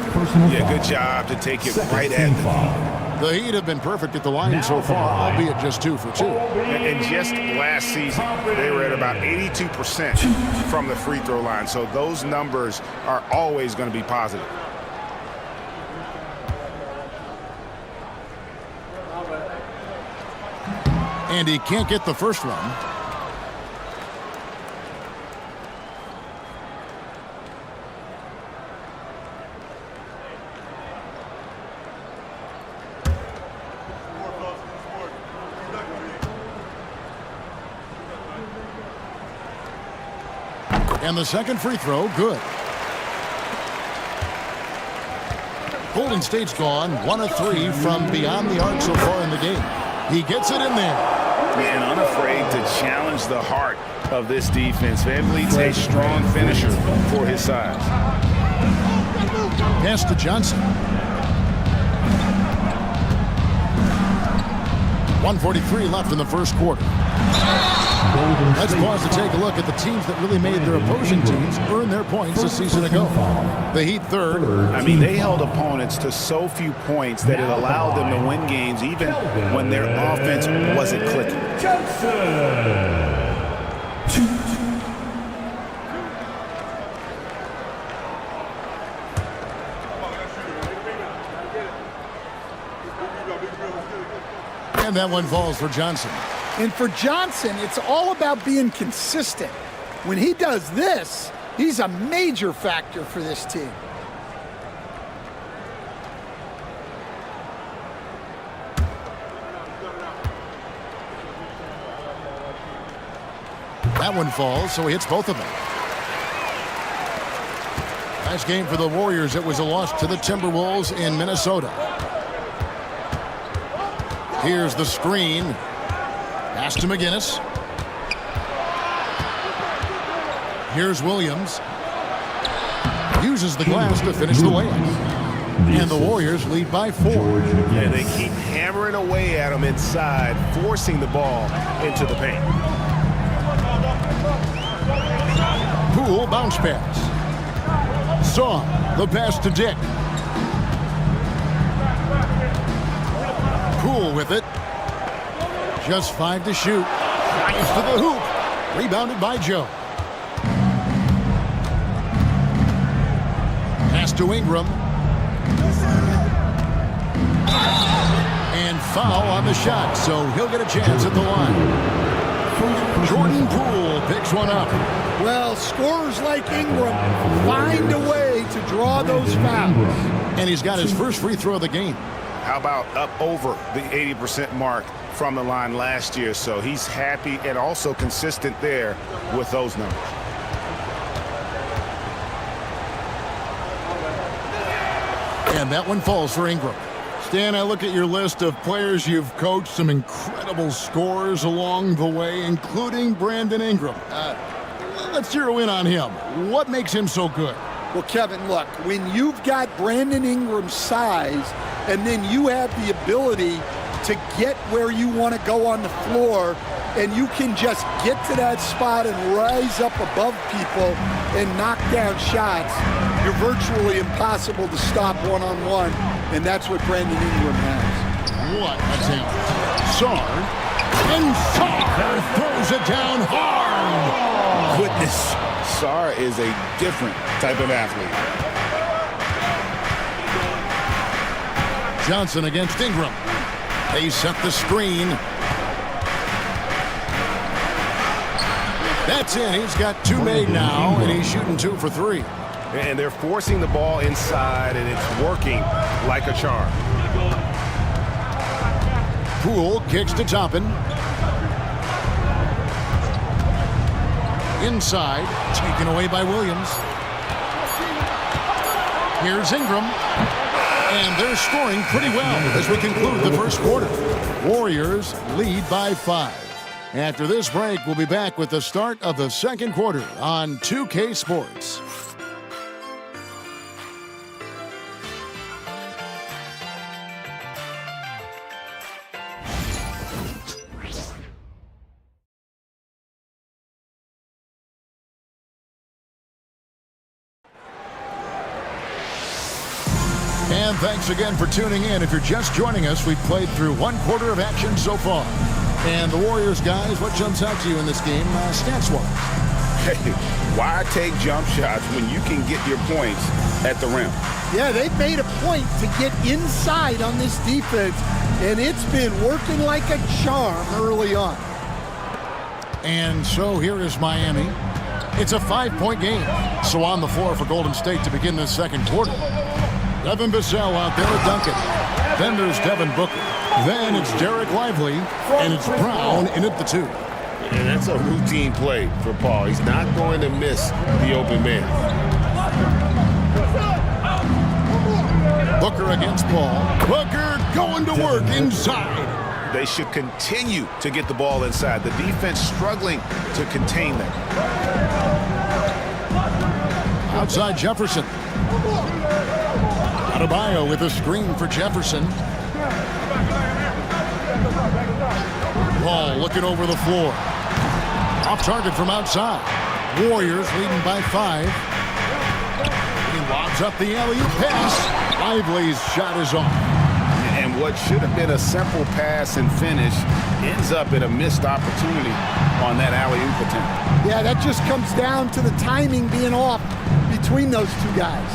Yeah, good job to take it right at them. The Heat have been perfect at the line so far, albeit just 2 for 2. And just last season, they were at about 82% from the free throw line. So those numbers are always going to be positive. And he can't get the first one. And the second free throw, good. Golden State's gone 1 of 3 from beyond the arc so far in the game. He gets it in there. And unafraid to challenge the heart of this defense. VanVleet's a strong finisher for his size. Pass to Johnson. 1:43 left in the first quarter. Let's pause to take a look at the teams that really made their opposing teams earn their points a season ago. The Heat third. I mean, they held opponents to so few points that it allowed them to win games even when their offense wasn't clicking. And that one falls for Johnson. And for Johnson, it's all about being consistent. When he does this, he's a major factor for this team. That one falls, so he hits both of them. Last game for the Warriors, it was a loss to the Timberwolves in Minnesota. Here's the screen. Pass to McGinnis. Here's Williams. Uses the glass to finish the layup. And the Warriors lead by 4. And they keep hammering away at him inside, forcing the ball into the paint. Poole bounce pass. Saw the pass to Dick. Poole with it. Just 5 to shoot. Drives to the hoop. Rebounded by Joe. Pass to Ingram. And foul on the shot, so he'll get a chance at the line. Jordan Poole picks one up. Well, scorers like Ingram find a way to draw those fouls. And he's got his first free throw of the game. How about up over the 80% mark from the line last year? So he's happy and also consistent there with those numbers. And that one falls for Ingram. Stan, I look at your list of players you've coached, some incredible scorers along the way, including Brandon Ingram. Let's zero in on him. What makes him so good? Well, Kevin, look, when you've got Brandon Ingram's size and then you have the ability to get where you want to go on the floor and you can just get to that spot and rise up above people and knock down shots, you're virtually impossible to stop one-on-one, and that's what Brandon Ingram has. What a talent. Sarr, and Sarr throws it down hard. Goodness. Sarr is a different type of athlete. Johnson against Ingram. They set the screen. That's in. He's got 2 made now, and he's shooting 2 for 3. And they're forcing the ball inside, and it's working like a charm. Poole kicks to Toppin. Inside, taken away by Williams. Here's Ingram. And they're scoring pretty well as we conclude the first quarter. Warriors lead by 5. After this break, we'll be back with the start of the second quarter on 2K Sports. And thanks again for tuning in. If you're just joining us, we've played through 1 quarter of action so far. And the Warriors, guys, what jumps out to you in this game, stats-wise? Hey, why take jump shots when you can get your points at the rim? Yeah, they've made a point to get inside on this defense, and it's been working like a charm early on. And so here is Miami. It's a 5-point game. So on the floor for Golden State to begin this second quarter. Devin Vassell out there at Duncan. Then there's Devin Booker. Then it's Derek Lively, and it's Brown in at the 2. And that's a routine play for Paul. He's not going to miss the open man. Booker against Paul. Booker going to work inside. They should continue to get the ball inside. The defense struggling to contain them. Outside Jefferson. Adebayo with a screen for Jefferson. Paul looking over the floor. Off target from outside. Warriors leading by 5. He lobs up the alley-oop pass. Lively's shot is off. And what should have been a simple pass and finish ends up in a missed opportunity on that alley-oop attempt. Yeah, that just comes down to the timing being off between those two guys.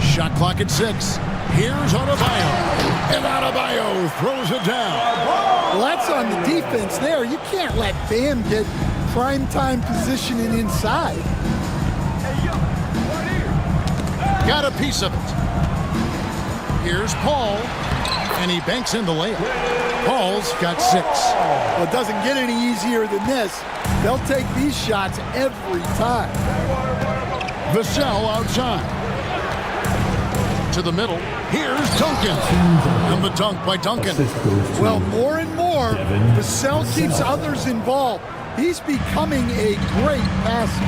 Shot clock at 6. Here's Adebayo. And Adebayo throws it down. Well, that's on the defense there. You can't let Bam get prime-time positioning inside. Got a piece of it. Here's Paul. And he banks in the layup. Paul's got 6. Well, it doesn't get any easier than this. They'll take these shots every time. Vassell outside. To the middle. Here's Duncan. And the dunk by Duncan. Well, more and more, Vassell keeps others involved. He's becoming a great passer.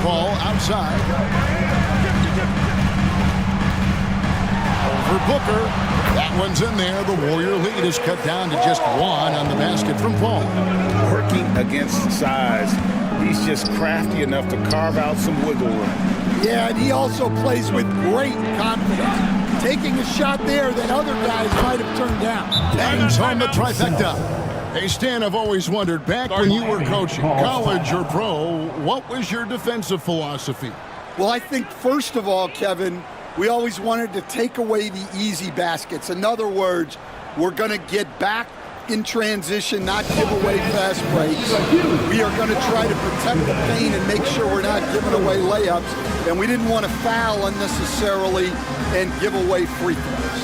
Paul outside. Over Booker. That one's in there. The Warrior lead is cut down to just 1 on the basket from Paul. Working against size. He's just crafty enough to carve out some wiggle room. Yeah, and he also plays with great confidence. Taking a shot there that other guys might have turned down. Bangs on the trifecta. Hey, Stan, I've always wondered, back when you were coaching, college or pro, what was your defensive philosophy? Well, I think, first of all, Kevin, we always wanted to take away the easy baskets. In other words, we're going to get back in transition, not give away fast breaks. We are going to try to protect the paint and make sure we're not giving away layups. And we didn't want to foul unnecessarily and give away free throws.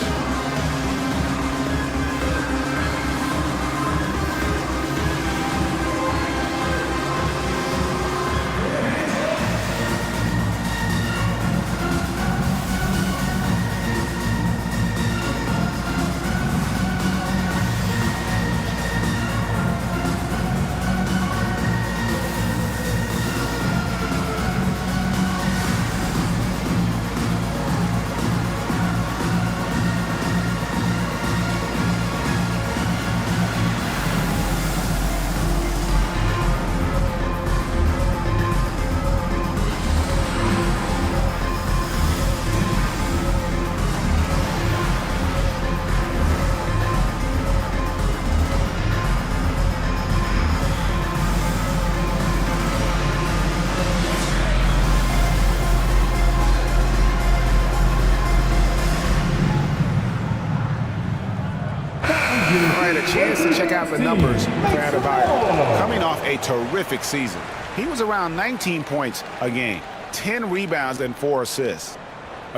Chance to check out the numbers for Adebayo. Coming off a terrific season. He was around 19 points a game, 10 rebounds and 4 assists.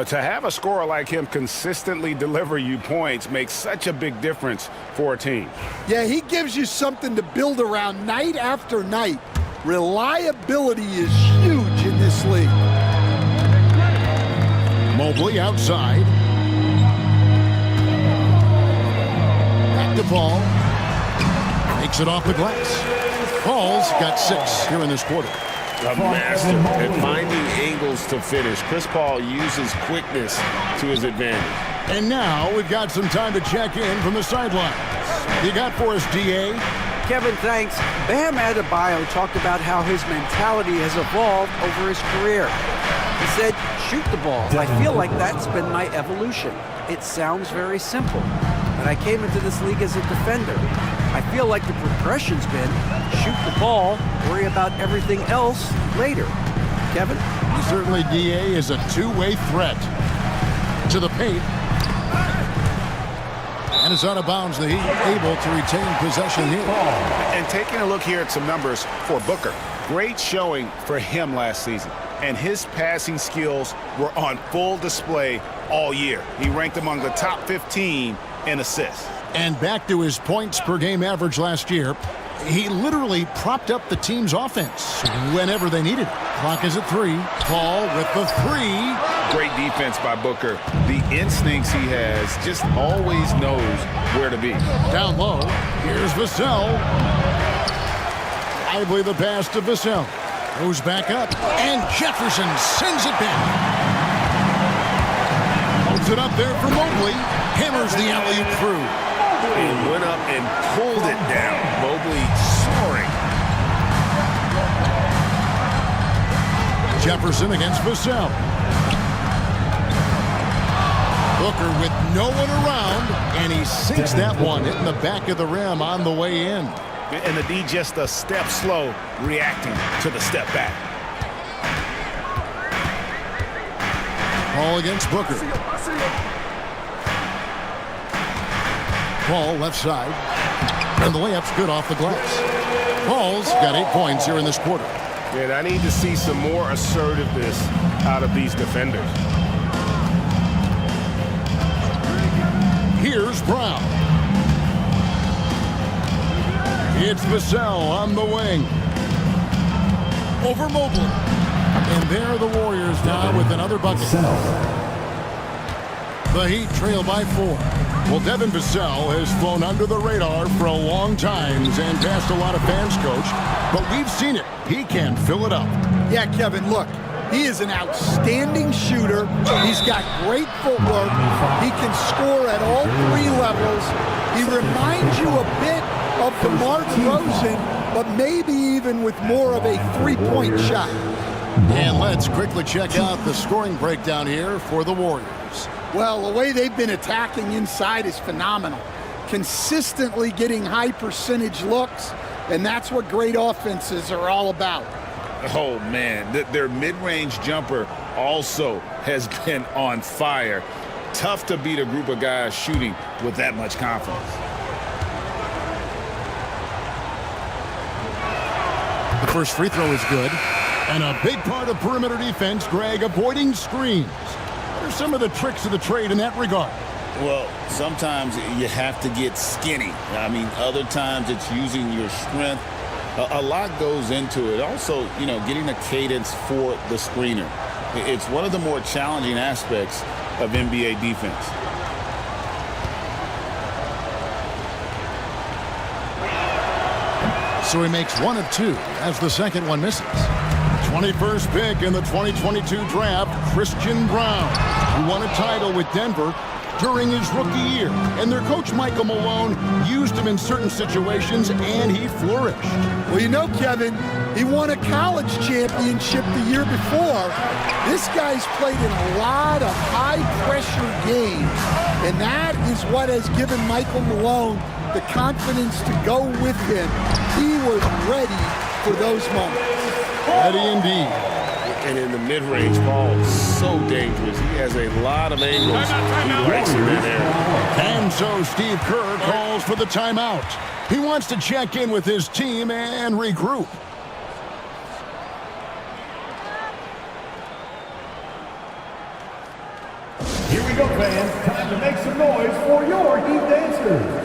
To have a scorer like him consistently deliver you points makes such a big difference for a team. Yeah, he gives you something to build around night after night. Reliability is huge in this league. Mobley outside. To Paul. Makes it off the glass. Paul's got 6 here in this quarter. A master at finding angles to finish. Chris Paul uses quickness to his advantage. And now we've got some time to check in from the sidelines. You got for us, D.A.? Kevin, thanks. Bam Adebayo talked about how his mentality has evolved over his career. He said, shoot the ball. I feel like that's been my evolution. It sounds very simple. But I came into this league as a defender. I feel like the progression's been shoot the ball, worry about everything else later. Kevin? Certainly D.A. is a two-way threat. To the paint. And it's out of bounds. The Heat able to retain possession here. And taking a look here at some numbers for Booker. Great showing for him last season. And his passing skills were on full display all year. He ranked among the top 15 in assists. And back to his points per game average last year, he literally propped up the team's offense whenever they needed it. Clock is at 3. Paul with the 3. Great defense by Booker. The instincts he has, just always knows where to be. Down low, here's Vassell. Lively the pass to Vassell. Goes back up, and Jefferson sends it back. Holds it up there for Mobley. Hammers the alley-oop through. And went up and pulled it down. Mobley soaring. Jefferson against Vassell. Booker with no one around, and he sinks that one, hitting the back of the rim on the way in. And the D just a step slow, reacting to the step back. Paul against Booker. Paul left side. And the layup's good off the glass. Paul's got 8 points here in this quarter. And I need to see some more assertiveness out of these defenders. Here's Brown. It's Vassell on the wing. Over Mobley. And there are the Warriors now with another bucket. The Heat trail by 4. Well, Devin Vassell has flown under the radar for a long time and passed a lot of fans, Coach. But we've seen it. He can fill it up. Yeah, Kevin, look. He is an outstanding shooter. He's got great footwork. He can score at all 3 levels. He reminds you a bit of DeMar DeRozan, but maybe even with more of a 3-point shot. And let's quickly check out the scoring breakdown here for the Warriors. Well, the way they've been attacking inside is phenomenal. Consistently getting high percentage looks, and that's what great offenses are all about. Oh, man, their mid-range jumper also has been on fire. Tough to beat a group of guys shooting with that much confidence. The first free throw is good. And a big part of perimeter defense, Greg, avoiding screens. What are some of the tricks of the trade in that regard? Well, sometimes you have to get skinny. I mean, other times it's using your strength. A lot goes into it. Also, you know, getting a cadence for the screener. It's one of the more challenging aspects of NBA defense. So he makes 1 of 2 as the second one misses. 21st pick in the 2022 draft, Christian Brown, who won a title with Denver during his rookie year. And their coach, Michael Malone, used him in certain situations, and he flourished. Well, you know, Kevin, he won a college championship the year before. This guy's played in a lot of high-pressure games, and that is what has given Michael Malone the confidence to go with him. He was ready for those moments. Ready indeed. And in the mid-range ball, so dangerous. He has a lot of angles. He likes in that area. And so Steve Kerr calls for the timeout. He wants to check in with his team and regroup. Here we go, fans. Time to make some noise for your Heat dancers.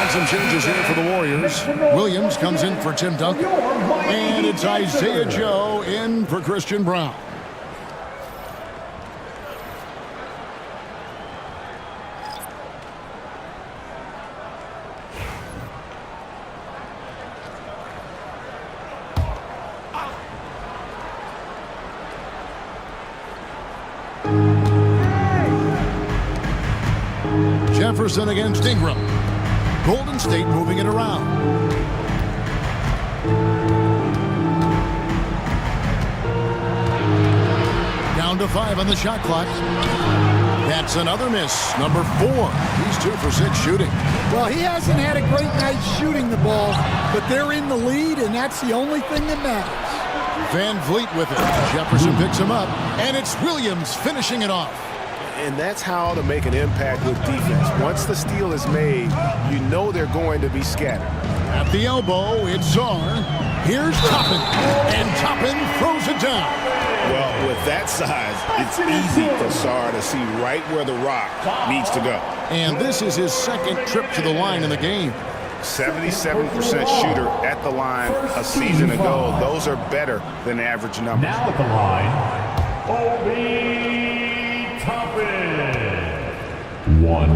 And some changes here for the Warriors. Williams comes in for Tim Duncan. And it's Isaiah Joe in for Christian Braun. Jefferson against Ingram. Golden State moving it around. Down to 5 on the shot clock. That's another miss. Number 4. He's 2 for 6 shooting. Well, he hasn't had a great night shooting the ball, but they're in the lead, and that's the only thing that matters. Van Vliet with it. Jefferson picks him up, and it's Williams finishing it off. And that's how to make an impact with defense. Once the steal is made, you know they're going to be scattered. At the elbow, it's Czar. Here's Toppin, and Toppin throws it down. Well, with that size, it's easy for Czar to see right where the rock needs to go. And this is his second trip to the line in the game. 77% shooter at the line a season ago. Those are better than average numbers. Now at the line, Obi Toppin. 1.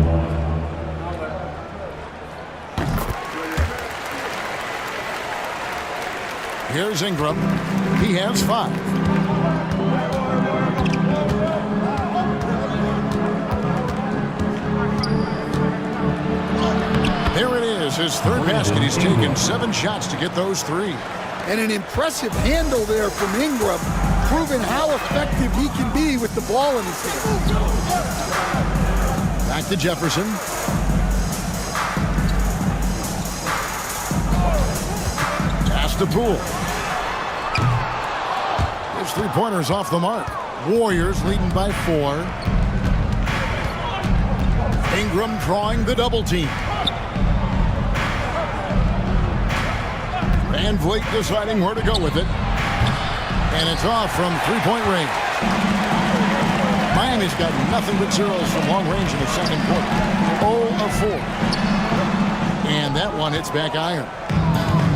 Here's Ingram. He has 5. There it is, his third basket. He's taken 7 shots to get those 3. And an impressive handle there from Ingram, proving how effective he can be with the ball in his hands. Back to Jefferson. Pass to Poole. His 3-pointers off the mark. Warriors leading by 4. Ingram drawing the double team. Van Vliet deciding where to go with it. And it's off from 3-point range. Miami's got nothing but zeros from long range in the second quarter. 0 of 4. And that one hits back iron.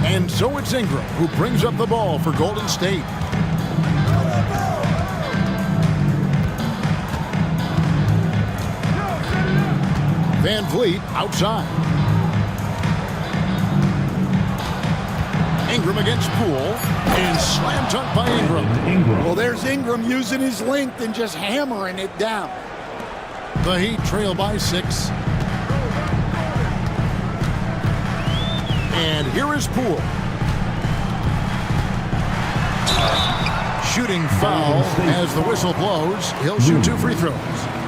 And so it's Ingram who brings up the ball for Golden State. Van Vliet outside. Ingram against Poole, and slam dunk by Ingram. Well, there's Ingram using his length and just hammering it down. The Heat trail by 6. And here is Poole. Shooting foul as the whistle blows. He'll shoot 2 free throws.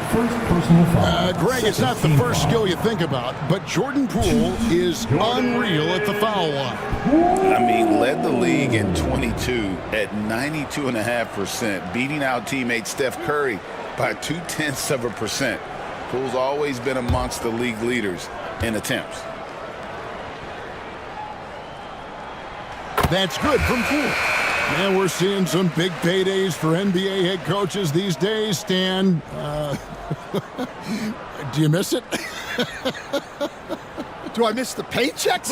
Greg, it's not the first skill you think about, but Jordan Poole is unreal at the foul line. I mean, led the league in 22 at 92.5%, beating out teammate Steph Curry by 0.2%. Poole's always been amongst the league leaders in attempts. That's good from Poole. Man, we're seeing some big paydays for NBA head coaches these days, Stan. Do you miss it? Do I miss the paychecks?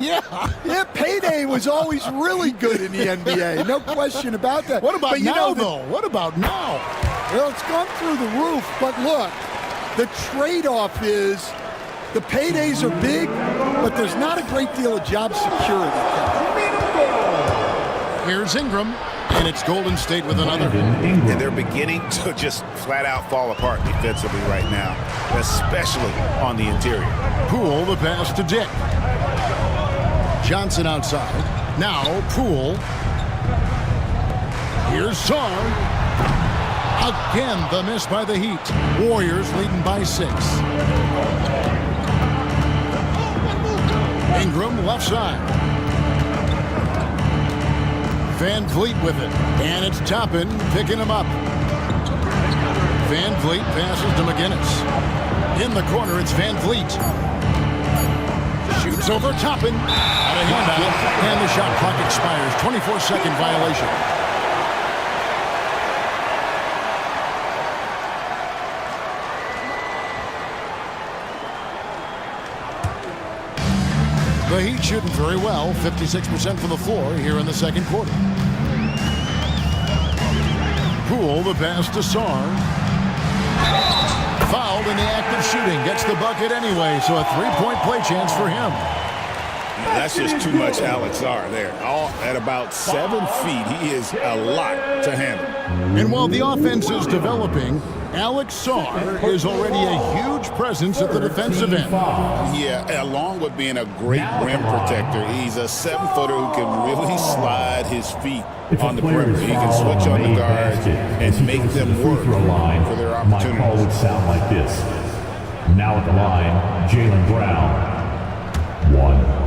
Yeah. Payday was always really good in the NBA. No question about that. What about now, though? What about now? Well, it's gone through the roof, but look, the trade-off is the paydays are big, but there's not a great deal of job security. Here's Ingram, and it's Golden State with another. And they're beginning to just flat out fall apart defensively right now, especially on the interior. Poole, the pass to Dick. Johnson outside. Now Poole. Here's Czar. Again, the miss by the Heat. Warriors leading by 6. Ingram left side. Van Vliet with it, and it's Toppin picking him up. Van Vliet passes to McGinnis. In the corner, it's Van Vliet. Shoots over Toppin. Out of handout, and the shot clock expires. 24-second violation. The Heat shooting very well, 56% from the floor here in the second quarter. Poole, the pass to Sarr. Fouled in the act of shooting. Gets the bucket anyway, so a three-point play chance for him. That's just too much Alex Sarr there. All at about 7 feet, he is a lot to handle. And while the offense is developing, Alex Sarr is already a huge presence at the defensive end. Yeah, along with being a great rim protector, he's a 7-footer who can really slide his feet on the perimeter. He can switch on the guards and make them work for their opportunities. My call would sound like this. Now at the line, Jaylen Brown. 1.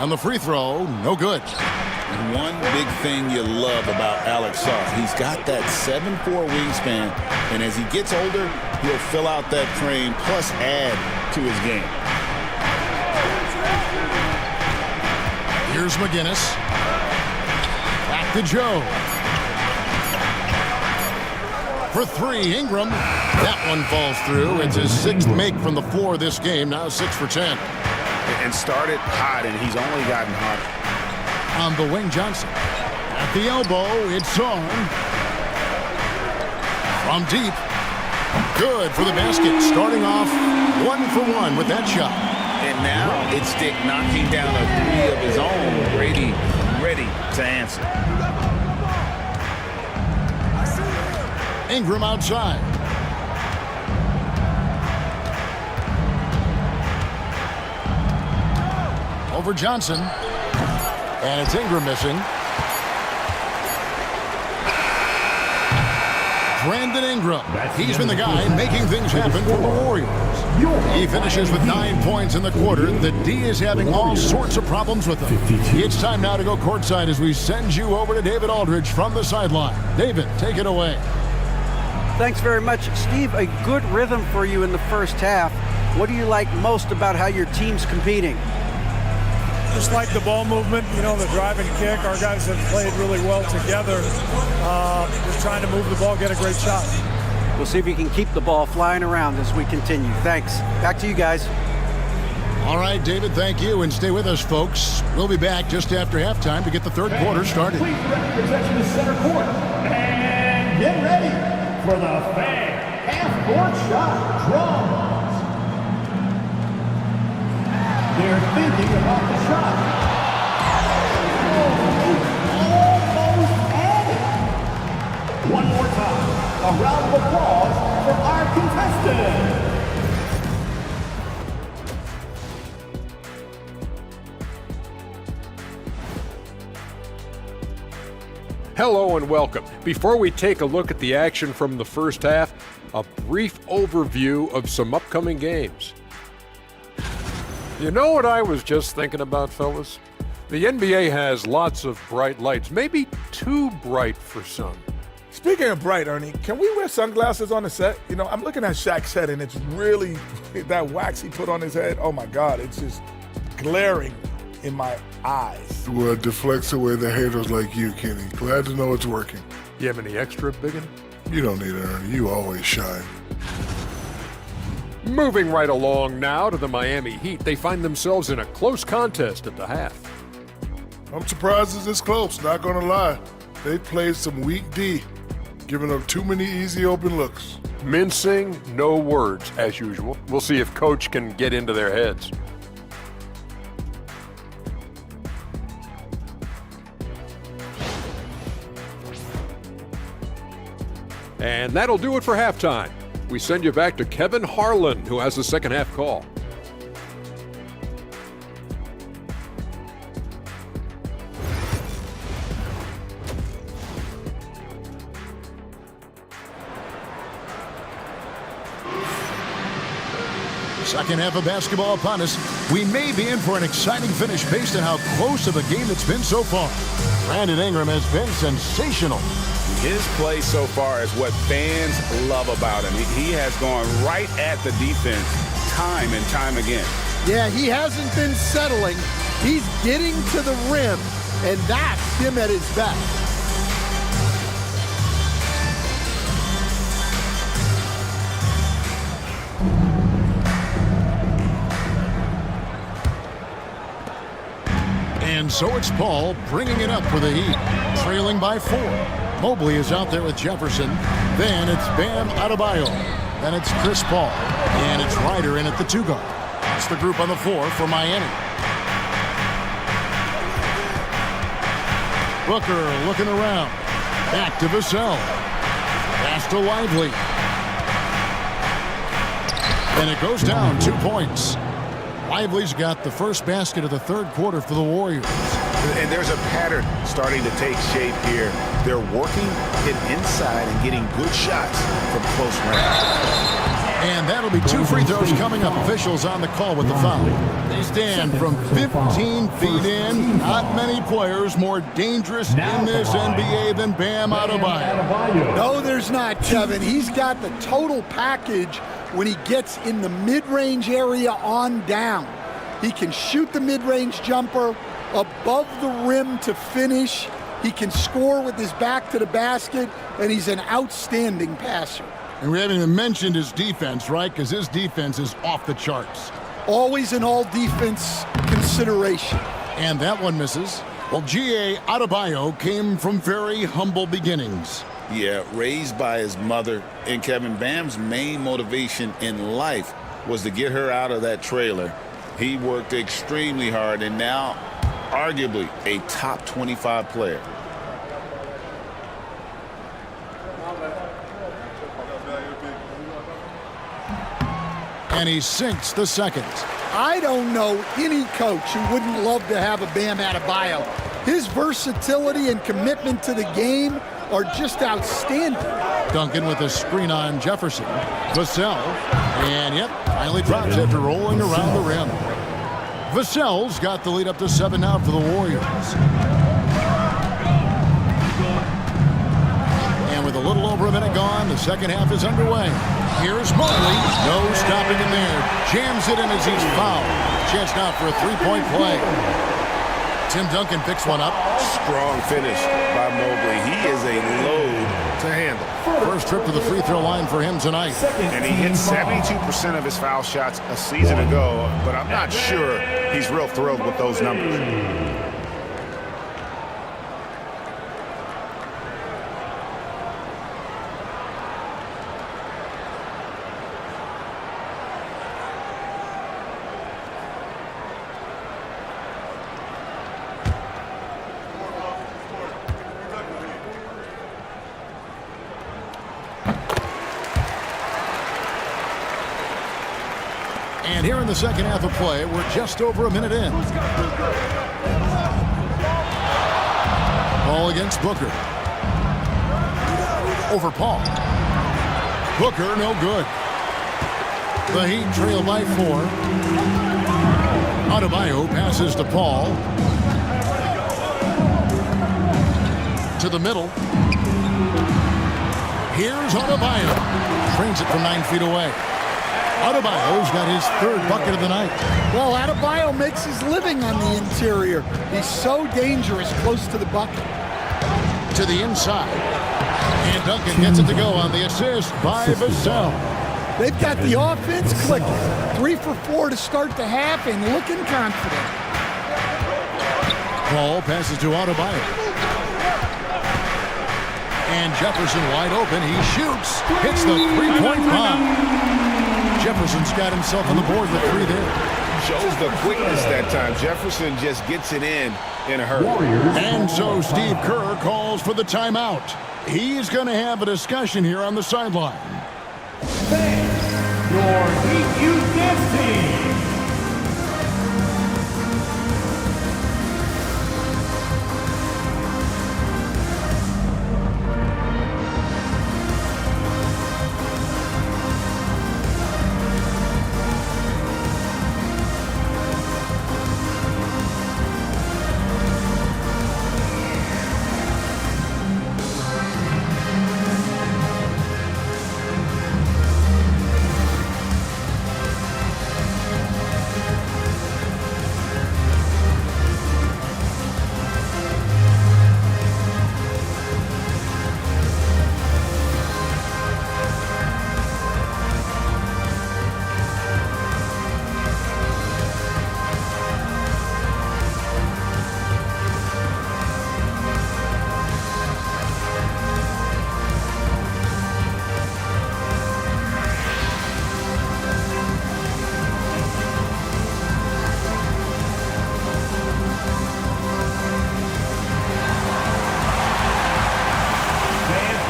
And the free throw, no good. And one big thing you love about Alex Sarr, he's got that 7'4" wingspan, and as he gets older, he'll fill out that frame plus add to his game. Here's McGinnis. Back to Joe. For three, Ingram. That one falls through. It's his 6th make from the floor this game, now 6 for 10. And started hot, and he's only gotten hotter. On the wing, Johnson. At the elbow, it's on. From deep. Good for the basket. Starting off 1 for 1 with that shot. And now it's Dick knocking down a 3 of his own. Brady ready to answer. Ingram outside. Over Johnson. And it's Ingram missing. Brandon Ingram. He's been the guy making things happen for the Warriors. He finishes with 9 points in the quarter. The D is having all sorts of problems with him. It's time now to go courtside as we send you over to David Aldridge from the sideline. David, take it away. Thanks very much, Steve. A good rhythm for you in the first half. What do you like most about how your team's competing? Just like the ball movement, you know, the drive and kick. Our guys have played really well together. Just trying to move the ball, get a great shot. We'll see if we can keep the ball flying around as we continue. Thanks. Back to you guys. All right, David, thank you. And stay with us, folks. We'll be back just after halftime to get the third quarter started. Please represent the center court. And get ready for the fan half-court shot drums. They're thinking about the shot. Almost added. One more time. A round of applause for our contestant. Hello and welcome. Before we take a look at the action from the first half, a brief overview of some upcoming games. You know what I was just thinking about, fellas? The NBA has lots of bright lights, maybe too bright for some. Speaking of bright, Ernie, can we wear sunglasses on the set? You know, I'm looking at Shaq's head, and it's really, that wax he put on his head, oh my God, it's just glaring in my eyes. Well, it deflects away the haters like you, Kenny. Glad to know it's working. You have any extra, biggin? You don't need it, Ernie. You always shine. Moving right along now to the Miami Heat. They find themselves in a close contest at the half. I'm surprised it's this close, not gonna lie. They played some weak D, giving up too many easy open looks. Mincing, no words, as usual. We'll see if Coach can get into their heads. And that'll do it for halftime. We send you back to Kevin Harlan, who has the second half call. Second half of basketball upon us. We may be in for an exciting finish based on how close of a game it's been so far. Brandon Ingram has been sensational. His play so far is what fans love about him. He has gone right at the defense time and time again. Yeah, he hasn't been settling. He's getting to the rim, and that's him at his best. And so it's Paul bringing it up for the Heat, trailing by 4. Mobley is out there with Jefferson. Then it's Bam Adebayo. Then it's Chris Paul. And it's Ryder in at the 2 guard. That's the group on the floor for Miami. Booker looking around. Back to Vassell. Pass to Lively. And it goes down 2 points. Lively's got the first basket of the third quarter for the Warriors. And there's a pattern starting to take shape here. They're working it inside and getting good shots from close range. And that'll be 2 free throws coming up. Officials on the call with the foul. They stand from 15 feet in. Not many players more dangerous in this NBA than Bam Adebayo. No, there's not, Kevin. He's got the total package when he gets in the mid-range area on down. He can shoot the mid-range jumper above the rim to finish. He can score with his back to the basket, and he's an outstanding passer. And we haven't even mentioned his defense, right? Because his defense is off the charts. Always an all-defense consideration. And that one misses. Well, G.A. Adebayo came from very humble beginnings. Yeah, raised by his mother. And Kevin, Bam's main motivation in life was to get her out of that trailer. He worked extremely hard and now arguably a top 25 player. And he sinks the second. I don't know any coach who wouldn't love to have a Bam Adebayo. His versatility and commitment to the game are just outstanding. Duncan with a screen on Jefferson. Vassell. And yep, finally drops after rolling around the rim. Vassell's got the lead up to 7 now for the Warriors. And with a little over a minute gone, the second half is underway. Here's Mobley. No stopping him there. Jams it in as he's fouled. Chance now for a 3-point play. Tim Duncan picks one up. Strong finish by Mobley. He is a load to handle. First trip to the free throw line for him tonight. And he hit 72% of his foul shots a season ago, but I'm not sure he's real thrilled with those numbers. And here in the second half of play, we're just over a minute in. Ball against Booker. Over Paul. Booker, no good. The Heat trail by 4. Adebayo passes to Paul. To the middle. Here's Adebayo. Trains it from 9 feet away. Adebayo's got his third bucket of the night. Well, Adebayo makes his living on the interior. He's so dangerous close to the bucket. To the inside. And Duncan gets it to go on the assist by Vassell. They've got the offense clicking. 3 for 4 to start the half and looking confident. Paul passes to Adebayo. And Jefferson wide open. He shoots. Hits the 3-point bomb. Jefferson's got himself on the board with 3 there. Shows the quickness that time. Jefferson just gets it in a hurry. And so Steve Kerr calls for the timeout. He's going to have a discussion here on the sideline. Your Heat Youth Dance Team.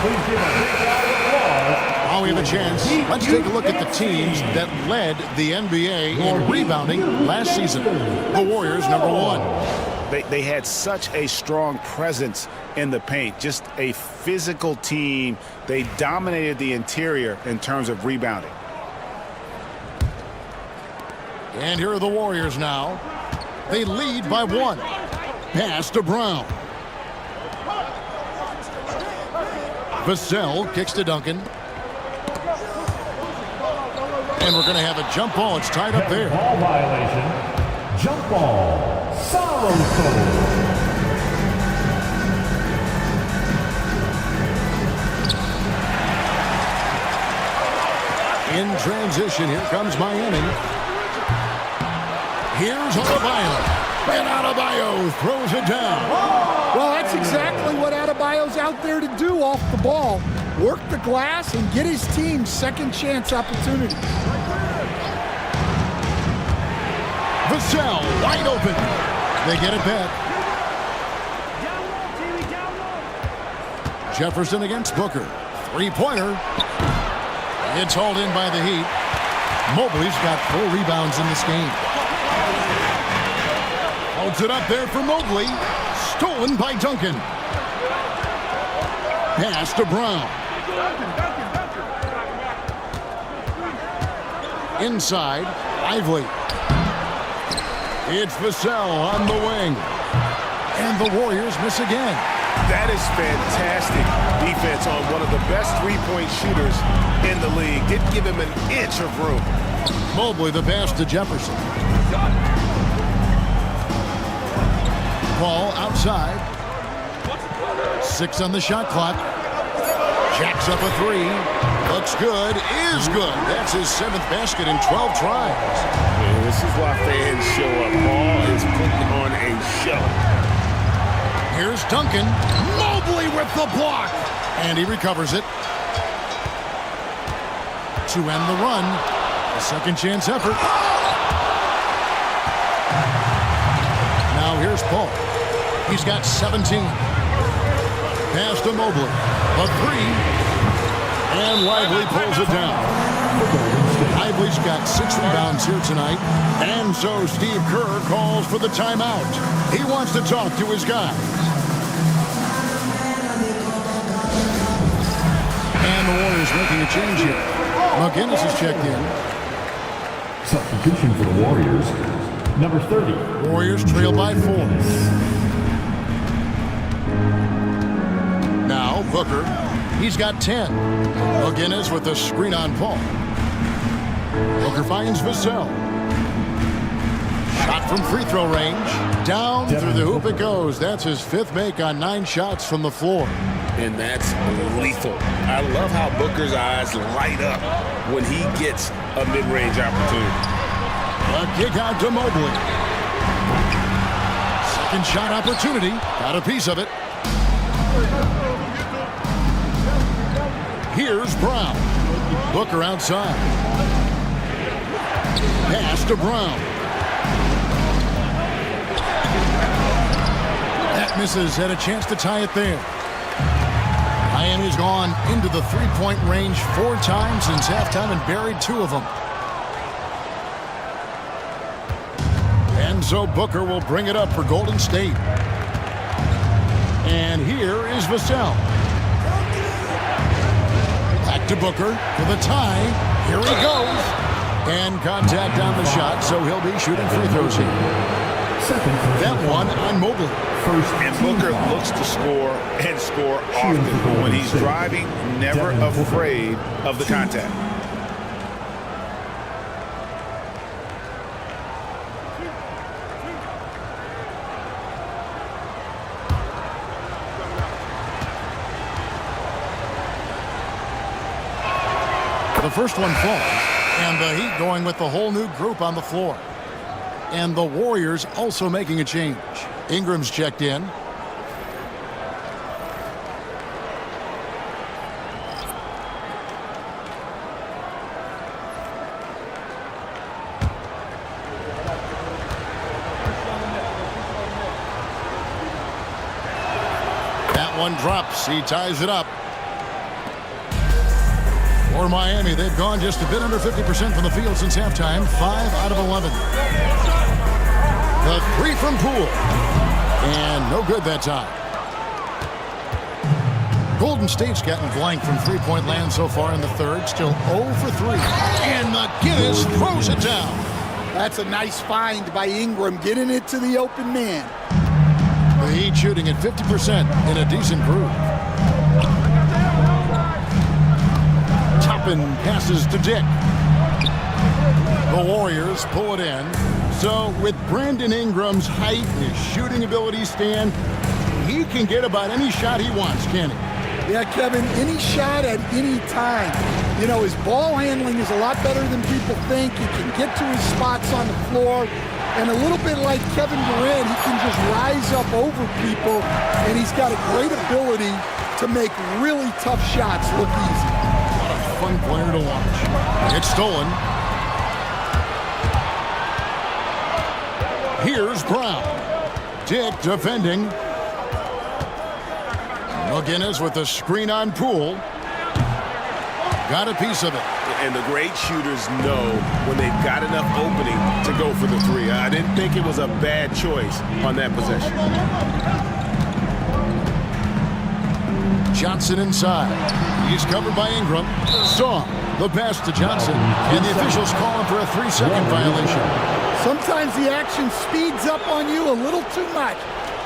Please give a big round of applause. Now we have a chance. Let's take a look at the teams that led the NBA in rebounding last season. The Warriors, number 1. They had such a strong presence in the paint, just a physical team. They dominated the interior in terms of rebounding. And here are the Warriors now. They lead by 1. Pass to Brown. Vassell kicks to Duncan. And we're going to have a jump ball. It's tied up there. Ball violation. Jump ball. Soloso. In transition, here comes Miami. Here's Adebayo. And Adebayo throws it down. Well, that's exactly what Adebayo's out there to do off the ball. Work the glass and get his team second chance opportunity. Vassell wide open. They get it back. Jefferson against Booker. Three-pointer. It's hauled in by the Heat. Mobley's got 4 rebounds in this game. Holds it up there for Mobley. Stolen by Duncan. Pass to Brown. Inside, Lively. It's Vassell on the wing. And the Warriors miss again. That is fantastic defense on one of the best three-point shooters in the league. Didn't give him an inch of room. Mobley the pass to Jefferson. Ball outside. 6 on the shot clock. Jacks up a 3. Looks good. Is good. That's his 7th basket in 12 tries. And this is why fans show up. Ball is putting on a show. Here's Duncan. Mobley with the block. And he recovers it. To end the run. A second chance effort. Now here's Paul. He's got 17. Pass to Mobley. A 3. And Lively pulls it down. Lively's got 6 rebounds here tonight. And so Steve Kerr calls for the timeout. He wants to talk to his guys. And the Warriors making a change here. McGinnis is checked in. Substitution for the Warriors. Number 30. Warriors trail by 4. Now Booker. He's got 10. McGinnis with the screen on Paul. Booker finds Vassell. Shot from free throw range. Down through the hoop it goes. That's his 5th make on 9 shots from the floor. And that's lethal. I love how Booker's eyes light up when he gets a mid-range opportunity. A kick out to Mobley. Second shot opportunity. Got a piece of it. Here's Brown. Booker outside. Pass to Brown. That misses. Had a chance to tie it there. Miami's gone into the three-point range 4 times since halftime and buried 2 of them. And so Booker will bring it up for Golden State. And here is Vassell. Back to Booker for the tie. Here he goes. And contact on the shot, so he'll be shooting free throws here. That one on Mobley. And Booker looks to score and score often. When he's driving, never afraid of the contact. The first one falls, and the Heat going with the whole new group on the floor. And the Warriors also making a change. Ingram's checked in. That one drops. He ties it up. For Miami, they've gone just a bit under 50% from the field since halftime, 5 out of 11. The three from Poole. And no good that time. Golden State's gotten blank from three-point land so far in the third. Still 0 for 3. And McGinnis throws it down. That's a nice find by Ingram, getting it to the open man. The Heat shooting at 50% in a decent groove. Toppin passes to Dick. The Warriors pull it in. So with Brandon Ingram's height and his shooting ability, Stan, he can get about any shot he wants, can he? Yeah, Kevin, any shot at any time. You know, his ball handling is a lot better than people think. He can get to his spots on the floor. And a little bit like Kevin Durant, he can just rise up over people. And he's got a great ability to make really tough shots look easy. What a fun player to watch. It's stolen. Here's Brown. Dick defending. McGinnis with the screen on Poole. Got a piece of it. And the great shooters know when they've got enough opening to go for the three. I didn't think it was a bad choice on that possession. Johnson inside. He's covered by Ingram. Song. The pass to Johnson. And the officials call him for a 3-second violation. Sometimes the action speeds up on you a little too much.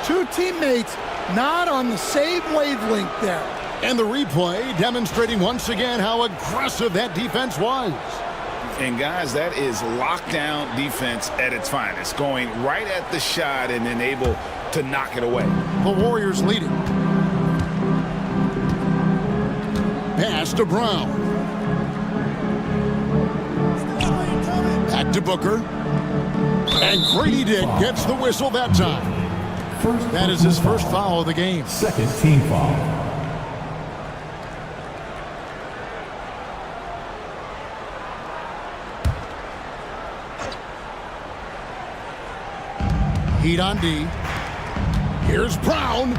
Two teammates not on the same wavelength there. And the replay demonstrating once again how aggressive that defense was. And guys, that is lockdown defense at its finest. Going right at the shot and then able to knock it away. The Warriors leading. Pass to Brown. Back to Booker. And Grady Dick gets the whistle that time. That is his first foul of the game. Second team foul. Heat on D. Here's Brown.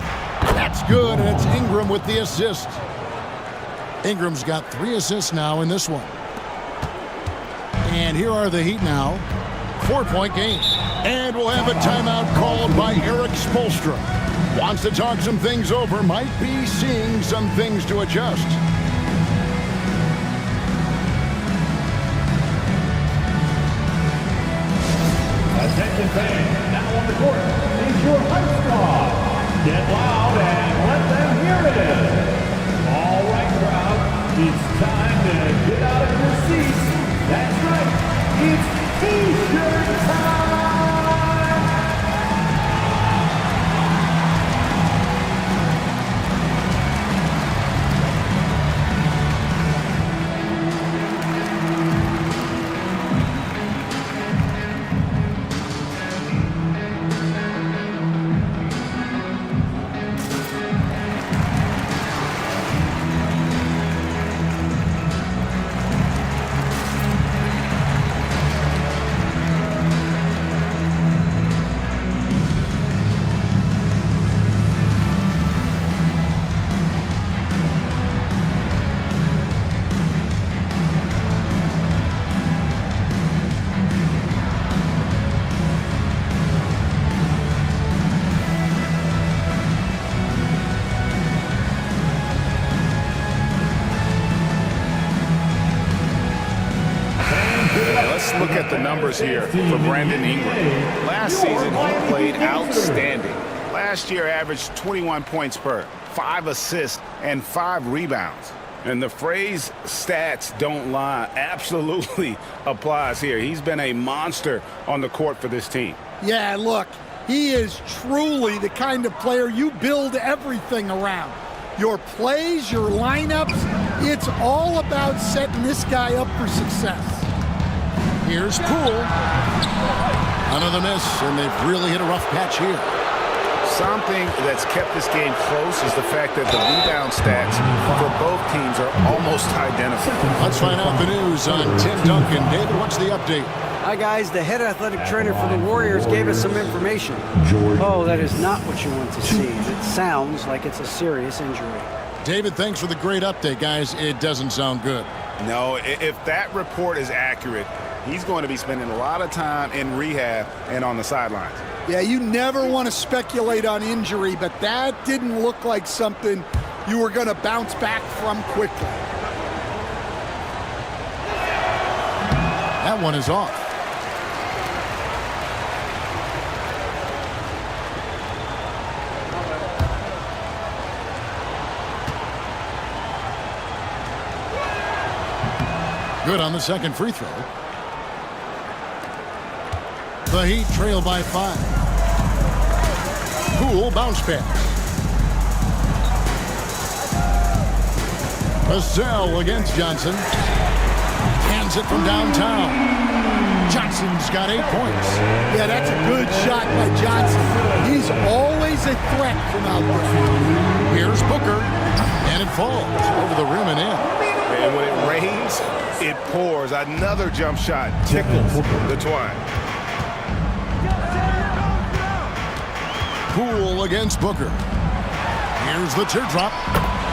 That's good, and it's Ingram with the assist. Ingram's got 3 assists now in this one. And here are the Heat now. 4-point game. And we'll have a timeout called by Eric Spoelstra. Wants to talk some things over. Might be seeing some things to adjust. Attention fans, now on the court is your high squad. Get loud and let them hear it. All right, crowd, it's time to get out of your seats. That's right, it's T-shirt time. Look at the numbers here for Brandon Ingram. Last season, he played outstanding. Last year, averaged 21 points per, 5 assists, and 5 rebounds. And the phrase stats don't lie absolutely applies here. He's been a monster on the court for this team. Yeah, look, he is truly the kind of player you build everything around. Your plays, your lineups, it's all about setting this guy up for success. Here's Poole. Another miss, and they've really hit a rough patch here. Something that's kept this game close is the fact that the rebound stats for both teams are almost identical. Let's find out the news on Tim Duncan. David, what's the update? Hi, guys. The head athletic trainer for the Warriors gave us some information. Oh, that is not what you want to see. It sounds like it's a serious injury. David, thanks for the great update, guys. It doesn't sound good. No, if that report is accurate, he's going to be spending a lot of time in rehab and on the sidelines. Yeah, you never want to speculate on injury, but that didn't look like something you were going to bounce back from quickly. That one is off. Good on the second free throw. The Heat trail by 5. Poole bounce pass. Vassell against Johnson. Hands it from downtown. Johnson's got 8 points. Yeah, that's a good shot by Johnson. He's always a threat from out there. Here's Booker. And it falls over the rim and in. And when it rains, it pours. Another jump shot tickles the twine. Poole against Booker. Here's the teardrop.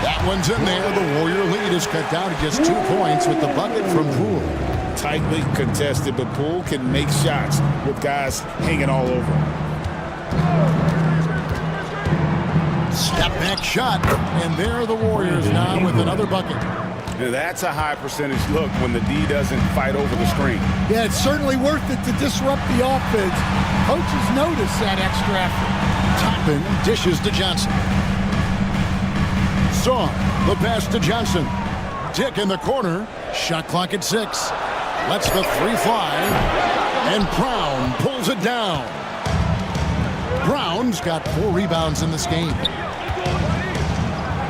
That one's in there. The Warrior lead is cut down to just 2 points with the bucket from Poole. Tightly contested, but Poole can make shots with guys hanging all over him. Step back shot. And there are the Warriors now with another bucket. That's a high percentage look when the D doesn't fight over the screen. Yeah, it's certainly worth it to disrupt the offense. Coaches notice that extra effort. Toppin dishes to Johnson. Song, the pass to Johnson. Dick in the corner. Shot clock at 6. Lets the 3 fly. And Brown pulls it down. Brown's got 4 rebounds in this game.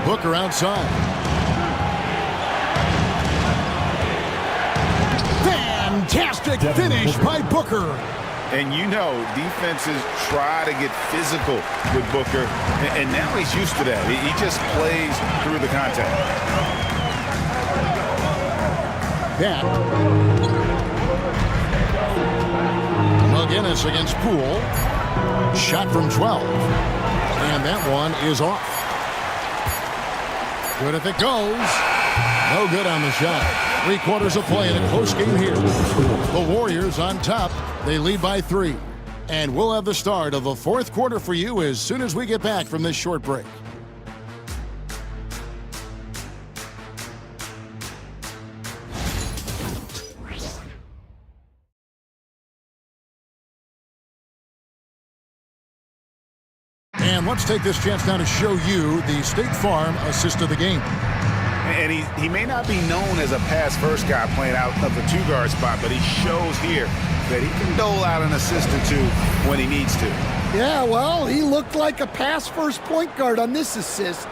Booker outside. Fantastic finish by Booker. And you know, defenses try to get physical with Booker, and now he's used to that. He just plays through the contact. That. McGinnis against Poole. Shot from 12. And that one is off. Good if it goes. No good on the shot. 3 quarters of play in a close game here. The Warriors on top. They lead by 3. And we'll have the start of the 4th quarter for you as soon as we get back from this short break. And let's take this chance now to show you the State Farm assist of the game. And he may not be known as a pass-first guy playing out of the 2-guard spot, but he shows here that he can dole out an assist or 2 when he needs to. Yeah, well, he looked like a pass-first point guard on this assist.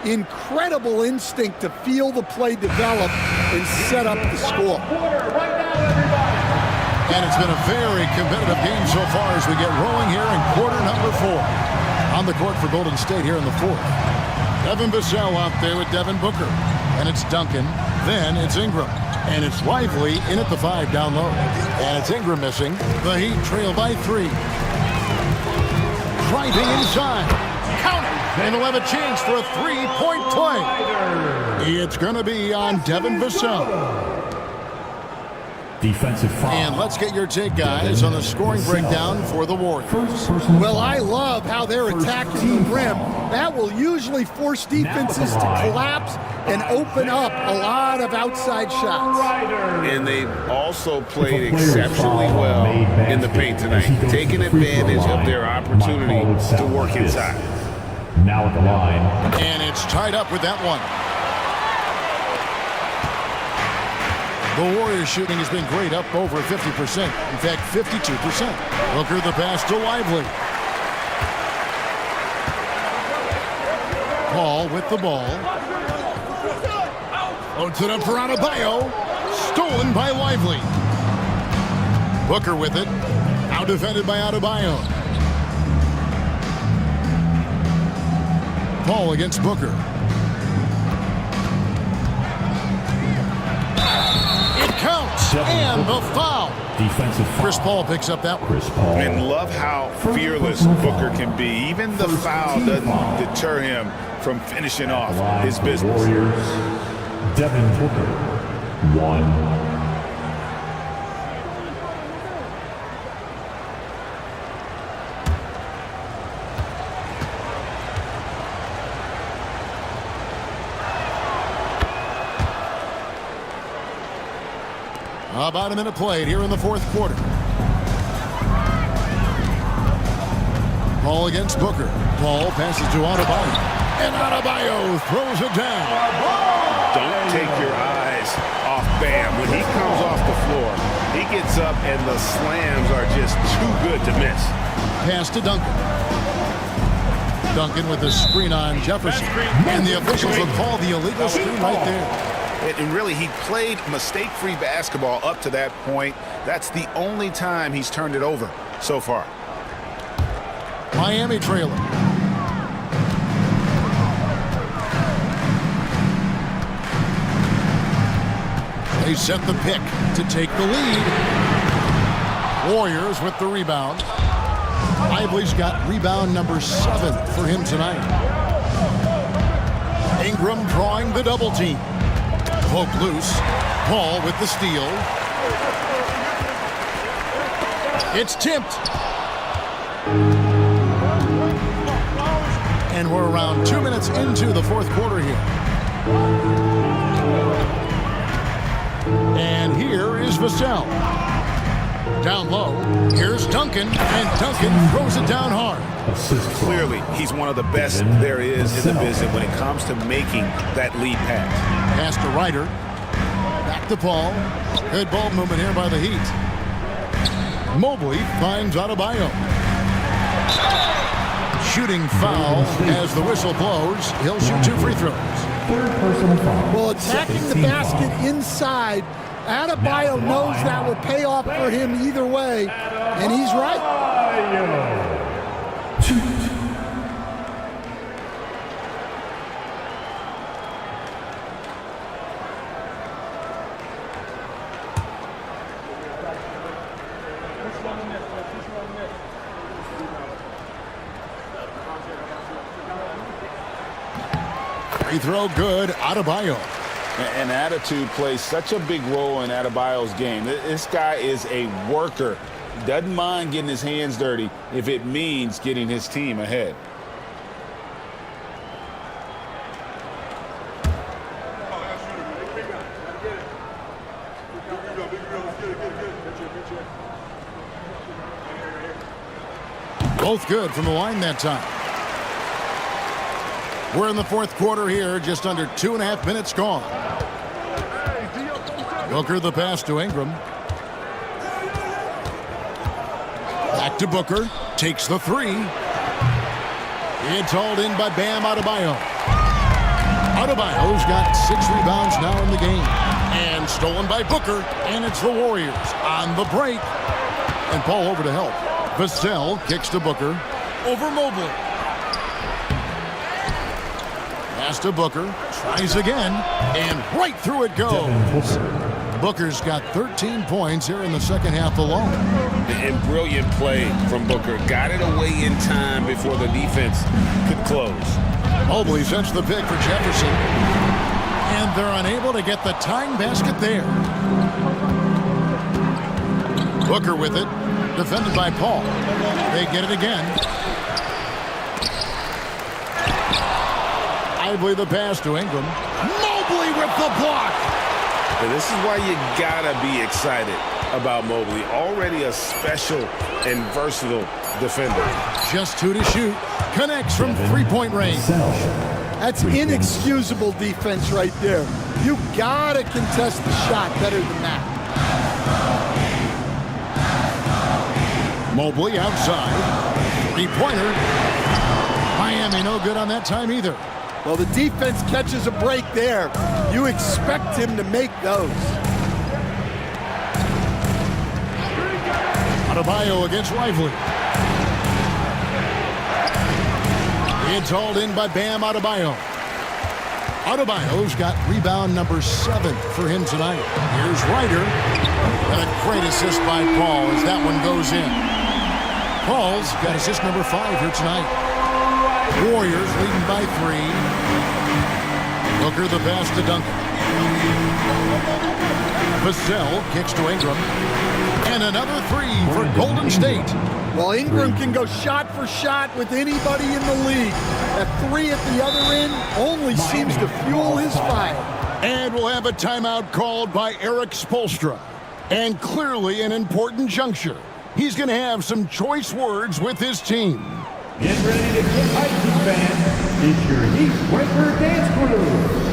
Incredible instinct to feel the play develop and set up the score. And it's been a very competitive game so far as we get rolling here in quarter number 4. On the court for Golden State here in the 4th. Devin Vassell out there with Devin Booker. And it's Duncan. Then it's Ingram. And it's Lively in at the 5 down low. And it's Ingram missing. The Heat trail by 3. Driving inside. Counter. And they'll have a chance for a 3-point play. It's going to be on Devin Vassell. Defensive foul. And let's get your take, guys, on the scoring breakdown for the Warriors. Well, I love how they're attacking the rim. That will usually force defenses to collapse and open up a lot of outside shots. And they've also played exceptionally well in the paint tonight, taking advantage of their opportunity to work inside. Now at the line. And it's tied up with that one. The Warriors shooting has been great, up over 50%. In fact, 52%. Booker the pass to Lively. Paul with the ball. Loads it up for Adebayo. Stolen by Lively. Booker with it. Out defended by Adebayo. Paul against Booker. Counts and the foul. Defensive foul. Chris Paul picks up that one. And love how fearless Booker can be. Even the foul doesn't deter him from finishing off his business. Warriors, Devin Booker. 1. About a minute played here in the fourth quarter. Ball against Booker. Ball passes to Adebayo. And Adebayo throws it down. Don't take your eyes off Bam. When he comes off the floor, he gets up and the slams are just too good to miss. Pass to Duncan. Duncan with the screen on Jefferson. And the officials have called the illegal screen right there. And really, he played mistake-free basketball up to that point. That's the only time he's turned it over so far. Miami trailer. They set the pick to take the lead. Warriors with the rebound. Lively's got rebound number 7 for him tonight. Ingram drawing the double team. Poke loose. Paul with the steal. It's tipped. And we're around 2 minutes into the fourth quarter here. And here is Vassell. Down low. Here's Duncan. And Duncan throws it down hard. Clearly, he's one of the best there is in the business when it comes to making that lead pass. Pass to Ryder. Back to Paul. Good ball movement here by the Heat. Mobley finds Adebayo. Shooting foul as the whistle blows. He'll shoot 2 free throws. Well, attacking the basket inside, Adebayo knows that will pay off for him either way, and he's right. Free throw good, Adebayo. And attitude plays such a big role in Adebayo's game. This guy is a worker. Doesn't mind getting his hands dirty if it means getting his team ahead. Both good from the line that time. We're in the fourth quarter here, just under 2.5 minutes gone. Booker the pass to Ingram. Back to Booker. Takes the 3. It's hauled in by Bam Adebayo. Adebayo's got 6 rebounds now in the game. And stolen by Booker. And it's the Warriors on the break. And Paul over to help. Vassell kicks to Booker. Over Mobley. Pass to Booker. Tries again. And right through it goes. Booker's got 13 points here in the second half alone. And brilliant play from Booker. Got it away in time before the defense could close. Mobley sets the pick for Jefferson. And they're unable to get the tying basket there. Booker with it. Defended by Paul. They get it again. Lively the pass to Ingram. Mobley with the block. And this is why you gotta be excited about Mobley. Already a special and versatile defender. Just 2 to shoot. Connects from three-point range. That's inexcusable defense right there. You gotta contest the shot better than that. Mobley outside. Three-pointer. Miami no good on that time either. Well, the defense catches a break there. You expect him to make those. Adebayo against Lively. It's hauled in by Bam Adebayo. Adebayo's got rebound number 7 for him tonight. Here's Ryder. And a great assist by Paul as that one goes in. Paul's got assist number 5 here tonight. Warriors leading by 3. Booker the pass to Duncan. Vassell kicks to Ingram. And another three for Golden State. Well, Ingram can go shot for shot with anybody in the league. That three at the other end only seems to fuel his fire. And we'll have a timeout called by Erik Spoelstra. And clearly an important juncture. He's going to have some choice words with his team. Get ready to get hyped, fans. It's your Heat Breaker Dance Crew.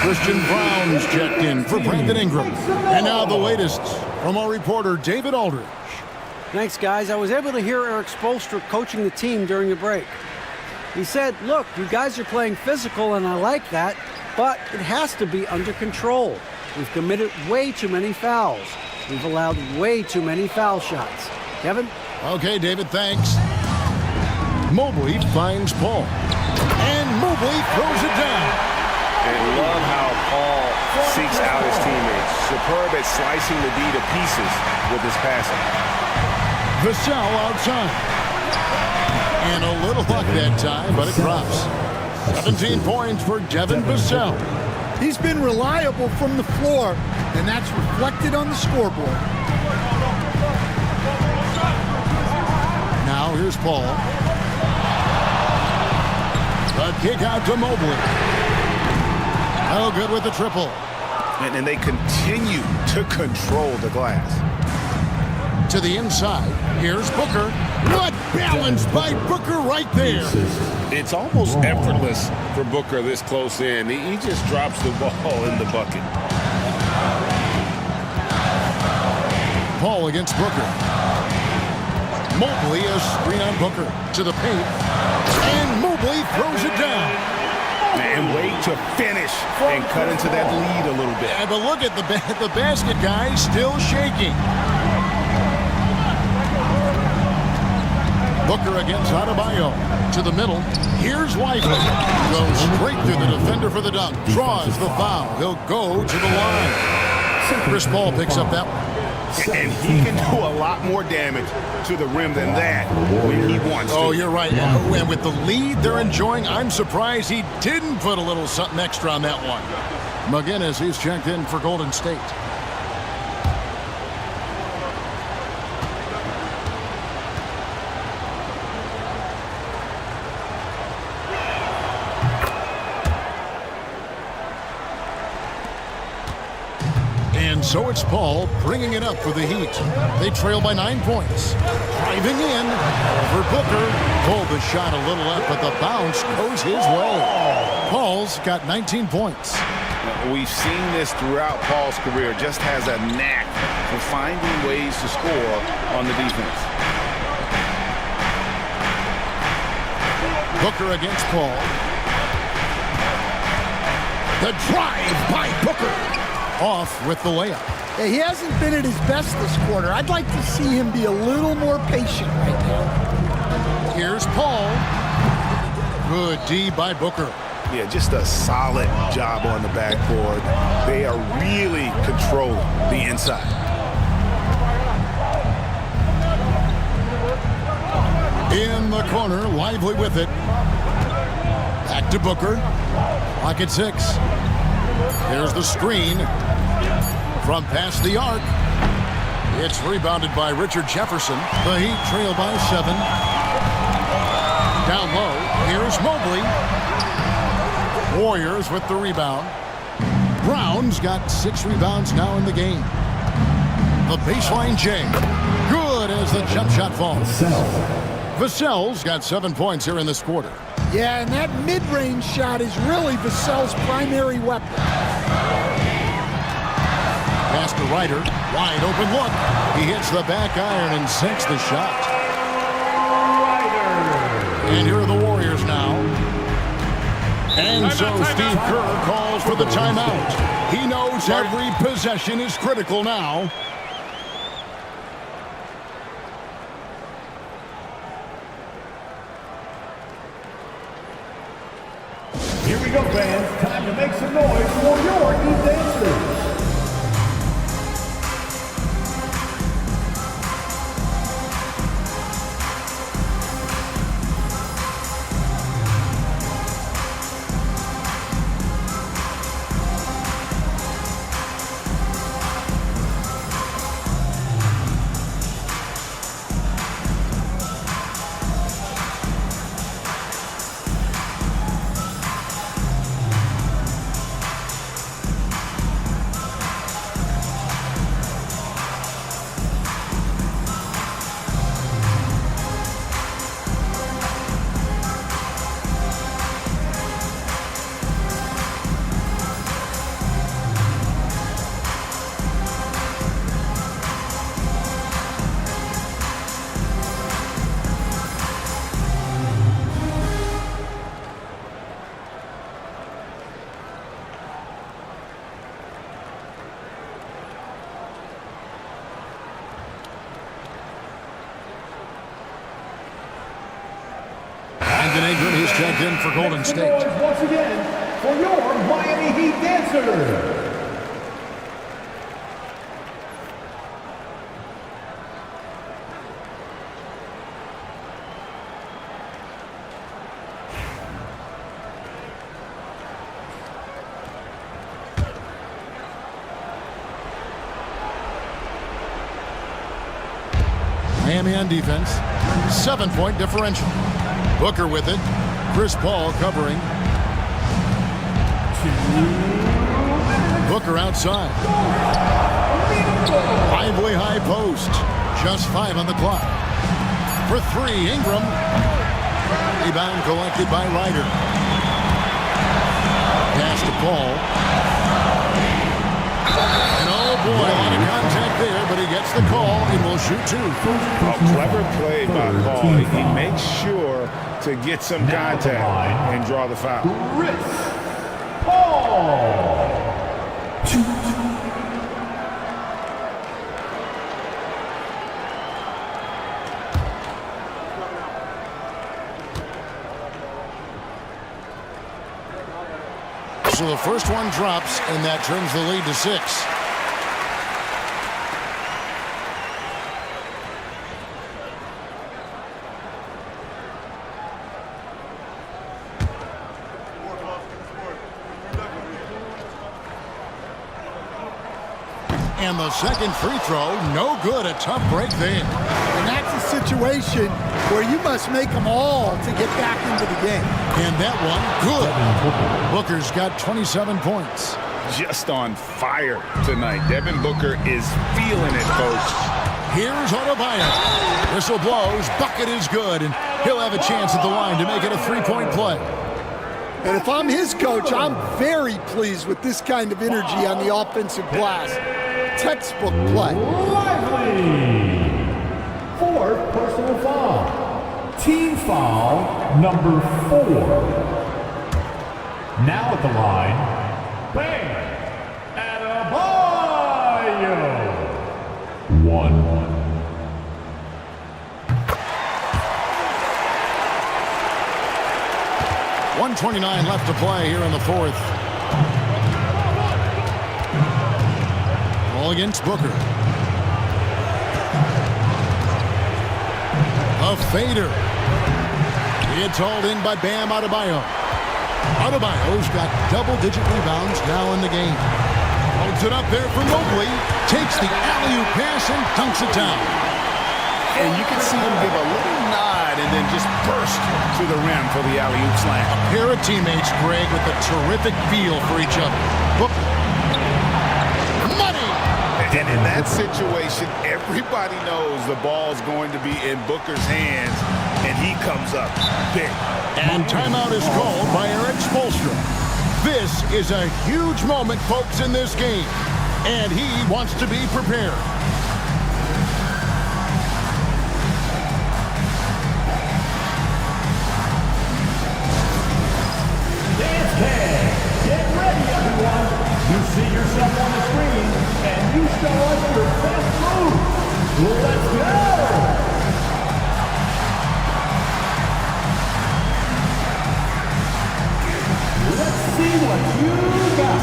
Christian Brown's checked in for Brandon Ingram. And now the latest from our reporter, David Aldridge. Thanks, guys. I was able to hear Erik Spoelstra coaching the team during the break. He said, look, you guys are playing physical, and I like that, but it has to be under control. We've committed way too many fouls. We've allowed way too many foul shots. Kevin? Okay, David, thanks. Mobley finds Paul. And Mobley throws it down. And love how Paul seeks out his teammates. Superb at slicing the D to pieces with his passing. Vassell outside. And a little luck that time, but it drops. 17 points for Devin Vassell. He's been reliable from the floor, and that's reflected on the scoreboard. Now here's Paul. A kick out to Mobley. Oh, good with the triple. And they continue to control the glass. To the inside. Here's Booker. What balance by Booker right there. It's almost effortless for Booker this close in. He just drops the ball in the bucket. Paul against Booker. Mobley a screen on Booker. To the paint. And Mobley throws it down. And wait to finish and cut into that lead a little bit. Yeah, but look at the basket guy still shaking. Booker against Adebayo. To the middle. Here's Lively. Goes straight through the defender for the dunk. Draws the foul. He'll go to the line. Chris Paul picks up that one. And he can do a lot more damage to the rim than that when he wants to. Oh, you're right. And with the lead they're enjoying, I'm surprised he didn't put a little something extra on that one. McGinnis, he's checked in for Golden State. So it's Paul bringing it up for the Heat. They trail by 9 points. Driving in over Booker. Pulled the shot a little up, but the bounce goes his way. Paul's got 19 points. We've seen this throughout Paul's career. Just has a knack for finding ways to score on the defense. Booker against Paul. The drive by Booker. Off with the layup. Yeah, he hasn't been at his best this quarter. I'd like to see him be a little more patient right now. Here's Paul. Good D by Booker. Yeah, just a solid job on the backboard. They are really controlling the inside. In the corner, Lively with it. Back to Booker. Clock at 6. Here's the screen from past the arc. It's rebounded by Richard Jefferson. The Heat trail by 7. Down low, here's Mobley. Warriors with the rebound. Brown's got 6 rebounds now in the game. The baseline J. Good as the jump shot falls. Vassell's got 7 points here in this quarter. Yeah, and that mid-range shot is really Vassell's primary weapon. Pass to Ryder. Wide open look. He hits the back iron and sinks the shot. And here are the Warriors now. And so Steve Kerr calls for the timeout. He knows every possession is critical now. Here we go, fans. Time to make some noise for your E-Dancers. Brandon Ingram is checked in for Golden State. Once again, for your Miami Heat Dancers. Miami on defense. 7-point differential. Booker with it. Chris Paul covering. Booker outside. Lively high post. Just 5 on the clock. For 3, Ingram. Rebound collected by Ryder. Pass to Paul. And oh boy, a lot of contact there, but he gets the call and will shoot 2. A clever play by Paul. He makes sure to get some contact and draw the foul. Chris Paul. So the first one drops, and that turns the lead to 6. And the second free throw, no good. A tough break there. And that's a situation where you must make them all to get back into the game. And that one, good. Booker's got 27 points. Just on fire tonight. Devin Booker is feeling it, folks. Here's Adebayo. Whistle blows. Bucket is good, and he'll have a chance at the line to make it a 3-point play. And if I'm his coach, I'm very pleased with this kind of energy on the offensive glass. Textbook play. Lively. 4th personal foul. Team foul number 4. Now at the line, Bam Adebayo. 1. .129 left to play here in the 4th. Ball against Booker. A fader. He gets hauled in by Bam Adebayo. Adebayo's got double-digit rebounds now in the game. Holds it up there for Mobley. Takes the alley-oop pass and dunks it down. And you can see him give a little nod inside and then just burst to the rim for the alley-oop slam. A pair of teammates, Greg, with a terrific feel for each other. Money! And in that situation, everybody knows the ball's going to be in Booker's hands, and he comes up big. And timeout is called by Eric Spoelstra. This is a huge moment, folks, in this game, and he wants to be prepared. Get ready, everyone. You see yourself on the screen, and you show us your best move. Let's go! Let's see what you got.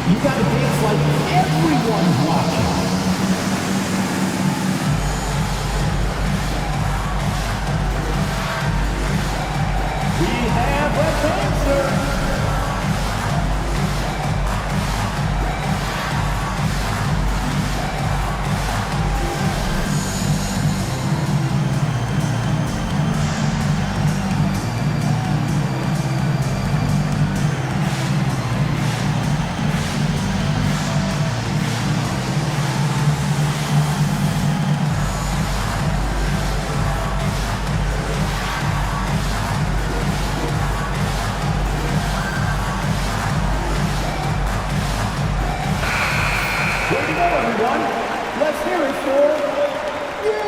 You got to dance like everyone's watching. We have a dancer. Let's hear it for you.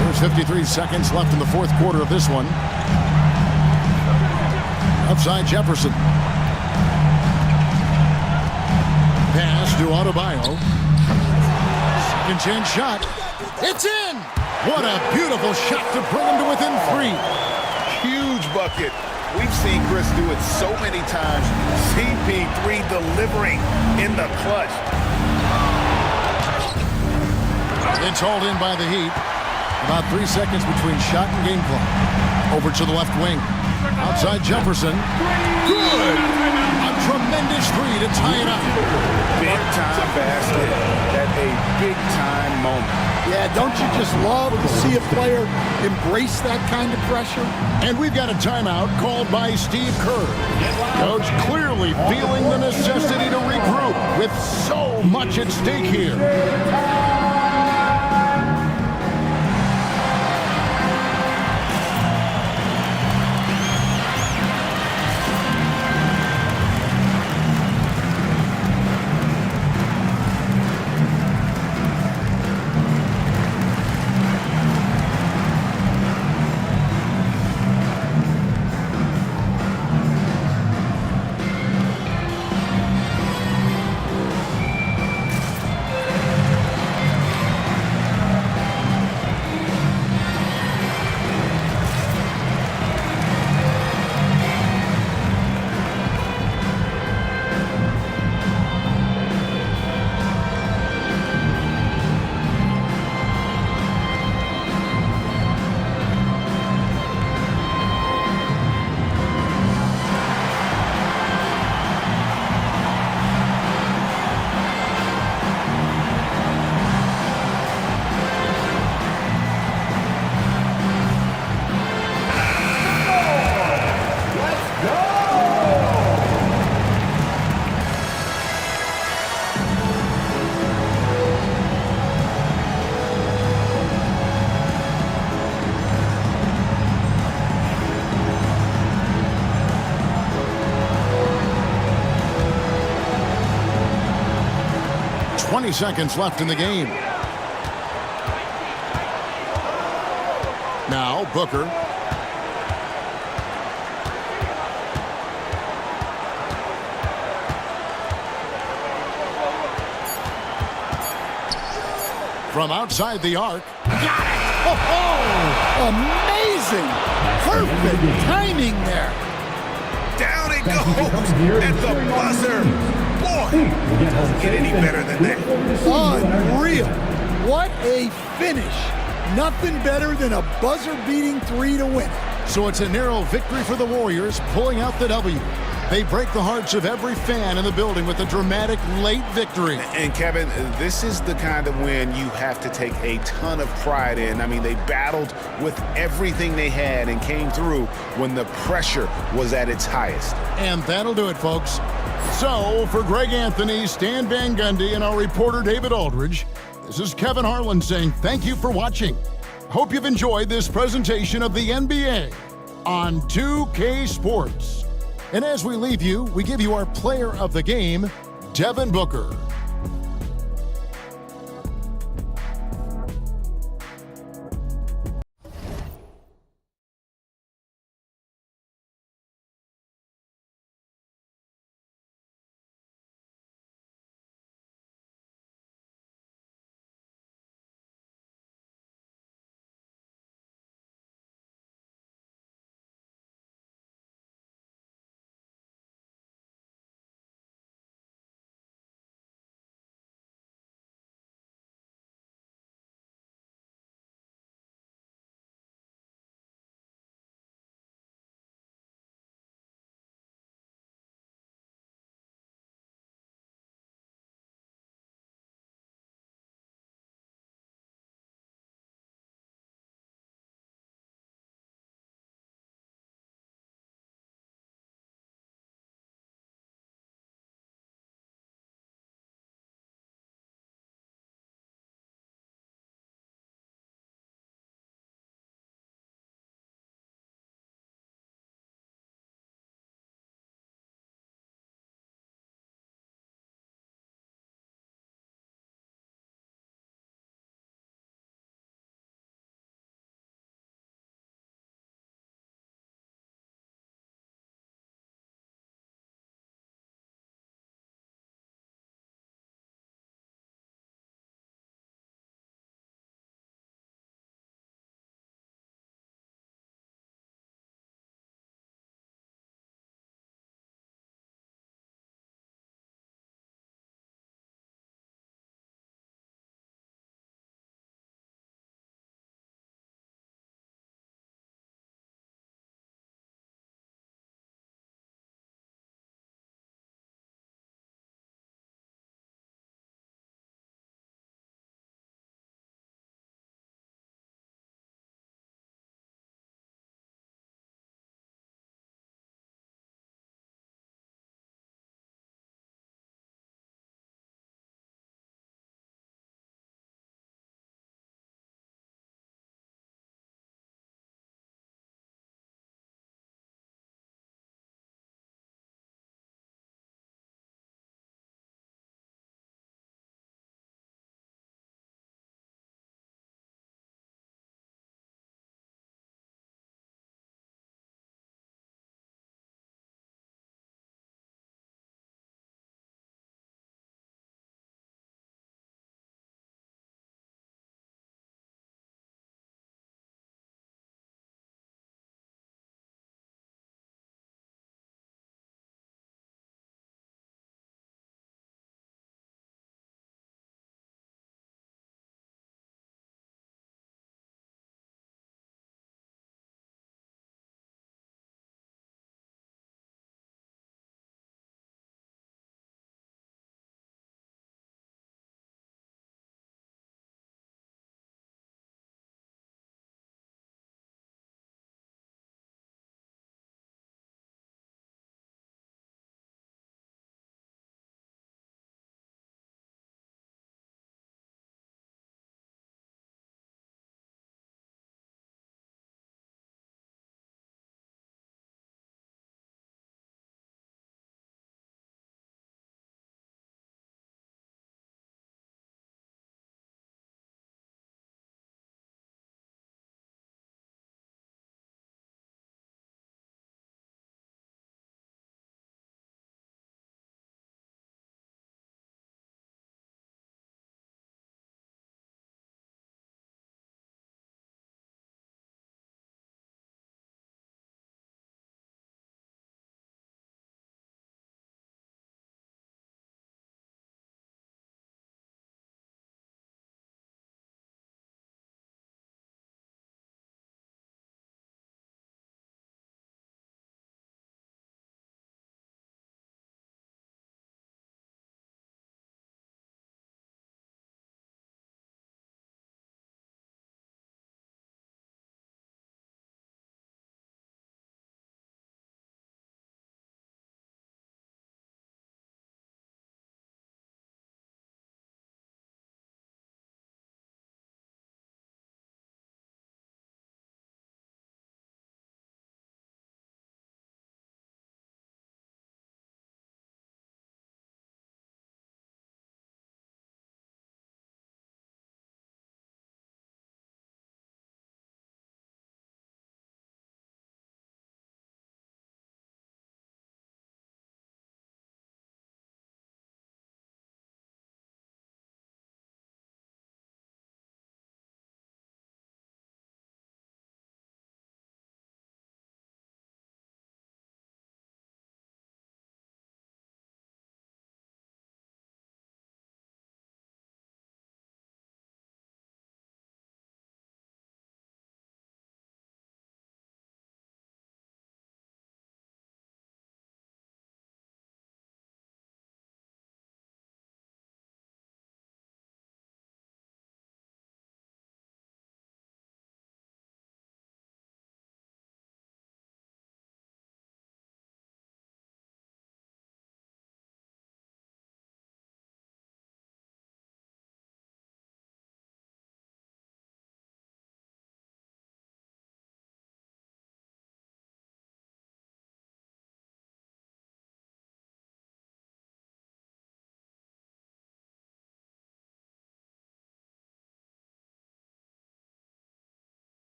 There's 53 seconds left in the fourth quarter of this one. Outside Jefferson. Pass to Adebayo. Second chance shot. It's in! What a beautiful shot to bring him to within 3. Huge bucket. We've seen Chris do it so many times. CP3 delivering in the clutch. It's hauled in by the Heat. About 3 seconds between shot and game clock. Over to the left wing. Outside Jefferson. Good! A tremendous 3 to tie it up. Big time basket at a big time moment. Yeah, don't you just love to see a player embrace that kind of pressure? And we've got a timeout called by Steve Kerr. Coach clearly feeling the necessity to regroup with so much at stake here. Seconds left in the game. Now Booker. From outside the arc. Got it! Amazing! Perfect timing there. Down it goes at the buzzer. Boy, it doesn't get any better than that. Unreal. What a finish. Nothing better than a buzzer-beating 3 to win. So it's a narrow victory for the Warriors, pulling out the W. They break the hearts of every fan in the building with a dramatic late victory. And Kevin, this is the kind of win you have to take a ton of pride in. I mean, they battled with everything they had and came through when the pressure was at its highest. And that'll do it, folks. So, for Greg Anthony, Stan Van Gundy, and our reporter David Aldridge, this is Kevin Harlan saying thank you for watching. Hope you've enjoyed this presentation of the NBA on 2K Sports. And as we leave you, we give you our player of the game, Devin Booker.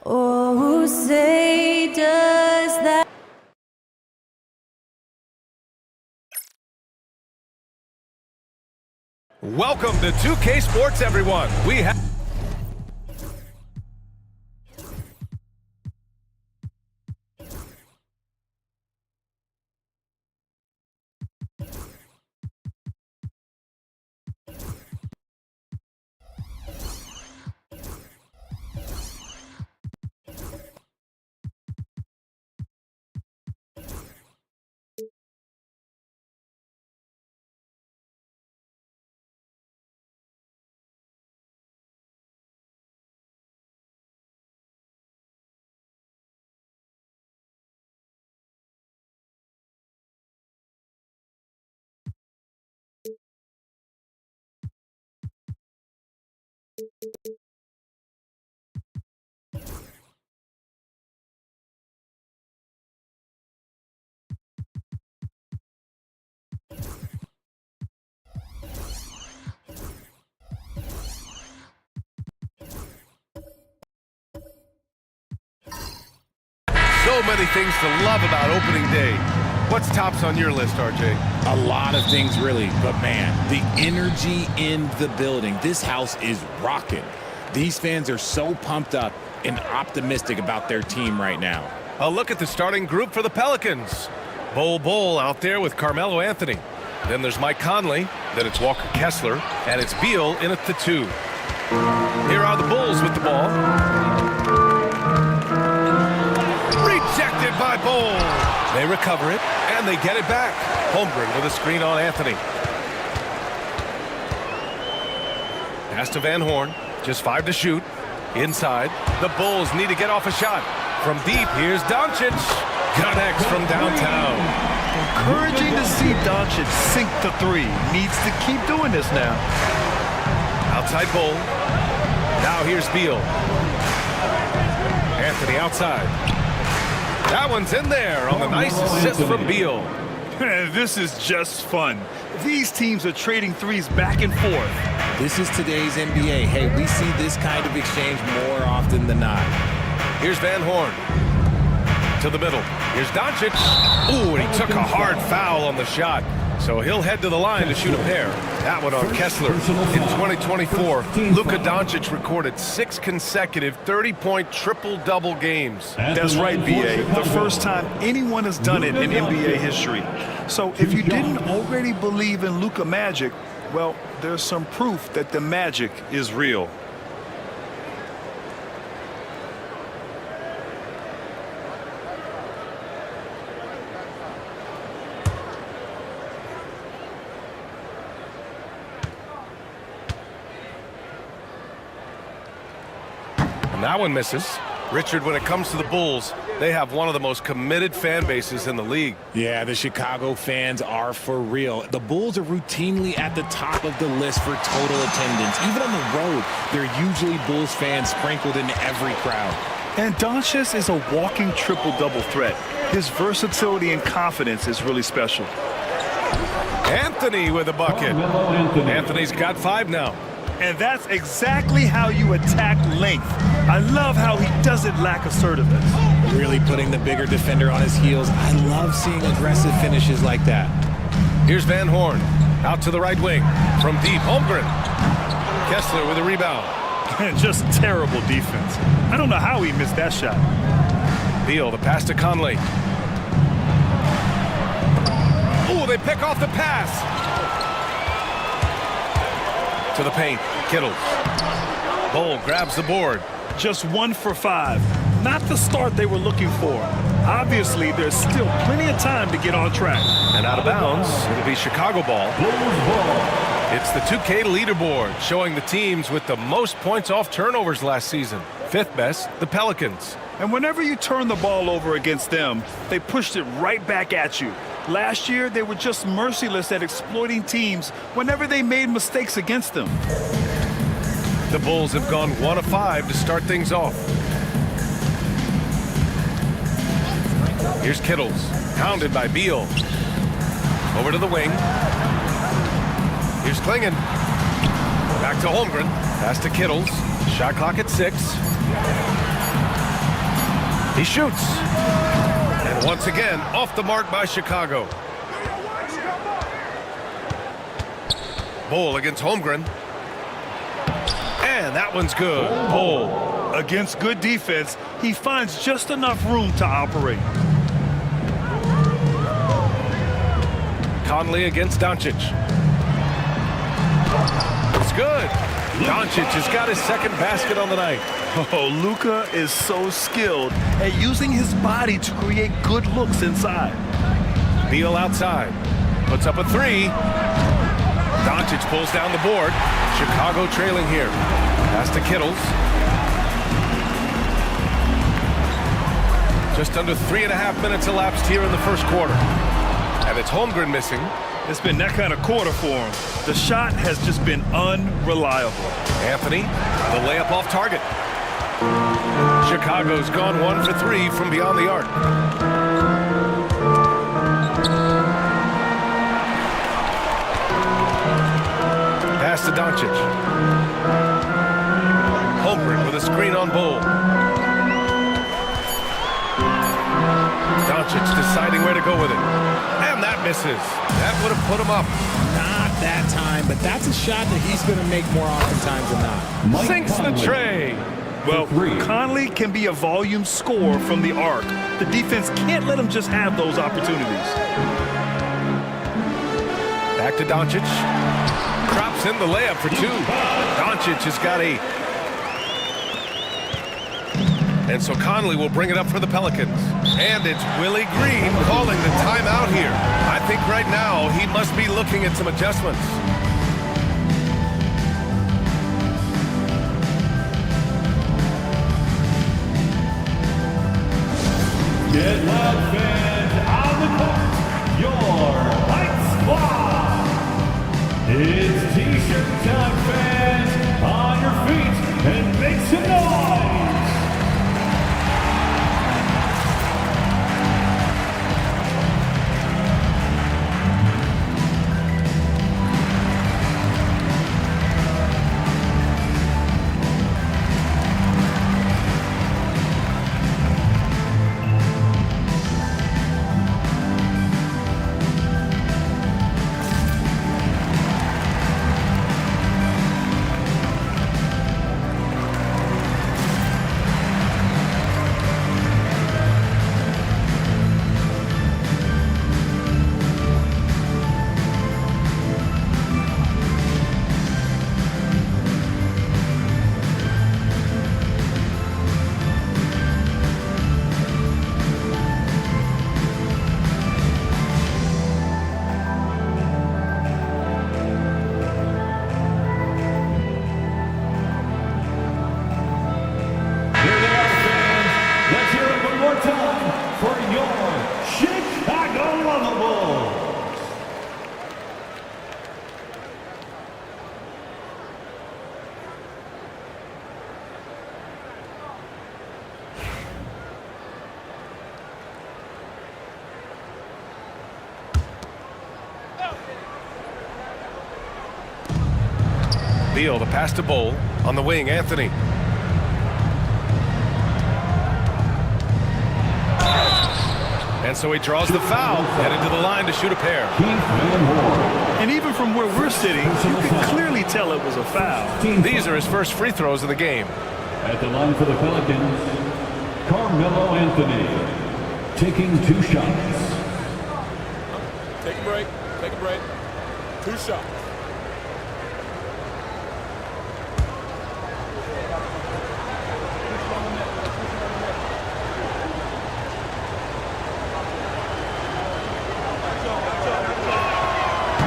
Oh, say does that. Welcome to 2K Sports, everyone. We have... So many things to love about opening day. What's tops on your list, RJ? A lot of things, really. But, man, the energy in the building. This house is rocking. These fans are so pumped up and optimistic about their team right now. A look at the starting group for the Pelicans. Bol out there with Carmelo Anthony. Then there's Mike Conley. Then it's Walker Kessler. And it's Beal in at the 2. Here are the Bulls with the ball. Rejected by Bol. They recover it, and they get it back. Holmgren with a screen on Anthony. Pass to Van Horn. Just 5 to shoot. Inside. The Bulls need to get off a shot. From deep, here's Doncic. Connects from downtown. Encouraging to see Doncic sink the 3. Needs to keep doing this now. Outside Bol. Now here's Beal. Anthony outside. That one's in there on the nice assist from Beal. This is just fun. These teams are trading threes back and forth. This is today's NBA. Hey, we see this kind of exchange more often than not. Here's Van Horn. To the middle. Here's Doncic. Ooh, and he took a hard foul on the shot. So he'll head to the line to shoot a pair. That one on Kessler. In 2024, Luka Doncic recorded 6 consecutive 30-point triple-double games. That's right, B.A. The first time anyone has done it in NBA history. So if you didn't already believe in Luka Magic, well, there's some proof that the magic is real. And that one misses. Richard, when it comes to the Bulls, they have one of the most committed fan bases in the league. Yeah, the Chicago fans are for real. The Bulls are routinely at the top of the list for total attendance. Even on the road, there are usually Bulls fans sprinkled in every crowd. And Doncic is a walking triple-double threat. His versatility and confidence is really special. Anthony with a bucket. Anthony's got 5 now. And that's exactly how you attack length. I love how he doesn't lack assertiveness. Really putting the bigger defender on his heels. I love seeing aggressive finishes like that. Here's Van Horn. Out to the right wing. From deep, Holmgren. Kessler with a rebound. Just terrible defense. I don't know how he missed that shot. Beal, the pass to Conley. Ooh, they pick off the pass. To the paint, Kittles. Bol grabs the board. Just 1 for 5. Not the start they were looking for. Obviously, there's still plenty of time to get on track. And out of bounds, it'll be Chicago ball. It's the 2K leaderboard, showing the teams with the most points off turnovers last season. 5th best, the Pelicans. And whenever you turn the ball over against them, they pushed it right back at you. Last year, they were just merciless at exploiting teams whenever they made mistakes against them. The Bulls have gone 1 of 5 to start things off. Here's Kittles, pounded by Beal. Over to the wing. Here's Klingon. Back to Holmgren. Pass to Kittles. Shot clock at 6. He shoots. And once again, off the mark by Chicago. Bol against Holmgren. And that one's good. Bol, against good defense, he finds just enough room to operate. Conley against Doncic. It's good. Doncic has got his second basket on the night. Oh, Luka is so skilled at using his body to create good looks inside. Beal outside. Puts up a three. Doncic pulls down the board. Chicago trailing here. Pass to Kittles. Just under 3.5 minutes elapsed here in the first quarter. And it's Holmgren missing. It's been that kind of quarter for him. The shot has just been unreliable. Anthony, the layup off target. Chicago's gone 1 for 3 from beyond the arc. Pass to Doncic. Holmgren with a screen on Bol. Doncic deciding where to go with it. And that misses. That would have put him up. Not that time, but that's a shot that he's going to make more oftentimes than not. Sinks the tray. Well, Conley can be a volume scorer from the arc. The defense can't let him just have those opportunities. Back to Doncic. Drops in the layup for 2. Doncic has got 8. And so Conley will bring it up for the Pelicans. And it's Willie Green calling the timeout here. I think right now he must be looking at some adjustments. Get loud, fans, on the court, your White Squad. It's T-shirt time, fans, on your feet and make some noise. Beal, the pass to Bol. On the wing, Anthony. And so he draws the foul, headed to the line to shoot a pair. And even from where we're sitting, you can clearly tell it was a foul. These are his first free throws of the game. At the line for the Pelicans, Carmelo Anthony, taking 2 shots. Take a break. Take a break. 2 shots.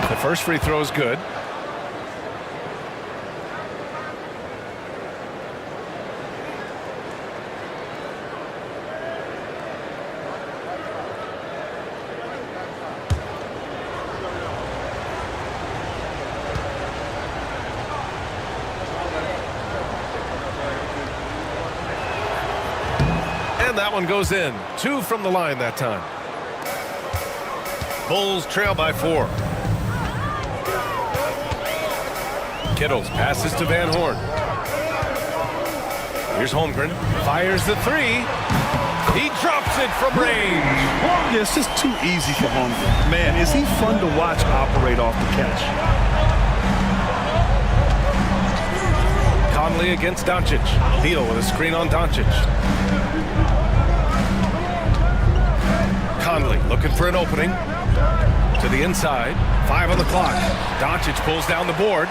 The first free throw is good. And that one goes in. 2 from the line that time. Bulls trail by 4. Kittles passes to Van Horn. Here's Holmgren. Fires the 3. He drops it from range. Yeah, it's just too easy for Holmgren. Man, is he fun to watch operate off the catch. Conley against Doncic. Beal with a screen on Doncic. Conley looking for an opening. To the inside. 5 on the clock. Doncic pulls down the board.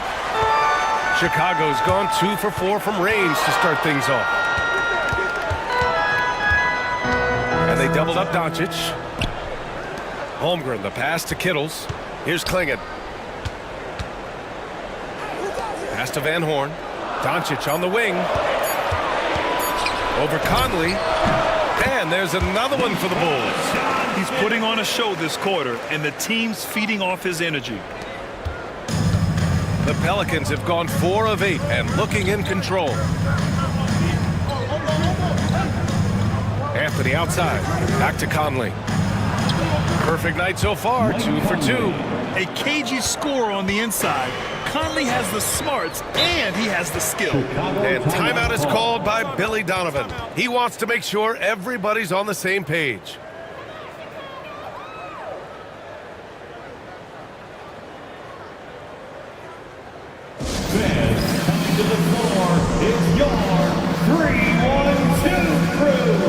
Chicago's gone 2 for 4 from range to start things off. And they doubled up Doncic. Holmgren, the pass to Kittles. Here's Klingon. Pass to Van Horn. Doncic on the wing. Over Conley. And there's another one for the Bulls. He's putting on a show this quarter, and the team's feeding off his energy. The Pelicans have gone 4 of 8 and looking in control. Anthony outside. Back to Conley. Perfect night so far. 2 for 2. A cagey score on the inside. Conley has the smarts and he has the skill. And timeout is called by Billy Donovan. He wants to make sure everybody's on the same page. To the floor, it's your 3-1-2 crew.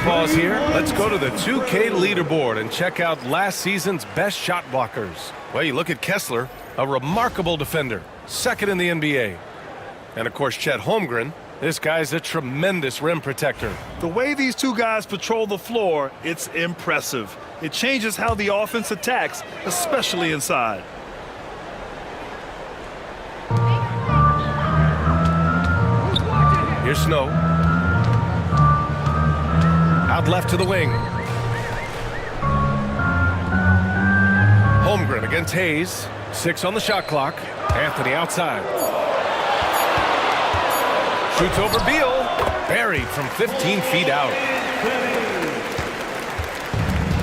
Pause here. Let's go to the 2K leaderboard and check out last season's best shot blockers. Well, you look at Kessler, a remarkable defender, second in the NBA. And of course, Chet Holmgren. This guy's a tremendous rim protector. The way these two guys patrol the floor, it's impressive. It changes how the offense attacks, especially inside. Here's Snow. Out left to the wing. Holmgren against Hayes. 6 on the shot clock. Anthony outside. Shoots over Beal. Buried from 15 feet out.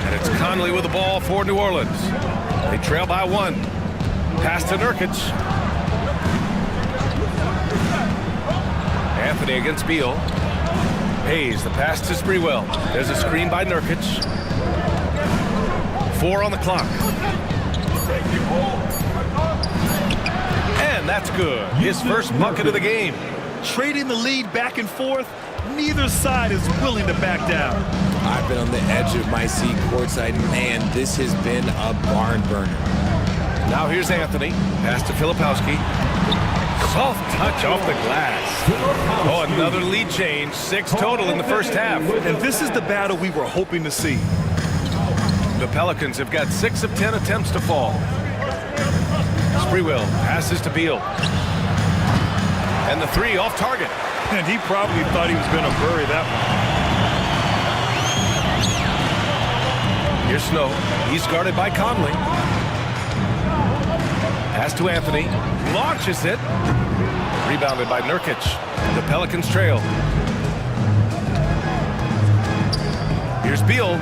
And it's Conley with the ball for New Orleans. They trail by 1. Pass to Nurkic. Anthony against Beal. Hayes, the pass to Sprewell. There's a screen by Nurkic. 4 on the clock. And that's good. His first bucket of the game. Trading the lead back and forth, neither side is willing to back down. I've been on the edge of my seat courtside. Man, this has been a barn burner. Now here's Anthony. Pass to Filipowski. Soft touch off the glass. Oh, another lead change. 6 total in the first half. And this is the battle we were hoping to see. The Pelicans have got 6 of 10 attempts to fall. Sprewell passes to Beal. And the 3 off target. And he probably thought he was going to bury that one. Here's Snow. He's guarded by Conley. Pass to Anthony. Launches it. Rebounded by Nurkic. The Pelicans trail. Here's Beal.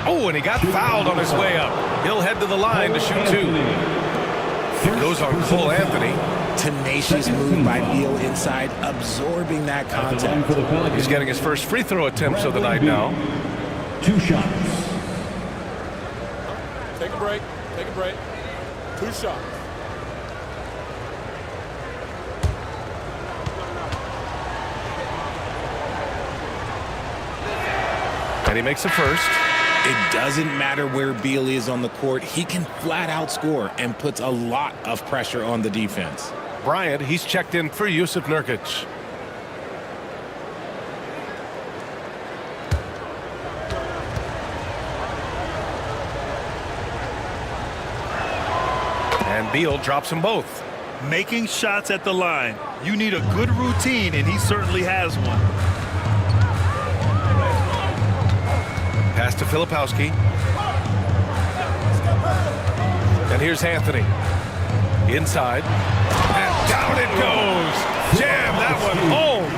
Oh, and he got fouled on his way up. He'll head to the line to shoot 2. It goes on Cole Anthony. Tenacious move by Beal inside, absorbing that contact. He's getting his first free throw attempts of the night now. 2 shots. Take a break. Take a break. 2 shots. And he makes the first. It doesn't matter where Beal is on the court. He can flat out score and puts a lot of pressure on the defense. Bryant, he's checked in for Jusuf Nurkic. And Beal drops them both. Making shots at the line. You need a good routine, and he certainly has one. Pass to Filipowski. And here's Anthony. Inside. And down it goes. Jam that one home.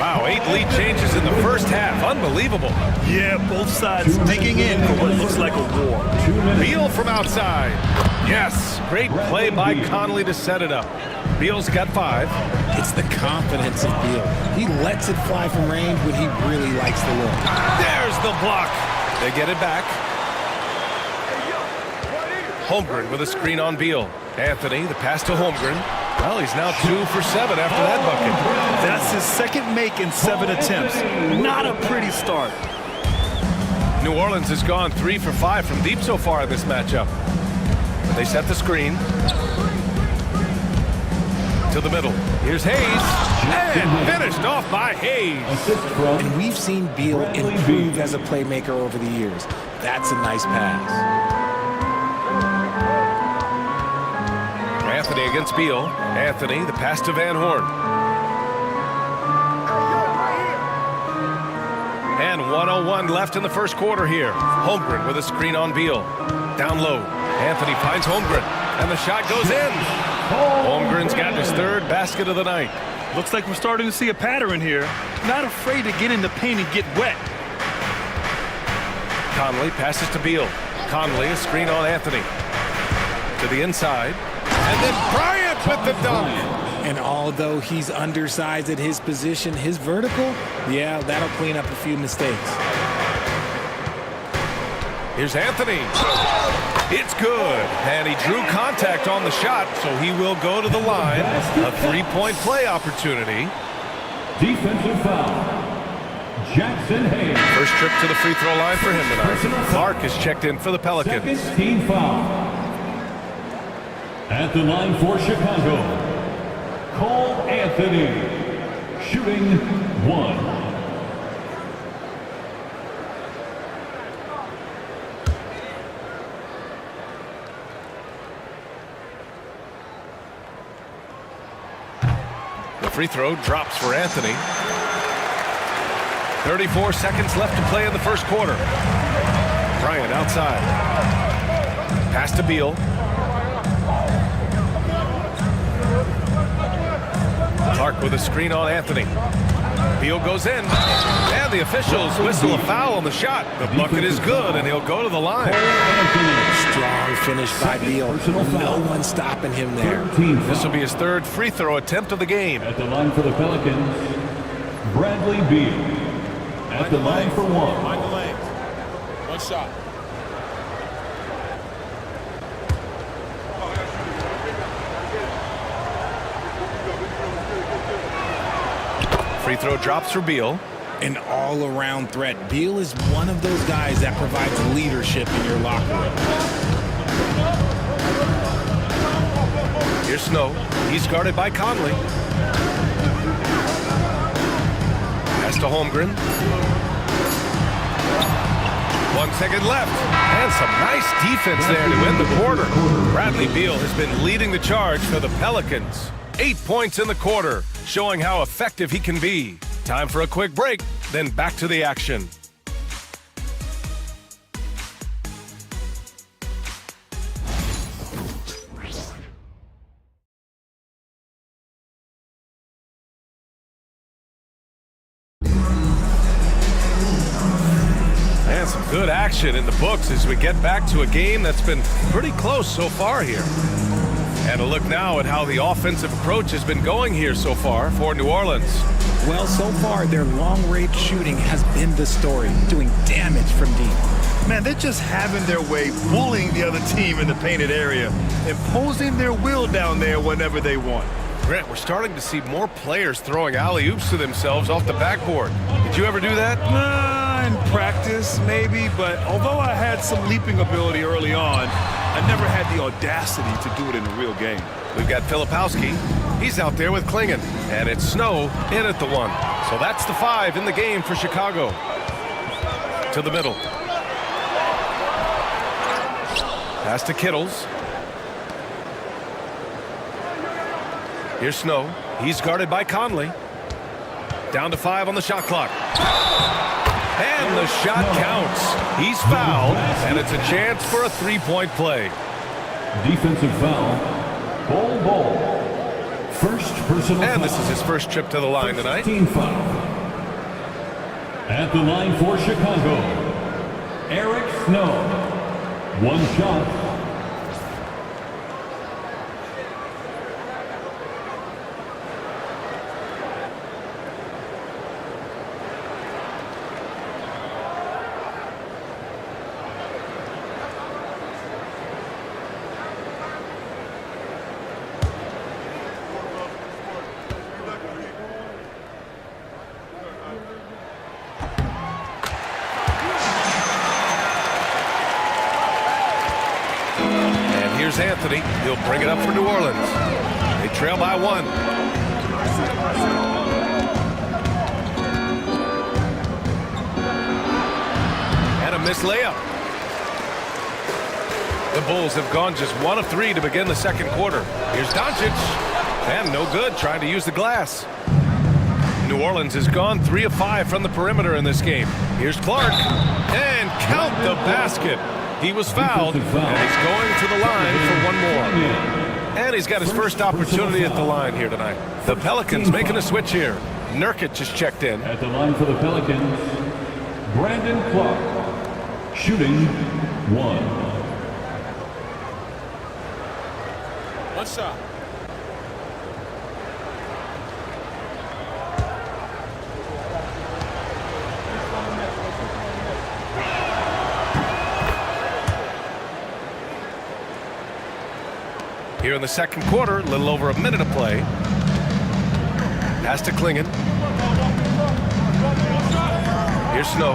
Wow, 8 lead changes in the first half. Unbelievable. Yeah, both sides digging in for what looks like a war. Beal from outside. Yes, great play by Conley to set it up. Beal's got 5. It's the confidence of Beal. He lets it fly from range when he really likes the look. There's the block. They get it back. Holmgren with a screen on Beal. Anthony, the pass to Holmgren. Well, he's now 2 for 7 after that bucket. That's his second make in 7 attempts. Not a pretty start. New Orleans has gone 3 for 5 from deep so far in this matchup. They set the screen. To the middle. Here's Hayes. And finished off by Hayes. And we've seen Beal improve as a playmaker over the years. That's a nice pass. Anthony against Beal. Anthony, the pass to Van Horn. And 1:01 left in the first quarter here. Holmgren with a screen on Beal. Down low. Anthony finds Holmgren. And the shot goes in. Holmgren's got his 3rd basket of the night. Looks like we're starting to see a pattern here. Not afraid to get in the paint and get wet. Conley passes to Beal. Conley, a screen on Anthony. To the inside. And then Bryant with the dunk. And although he's undersized at his position, his vertical, yeah, that'll clean up a few mistakes. Here's Anthony. It's good. And he drew contact on the shot, so he will go to the line. A 3-point play opportunity. Defensive foul. Jackson Hayes. First trip to the free throw line for him tonight. Clark is checked in for the Pelicans. Second team foul. At the line for Chicago, Cole Anthony, shooting 1. The free throw drops for Anthony. 34 seconds left to play in the first quarter. Bryant outside. Pass to Beal. Clark with a screen on Anthony. Beal goes in. And the officials whistle a foul on the shot. The bucket is good, and he'll go to the line. Strong finish by Beal. No one stopping him there. This will be his 3rd free throw attempt of the game. At the line for the Pelicans, Bradley Beal. At the line for 1. Mind the lanes. 1 shot. Free throw drops for Beal. An all-around threat. Beal is one of those guys that provides leadership in your locker room. Here's Snow. He's guarded by Conley. Pass to Holmgren. 1 second left. And some nice defense there to end the quarter. Bradley Beal has been leading the charge for the Pelicans. 8 points in the quarter, showing how effective he can be. Time for a quick break, then back to the action. And some good action in the books as we get back to a game that's been pretty close so far here. And a look now at how the offensive approach has been going here so far for New Orleans. Well, so far, their long-range shooting has been the story, doing damage from deep. Man, they're just having their way, bullying the other team in the painted area, imposing their will down there whenever they want. Grant, we're starting to see more players throwing alley-oops to themselves off the backboard. Did you ever do that? In practice, maybe, but although I had some leaping ability early on, I never had the audacity to do it in a real game. We've got Filipowski. He's out there with Klingon, and it's Snow in at the 1. So that's the 5 in the game for Chicago. To the middle. Pass to Kittles. Here's Snow. He's guarded by Conley. Down to 5 on the shot clock. And the shot counts. He's fouled, and it's a chance for a 3-point play. Defensive foul. Ball. First personal And foul. this is his first trip to the line tonight. Team foul. At the line for Chicago, Eric Snow. 1 shot. Here's Anthony. He'll bring it up for New Orleans. They trail by 1. And a missed layup. The Bulls have gone just 1 of 3 to begin the second quarter. Here's Doncic. And no good, trying to use the glass. New Orleans has gone 3 of 5 from the perimeter in this game. Here's Clark. And count the basket. He was fouled, and he's going to the line for 1 more. And he's got his first opportunity at the line here tonight. The Pelicans making a switch here. Nurkic just checked in. At the line for the Pelicans, Brandon Clark, shooting 1. 1 shot. Here in the second quarter, a little over a minute of play. Pass to Klingon. Here's Snow.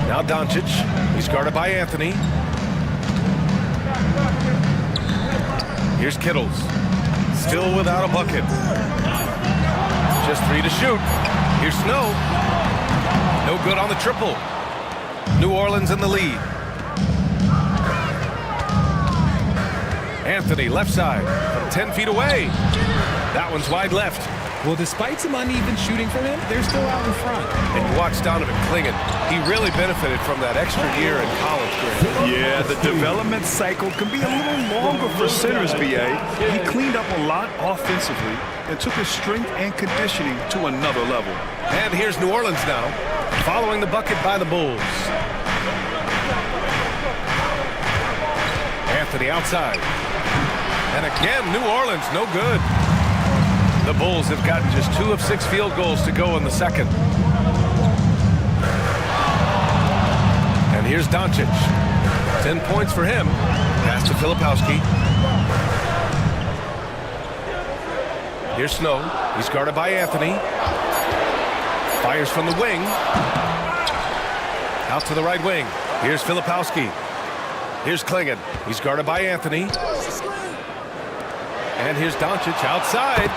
Now Doncic. He's guarded by Anthony. Here's Kittles. Still without a bucket. Just 3 to shoot. Here's Snow. No good on the triple. New Orleans in the lead. Anthony, left side, from 10 feet away. That one's wide left. Well, despite some uneven shooting from him, they're still out in front. And you watch Donovan Klingon. He really benefited from that extra year in college, Grant. Yeah, the development cycle can be a little longer for centers, BA. He cleaned up a lot offensively and took his strength and conditioning to another level. And here's New Orleans now, following the bucket by the Bulls. Anthony outside. And again, New Orleans, no good. The Bulls have gotten just 2 of 6 field goals to go in the second. And here's Doncic. 10 points for him. Pass to Filipowski. Here's Snow. He's guarded by Anthony. Fires from the wing. Out to the right wing. Here's Filipowski. Here's Klingon. He's guarded by Anthony. And here's Doncic outside.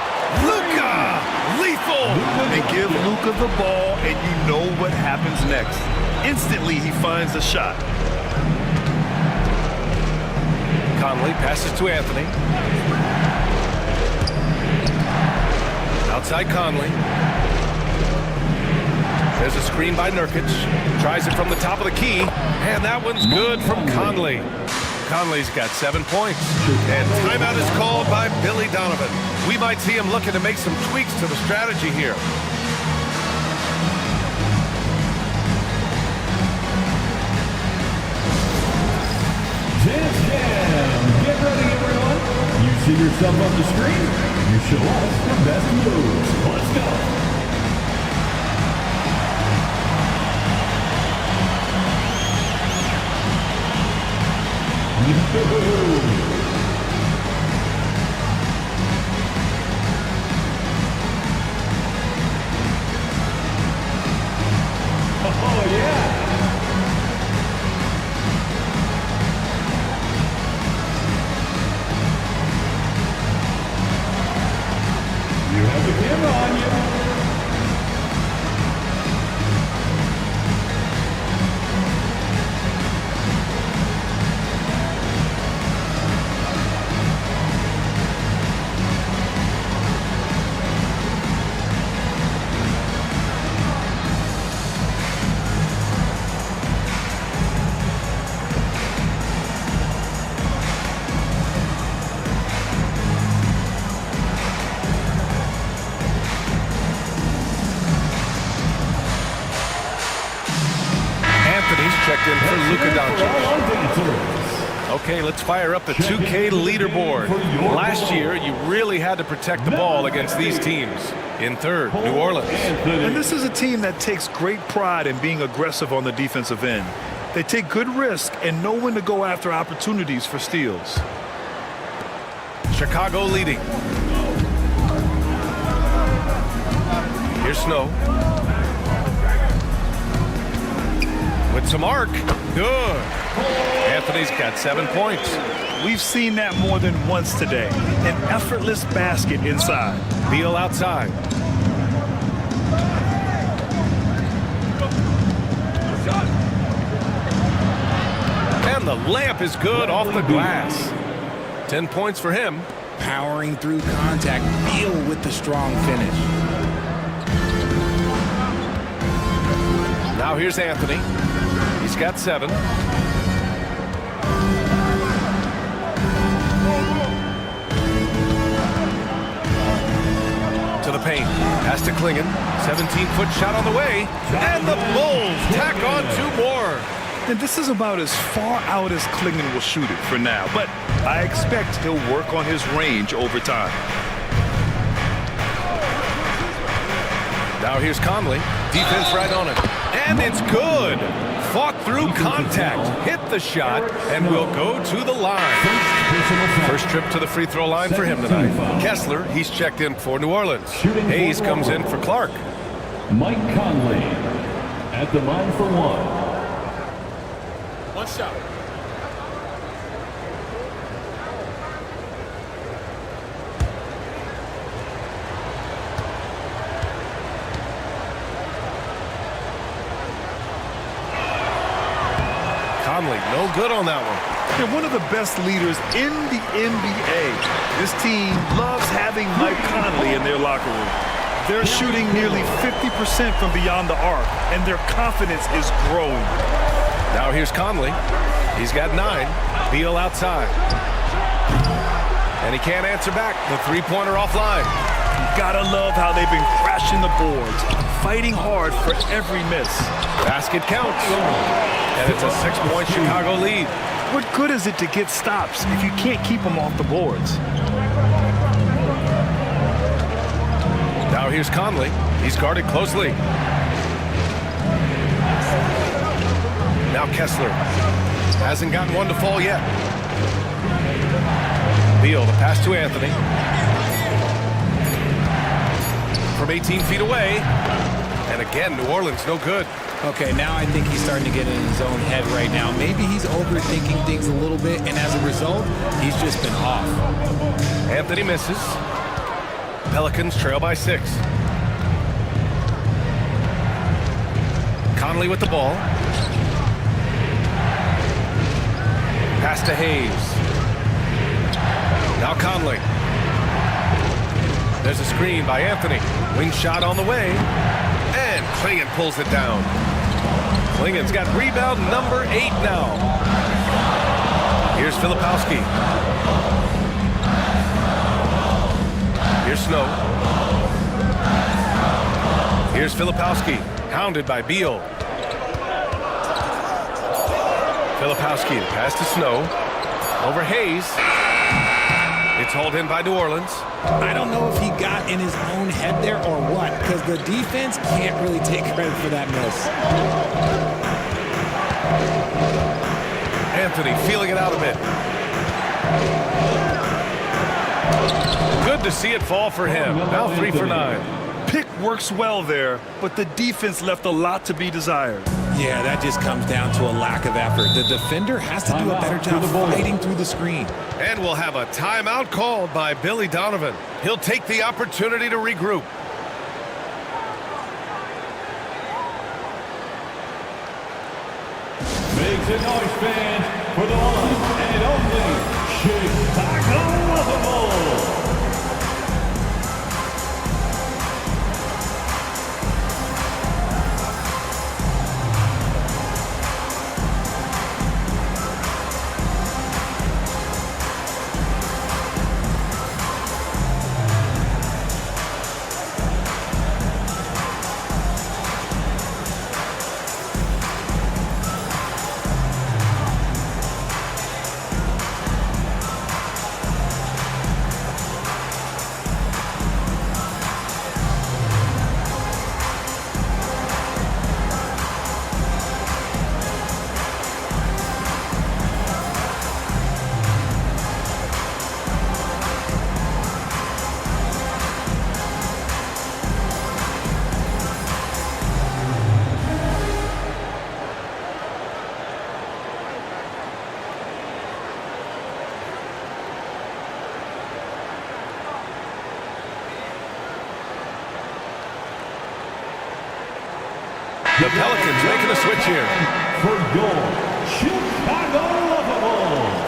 Luka! Lethal! They give Luka the ball, and you know what happens next. Instantly, he finds a shot. Conley passes to Anthony. Outside Conley. There's a screen by Nurkic. Tries it from the top of the key. And that one's good from Conley. Conley's got 7 points. And timeout is called by Billy Donovan. We might see him looking to make some tweaks to the strategy here. Dance Jam! Get ready, everyone. You see yourself on the screen? You show us the best moves. Let's go. checked in for Luka Doncic. Okay, let's fire up the 2K leaderboard. Last year, you really had to protect the ball against these teams. In third, New Orleans. And this is a team that takes great pride in being aggressive on the defensive end. They take good risk and know when to go after opportunities for steals. Chicago leading. Here's Snow. With some arc. Good. Anthony's got 7 points. We've seen that more than once today. An effortless basket inside. Beal outside. And the layup is good off the glass. 10 points for him. Powering through contact. Beal with the strong finish. Now here's Anthony. He's got 7. To the paint. Pass to Klingon. 17-foot shot on the way. And the Bulls tack on 2 more. And this is about as far out as Klingon will shoot it for now. But I expect he'll work on his range over time. Now here's Conley. Defense right on it. And it's good. Fought through contact. Hit the shot and will go to the line. First trip to the free throw line for him tonight. Kessler, he's checked in for New Orleans. Hayes comes in for Clark. Mike Conley at the line for 1. One shot. Conley, no good on that one. They're one of the best leaders in the NBA. This team loves having Mike Conley in their locker room. They're shooting nearly 50% from beyond the arc, and their confidence is growing. Now here's Conley. He's got 9. Beal outside. And he can't answer back. The three-pointer offline. You gotta love how they've been crashing the boards, fighting hard for every miss. Basket counts. And it's a 6-point Chicago lead. What good is it to get stops if you can't keep them off the boards? Now here's Conley. He's guarded closely. Now Kessler. Hasn't gotten one to fall yet. Beal, the pass to Anthony. From 18 feet away. And again, New Orleans, no good. Okay, now I think he's starting to get in his own head right now. Maybe he's overthinking things a little bit, and as a result, he's just been off. Anthony misses. Pelicans trail by 6. Conley with the ball. Pass to Hayes. Now Conley. There's a screen by Anthony. Wing shot on the way. And Klingon pulls it down. Klingon's got rebound number 8 now. Here's Filipowski. Here's Snow. Here's Filipowski. Hounded by Beal. Filipowski, the pass to Snow. Over Hayes. It's hauled in by New Orleans. I don't know if he got in his own head there or what, because the defense can't really take credit for that miss. Anthony feeling it out a bit. Good to see it fall for him. Now 3 for 9. Pick works well there, but the defense left a lot to be desired. Yeah, that just comes down to a lack of effort. The defender has to do a better job fighting through the screen. And we'll have a timeout called by Billy Donovan. He'll take the opportunity to regroup. Make some noise, fans, for the one and only Chicago Bulls. The Pelicans making a switch here. For your Chicago Bulls.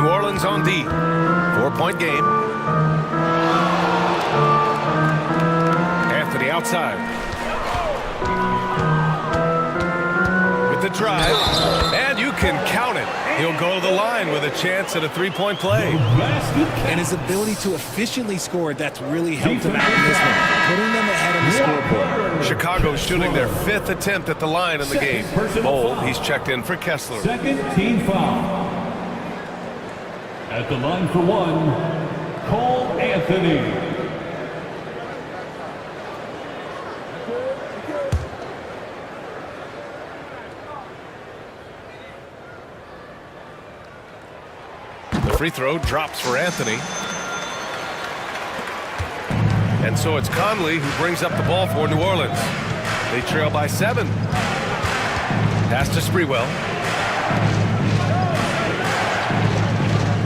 New Orleans on D. 4-point game. Anthony outside. With the drive. And you can count it. He'll go to the line with a chance at a three-point play. And his ability to efficiently score, that's really helped him out in this one, putting them ahead on the scoreboard. Chicago shooting their 5th attempt at the line in the game. Bol, he's checked in for Kessler. Second team foul. At the line for one, Cole Anthony. The free throw drops for Anthony. And so it's Conley who brings up the ball for New Orleans. They trail by 7. Pass to Sprewell.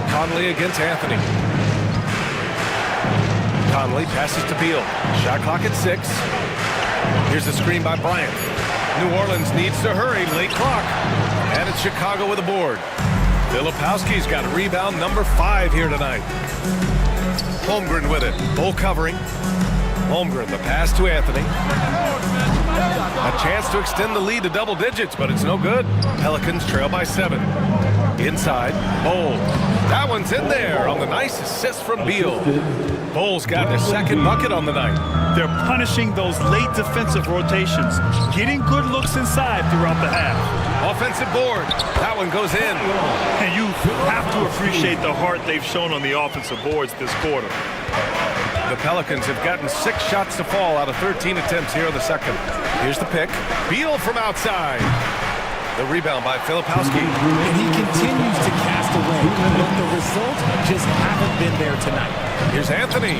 Conley against Anthony. Conley passes to Beal. Shot clock at 6. Here's the screen by Bryant. New Orleans needs to hurry. Late clock. And it's Chicago with a board. Filipowski's got rebound number 5 here tonight. Holmgren with it. Bol covering. Holmgren, the pass to Anthony. A chance to extend the lead to double digits, but it's no good. Pelicans trail by 7. Inside, Bol. That one's in there on the nice assist from Beal. Bol's got their 2nd bucket on the night. They're punishing those late defensive rotations, getting good looks inside throughout the half. Offensive board. That one goes in. And you have to appreciate the heart they've shown on the offensive boards this quarter. The Pelicans have gotten 6 shots to fall out of 13 attempts here in the second. Here's the pick. Beal from outside. The rebound by Filipowski. And he continues to cast away, but the results just haven't been there tonight. Here's Anthony.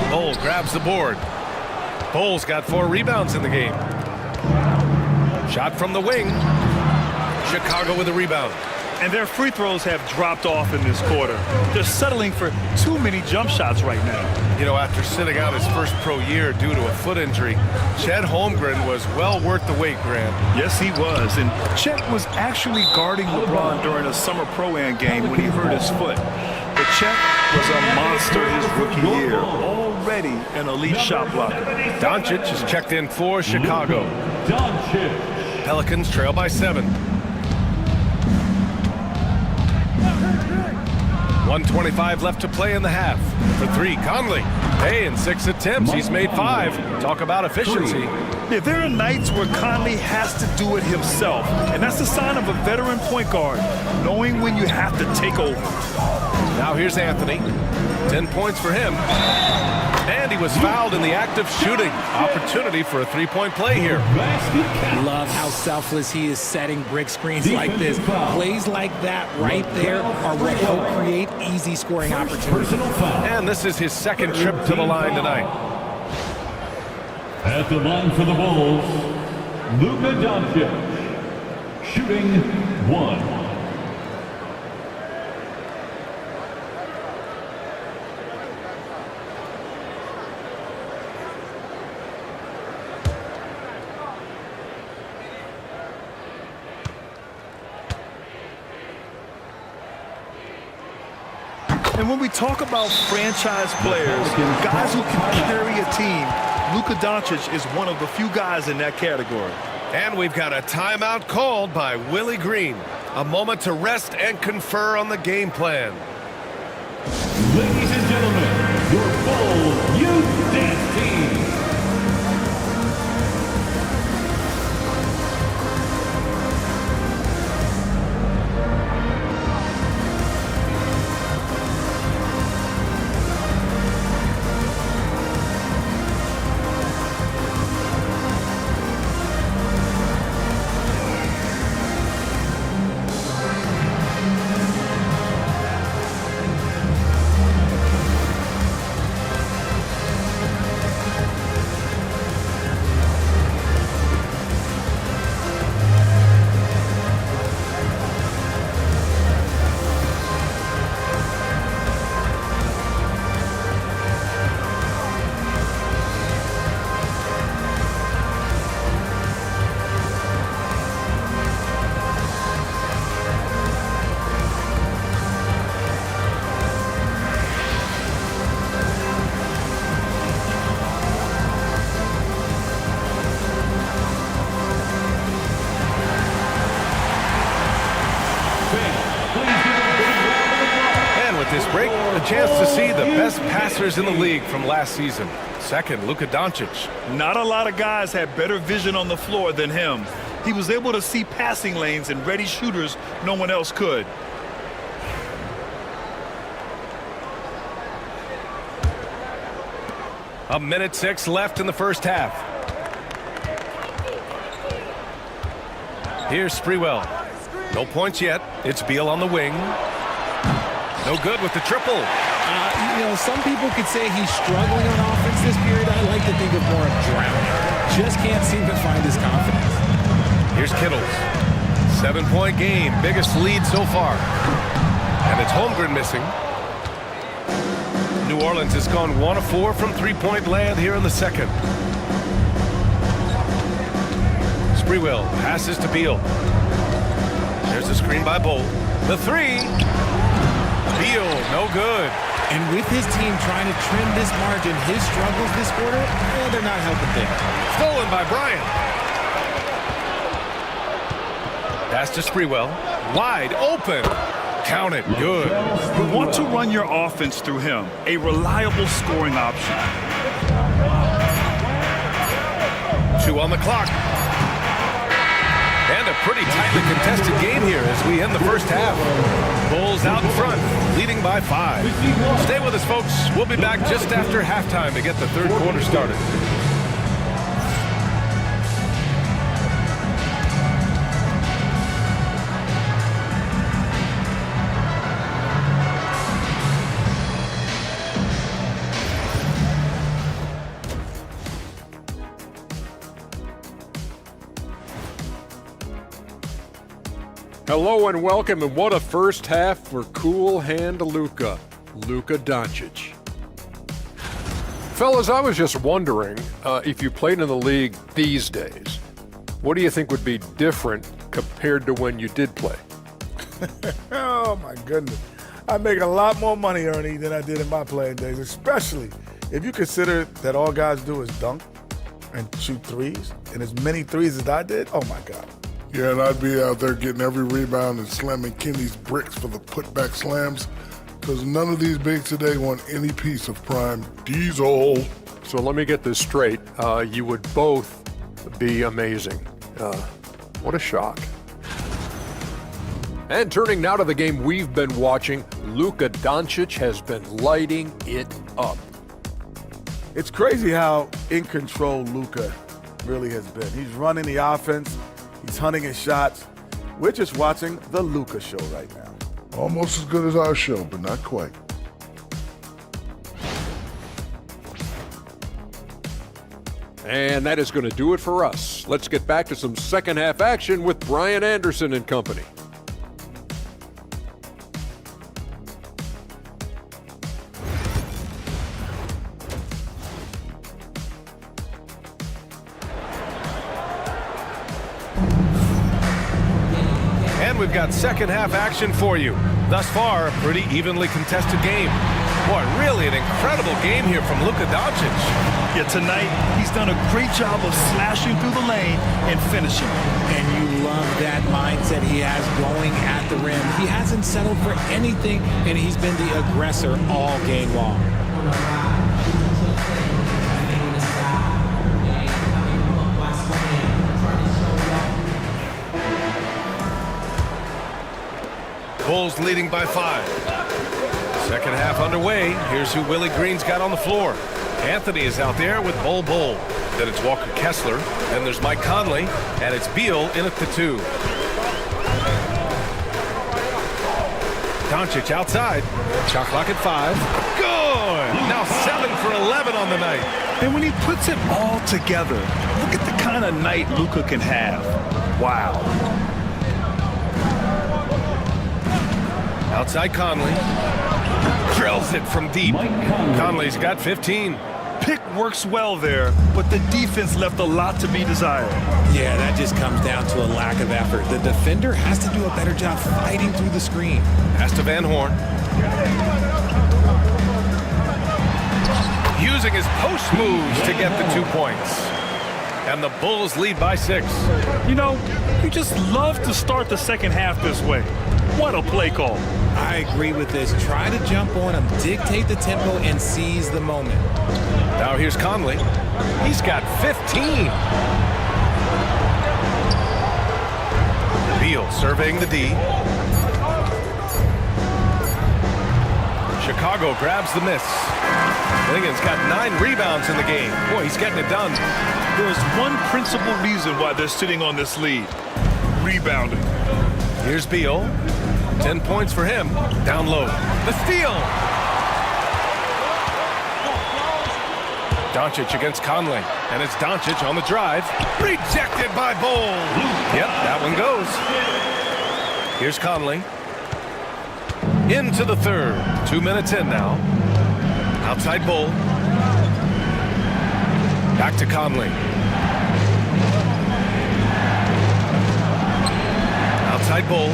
Bol grabs the board. Bol's got 4 rebounds in the game. Shot from the wing. Chicago with a rebound. And their free throws have dropped off in this quarter. They're settling for too many jump shots right now. You know, after sitting out his first pro year due to a foot injury, Chet Holmgren was well worth the wait, Grant. Yes, he was. And Chet was actually guarding LeBron during a summer Pro-Am game when he hurt his foot. But Chet was a monster his rookie year. Already an elite shot blocker. Doncic is checked in for Chicago. Pelicans trail by 7. 1:25 left to play in the half. For 3, Conley. Hey, in 6 attempts, he's made 5. Talk about efficiency. Yeah, there are nights where Conley has to do it himself, and that's a sign of a veteran point guard, knowing when you have to take over. Now here's Anthony. 10 points for him. And he was fouled in the act of shooting. Opportunity for a 3-point play here. Love how selfless he is setting brick screens like this. Plays like that right there are what help create easy scoring opportunities. And this is his 2nd trip to the line tonight. At the line for the Bulls, Luka Doncic, shooting 1. And when we talk about franchise players, guys who can carry a team, Luka Doncic is one of the few guys in that category. And we've got a timeout called by Willie Green. A moment to rest and confer on the game plan. Ladies and gentlemen, your Bulls Youth Dance Team. a chance to see the best passers in the league from last season. Second, Luka Doncic. Not a lot of guys had better vision on the floor than him. He was able to see passing lanes and ready shooters no one else could. A minute 6 left in the first half. Here's Sprewell. No points yet. It's Beal on the wing. No good with the triple. You know, some people could say he's struggling on offense this period. I like to think of more of drowning. Just can't seem to find his confidence. Here's Kittles. 7-point game. Biggest lead so far. And it's Holmgren missing. New Orleans has gone 1 of 4 from three-point land here in the second. Sprewell passes to Beal. There's a screen by Bolt. The three. Beal, no good. And with his team trying to trim this margin, his struggles this quarter, they're not helping things. Stolen by Bryant. Pass to Sprewell. Wide open. Count it. Good. You want to run your offense through him. A reliable scoring option. 2 on the clock. And a pretty tightly contested game here as we end the first half. Bulls out in front, leading by 5. Stay with us, folks. We'll be back just after halftime to get the third quarter started. Hello and welcome, and what a first half for cool hand Luka Doncic. Fellas, I was just wondering if you played in the league these days, what do you think would be different compared to when you did play? Oh, my goodness. I make a lot more money, Ernie, than I did in my playing days, especially if you consider that all guys do is dunk and shoot threes, and as many threes as I did, oh, my God. Yeah, and I'd be out there getting every rebound and slamming Kenny's bricks for the putback slams, because none of these bigs today want any piece of prime Diesel. So let me get this straight. You would both be amazing. What a shock. And turning now to the game we've been watching, Luka Doncic has been lighting it up. It's crazy how in control Luka really has been. He's running the offense. He's hunting his shots. We're just watching the Luka show right now. Almost as good as our show, but not quite. And that is going to do it for us. Let's get back to some second half action with Brian Anderson and company. We've got second half action for you. Thus far, a pretty evenly contested game. Boy, really an incredible game here from Luka Doncic. Yeah, tonight he's done a great job of slashing through the lane and finishing. And you love that mindset he has going at the rim. He hasn't settled for anything, and he's been the aggressor all game long. Bulls leading by 5. Second half underway. Here's who Willie Green's got on the floor. Anthony is out there with Bol Bol. Then it's Walker Kessler. Then there's Mike Conley. And it's Beal in at the 2. Doncic outside. Shot clock at 5. Good! Now 7 for 11 on the night. And when he puts it all together, look at the kind of night Luka can have. Wow. Outside Conley. Drills it from deep. Conley's got 15. Pick works well there, but the defense left a lot to be desired. Yeah, that just comes down to a lack of effort. The defender has to do a better job fighting through the screen. Pass to Van Horn. Using his post moves to get the 2 points. and the Bulls lead by 6. You know, you just love to start the second half this way. What a play call. I agree with this. Try to jump on him, dictate the tempo, and seize the moment. Now here's Conley. He's got 15. Beal surveying the D. Chicago grabs the miss. Lincoln's got 9 rebounds in the game. Boy, he's getting it done. There's one principal reason why they're sitting on this lead. Rebounding. Here's Beal. 10 points for him. Down low. The steal. Doncic against Conley. And it's Doncic on the drive. Rejected by Bol. Yep, that one goes. Here's Conley. Into the third. 2 minutes in now. Outside Bol. Back to Conley. Outside Bol.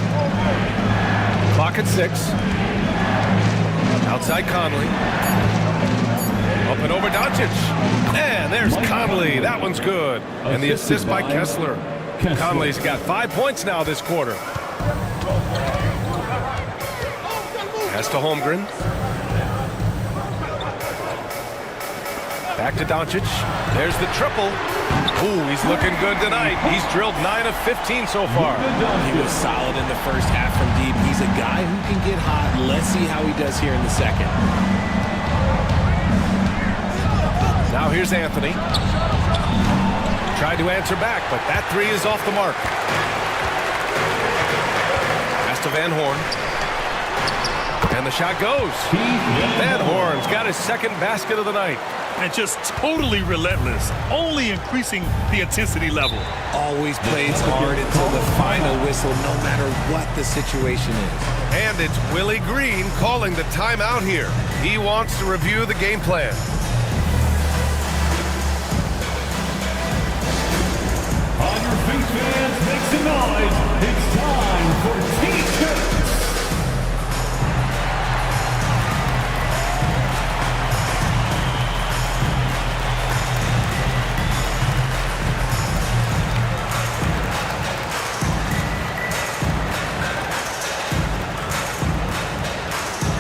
Clock at 6. Outside Conley. Up and over Doncic. And there's Conley. That one's good. And the assist by Kessler. Conley's got 5 points now this quarter. Pass to Holmgren. Back to Doncic. There's the triple. Ooh, he's looking good tonight. He's drilled 9 of 15 so far. He was solid in the first half from deep. He's a guy who can get hot. Let's see how he does here in the second. Now here's Anthony. Tried to answer back, but that 3 is off the mark. Pass to Van Horn. And the shot goes. Van Horn's got his second basket of the night. And just totally relentless, only increasing the intensity level. Always plays hard until the final whistle, no matter what the situation is. And it's Willie Green calling the timeout here. He wants to review the game plan. On your feet, fans, make some noise. It's time for T-shirts.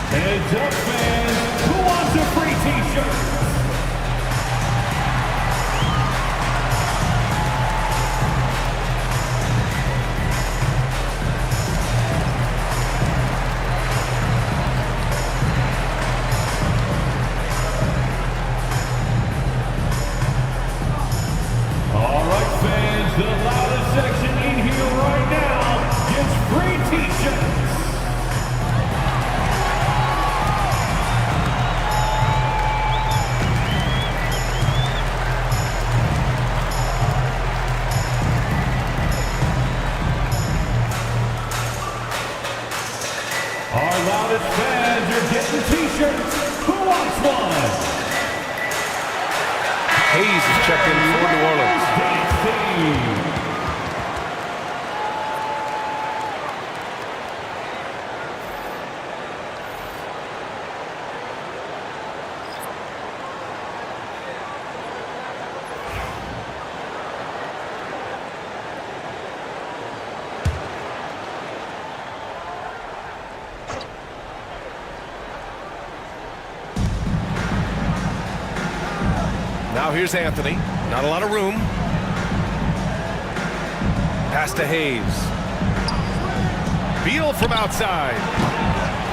Heads up, fans. Who wants a free T-shirt? All right, fans, the loudest section in here right now gets free T-shirts. Our loudest fans are getting T-shirts. Who wants one? Hayes is checked in for New Orleans. Now here's Anthony. Not a lot of room. Pass to Hayes. Beal from outside.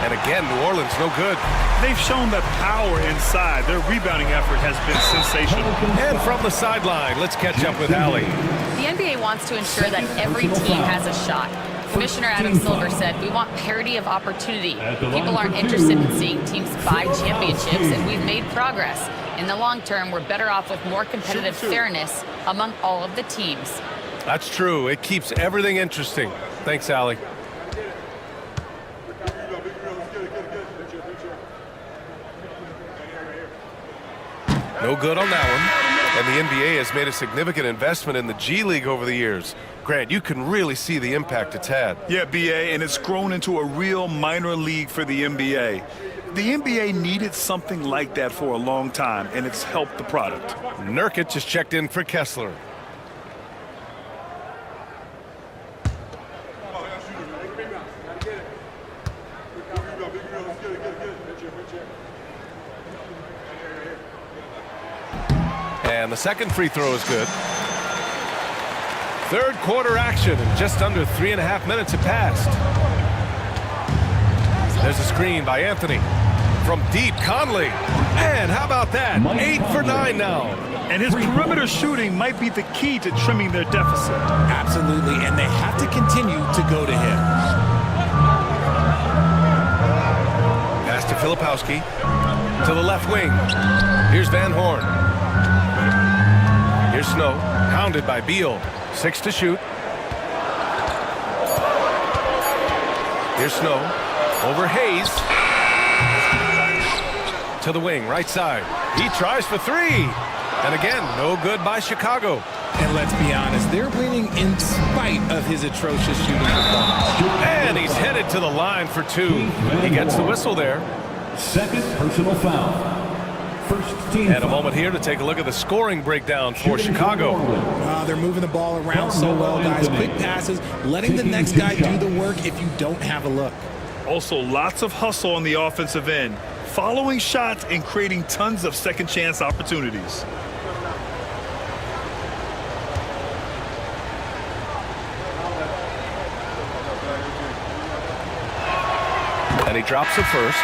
And again, New Orleans no good. They've shown that power inside. Their rebounding effort has been sensational. And from the sideline, let's catch up with Allie. The NBA wants to ensure that every team has a shot. Commissioner Adam Silver said, we want parity of opportunity. People aren't interested in seeing teams buy championships, and we've made progress. In the long term, we're better off with more competitive fairness among all of the teams. That's true. It keeps everything interesting. Thanks, Allie. No good on that one. And the NBA has made a significant investment in the G League over the years. Grant, you can really see the impact it's had. Yeah, BA, and it's grown into a real minor league for the NBA. The NBA needed something like that for a long time, and it's helped the product. Nurkic is checked in for Kessler. And the second free throw is good. Third quarter action, and just under 3.5 minutes have passed. There's a screen by Anthony. From deep, Conley. And how about that? 8 for 9 now. And his perimeter shooting might be the key to trimming their deficit. Absolutely, and they have to continue to go to him. Pass to Filipowski. To the left wing. Here's Van Horn. Here's Snow. Hounded by Beal. 6 to shoot. Here's Snow. Over Hayes. To the wing, right side. He tries for 3. And again, no good by Chicago. And let's be honest, they're winning in spite of his atrocious shooting performance. And he's headed to the line for 2. He gets the whistle there. Second personal foul. First team And a moment here to take a look at the scoring breakdown for Chicago. They're moving the ball around so well, guys. Quick passes, letting the next guy do the work if you don't have a look. Also, lots of hustle on the offensive end, following shots and creating tons of second chance opportunities. And he drops it first.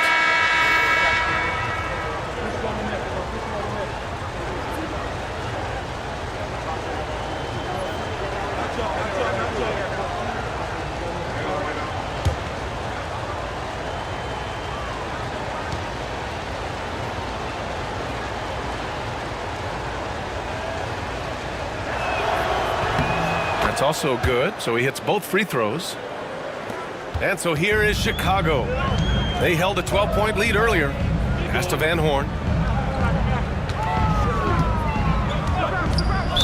That's also good, so he hits both free throws. And so here is Chicago. They held a 12-point lead earlier. Pass to Van Horn.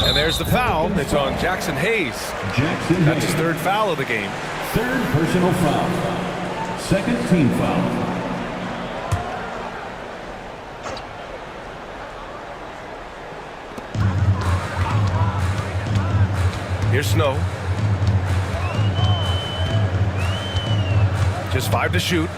And there's the foul. It's on Jackson Hayes. That's his third foul of the game. Third personal foul. Second team foul. Here's Snow. Just 5 to shoot.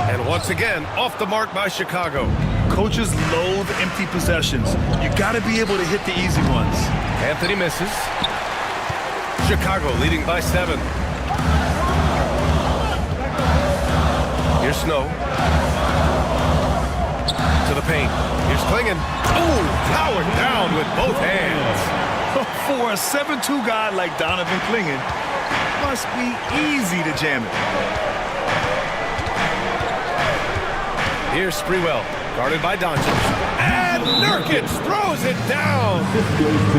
And once again, off the mark by Chicago. Coaches loathe empty possessions. You got to be able to hit the easy ones. Anthony misses. Chicago leading by 7. Here's Snow. To the paint. Here's Klingon. Oh, powered down with both hands. For a 7'2" guy like Donovan Klingon, must be easy to jam it. Here's Sprewell, guarded by Doncic. And Nurkic throws it down.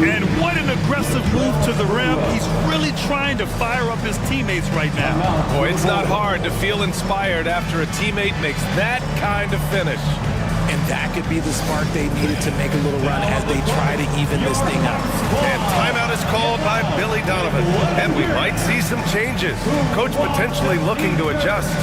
And what an aggressive move to the rim. He's really trying to fire up his teammates right now. Boy, it's not hard to feel inspired after a teammate makes that kind of finish. And that could be the spark they needed to make a little run as they try to even this thing up. And timeout is called by Billy Donovan. And we might see some changes. Coach potentially looking to adjust.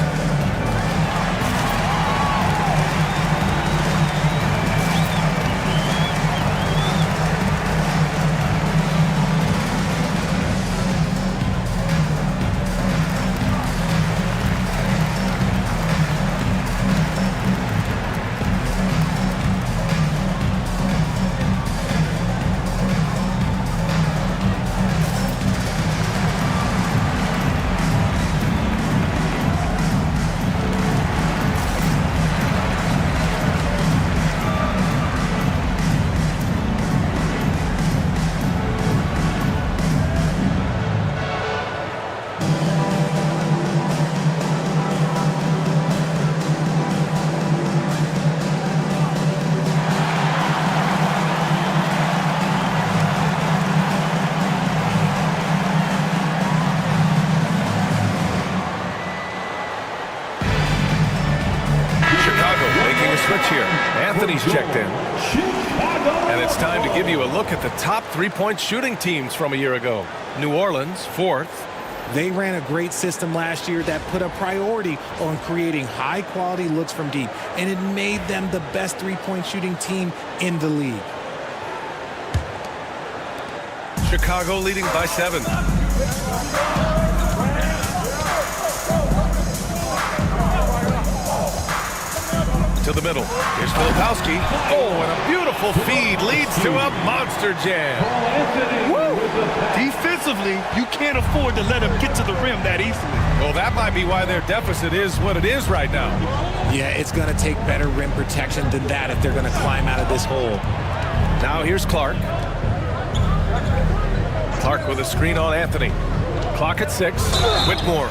Here. Anthony's checked in. And it's time to give you a look at the top three-point shooting teams from a year ago. New Orleans, 4th. They ran a great system last year that put a priority on creating high-quality looks from deep, and it made them the best three-point shooting team in the league. Chicago leading by 7. to the middle. Here's Filipowski. Oh, and a beautiful feed leads to a monster jam. Woo! Defensively, you can't afford to let him get to the rim that easily. Well, that might be why their deficit is what it is right now. Yeah, it's going to take better rim protection than that if they're going to climb out of this hole. Now here's Clark. Clark with a screen on Anthony. Clock at 6. Whitmore.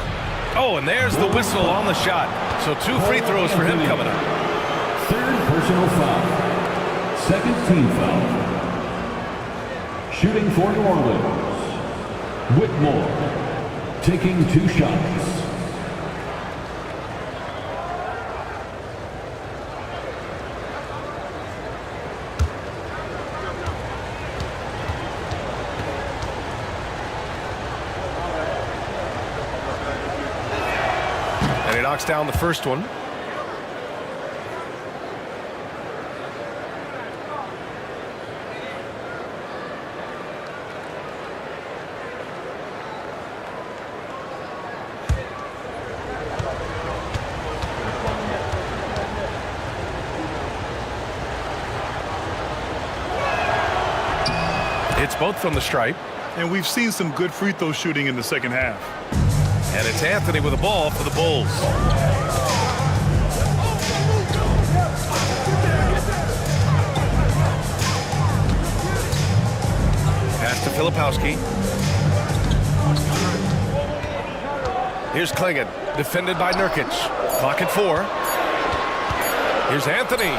Oh, and there's the whistle on the shot. So 2 free throws for him coming up. Third personal foul. Second team foul. Shooting for New Orleans. Whitmore taking 2 shots. Knocks down the first one. It's both from the stripe. And we've seen some good free throw shooting in the second half. And it's Anthony with the ball for the Bulls. Pass to Filipowski. Here's Klingon, defended by Nurkic. Clock at 4. Here's Anthony.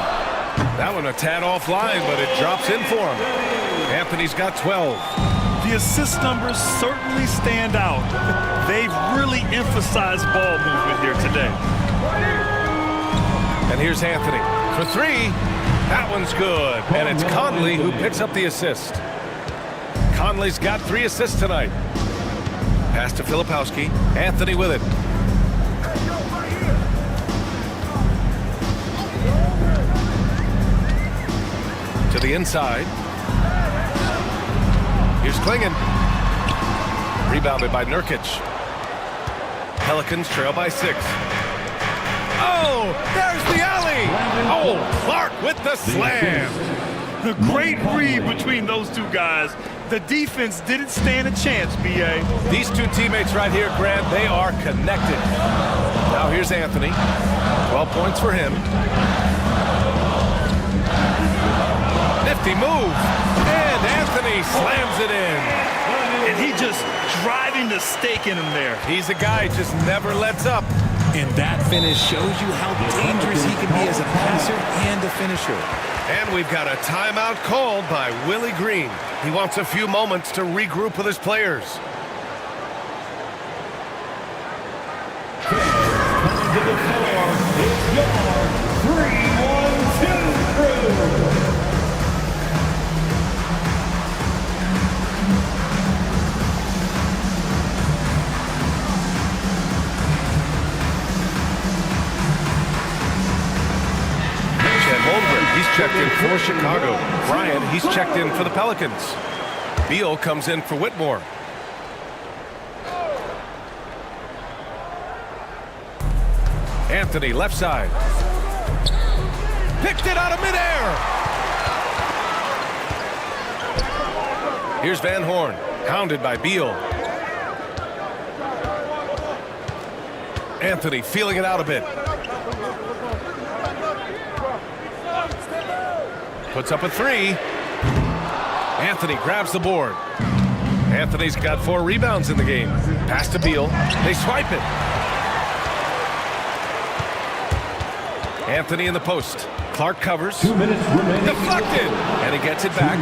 That one a tad offline, but it drops in for him. Anthony's got 12. The assist numbers certainly stand out. They've really emphasized ball movement here today. And here's Anthony for 3. That one's good. And it's Conley who picks up the assist. Conley's got 3 assists tonight. Pass to Filipowski. Anthony with it. To the inside. Here's Klingon. Rebounded by Nurkic. Pelicans trail by 6. Oh, there's the alley. Oh, Clark with the slam. The great read between those 2 guys. The defense didn't stand a chance, B.A. These 2 teammates right here, Grant, they are connected. Now here's Anthony. 12 points for him. Nifty move. And Anthony slams it in. And he just driving the stake in him there. He's a guy just never lets up. And that finish shows you how dangerous he can be as a passer and a finisher. And we've got a timeout called by Willie Green. He wants a few moments to regroup with his players. Coming to the floor, it's your 3-1-2 crew. He's checked in for Chicago. Brian, he's checked in for the Pelicans. Beal comes in for Whitmore. Anthony, left side. Picked it out of midair. Here's Van Horn, hounded by Beal. Anthony feeling it out a bit. Puts up a 3. Anthony grabs the board. Anthony's got 4 rebounds in the game. Pass to Beal. They swipe it. Anthony in the post. Clark covers. 2 minutes remaining. Deflected. And he gets it back.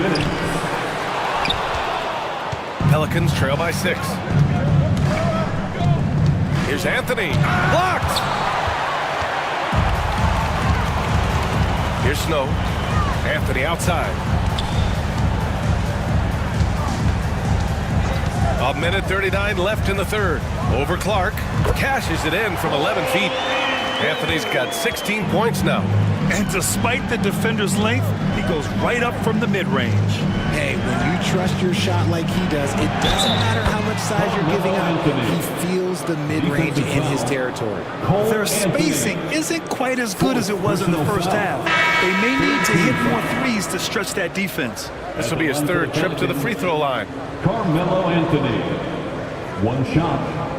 Pelicans trail by 6. Here's Anthony. Blocked. Here's Snow. Anthony outside. A minute 39 left in the third. Over Clark. Cashes it in from 11 feet. Anthony's got 16 points now. And despite the defender's length, he goes right up from the mid-range. Hey, when you trust your shot like he does, it doesn't matter how much size you're giving up. He feels knows the mid-range in his territory. Their spacing isn't quite as good as it was in the first half. They may need to hit more threes to stretch that defense. This will be his third trip to the free throw line. Carmelo Anthony. One shot.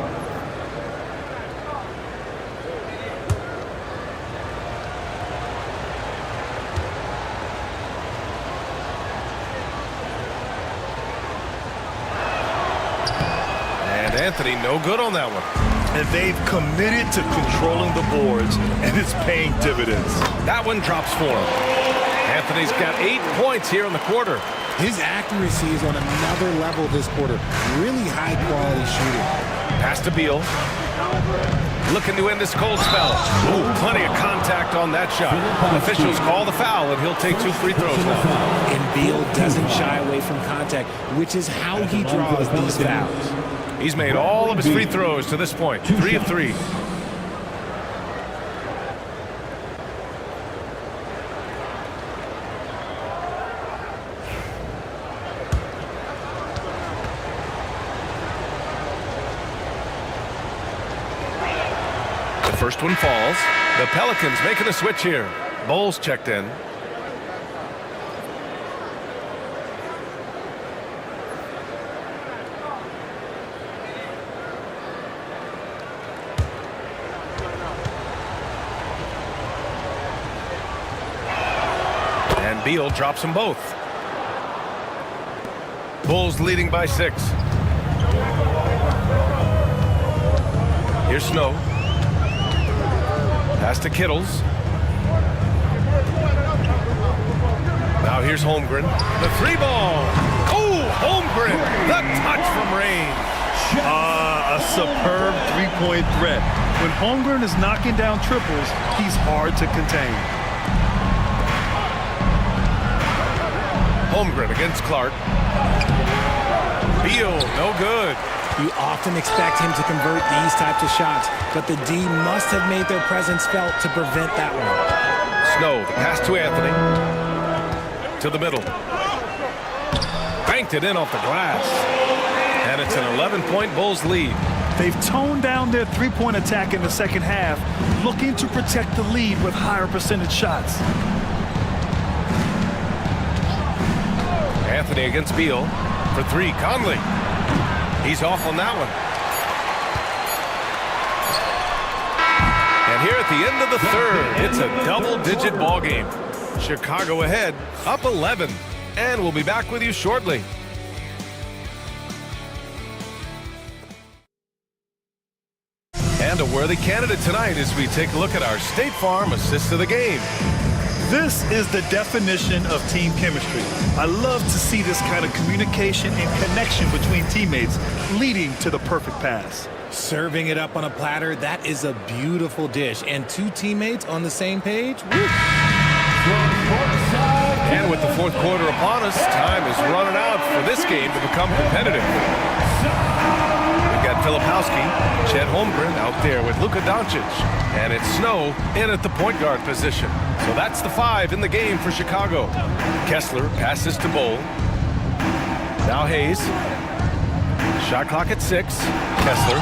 Anthony, no good on that one. And they've committed to controlling the boards, and it's paying dividends. That one drops for him. Anthony's got 8 points here in the quarter. His accuracy is on another level this quarter. Really high-quality shooting. Pass to Beal. Looking to end this cold spell. Ooh, plenty of contact on that shot. Officials call the foul, and he'll take 2 free throws now. And Beal doesn't shy away from contact, which is how he draws these fouls. He's made all of his free throws to this point. 3 of 3. The first one falls. The Pelicans making a switch here. Bowles checked in. Beal drops them both. Bulls leading by 6. Here's Snow. Pass to Kittles. Now here's Holmgren. The 3-ball. Oh, Holmgren. The touch from range. A superb three-point threat. When Holmgren is knocking down triples, he's hard to contain. Holmgren against Clark. Beal, no good. You often expect him to convert these types of shots, but the D must have made their presence felt to prevent that one. Snow, the pass to Anthony. To the middle. Banked it in off the glass. And it's an 11-point Bulls lead. They've toned down their three-point attack in the second half, looking to protect the lead with higher percentage shots. Anthony against Beal for 3. Conley. He's off on that one. And here at the end of the third, it's a double-digit ball game. Chicago ahead, up 11. And we'll be back with you shortly. And a worthy candidate tonight as we take a look at our State Farm assist of the game. This is the definition of team chemistry. I love to see this kind of communication and connection between teammates leading to the perfect pass. Serving it up on a platter, that is a beautiful dish. And 2 teammates on the same page. Woo. And with the fourth quarter upon us, time is running out for this game to become competitive. We've got Filipowski, Chet Holmgren out there with Luka Doncic. And it's Snow in at the point guard position. So that's the 5 in the game for Chicago. Kessler passes to Bol. Now Hayes. Shot clock at 6. Kessler.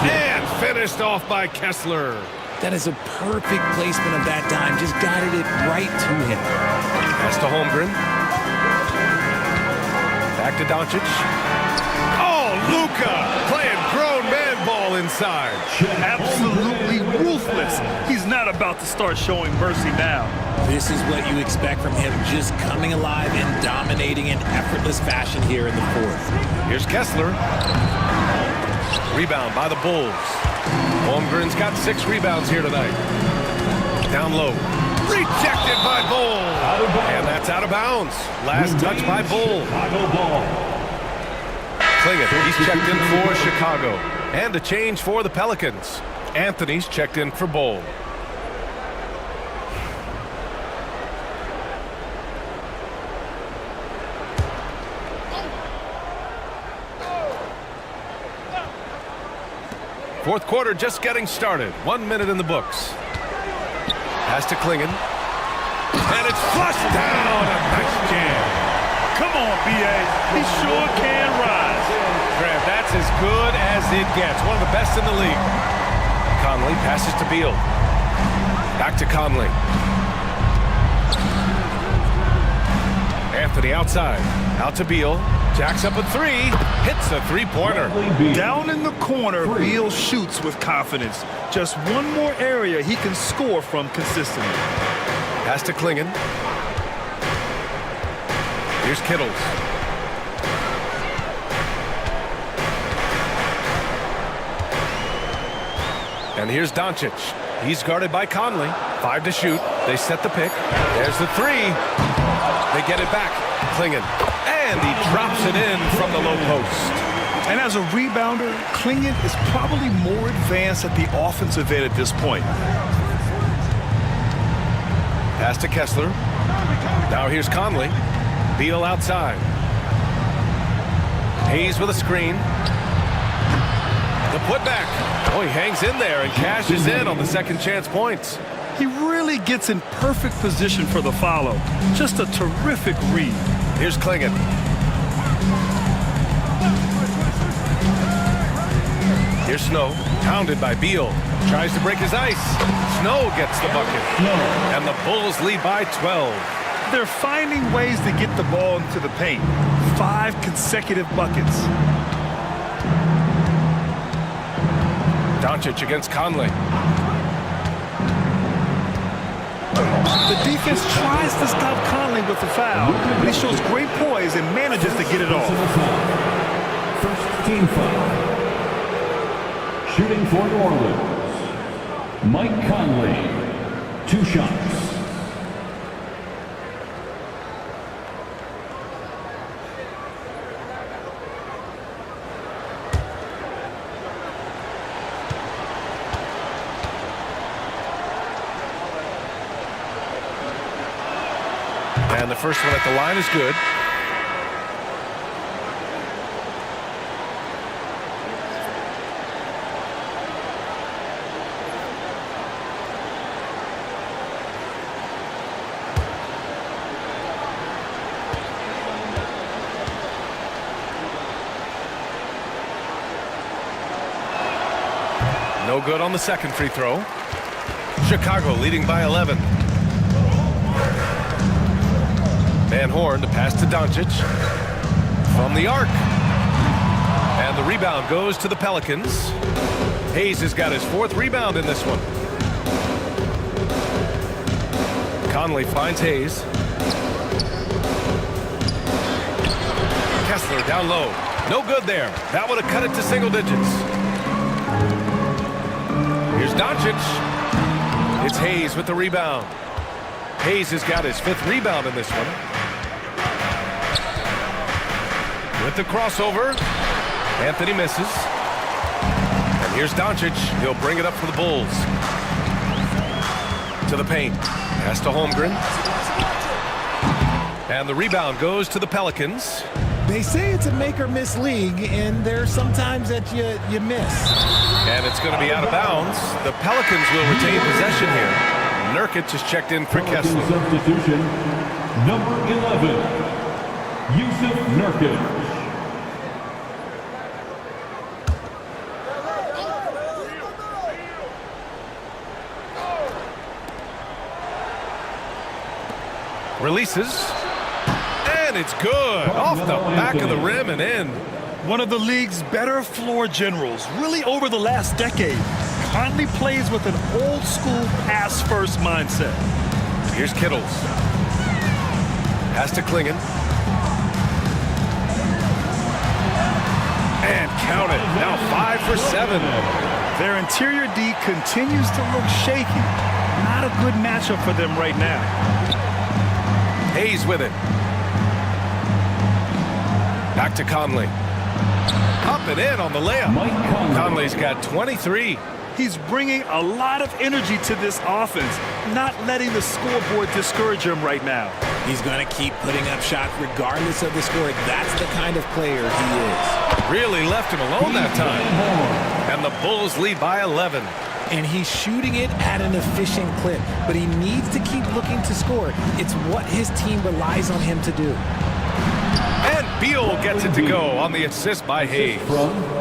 And finished off by Kessler. That is a perfect placement of that dime. Just guided it right to him. Pass to Holmgren. Back to Doncic. Oh, Luka playing grown man ball inside. Absolutely ruthless. He's not about to start showing mercy now. This is what you expect from him, just coming alive and dominating in effortless fashion here in the fourth. Here's Kessler. Rebound by the Bulls. Holmgren's got 6 rebounds here tonight. Down low. Rejected by Bol. And that's out of bounds. Last touch by Bol. Clingan, he's checked in for Chicago. And a change for the Pelicans. Anthony's checked in for Bol. Fourth quarter just getting started. 1 minute in the books. Pass to Clingan. And it's flushed down. A nice jam. Come on, B.A. He sure can rise. Grant, that's as good as it gets. One of the best in the league. Conley passes to Beal. Back to Conley. Anthony outside. Out to Beal. Jacks up a three. Hits a three-pointer. Down in the corner, Beal shoots with confidence. Just one more area he can score from consistently. Pass to Clingan. Here's Kittles. And here's Doncic. He's guarded by Conley. 5 to shoot. They set the pick. There's the three. They get it back. Clingan. And he drops it in from the low post. And as a rebounder, Clingan is probably more advanced at the offensive end at this point. Pass to Kessler. Now here's Conley. Beal outside. Hayes with a screen. The putback. Oh, he hangs in there and cashes in on the second chance points. He really gets in perfect position for the follow. Just a terrific read. Here's Clingan. Here's Snow, pounded by Beal. Tries to break his ice. Snow gets the bucket. And the Bulls lead by 12. They're finding ways to get the ball into the paint. 5 consecutive buckets. Doncic against Conley. The defense tries to stop Conley with the foul, but he shows great poise and manages to get it off. First team foul. Shooting for New Orleans, Mike Conley. 2 shots. And the first one at the line is good. No good on the second free throw. Chicago leading by 11. Van Horn to pass to Doncic from the arc. And the rebound goes to the Pelicans. Hayes has got his 4th rebound in this one. Conley finds Hayes. Kessler down low. No good there. That would have cut it to single digits. Here's Doncic. It's Hayes with the rebound. Hayes has got his 5th rebound in this one. With the crossover, Anthony misses. And here's Doncic. He'll bring it up for the Bulls. To the paint. Pass to Holmgren. And the rebound goes to the Pelicans. They say it's a make-or-miss league, and there's sometimes that you miss. And it's going to be out of bounds. The Pelicans will retain possession here. Nurkic is checked in for Kessler. Substitution, number 11, Yusuf Nurkic. Releases. And it's good. Off the back of the rim and in. One of the league's better floor generals, really over the last decade. Conley plays with an old-school pass-first mindset. Here's Kittles. Pass to Clingan. And count it. Now 5 for 7. Their interior D continues to look shaky. Not a good matchup for them right now. Hayes with it. Back to Conley. Up and in on the layup. Conley's got 23. He's bringing a lot of energy to this offense, not letting the scoreboard discourage him right now. He's going to keep putting up shots regardless of the score. That's the kind of player he is. Really left him alone that time. And the Bulls lead by 11. And he's shooting it at an efficient clip, but he needs to keep looking to score. It's what his team relies on him to do. And Beal gets it to go on the assist by Hayes.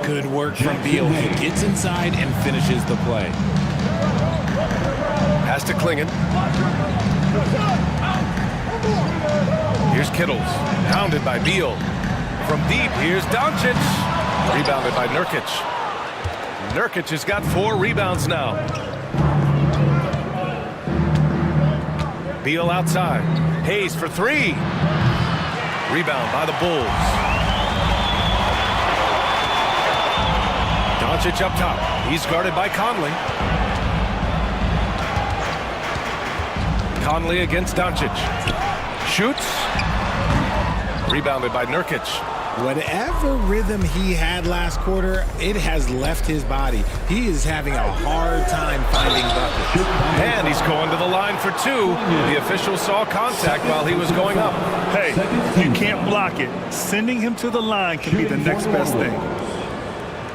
Good work from Beal. He gets inside and finishes the play. Pass to Klingon. Here's Kittles, pounded by Beal. From deep, here's Doncic. Rebounded by Nurkic. Nurkic has got 4 rebounds now. Beal outside. Hayes for 3. Rebound by the Bulls. Doncic up top. He's guarded by Conley. Conley against Doncic. Shoots. Rebounded by Nurkic. Whatever rhythm he had last quarter, it has left his body. He is having a hard time finding buckets. And he's going to the line for 2. The official saw contact while he was going up. Hey, you can't block it. Sending him to the line can be the next best thing.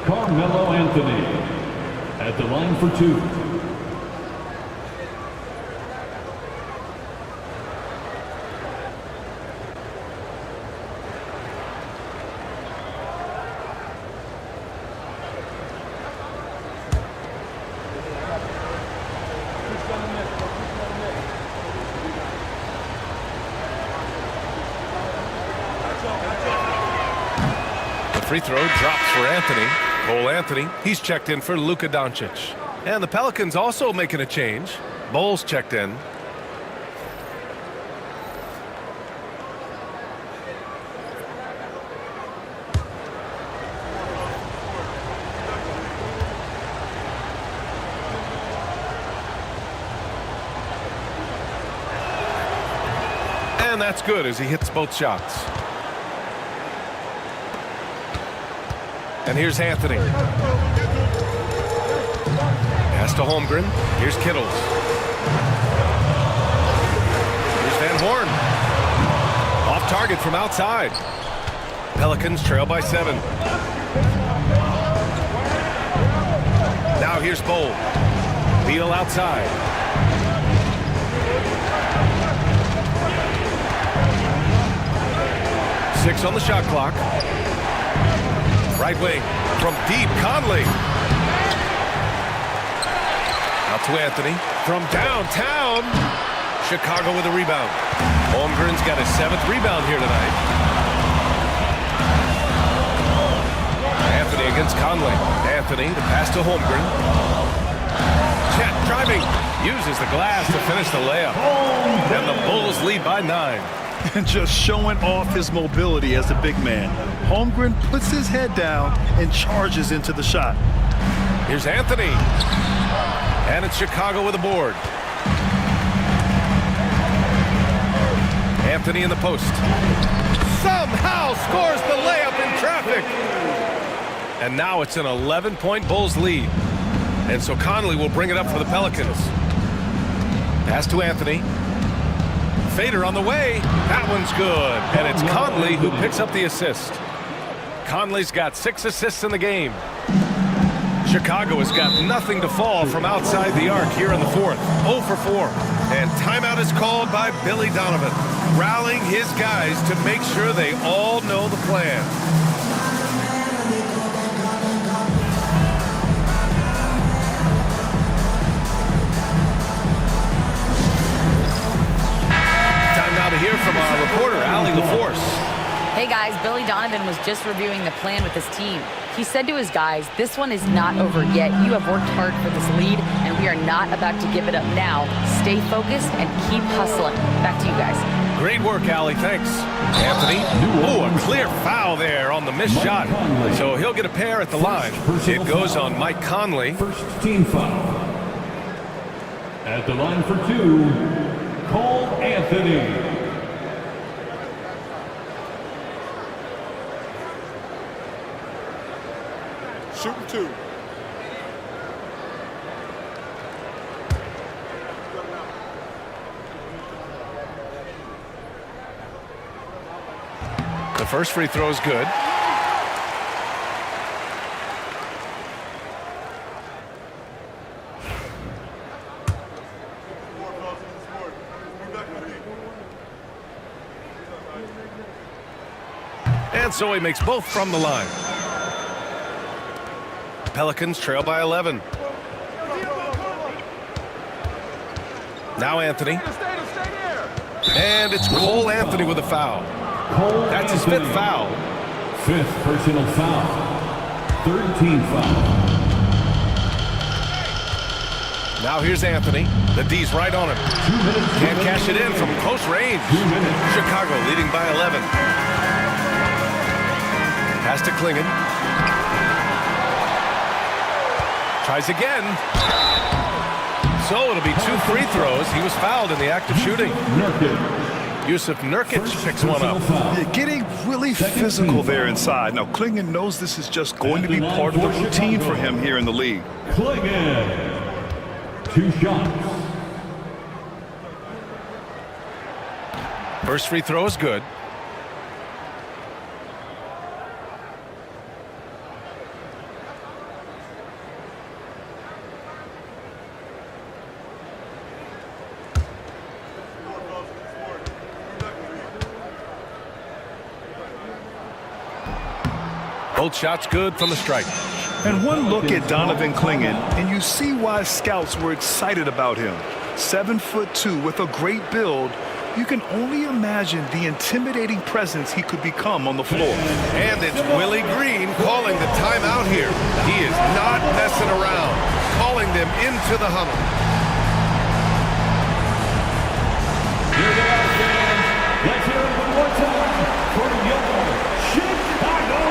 Carmelo Anthony at the line for 2. Free throw drops for Anthony. Cole Anthony, he's checked in for Luka Doncic. And the Pelicans also making a change. Bowles checked in. And that's good as he hits both shots. And here's Anthony. Pass to Holmgren. Here's Kittles. Here's Van Horn. Off target from outside. Pelicans trail by 7. Now here's Bowl. Beal outside. Six on the shot clock. Right wing from deep, Conley. Out to Anthony from downtown. Chicago with a rebound. Holmgren's got his 7th rebound here tonight. Anthony against Conley. Anthony, the pass to Holmgren. Chet driving, uses the glass to finish the layup. And the Bulls lead by 9. And just showing off his mobility as a big man. Holmgren puts his head down and charges into the shot. Here's Anthony. And it's Chicago with a board. Anthony in the post. Somehow scores the layup in traffic. And now it's an 11-point Bulls lead. And so Conley will bring it up for the Pelicans. Pass to Anthony. Fader on the way. That one's good. And it's Conley who picks up the assist. Conley's got 6 assists in the game. Chicago has got nothing to fall from outside the arc here in the 4th. 0 for 4. And timeout is called by Billy Donovan, rallying his guys to make sure they all know the plan. To hear from our reporter, Allie LaForce. Hey guys, Billy Donovan was just reviewing the plan with his team. He said to his guys, this one is not over yet. You have worked hard for this lead, and we are not about to give it up now. Stay focused and keep hustling. Back to you guys. Great work, Allie. Thanks. Anthony. Oh, a clear foul there on the missed shot. So he'll get a pair at the line. It goes on Mike Conley. First team foul. At the line for 2, Cole Anthony. Shooting 2. The first free throw is good. And so he makes both from the line. Pelicans trail by 11. Now Anthony. And it's Cole Anthony with a foul. That's his 5th foul. 5th personal foul. 13 foul. Now here's Anthony. The D's right on him. Can't cash it in from close range. Chicago leading by 11. Pass to Clingan. Tries again. So it'll be 2 free throws. He was fouled in the act of shooting. Yusuf Nurkic picks one up. Yeah, getting really physical there inside. Now, Clingan knows this is just going to be part of the routine for him here in the league. Clingan. 2 shots. First free throw is good. Both shots good from the stripe. And one look at Donovan Clingan, and you see why scouts were excited about him. 7'2" with a great build. You can only imagine the intimidating presence he could become on the floor. And it's Willie Green calling the timeout here. He is not messing around, calling them into the huddle. Here they are, fans. Let's hear it one more time for your Chicago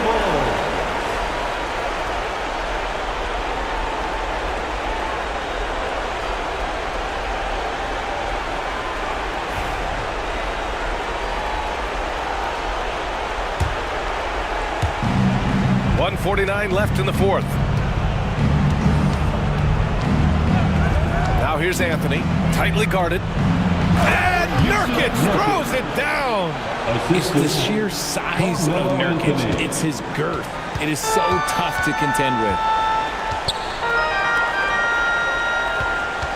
Bulls. .149 left in the 4th. Now here's Anthony, tightly guarded. And Nurkic throws it down. It's the sheer size of Nurkic. It's his girth. It is so tough to contend with.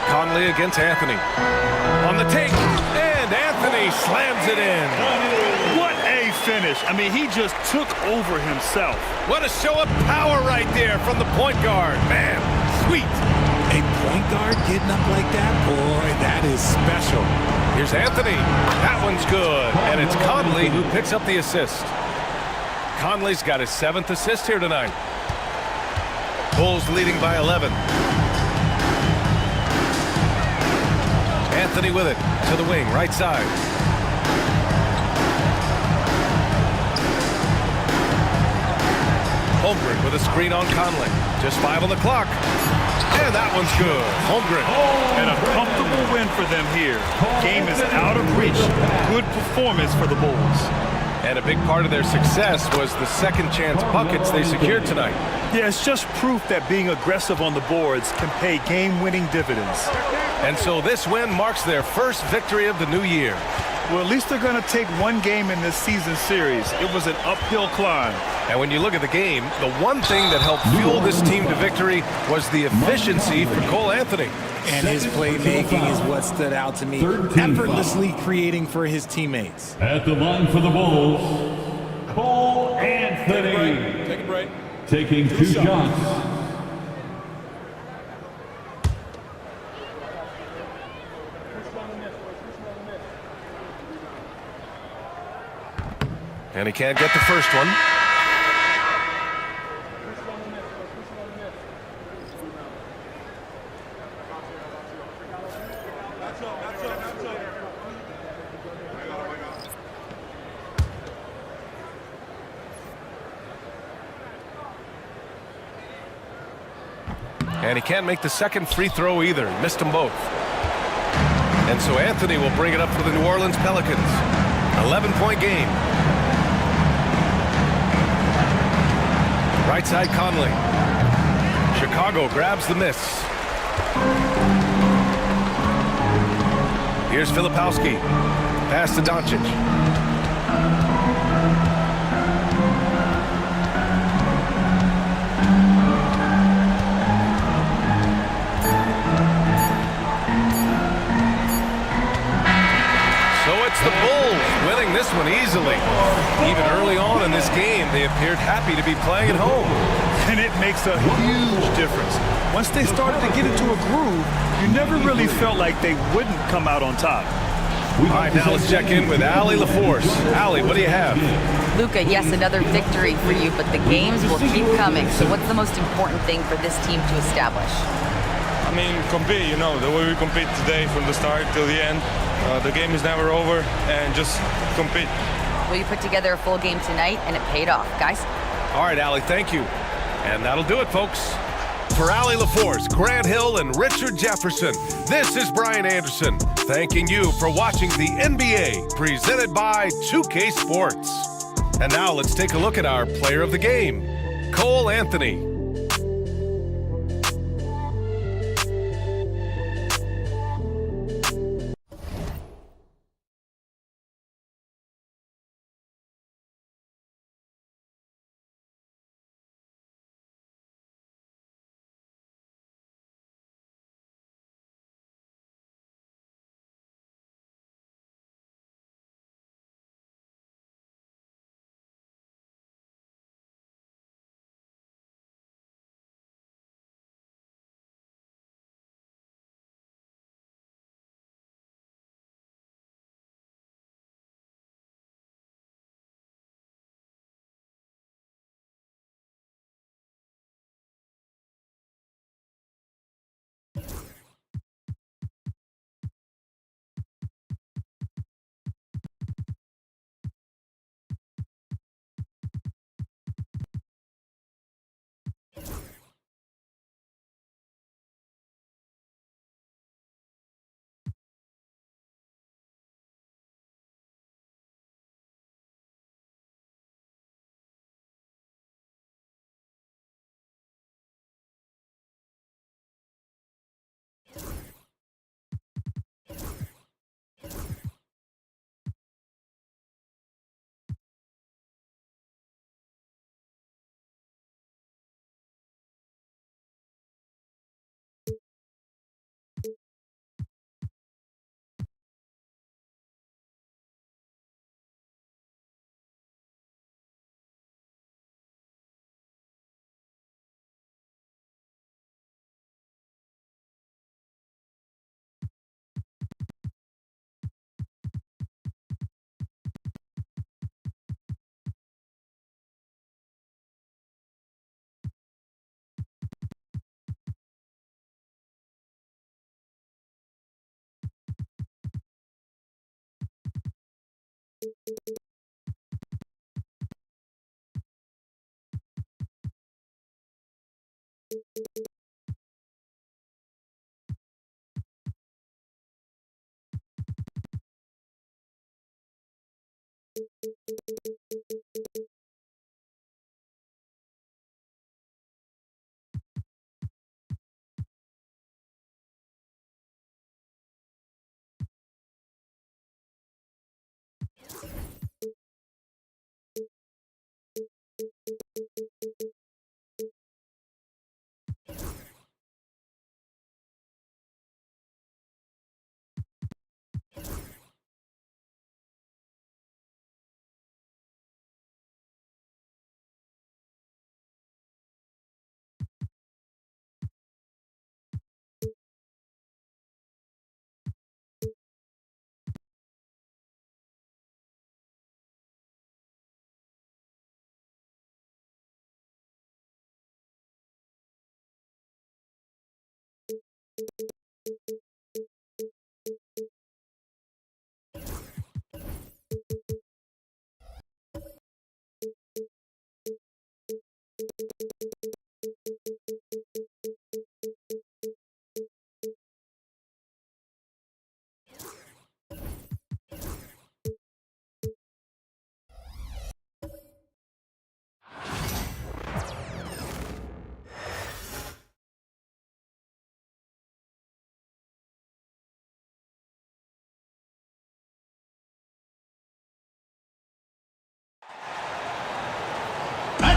Conley against Anthony. On the take, and Anthony slams it in. What a finish. I mean, he just took over himself. What a show of power right there from the point guard. Man, sweet. A point guard getting up like that? Boy, that is special. Here's Anthony. That one's good. And it's Conley who picks up the assist. Conley's got his 7th assist here tonight. Bulls leading by 11. Anthony with it to the wing, right side. Holmgren with a screen on Conley. Just 5 on the clock. And that one's good. Holmgren. And a comfortable win for them here. Game is out of reach. Good performance for the Bulls. And a big part of their success was the second chance buckets they secured tonight. Yeah, it's just proof that being aggressive on the boards can pay game-winning dividends. And so this win marks their first victory of the new year. Well, at least they're going to take one game in this season series. It was an uphill climb. And when you look at the game, the one thing that helped fuel this team to victory was the efficiency for Cole Anthony. And his playmaking is what stood out to me. Effortlessly creating for his teammates. At the line for the Bulls, Cole Anthony. Take a break. Taking 2 shots. And he can't get the first one. And he can't make the second free throw either. Missed them both. And so Anthony will bring it up for the New Orleans Pelicans. 11-point game. Right side Conley. Chicago grabs the miss. Here's Filipowski. Pass to Doncic. So it's the Bulls winning this one easily. Even early on in this game, they appeared happy to be playing at home. And it makes a huge difference. Once they started to get into a groove, you never really felt like they wouldn't come out on top. All right, now let's check in with Allie LaForce. Allie, what do you have? Luka, yes, another victory for you, but the games will keep coming. So what's the most important thing for this team to establish? I mean, compete, the way we compete today from the start till the end. The game is never over, and just compete. Well, you put together a full game tonight, and it paid off. Guys? All right, Allie, thank you. And that'll do it, folks. For Allie LaForce, Grant Hill, and Richard Jefferson, this is Brian Anderson, thanking you for watching the NBA, presented by 2K Sports. And now let's take a look at our player of the game, Cole Anthony.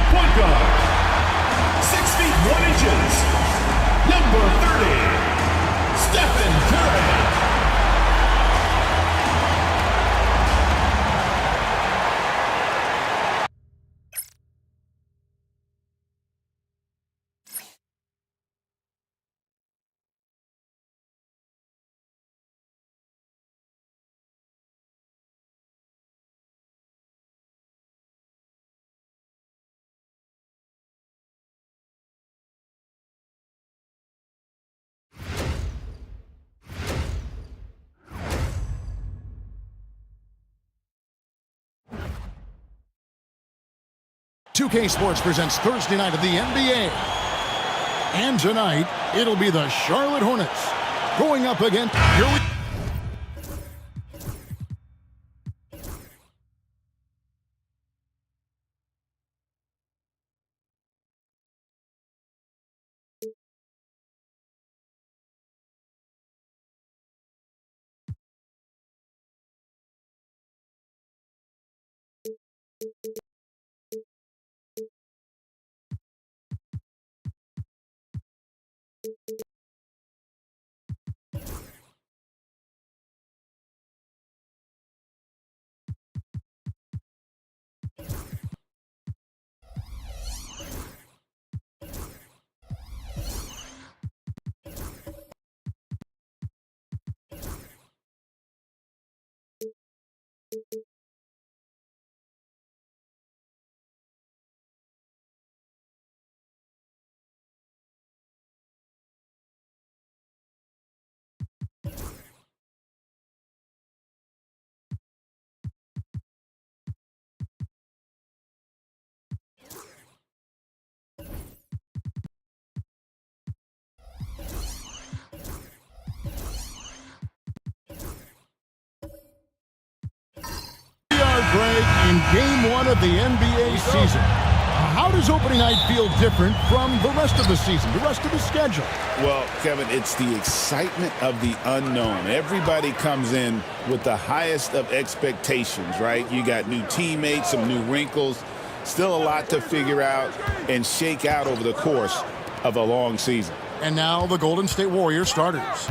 Point guard, 6 feet 1 inches, number 30, Stephen Curry. 2K Sports presents Thursday night of the NBA. And tonight, it'll be the Charlotte Hornets going up against... Break in Game 1 of the NBA season. How does opening night feel different from the rest of the season, the rest of the schedule? Well, Kevin, it's the excitement of the unknown. Everybody comes in with the highest of expectations, right? You got new teammates, some new wrinkles, still a lot to figure out and shake out over the course of a long season. And now the Golden State Warriors starters.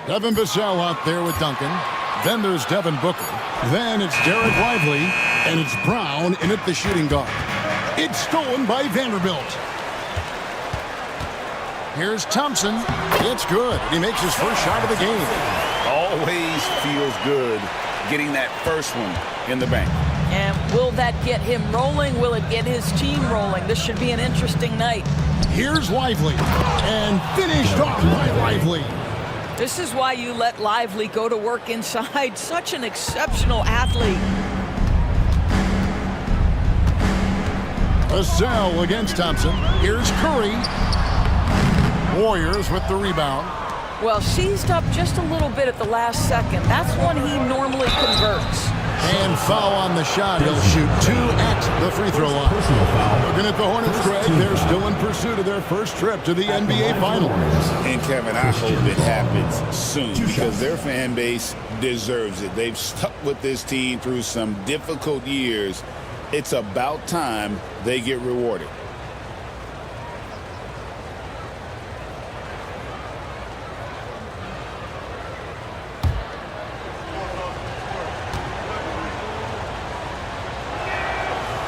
Devin Vassell out there with Duncan. Then there's Devin Booker. Then it's Derek Lively. And it's Brown in at the shooting guard. It's stolen by Vanderbilt. Here's Thompson. It's good. He makes his first shot of the game. Always feels good getting that first one in the bank. And will that get him rolling? Will it get his team rolling? This should be an interesting night. Here's Lively. And finished off by Lively. This is why you let Lively go to work inside. Such an exceptional athlete. Vassell against Thompson. Here's Curry. Warriors with the rebound. Well, seized up just a little bit at the last second. That's when he normally converts. And foul on the shot. He'll shoot 2 at the free throw line. Looking at the Hornets, Greg, they're still in pursuit of their first trip to the NBA Finals. And, Kevin, I hope it happens soon because their fan base deserves it. They've stuck with this team through some difficult years. It's about time they get rewarded.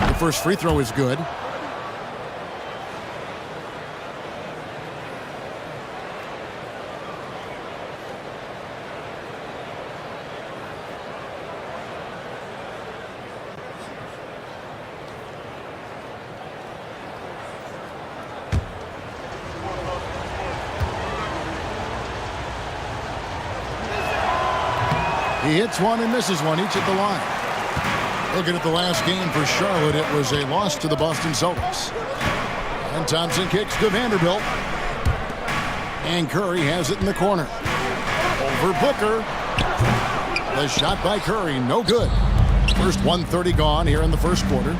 The first free throw is good. He hits one and misses one, each at the line. Looking at the last game for Charlotte, it was a loss to the Boston Celtics. And Thompson kicks to Vanderbilt. And Curry has it in the corner. Over Booker. The shot by Curry, no good. First 1:30 gone here in the first quarter.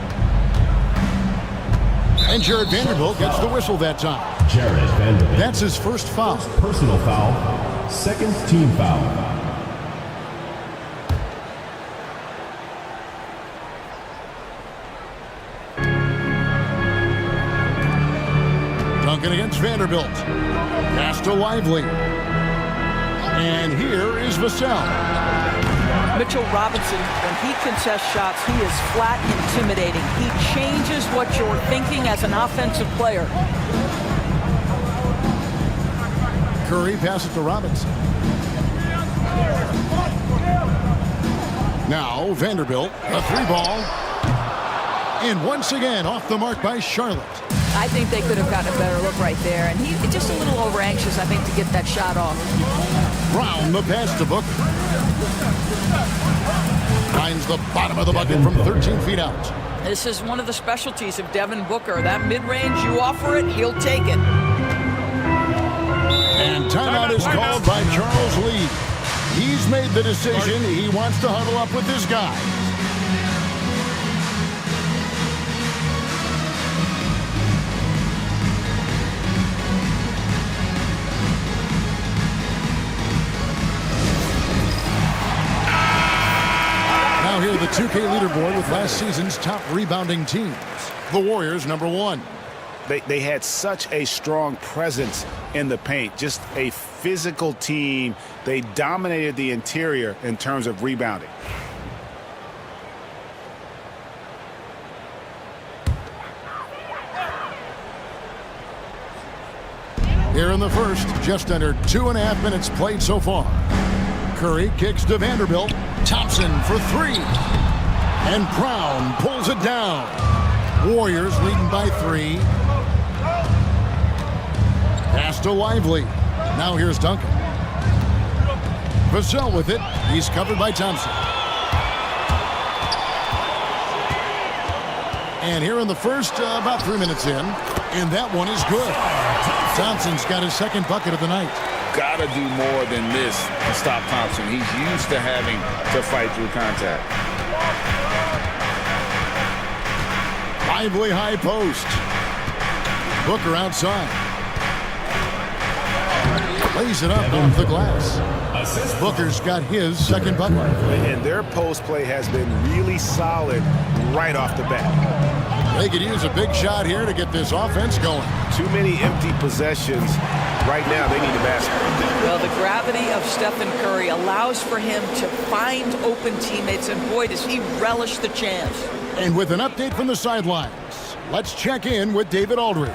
And Jared Vanderbilt gets the whistle that time. Jared Vanderbilt. That's his first foul. Personal foul. Second team foul. Duncan against Vanderbilt. Pass to Lively. And here is Vassell. Mitchell Robinson, when he contests shots, he is flat intimidating. He changes what you're thinking as an offensive player. Curry passes to Robinson. Now Vanderbilt, a 3-ball. And once again off the mark by Charlotte. I think they could have gotten a better look right there. And he's just a little over anxious, I think, to get that shot off. Brown, the pass to Booker. Finds the bottom of the bucket from 13 feet out. This is one of the specialties of Devin Booker. That mid-range, you offer it, he'll take it. And timeout is called by Charles Lee. He's made the decision. He wants to huddle up with his guy. Now here the 2K leaderboard with last season's top rebounding teams. The Warriors, number 1. They had such a strong presence in the paint, just a physical team. They dominated the interior in terms of rebounding. Here in the first, just under 2.5 minutes played so far. Curry kicks to Vanderbilt. Thompson for 3. And Brown pulls it down. Warriors leading by 3. Pass to Lively. Now here's Duncan. Vassell with it. He's covered by Thompson. And here in the first, about 3 minutes in. And that one is good. Thompson's got his second bucket of the night. Gotta do more than this to stop Thompson. He's used to having to fight through contact. Lively high post. Booker outside. Lays it up off the glass. Booker's got his second bucket. And their post play has been really solid right off the bat. They could use a big shot here to get this offense going. Too many empty possessions. Right now, they need a basket. Well, the gravity of Stephen Curry allows for him to find open teammates, and boy, does he relish the chance. And with an update from the sidelines, let's check in with David Aldridge.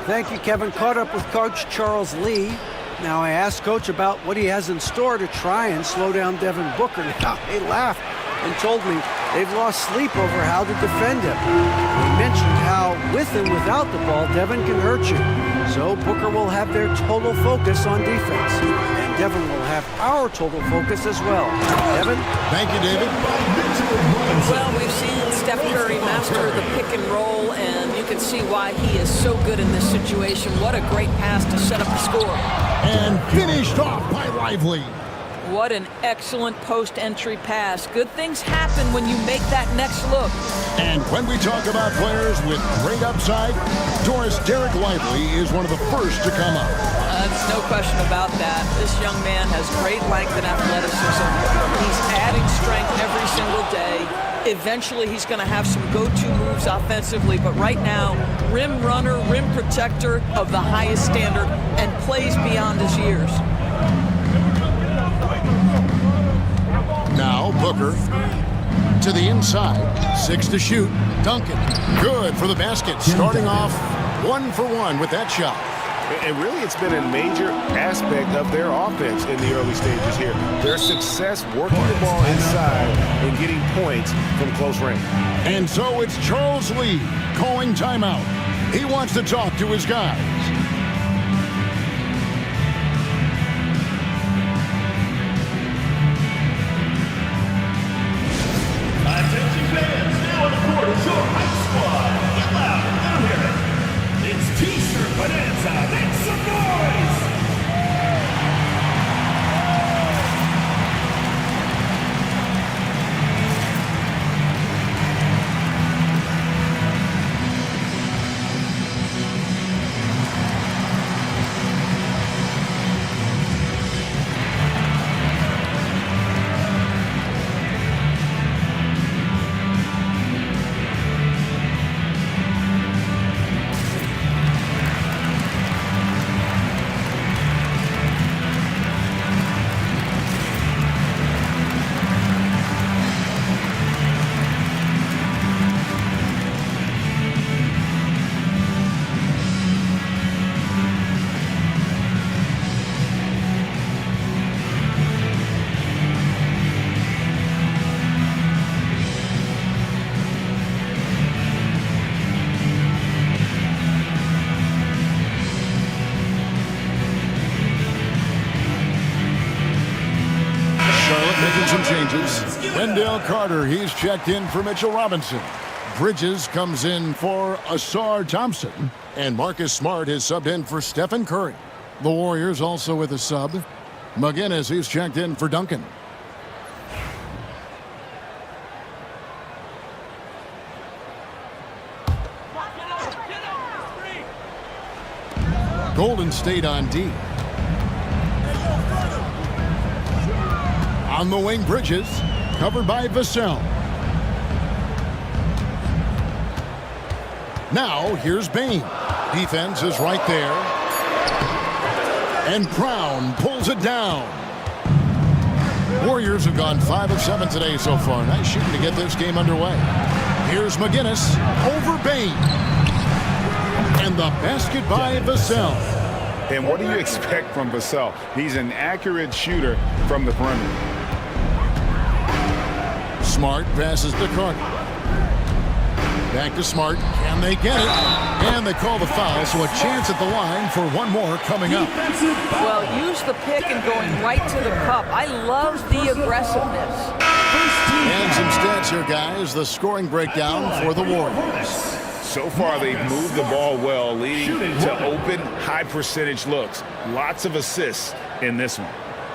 Thank you, Kevin. Caught up with Coach Charles Lee. Now I asked Coach about what he has in store to try and slow down Devin Booker. Now he laughed and told me they've lost sleep over how to defend him. He mentioned how with and without the ball, Devin can hurt you. So Booker will have their total focus on defense. And Devin will have our total focus as well. Devin? Thank you, David. Well, we've seen Steph Curry master the pick and roll, and you can see why he is so good in this situation. What a great pass to set up the score. And finished off by Lively. What an excellent post-entry pass. Good things happen when you make that next look. And when we talk about players with great upside, Derek Lively is one of the first to come up. There's no question about that. This young man has great length and athleticism. He's adding strength every single day. Eventually, he's going to have some go-to moves offensively, but right now, rim runner, rim protector of the highest standard, and plays beyond his years. Now Booker to the inside. 6 to shoot. Duncan. Good for the basket. Starting off 1 for 1 with that shot. And really, it's been a major aspect of their offense in the early stages here. Their success working the ball inside and getting points from close range. And so it's Charles Lee calling timeout. He wants to talk to his guys. Attention fans, now on the court is your hype squad. Get loud, let them hear it. It's T-shirt Bonanza. Make some noise. Charlotte making some changes. Wendell Carter, he's checked in for Mitchell Robinson. Bridges comes in for Asar Thompson. And Marcus Smart is subbed in for Stephen Curry. The Warriors also with a sub. McGinnis, he's checked in for Duncan. Golden State on D. On the wing, Bridges, covered by Vassell. Now, here's Bane. Defense is right there. And Brown pulls it down. Warriors have gone 5 of 7 today so far. Nice shooting to get this game underway. Here's McGinnis over Bane. And the basket by Vassell. And what do you expect from Vassell? He's an accurate shooter from the perimeter. Smart passes to Carter. Back to Smart. Can they get it? And they call the foul, so a chance at the line for one more coming up. Well, use the pick and going right to the cup. I love the aggressiveness. And some stats here, guys. The scoring breakdown for the Warriors. So far, they've moved the ball well, leading to open, high-percentage looks. Lots of assists in this one.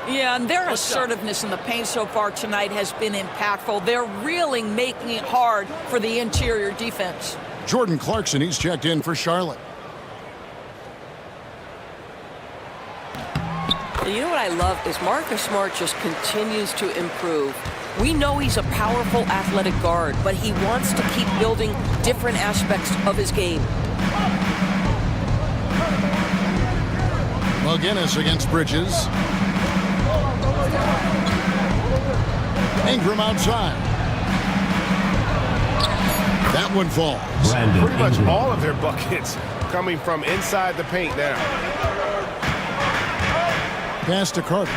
Yeah, and their assertiveness in the paint so far tonight has been impactful. They're really making it hard for the interior defense. Jordan Clarkson, he's checked in for Charlotte. You know what I love is Marcus Smart just continues to improve. We know he's a powerful athletic guard, but he wants to keep building different aspects of his game. McGinnis against Bridges. Ingram outside. That one falls. Pretty much all of their buckets coming from inside the paint now. Pass to Carter.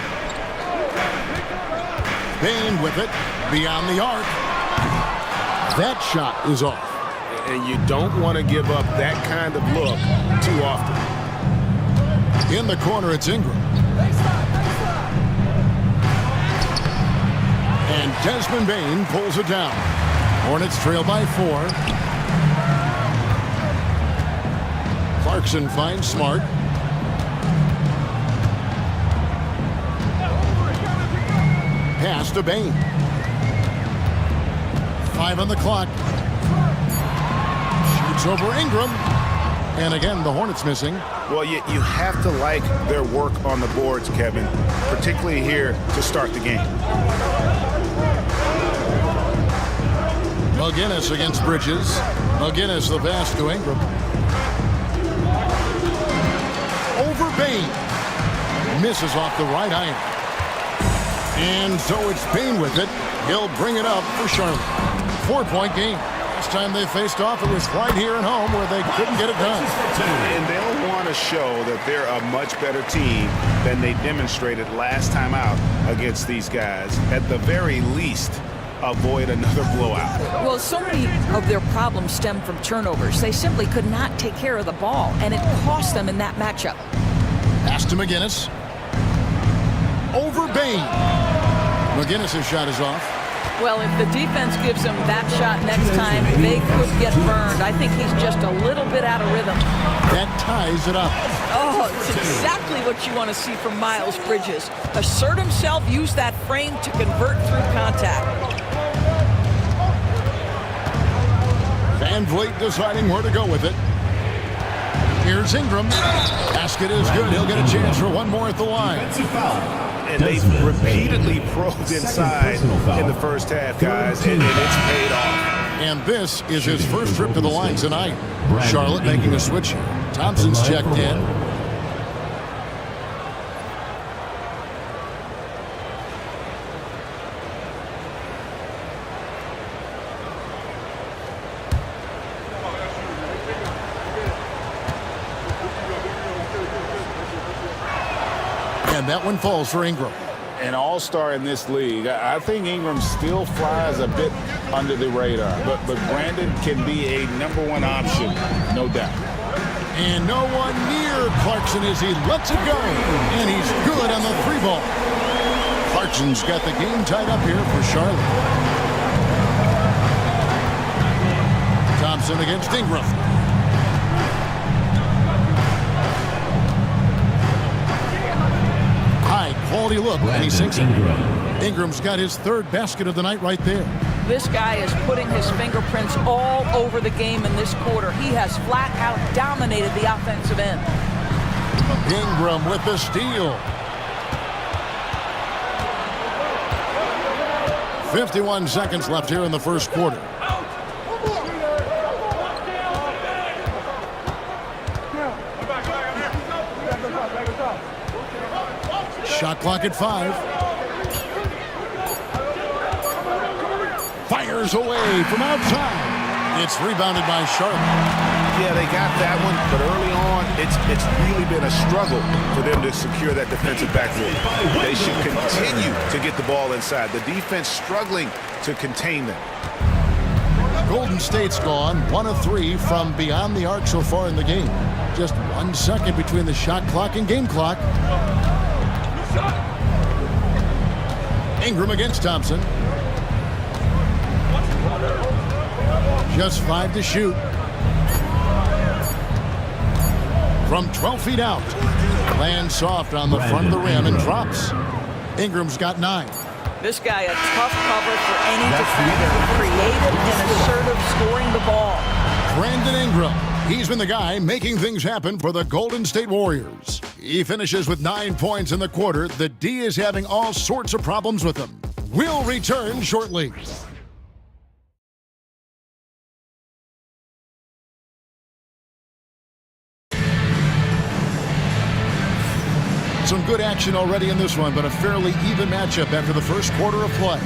Bane with it. Beyond the arc. That shot is off. And you don't want to give up that kind of look too often. In the corner, it's Ingram. And Desmond Bane pulls it down. Hornets trail by 4. Clarkson finds Smart. Pass to Bane. 5 on the clock. Shoots over Ingram. And again, the Hornets missing. Well, you have to like their work on the boards, Kevin, particularly here to start the game. McGinnis against Bridges. McGinnis the pass to Ingram. Over Bane. Misses off the right iron. And so it's Bane with it. He'll bring it up for Charlotte. 4-point game. Last time they faced off, it was right here at home where they couldn't get it done. And they'll want to show that they're a much better team than they demonstrated last time out against these guys. At the very least, avoid another blowout. Well, so many of their problems stem from turnovers. They simply could not take care of the ball, and it cost them in that matchup. Pass to McGinnis. Over Bane. McGinnis' shot is off. Well, if the defense gives him that shot next time, they could get burned. I think he's just a little bit out of rhythm. That ties it up. Oh, it's exactly what you want to see from Miles Bridges. Assert himself, use that frame to convert through contact. Van Vliet deciding where to go with it. Here's Ingram. Basket is good. He'll get a chance for one more at the line. And they've repeatedly probed inside in the first half, guys, and it's paid off. And this is his first trip to the line tonight. Charlotte making a switch here. Thompson's checked in. And that one falls for Ingram. An all-star in this league. I think Ingram still flies a bit under the radar, but Brandon can be a #1 option, no doubt. And no one near Clarkson as he lets it go. And he's good on the 3-ball. Clarkson's got the game tied up here for Charlotte. Thompson against Ingram. High quality look, and he sinks it. Ingram's got his third basket of the night right there. This guy is putting his fingerprints all over the game in this quarter. He has flat out dominated the offensive end. Ingram with the steal. 51 seconds left here in the first quarter. Shot clock at 5. Fires away from outside. It's rebounded by Charlotte. Yeah, they got that one, but early on, it's really been a struggle for them to secure that defensive backboard. They should continue to get the ball inside. The defense struggling to contain them. Golden State's gone 1 of 3 from beyond the arc so far in the game. Just 1 second between the shot clock and game clock. Ingram against Thompson. Just 5 to shoot. From 12 feet out. Lands soft on the front of the rim and drops. Ingram's got 9. This guy a tough cover for any defender. Creative and assertive scoring the ball. Brandon Ingram. He's been the guy making things happen for the Golden State Warriors. He finishes with 9 points in the quarter. The D is having all sorts of problems with him. We'll return shortly. Some good action already in this one, but a fairly even matchup after the first quarter of play.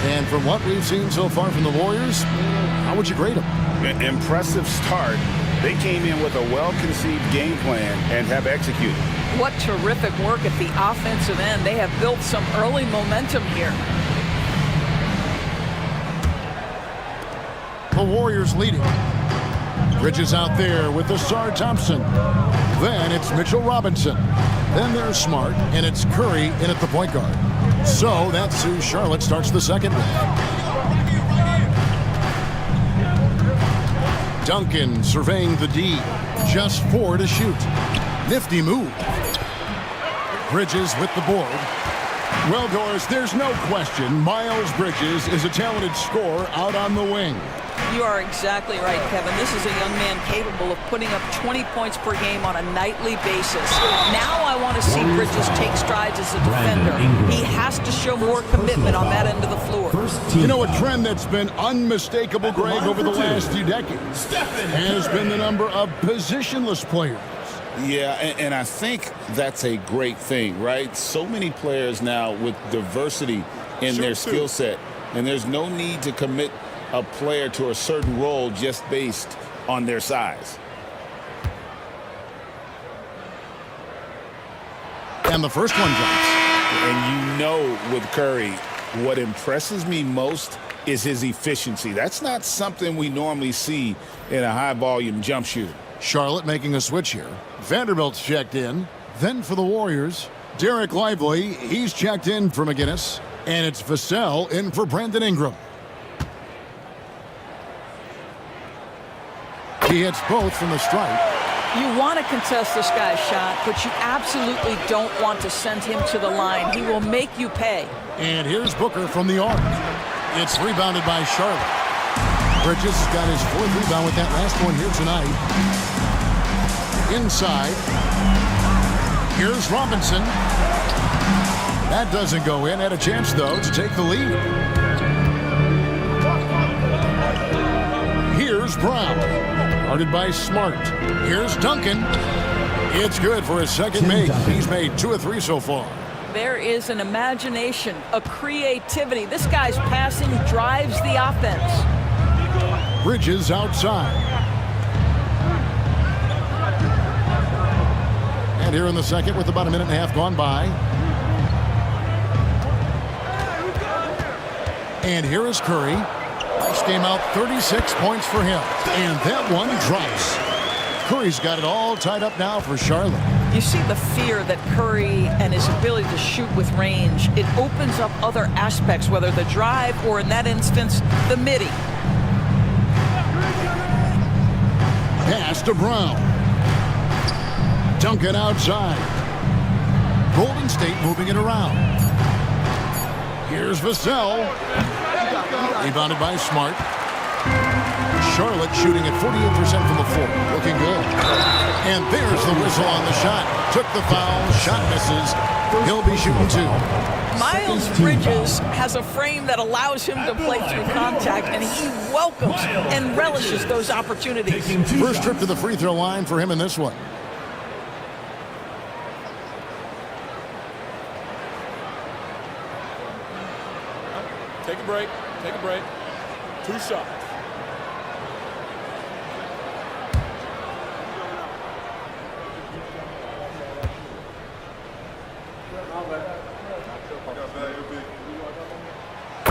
And from what we've seen so far from the Warriors, how would you grade them? An impressive start. They came in with a well-conceived game plan and have executed. What terrific work at the offensive end. They have built some early momentum here. The Warriors leading. Bridges out there with Ausar Thompson. Then it's Mitchell Robinson. Then there's Smart, and it's Curry in at the point guard. So that's who Charlotte starts the second with. Duncan surveying the D. Just 4 to shoot. Nifty move. Bridges with the board. Well, Doris, there's no question Miles Bridges is a talented scorer out on the wing. You are exactly right, Kevin. This is a young man capable of putting up 20 points per game on a nightly basis. Now I want to see Bridges take strides as a defender. He has to show more commitment on that end of the floor. You know, a trend that's been unmistakable, Greg, over the last few decades has been the number of positionless players. Yeah, and I think that's a great thing, right? So many players now with diversity in their skill set, and there's no need to commit a player to a certain role just based on their size. And the first one drops. And you know with Curry, what impresses me most is his efficiency. That's not something we normally see in a high-volume jump shooter. Charlotte making a switch here. Vanderbilt's checked in. Then for the Warriors, Derek Lively, he's checked in for McGinnis. And it's Vassell in for Brandon Ingram. He hits both from the stripe. You want to contest this guy's shot, but you absolutely don't want to send him to the line. He will make you pay. And here's Booker from the arc. It's rebounded by Charlotte. Bridges got his 4th rebound with that last one here tonight. Inside. Here's Robinson. That doesn't go in. Had a chance, though, to take the lead. Here's Brown. Guarded by Smart. Here's Duncan. It's good for his second make. He's made 2 of 3 so far. There is an imagination, a creativity. This guy's passing drives the offense. Bridges outside. And here in the second with about a minute and a half gone by. And here is Curry. Last game out, 36 points for him. And that one drops. Curry's got it all tied up now for Charlotte. You see the fear that Curry and his ability to shoot with range. It opens up other aspects, whether the drive or, in that instance, the midi. pass to Brown. Dunk it outside. Golden State moving it around. Here's Vassell. Rebounded by Smart. Charlotte shooting at 48% from the floor. Looking good. And there's the whistle on the shot. Took the foul. Shot misses. He'll be shooting 2. Miles Bridges has a frame that allows him to play through contact, and he welcomes and relishes those opportunities. First trip to the free throw line for him in this one. Take a break. Take a break. 2 shots.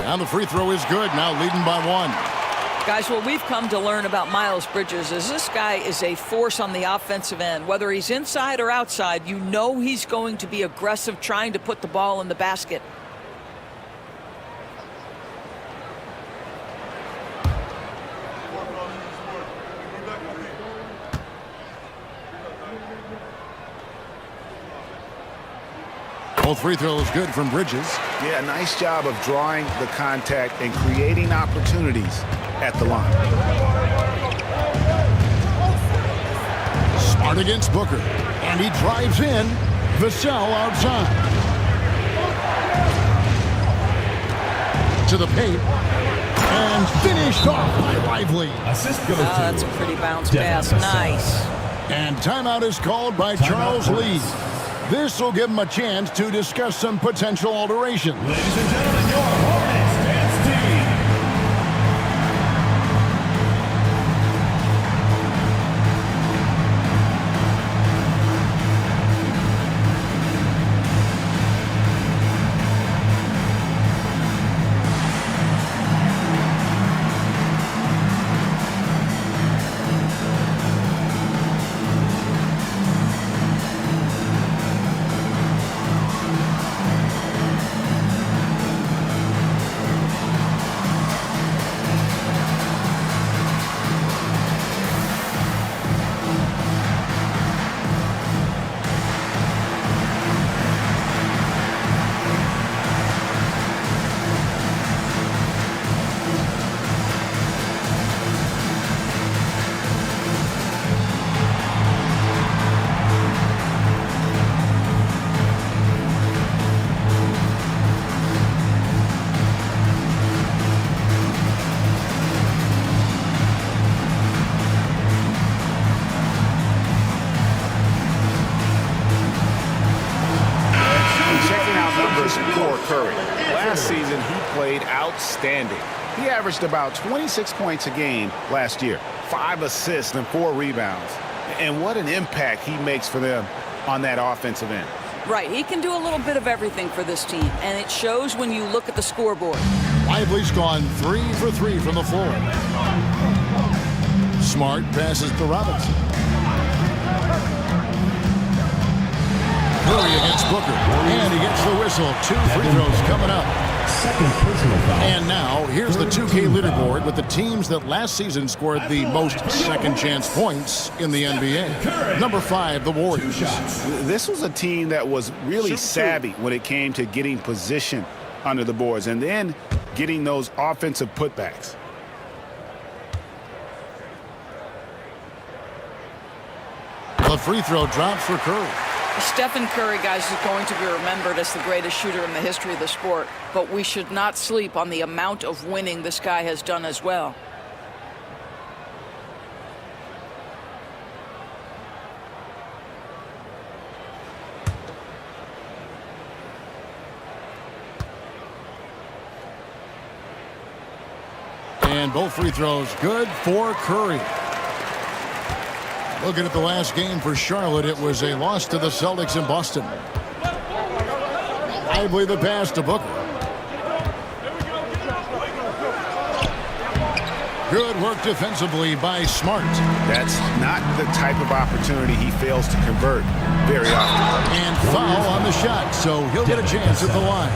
And the free throw is good. Now leading by 1. Guys, what we've come to learn about Miles Bridges is this guy is a force on the offensive end. Whether he's inside or outside, you know he's going to be aggressive trying to put the ball in the basket. Both free throws good from Bridges. Yeah, nice job of drawing the contact and creating opportunities at the line. Smart against Booker. And he drives in. Vassell outside. To the paint. And finished off by Lively. Assist goes to. That's a pretty bounce pass. Nice. And timeout is called by Charles Lee. This will give him a chance to discuss some potential alterations. Ladies and gentlemen, your Hornets dance team. Curry. Last season, he played outstanding. He averaged about 26 points a game last year, 5 assists and 4 rebounds. And what an impact he makes for them on that offensive end. Right, he can do a little bit of everything for this team, and it shows when you look at the scoreboard. Lively's gone 3 for 3 from the floor. Smart passes to Robinson. Curry against Booker, and he gets the whistle. 2 free throws coming up. And now, here's the 2K leaderboard with the teams that last season scored the most second-chance points in the NBA. Number 5, the Warriors. This was a team that was really savvy when it came to getting position under the boards and then getting those offensive putbacks. The free throw drops for Curry. Stephen Curry, guys, is going to be remembered as the greatest shooter in the history of the sport, but we should not sleep on the amount of winning this guy has done as well. And both free throws good for Curry. Looking at the last game for Charlotte, it was a loss to the Celtics in Boston. Lively the pass to Booker. Good work defensively by Smart. That's not the type of opportunity he fails to convert very often. And foul on the shot, so he'll get a chance at the line.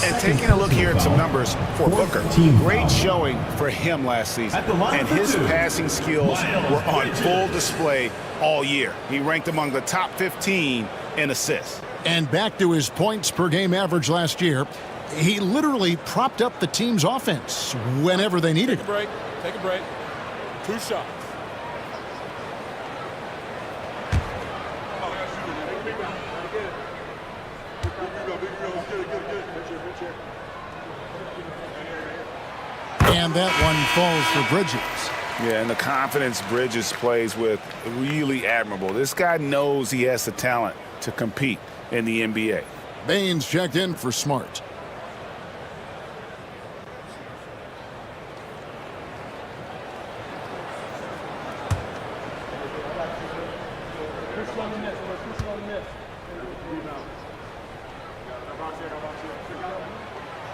And taking a look here at some numbers for Booker. Great showing for him last season. And his passing skills were on full display all year. He ranked among the top 15 in assists. And back to his points per game average last year, he literally propped up the team's offense whenever they needed it. Take a break. 2 shots. And that one falls for Bridges. Yeah, and the confidence Bridges plays with, really admirable. This guy knows he has the talent to compete in the NBA. Baines checked in for Smart.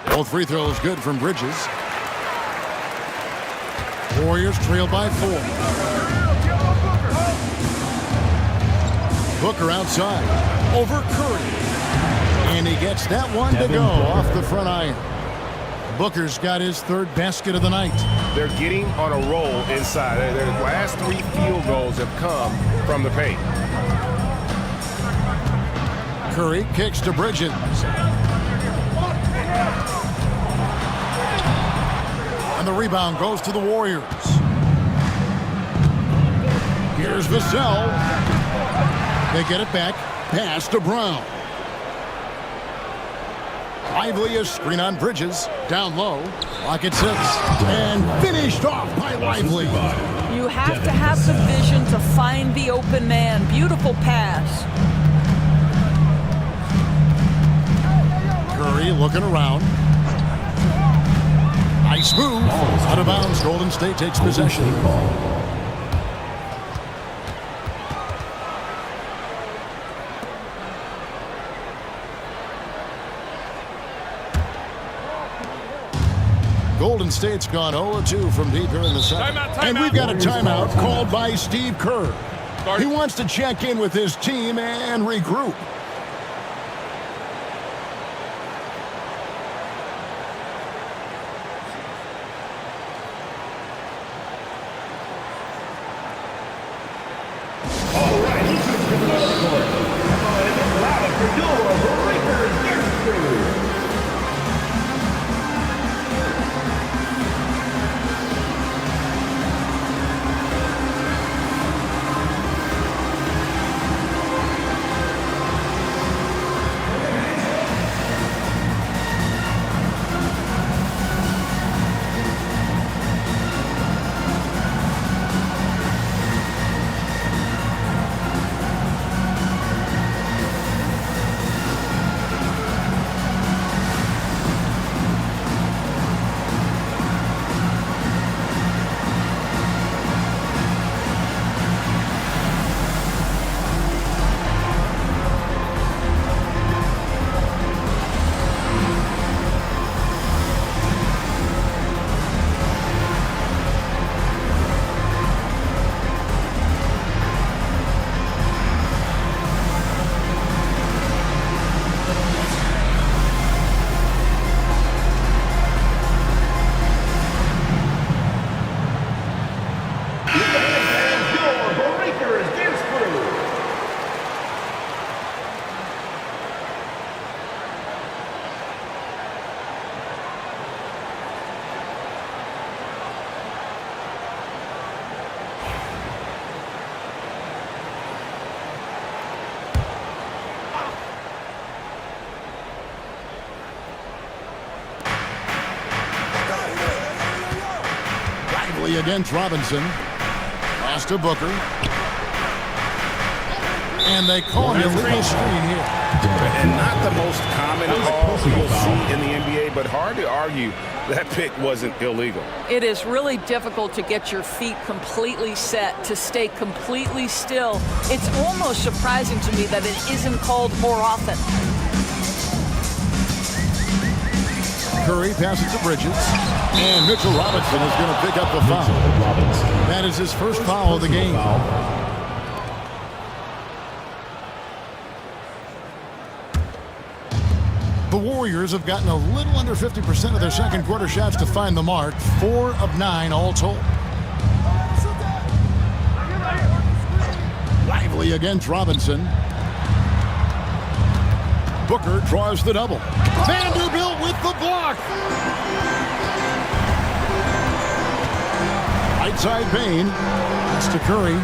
Both free throws good from Bridges. Warriors trail by 4. Booker outside. Over Curry. And he gets that one to go off the front iron. Booker's got his 3rd basket of the night. They're getting on a roll inside. Their last 3 field goals have come from the paint. Curry kicks to Bridges. And the rebound goes to the Warriors. Here's Vassell. They get it back. Pass to Brown. Lively a screen on Bridges. Down low. Clock at 6. And finished off by Lively. You have to have the vision to find the open man. Beautiful pass. Curry looking around. Nice move. Out of bounds. Golden State takes possession. Golden State's gone 0-2 from deep here in the second. And we've got a timeout called by Steve Kerr. He wants to check in with his team and regroup. Against Robinson. Pass to Booker. And they call him illegal screen here. And not the most common call you'll see in the NBA, but hard to argue that pick wasn't illegal. It is really difficult to get your feet completely set, to stay completely still. It's almost surprising to me that it isn't called more often. Curry passes to Bridges. And Mitchell Robinson is going to pick up the foul. That is his first foul of the game. The Warriors have gotten a little under 50% of their second quarter shots to find the mark, 4 of 9 all told. Lively against Robinson. Booker draws the double. Vanderbilt with the block. Right side Bane. That's to Curry.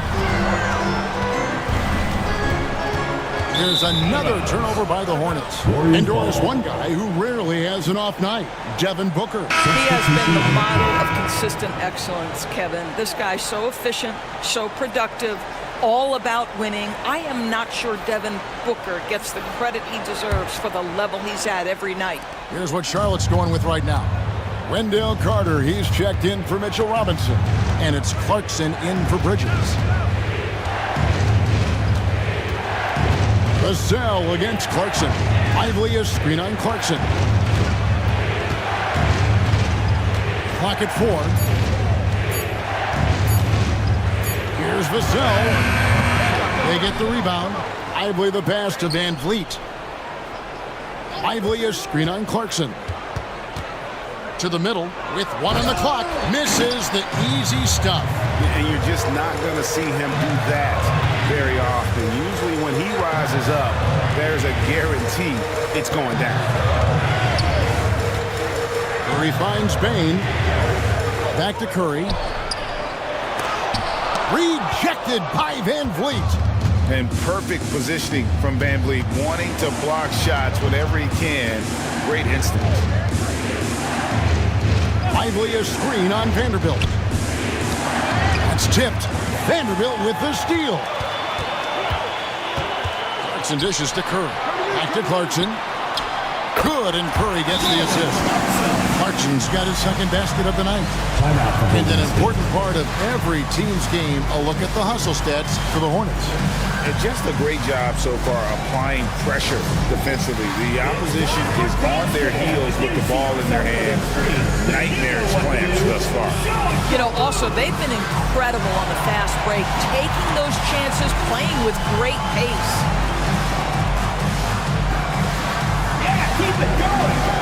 Here's another turnover by the Hornets. And there's one guy who rarely has an off night, Devin Booker. He has been the model of consistent excellence, Kevin. This guy's so efficient, so productive, all about winning. I am not sure Devin Booker gets the credit he deserves for the level he's at every night. Here's what Charlotte's going with right now. Wendell Carter, he's checked in for Mitchell Robinson. And it's Clarkson in for Bridges. Vassell against Clarkson. Lively a screen on Clarkson. Clock at 4. Here's Vassell. They get the rebound. Lively the pass to Van Vliet. Lively a screen on Clarkson. To the middle with 1 on the clock. Misses the easy stuff. And you're just not going to see him do that very often. Usually when he rises up, there's a guarantee it's going down. Curry finds Bane. Back to Curry. Rejected by Van Vliet. And perfect positioning from Van Vliet, wanting to block shots whenever he can. Great instinct. Lively a screen on Vanderbilt. That's tipped. Vanderbilt with the steal. Clarkson dishes to Curry. Back to Clarkson. Good, and Curry gets the assist. Clarkson's got his second basket of the night. And an important part of every team's game, a look at the hustle stats for the Hornets. And just a great job so far applying pressure defensively. The opposition is on their heels with the ball in their hands. Nightmares clamps thus far. You know, also, they've been incredible on the fast break, taking those chances, playing with great pace. Yeah, keep it going.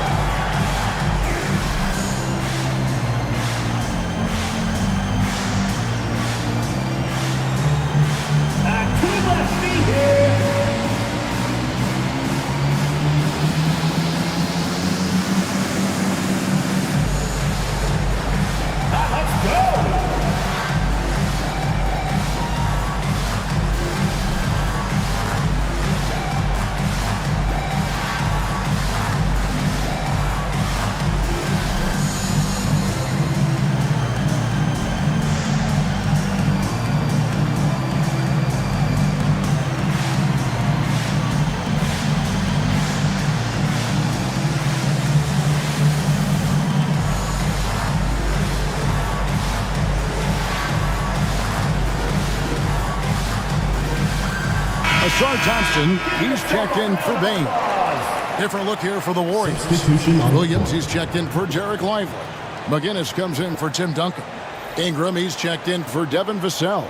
Ausar Thompson, he's checked in for Bane. Different look here for the Warriors. Williams, he's checked in for Jarek Lively. McGinnis comes in for Tim Duncan. Ingram, he's checked in for Devin Vassell.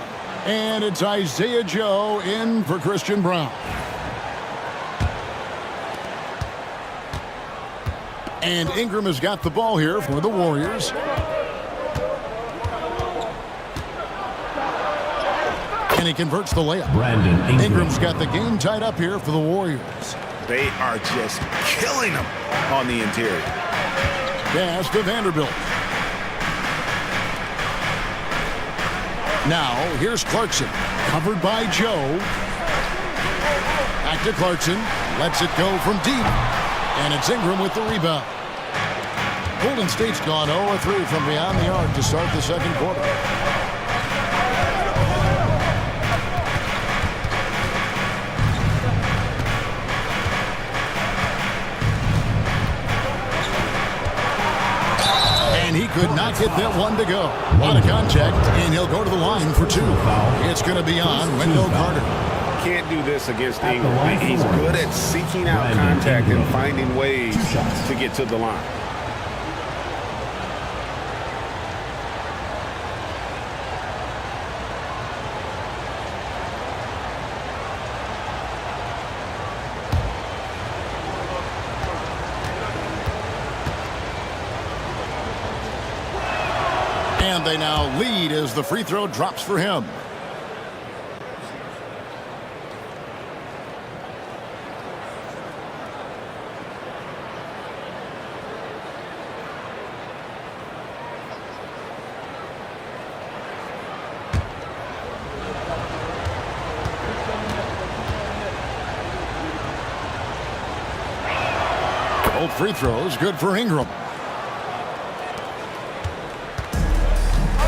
And it's Isaiah Joe in for Christian Braun. And Ingram has got the ball here for the Warriors. And he converts the layup. Brandon Ingram's got the game tied up here for the Warriors. They are just killing them on the interior. Pass to Vanderbilt. Now, here's Clarkson. Covered by Joe. Back to Clarkson. Lets it go from deep. And it's Ingram with the rebound. Golden State's gone 0-3 from beyond the arc to start the second quarter. And he could not get that one to go. Out of contact, and he'll go to the line for 2. It's going to be on Wendell Carter. Can't do this against Ingram. He's good at seeking out contact and finding ways to get to the line. And they now lead as the free throw drops for him. Both free throws good for Ingram.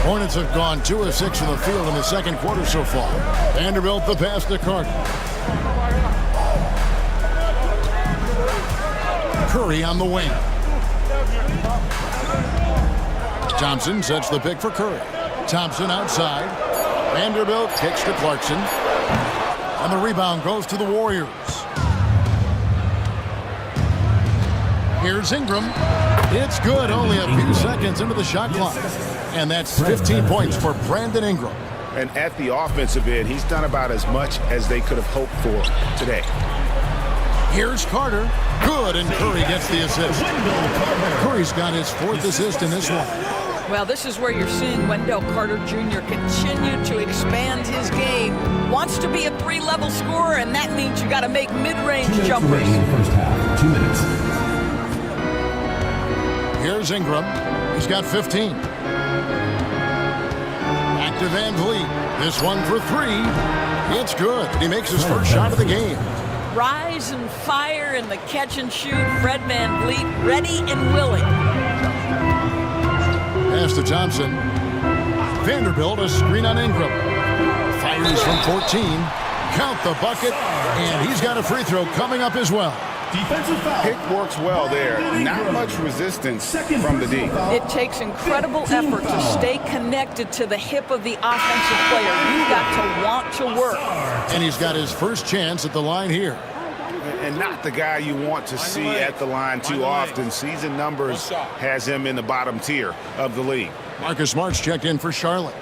Hornets have gone 2 of 6 from the field in the second quarter so far. Vanderbilt the pass to Carter. Curry on the wing. Thompson sets the pick for Curry. Thompson outside. Vanderbilt kicks to Clarkson. And the rebound goes to the Warriors. Here's Ingram. It's good, only a few seconds into the shot clock. And that's 15 points for Brandon Ingram. And at the offensive end, he's done about as much as they could have hoped for today. Here's Carter. Good, and Curry gets the assist. Curry's got his 4th assist in this one. Well, this is where you're seeing Wendell Carter Jr. continue to expand his game. Wants to be a 3-level scorer, and that means you got to make mid-range jumpers. First half, 2 minutes. Here's Ingram. He's got 15. Back to Van Vliet. This one for 3. It's good. He makes his first shot of the game. Rise and fire in the catch and shoot. Fred VanVleet ready and willing. Pass to Thompson. Vanderbilt a screen on Ingram. Fires from 14. Count the bucket. And he's got a free throw coming up as well. Defensive foul. Pick works well there. Not much resistance from the D. It takes incredible effort to stay connected to the hip of the offensive player. You got to want to work. And he's got his first chance at the line here. And not the guy you want to see at the line too often. Season numbers has him in the bottom tier of the league. Marcus Smart's checked in for Charlotte.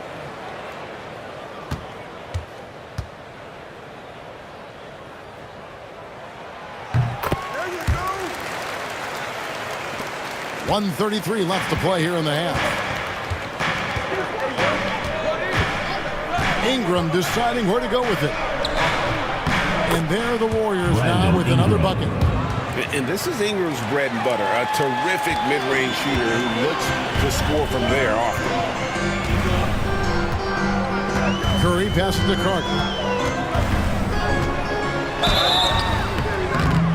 .133 left to play here in the half. Ingram deciding where to go with it. And there are the Warriors now with another bucket. And this is Ingram's bread and butter. A terrific mid-range shooter who looks to score from there often. Curry passes to Carter.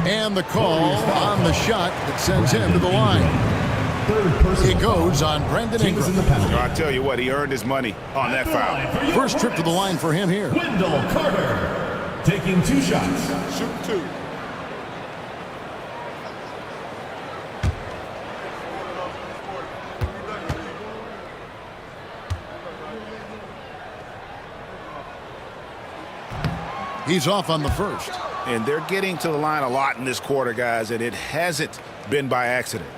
And the call on the shot that sends him to the line. It goes on Brandon Ingram. I tell you what, he earned his money on that foul. First trip to the line for him here. Wendell Carter taking 2 shots. Shoot 2. He's off on the first. And they're getting to the line a lot in this quarter, guys, and it hasn't been by accident.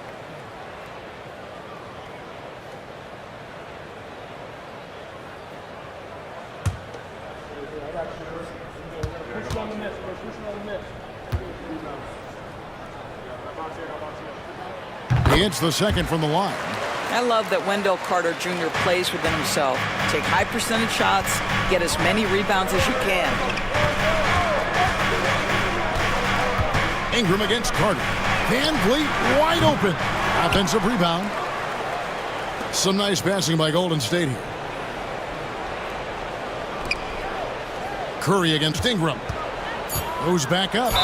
He hits the second from the line. I love that Wendell Carter Jr. plays within himself. Take high percentage shots, get as many rebounds as you can. Ingram against Carter. Van Vliet wide open. Offensive rebound. Some nice passing by Golden State here. Curry against Ingram. Goes back up.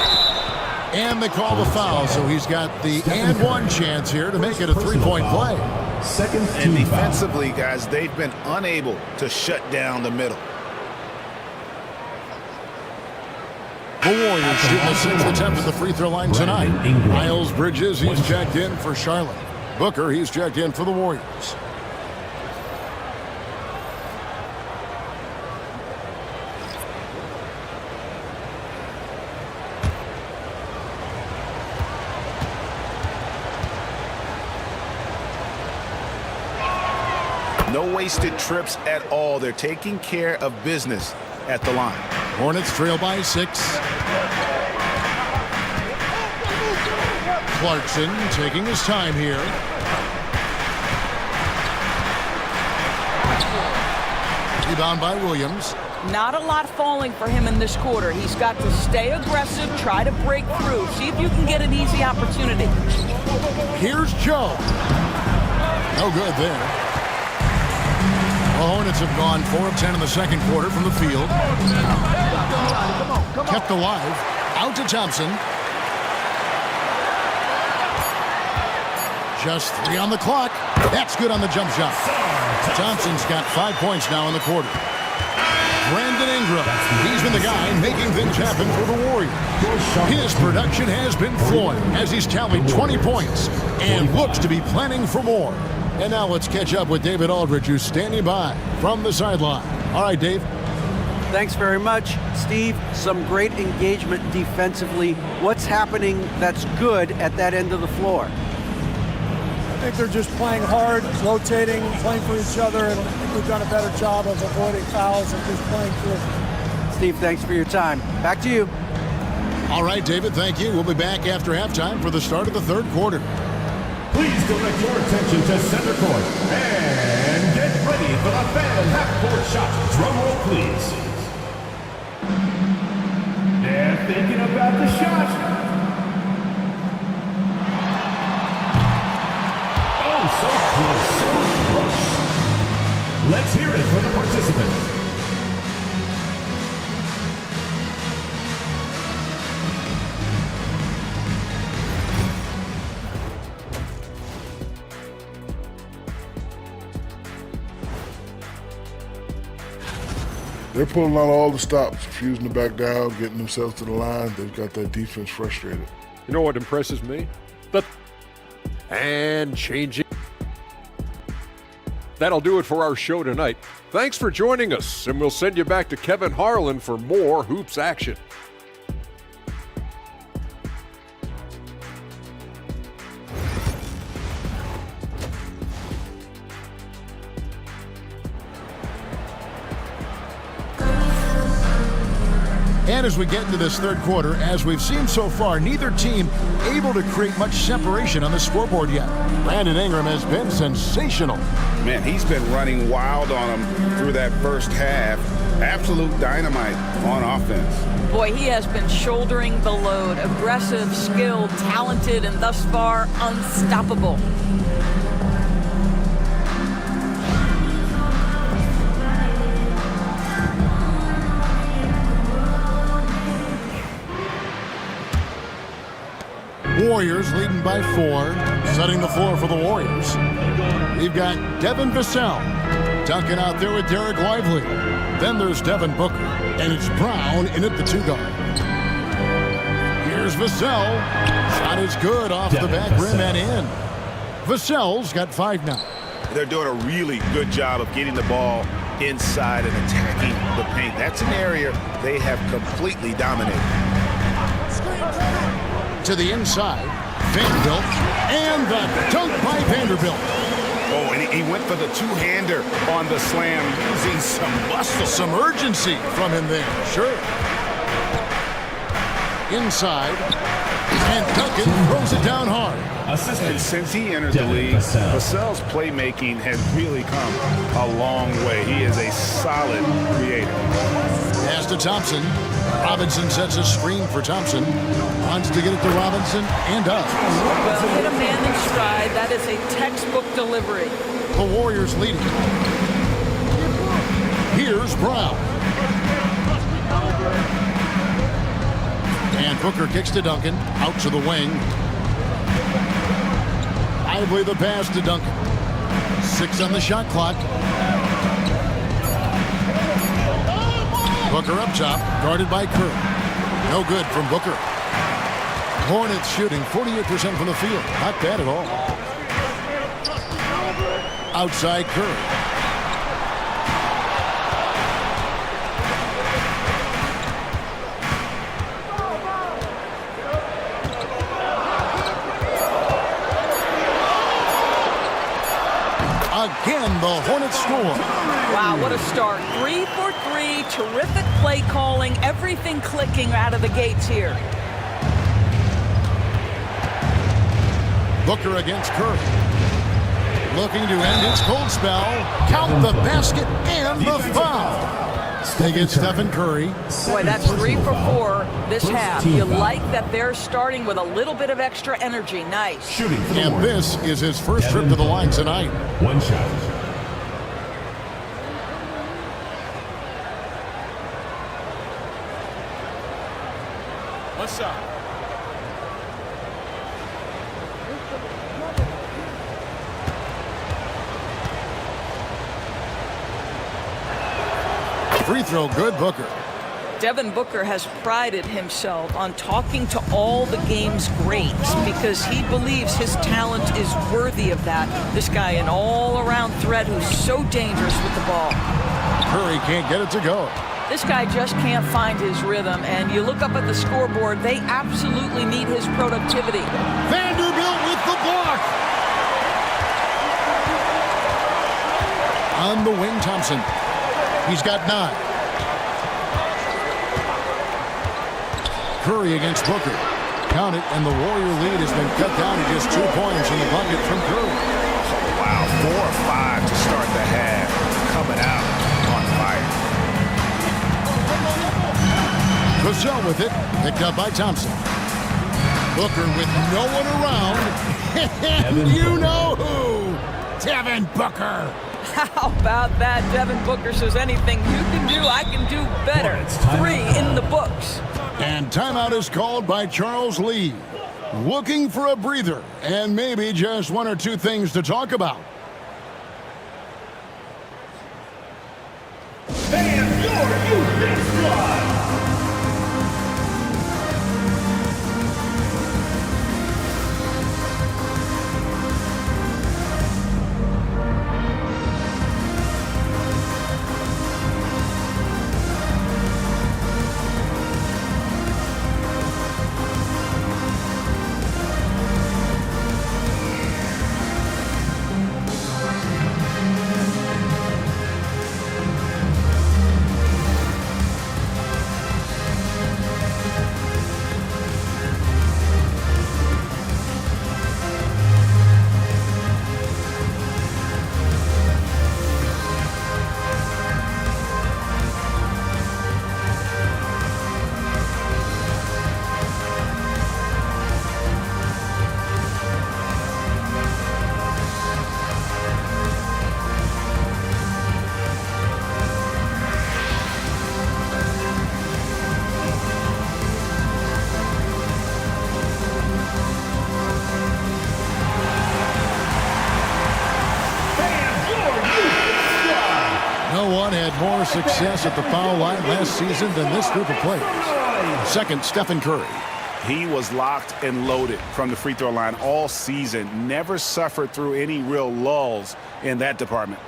And they call the foul, so he's got the and one chance here to make it a 3-point play. And defensively, guys, they've been unable to shut down the middle. The Warriors shooting a 6th attempt at the free throw line tonight. Miles Bridges, he's checked in for Charlotte. Booker, he's checked in for the Warriors. No wasted trips at all. They're taking care of business at the line. Hornets trail by 6. Clarkson taking his time here. Rebound by Williams. Not a lot falling for him in this quarter. He's got to stay aggressive, try to break through. See if you can get an easy opportunity. Here's Joe. No good there. The Hornets have gone 4 of 10 in the second quarter from the field. Kept alive. Out to Thompson. Just 3 on the clock. That's good on the jump shot. Thompson's got 5 points now in the quarter. Brandon Ingram. He's been the guy making things happen for the Warriors. His production has been flowing as he's tallied 20 points and looks to be planning for more. And now let's catch up with David Aldridge, who's standing by from the sideline. All right, Dave. Thanks very much, Steve. Some great engagement defensively. What's happening that's good at that end of the floor? I think they're just playing hard, rotating, playing for each other, and I think we've done a better job of avoiding fouls and just playing through. Steve, thanks for your time. Back to you. All right, David, thank you. We'll be back after halftime for the start of the third quarter. Please direct your attention to center court and get ready for the fan half-court shot. Drum roll, please. They're thinking about the shot. So close, so close. Let's hear it for the participants. They're pulling out all the stops, refusing to back down, getting themselves to the line. They've got that defense frustrated. You know what impresses me? And changing. That'll do it for our show tonight. Thanks for joining us, and we'll send you back to Kevin Harlan for more hoops action. And as we get into this third quarter, as we've seen so far, neither team able to create much separation on the scoreboard yet. Brandon Ingram has been sensational. Man, he's been running wild on them through that first half. Absolute dynamite on offense. Boy, he has been shouldering the load. Aggressive, skilled, talented, and thus far unstoppable. Warriors leading by 4, setting the floor for the Warriors. We've got Devin Vassell dunking out there with Derek Lively. Then there's Devin Booker, and it's Brown in at the 2 guard. Here's Vassell. Shot is good off the back rim and in. Vassell's got 5 now. They're doing a really good job of getting the ball inside and attacking the paint. That's an area they have completely dominated. To the inside, Vanderbilt, and the dunk by Vanderbilt. Oh, and he went for the two-hander on the slam, using some muscle. Some urgency from him there, sure. Inside, and Duncan throws it down hard. And since he entered the league, Vassell's playmaking has really come a long way. He is a solid creator. Pass to Thompson. Robinson sets a screen for Thompson. Wants to get it to Robinson and up. Well, hit a man in stride. That is a textbook delivery. The Warriors leading. Here's Brown. And Booker kicks to Duncan. Out to the wing. Lively the pass to Duncan. 6 on the shot clock. Booker up top, guarded by Kerr. No good from Booker. Hornets shooting 48% from the field. Not bad at all. Outside Kerr. Again, the Hornets score. Wow, what a start. 3 for 3, terrific play calling, everything clicking out of the gates here. Booker against Curry. looking to end his cold spell. Count the basket and the foul. They get Stephen Curry. Boy, that's 3 for 4 this half. You like that they're starting with a little bit of extra energy. Nice. And this is his first trip to the line tonight. One shot. One shot. Free throw good, Booker. Devin Booker has prided himself on talking to all the game's greats because he believes his talent is worthy of that. This guy, an all-around threat who's so dangerous with the ball. Curry can't get it to go. This guy just can't find his rhythm, and you look up at the scoreboard, they absolutely need his productivity. Vanderbilt with the block. On the wing, Thompson. He's got 9. Curry against Booker. Count it, and the Warrior lead has been cut down to just 2 points in the bucket from Curry. Wow, 4 or 5 to start the half. Coming out on fire. Vassell with it, picked up by Thompson. Booker with no one around. And you know who? Devin Booker. How about that? Devin Booker says anything you can do, I can do better. 3 in the books. And timeout is called by Charles Lee. Looking for a breather and maybe just 1 or 2 things to talk about. And your youth squad. Had more success at the foul line last season than this group of players. Second, Stephen Curry. He was locked and loaded from the free throw line all season. Never suffered through any real lulls in that department.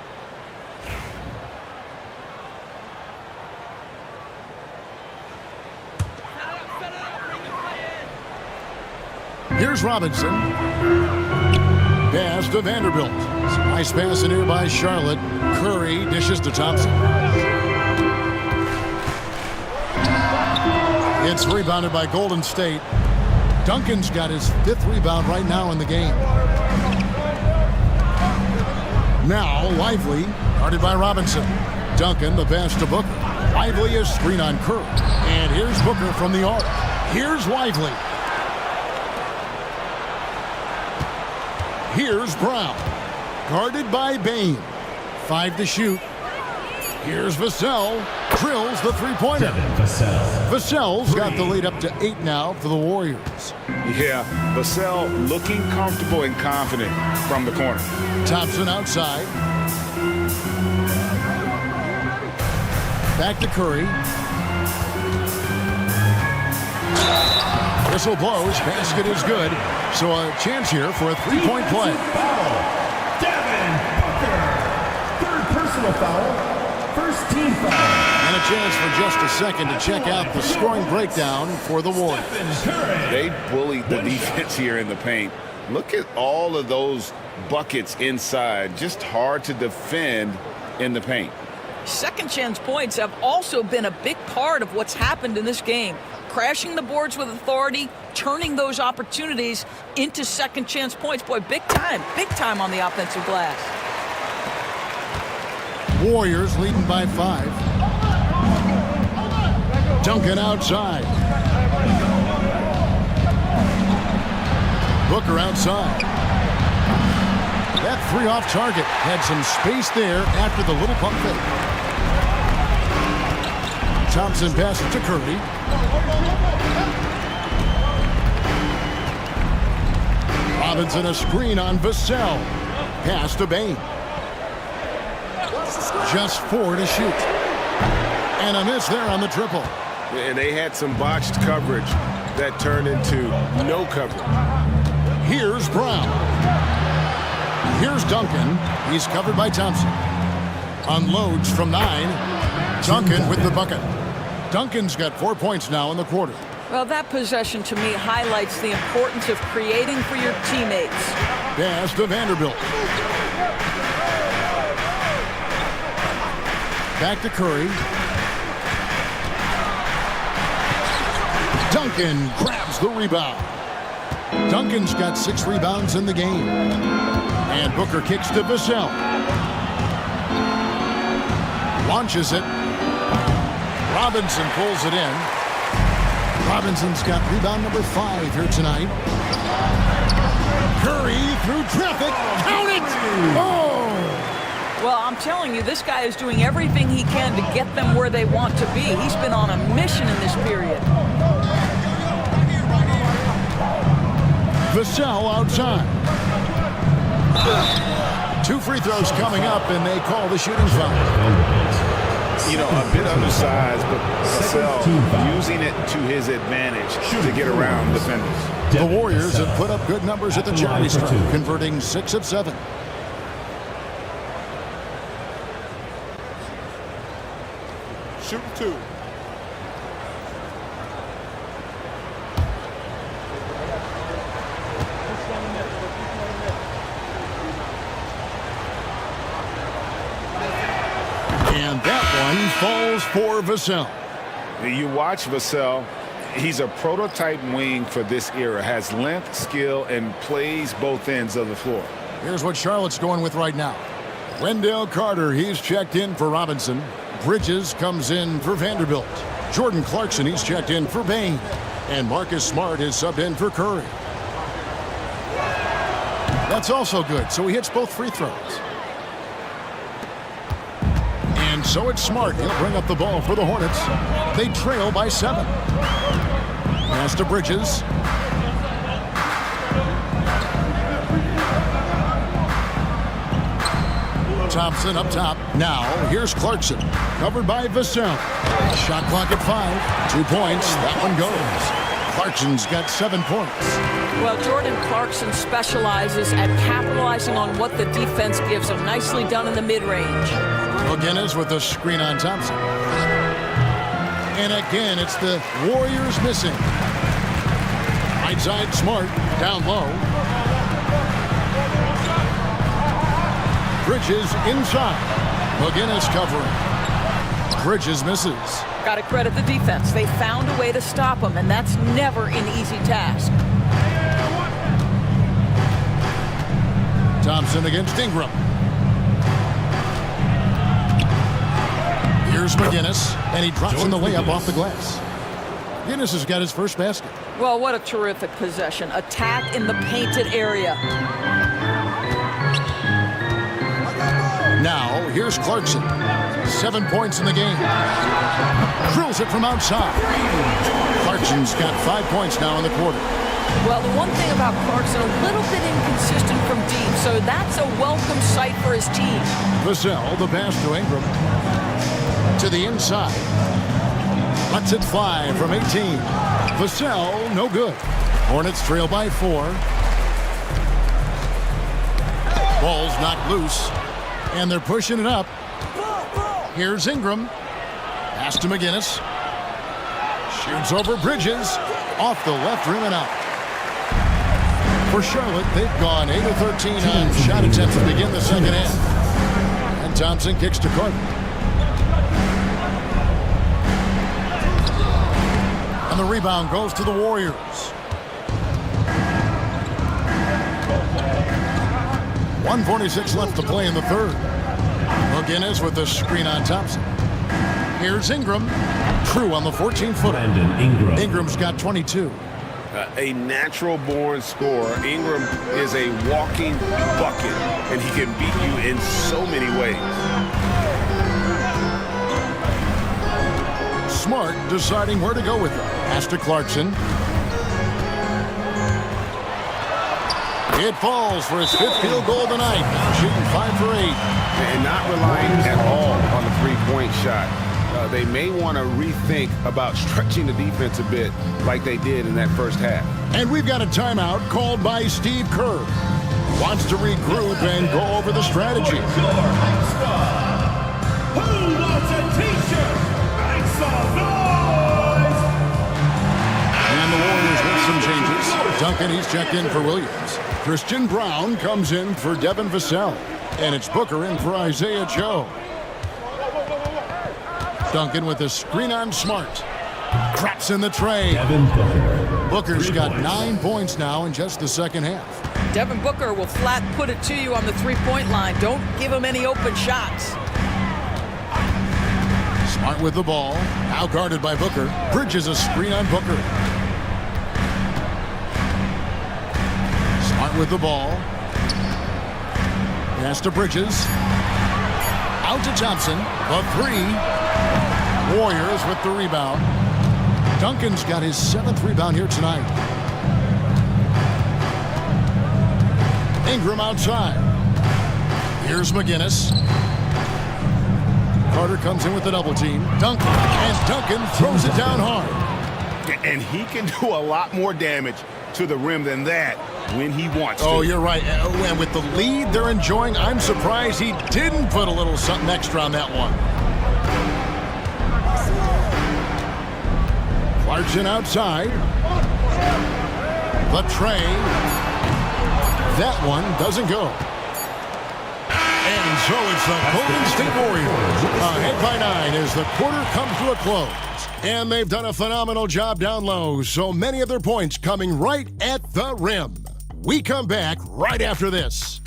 Here's Robinson. Pass to Vanderbilt. Nice pass in here by Charlotte. Curry dishes to Thompson. It's rebounded by Golden State. Duncan's got his 5th rebound right now in the game. Now Lively, guarded by Robinson. Duncan, the pass to Booker. Lively is screen on Curry. And here's Booker from the arc. Here's Lively. Here's Brown, guarded by Bane. 5 to shoot. Here's Vassell, drills the 3-pointer. Vassell's got the lead up to 8 now for the Warriors. Yeah, Vassell looking comfortable and confident from the corner. Thompson outside. Back to Curry. Whistle blows, basket is good. So a chance here for a 3-point play. Devin Booker. 3rd personal foul. 1st team foul. And a chance for just a second to check out the scoring breakdown for the Warriors. They bullied the defense here in the paint. Look at all of those buckets inside. Just hard to defend in the paint. Second chance points have also been a big part of what's happened in this game. Crashing the boards with authority, turning those opportunities into second chance points. Boy, big time on the offensive glass. Warriors leading by 5. Duncan outside. Booker outside. That 3 off target had some space there after the little pump fake. Thompson passes to Curry. Robinson a screen on Vassell. Pass to Bane. Just 4 to shoot. And a miss there on the triple. And they had some botched coverage that turned into no coverage. Here's Brown. Here's Duncan. He's covered by Thompson. Unloads from 9. Duncan with the bucket. Duncan's got 4 points now in the quarter. Well, that possession to me highlights the importance of creating for your teammates. Pass to Vanderbilt. Back to Curry. Duncan grabs the rebound. Duncan's got 6 rebounds in the game. And Booker kicks to Vassell. Launches it. Robinson pulls it in. Robinson's got rebound number 5 here tonight. Curry through traffic. Count it! Oh! Well, I'm telling you, this guy is doing everything he can to get them where they want to be. He's been on a mission in this period. Vassell outside. 2 free throws coming up, and they call the shooting foul. You know, a bit undersized, but Vassell using it to his advantage to get around defenders. The Warriors have put up good numbers at the charity stripe, converting 6 of 7. Shoot 2. And that one falls for Vassell. You watch Vassell. He's a prototype wing for this era. Has length, skill, and plays both ends of the floor. Here's what Charlotte's going with right now. Wendell Carter, he's checked in for Robinson. Bridges comes in for Vanderbilt. Jordan Clarkson, he's checked in for Bane. And Marcus Smart is subbed in for Curry. That's also good, so he hits both free throws. And so it's Smart. He'll bring up the ball for the Hornets. They trail by 7. Pass to Bridges. Thompson up top. Now, here's Clarkson. Covered by Vassell. Shot clock at 5. 2 points. That one goes. Clarkson's got 7 points. Well, Jordan Clarkson specializes at capitalizing on what the defense gives him. Nicely done in the mid-range. McGinnis with the screen on Thompson. And again, it's the Warriors missing. Right side, Smart. Down low. Bridges inside. McGinnis covering. Bridges misses. Got to credit the defense. They found a way to stop him, and that's never an easy task. Thompson against Ingram. Here's McGinnis, and he drops in the layup off the glass. McGinnis has got his first basket. Well, what a terrific possession. Attack in the painted area. Now, here's Clarkson. 7 points in the game. Drills it from outside. Clarkson's got 5 points now in the quarter. Well, the one thing about Clarkson, a little bit inconsistent from deep, so that's a welcome sight for his team. Vassell, the pass to Ingram. To the inside. Lets it fly from 18. Vassell, no good. Hornets trail by 4. Ball's knocked loose. And they're pushing it up. Here's Ingram. Pass to McGinnis. Shoots over Bridges. Off the left rim and out. For Charlotte, they've gone 8 of 13 on shot attempts to begin the second half. And Thompson kicks to Carter. And the rebound goes to the Warriors. 1:46 left to play in the third. McGinnis with the screen on Thompson. Here's Ingram. True on the 14-footer. Ingram's got 22. A natural-born scorer. Ingram is a walking bucket, and he can beat you in so many ways. Smart deciding where to go with it. Pass to Clarkson. It falls for his 5th field goal of the night. Shooting 5 for 8. And not relying at all on the three-point shot. They may want to rethink about stretching the defense a bit like they did in that first half. And we've got a timeout called by Steve Kerr. Wants to regroup and go over the strategy. Who wants a t-shirt? Make some noise! And the Warriors with some changes. Duncan, he's checked in for Williams. Christian Brown comes in for Devin Vassell. And it's Booker in for Isaiah Joe. Duncan with a screen on Smart. Traps in the tray. Booker's got 9 points now in just the second half. Devin Booker will flat put it to you on the three-point line. Don't give him any open shots. Smart with the ball. Now guarded by Booker. Bridges a screen on Booker. Smart with the ball. Pass to Bridges. Out to Thompson. A 3. Warriors with the rebound. Duncan's got his 7th rebound here tonight. Ingram outside. Here's McGinnis. Carter comes in with the double team. Duncan. And Duncan throws it down hard. And he can do a lot more damage to the rim than that when he wants to. Oh, you're right. And with the lead they're enjoying, I'm surprised he didn't put a little something extra on that one. Clarkson outside. The tray. That one doesn't go. And so it's the Golden State Warriors ahead by 9 as the quarter comes to a close. And they've done a phenomenal job down low, so many of their points coming right at the rim. We come back right after this.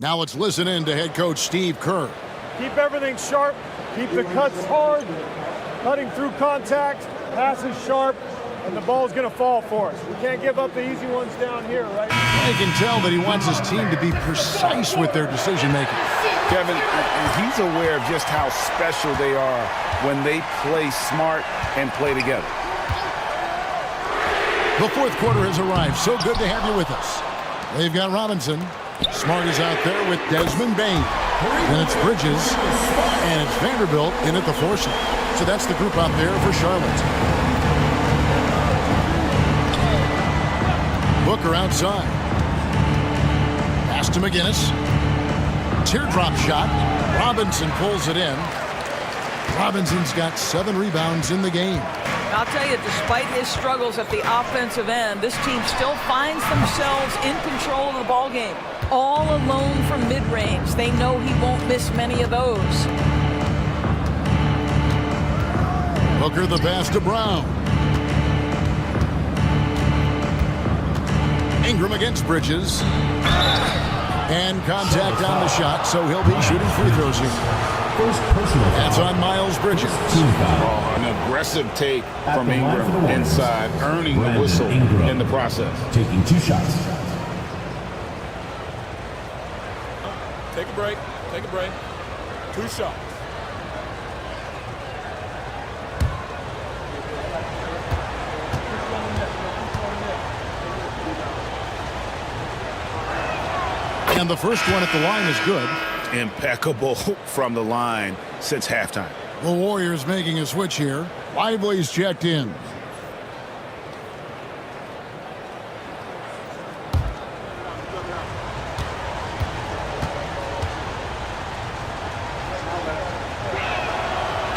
Now let's listen in to head coach Steve Kerr. Keep everything sharp. Keep the cuts hard. Cutting through contact. Passes sharp. And the ball's going to fall for us. We can't give up the easy ones down here, right? I can tell that he wants his team to be precise with their decision-making. Kevin, he's aware of just how special they are when they play smart and play together. The fourth quarter has arrived. So good to have you with us. They've got Robinson. Smart is out there with Desmond Bain. Then it's Bridges. And it's Vanderbilt in at the 4 slot. So that's the group out there for Charlotte. Booker outside. Pass to McGinnis. Teardrop shot. Robinson pulls it in. Robinson's got 7 rebounds in the game. I'll tell you, despite his struggles at the offensive end, this team still finds themselves in control of the ball game. All alone from mid-range. They know he won't miss many of those. Booker the pass to Brown. Ingram against Bridges. And contact on the shot, so he'll be shooting free throws here. That's on Miles Bridges. An aggressive take from Ingram inside, earning the whistle in the process. Taking 2 shots. Take a break. Take a break. 2 shots. And the first one at the line is good. Impeccable from the line since halftime. The Warriors making a switch here. Lively's checked in.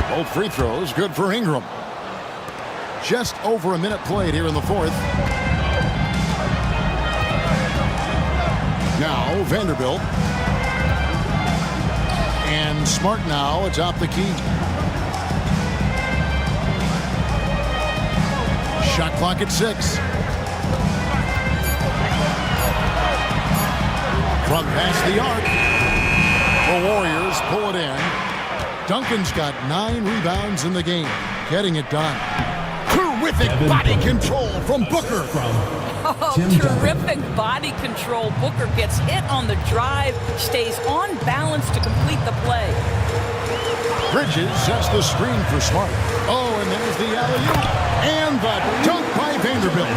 Both free throws good for Ingram. Just over a minute played here in the fourth. Now Vanderbilt. And Smart now atop the key. Shot clock at 6. Front past the arc. The Warriors pull it in. Duncan's got 9 rebounds in the game. Getting it done. Terrific body control from Booker. Oh, terrific body control. Booker gets hit on the drive, stays on balance to complete the play. Bridges sets the screen for Smart. Oh, and there's the alley-oop. And the dunk by Vanderbilt.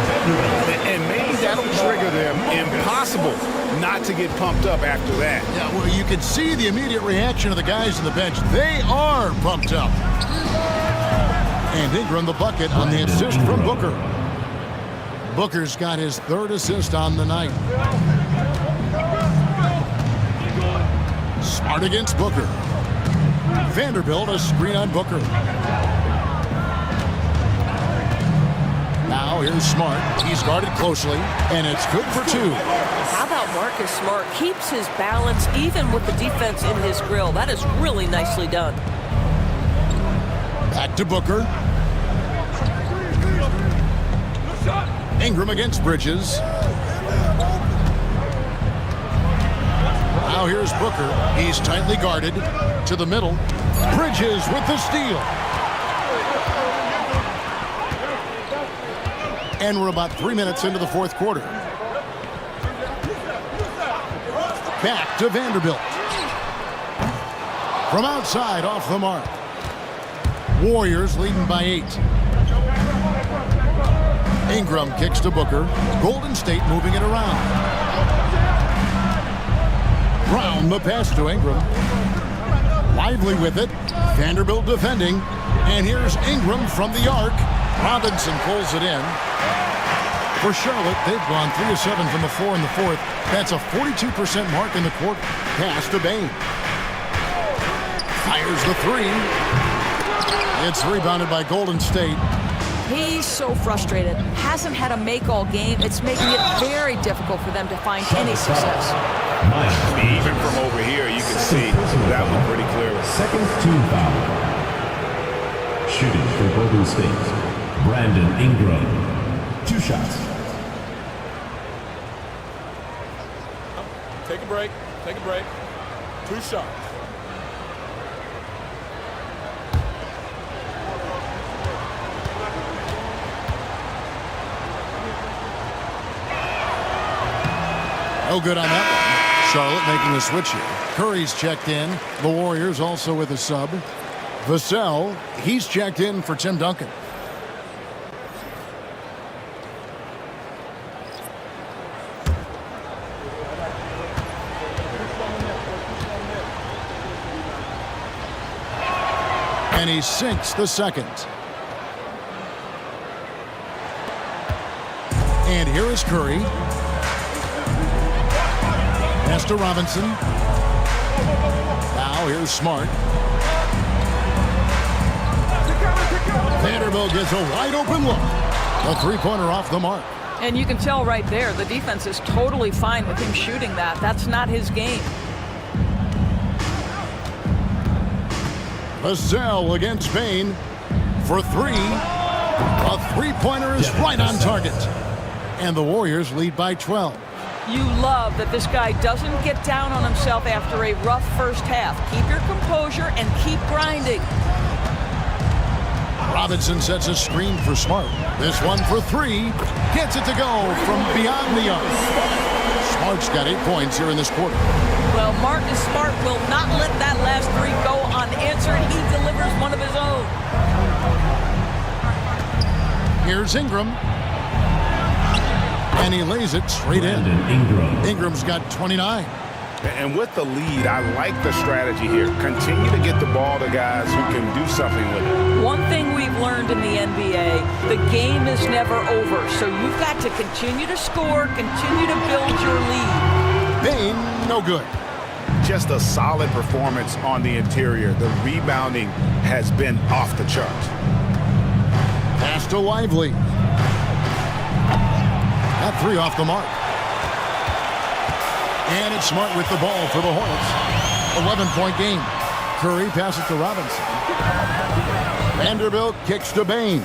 And maybe that'll trigger them. Impossible not to get pumped up after that. Yeah, well, you can see the immediate reaction of the guys on the bench. They are pumped up. And Ingram the bucket on the assist from Booker. Booker's got his 3rd assist on the night. Smart against Booker. Vanderbilt a screen on Booker. Now here's Smart. He's guarded closely, and it's good for 2. How about Marcus Smart? Keeps his balance even with the defense in his grill. That is really nicely done. Back to Booker. Ingram against Bridges. Now here's Booker. He's tightly guarded. To the middle. Bridges with the steal. And we're about 3 minutes into the 4th quarter. Back to Vanderbilt. From outside, off the mark. Warriors leading by 8. Ingram kicks to Booker. Golden State moving it around. Brown the pass to Ingram. Lively with it. Vanderbilt defending. And here's Ingram from the arc. Robinson pulls it in. For Charlotte, they've gone 3 of 7 from the floor in the 4th. That's a 42% mark in the quarter. Pass to Bane. Fires the 3. It's rebounded by Golden State. He's so frustrated. Hasn't had a make all game. It's making it very difficult for them to find any success. Even from over here, you can see that one pretty clearly. Second team foul. Shooting for Golden State, Brandon Ingram. 2 shots. Take a break. Take a break. 2 shots. No good on that one. Charlotte making a switch here. Curry's checked in. The Warriors also with a sub. Vassell, he's checked in for Tim Duncan. And he sinks the second. And here is Curry. Pass to Robinson. Now here's Smart. Vanderbilt gets a wide open look. A 3-pointer off the mark. And you can tell right there, the defense is totally fine with him shooting that. That's not his game. Vassell against Bane for 3. A 3-pointer is right on target. And the Warriors lead by 12. You love that this guy doesn't get down on himself after a rough first half. Keep your composure and keep grinding. Robinson sets a screen for Smart. This one for 3. Gets it to go from beyond the arc. Smart's got 8 points here in this quarter. Well, Marcus Smart will not let that last 3 go unanswered. He delivers one of his own. Here's Ingram. And he lays it straight in. Ingram's got 29. And with the lead, I like the strategy here. Continue to get the ball to guys who can do something with it. One thing we've learned in the NBA, the game is never over. So you've got to continue to score, continue to build your lead. Bane, no good. Just a solid performance on the interior. The rebounding has been off the charts. Pass to Lively. That 3 off the mark. And it's Smart with the ball for the Hornets. 11-point game. Curry passes to Robinson. Vanderbilt kicks to Bane.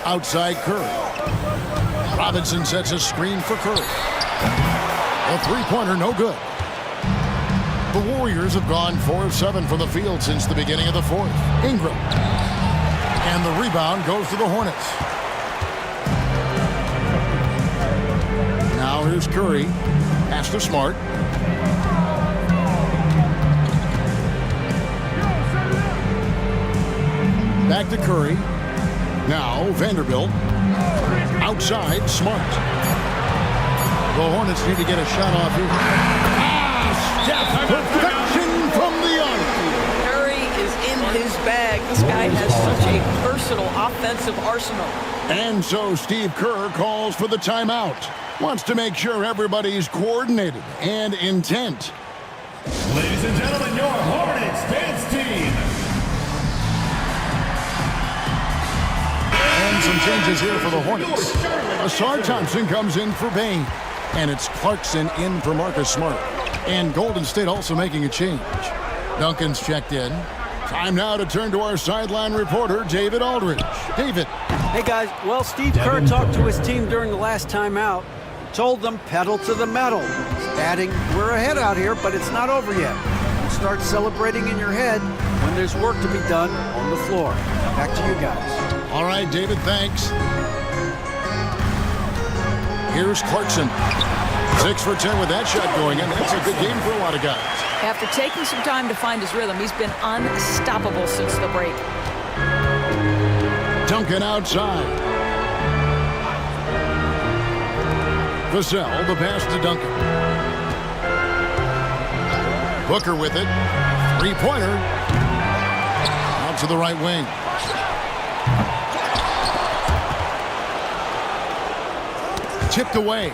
Outside Curry. Robinson sets a screen for Curry. A three-pointer, no good. The Warriors have gone 4 of 7 from the field since the beginning of the fourth. Ingram. And the rebound goes to the Hornets. Now here's Curry. Pass to Smart. Back to Curry. Now Vanderbilt. Outside, Smart. The Hornets need to get a shot off here. Steph, perfection from the arc. Curry is in his bag. This guy has such a versatile offensive arsenal. And so Steve Kerr calls for the timeout. Wants to make sure everybody's coordinated and intent. Ladies and gentlemen, your Hornets dance team. And some changes here for the Hornets. Asar Thompson comes in for Bane. And it's Clarkson in for Marcus Smart. And Golden State also making a change. Duncan's checked in. Time now to turn to our sideline reporter, David Aldridge. David. Hey, guys. Well, Steve Kerr talked to his team during the last timeout. Told them pedal to the metal. Adding, we're ahead out here, but it's not over yet. Start celebrating in your head when there's work to be done on the floor. Back to you guys. All right, David, thanks. Here's Clarkson. 6 for 10 with that shot going in. That's a good game for a lot of guys. After taking some time to find his rhythm, he's been unstoppable since the break. Duncan outside. Vassell, the pass to Duncan. Booker with it. Three-pointer. Out to the right wing. Tipped away.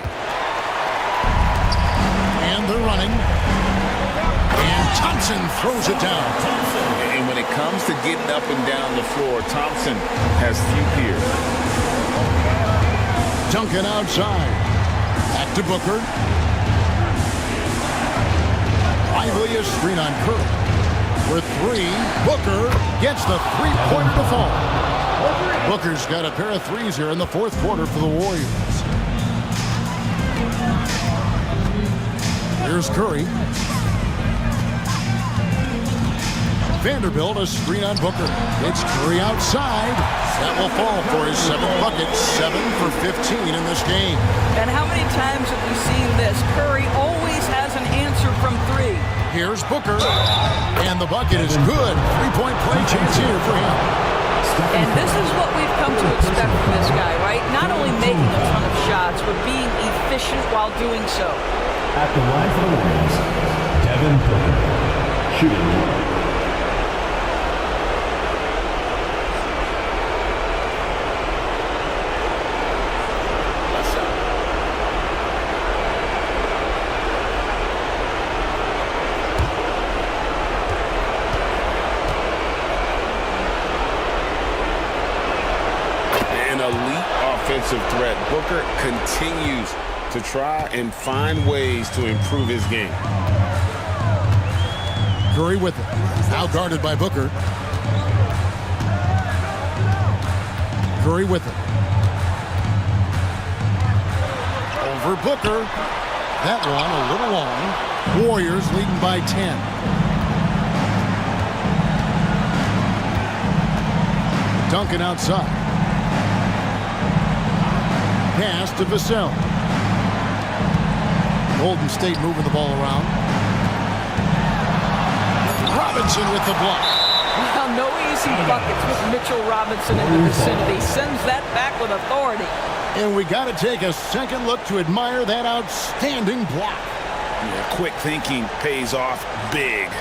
And they're running. And Thompson throws it down. And when it comes to getting up and down the floor, Thompson has few peers. Duncan outside. Back to Booker. Lively a screen on Curry. For 3, Booker gets the three-pointer to fall. Booker's got a pair of threes here in the fourth quarter for the Warriors. Here's Curry. Vanderbilt a screen on Booker. It's Curry outside. That will fall for his 7th bucket. 7 for 15 in this game. And how many times have we seen this? Curry always has an answer from 3. Here's Booker. And the bucket is good. 3-point play chance here for him. And this is what we've come to expect from this guy, right? Not only making a ton of shots, but being efficient while doing so. At the line for the Warriors, Devin Booker, shooting 1. Offensive threat. Booker continues to try and find ways to improve his game. Curry with it. Now guarded by Booker. Curry with it. Over Booker. That one a little long. Warriors leading by 10. Duncan outside. Pass to Vassell. Golden State moving the ball around. Robinson with the block. Well, no easy buckets with Mitchell Robinson in the vicinity. Sends that back with authority. And we got to take a second look to admire that outstanding block. Yeah, quick thinking pays off big.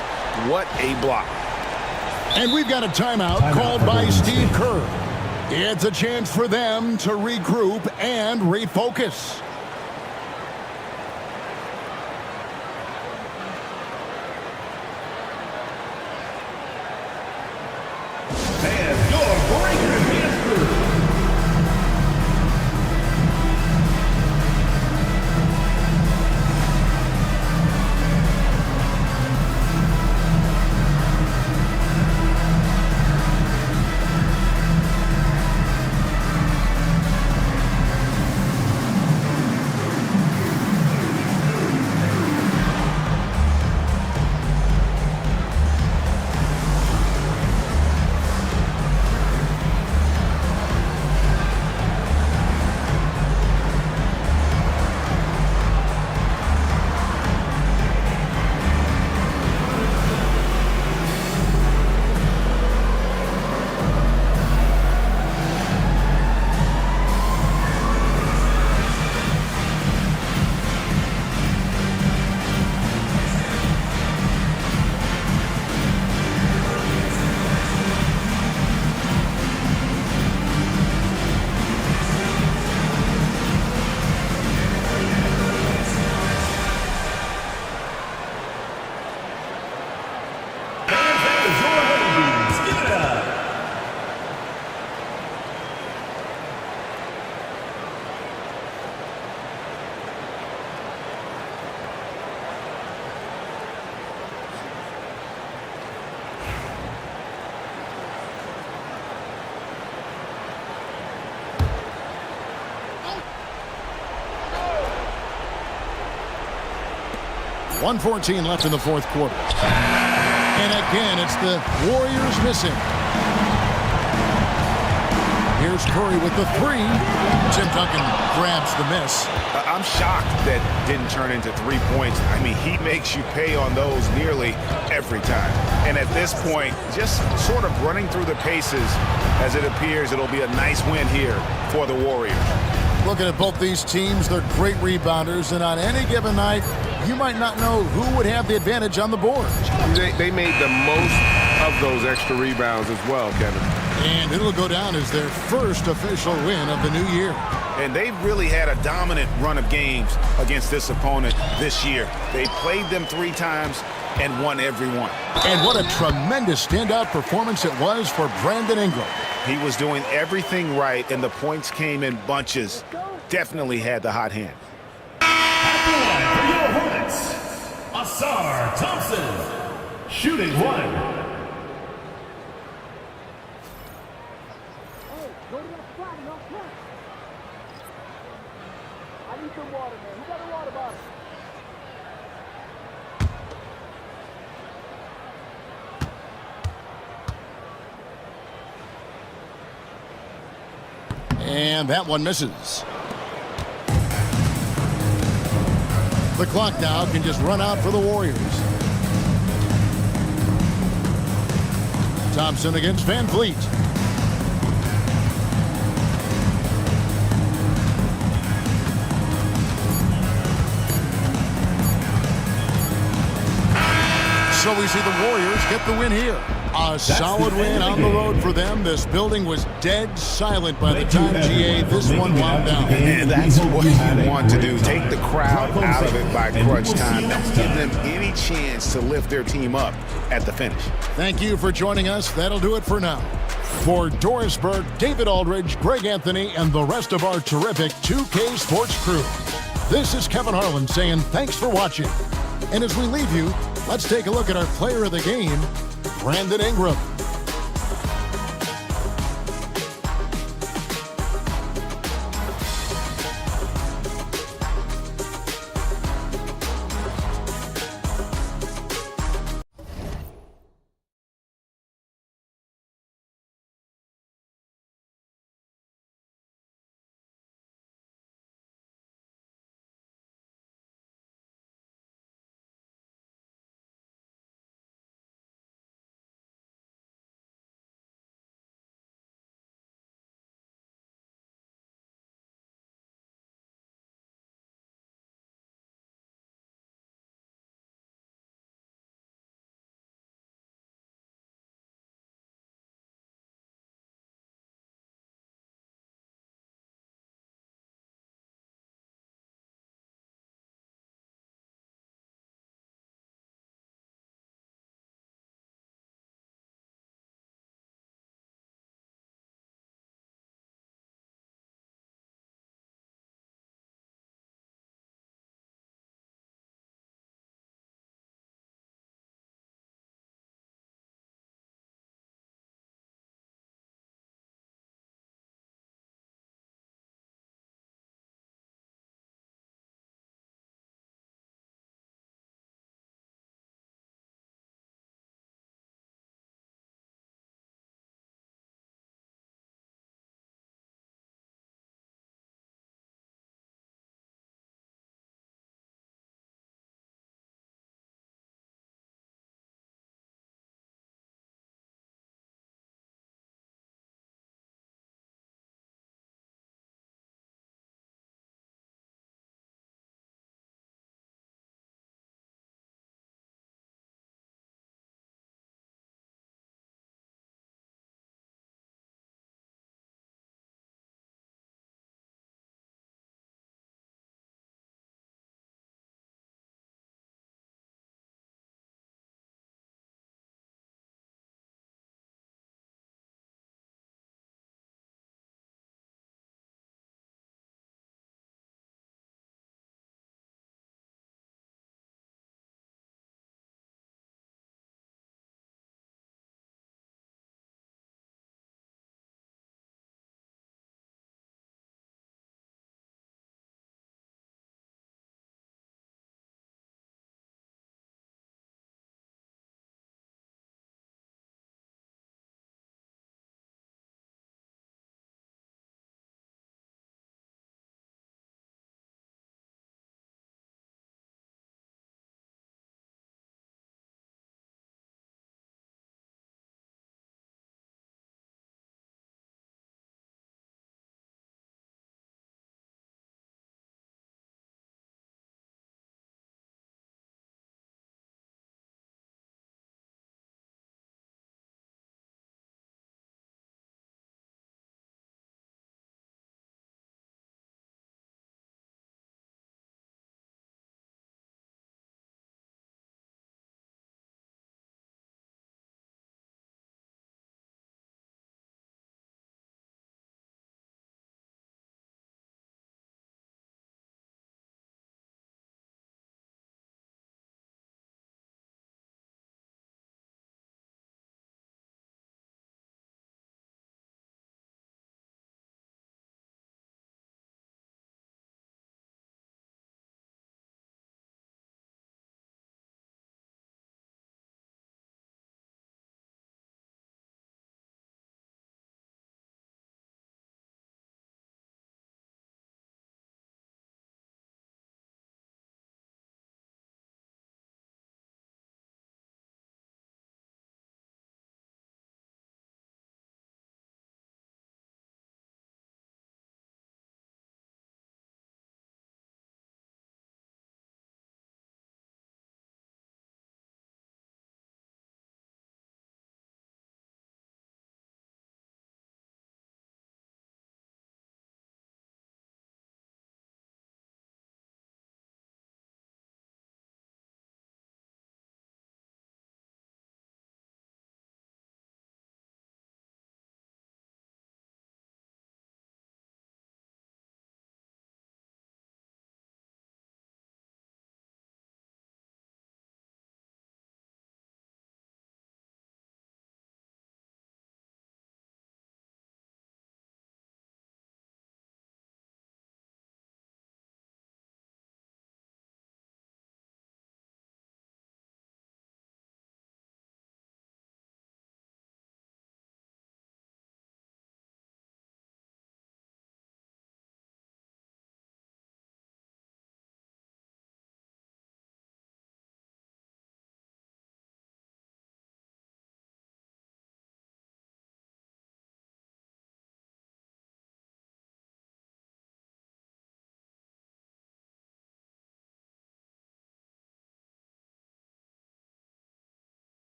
What a block. And we've got a timeout called by Steve Kerr. It's a chance for them to regroup and refocus. And your Breaker Dance Crew. 1:14 left in the fourth quarter. And again, it's the Warriors missing. Here's Curry with the three. Tim Duncan grabs the miss. I'm shocked that didn't turn into 3 points. I mean, he makes you pay on those nearly every time. And at this point, just sort of running through the paces, as it appears it'll be a nice win here for the Warriors. Looking at both these teams, they're great rebounders, and on any given night, you might not know who would have the advantage on the board. They made the most of those extra rebounds as well, Kevin. And it'll go down as their first official win of the new year. And they've really had a dominant run of games against this opponent this year. They played them 3 times and won every one. And what a tremendous standout performance it was for Brandon Ingram. He was doing everything right, and the points came in bunches. Definitely had the hot hand. For your Hornets, Ausar Thompson, shooting 1. And that one misses. The clock now can just run out for the Warriors. Thompson against Van Vliet. So we see the Warriors get the win here. A solid win on the road for them. This building was dead silent by the time, GA, this one wound down. And that's what you want to do. Take the crowd out of it by crunch time. Don't give them any chance to lift their team up at the finish. Thank you for joining us. That'll do it for now. For Doris Burke, David Aldridge, Greg Anthony, and the rest of our terrific 2K Sports crew, this is Kevin Harlan saying thanks for watching. And as we leave you, let's take a look at our player of the game, Brandon Ingram.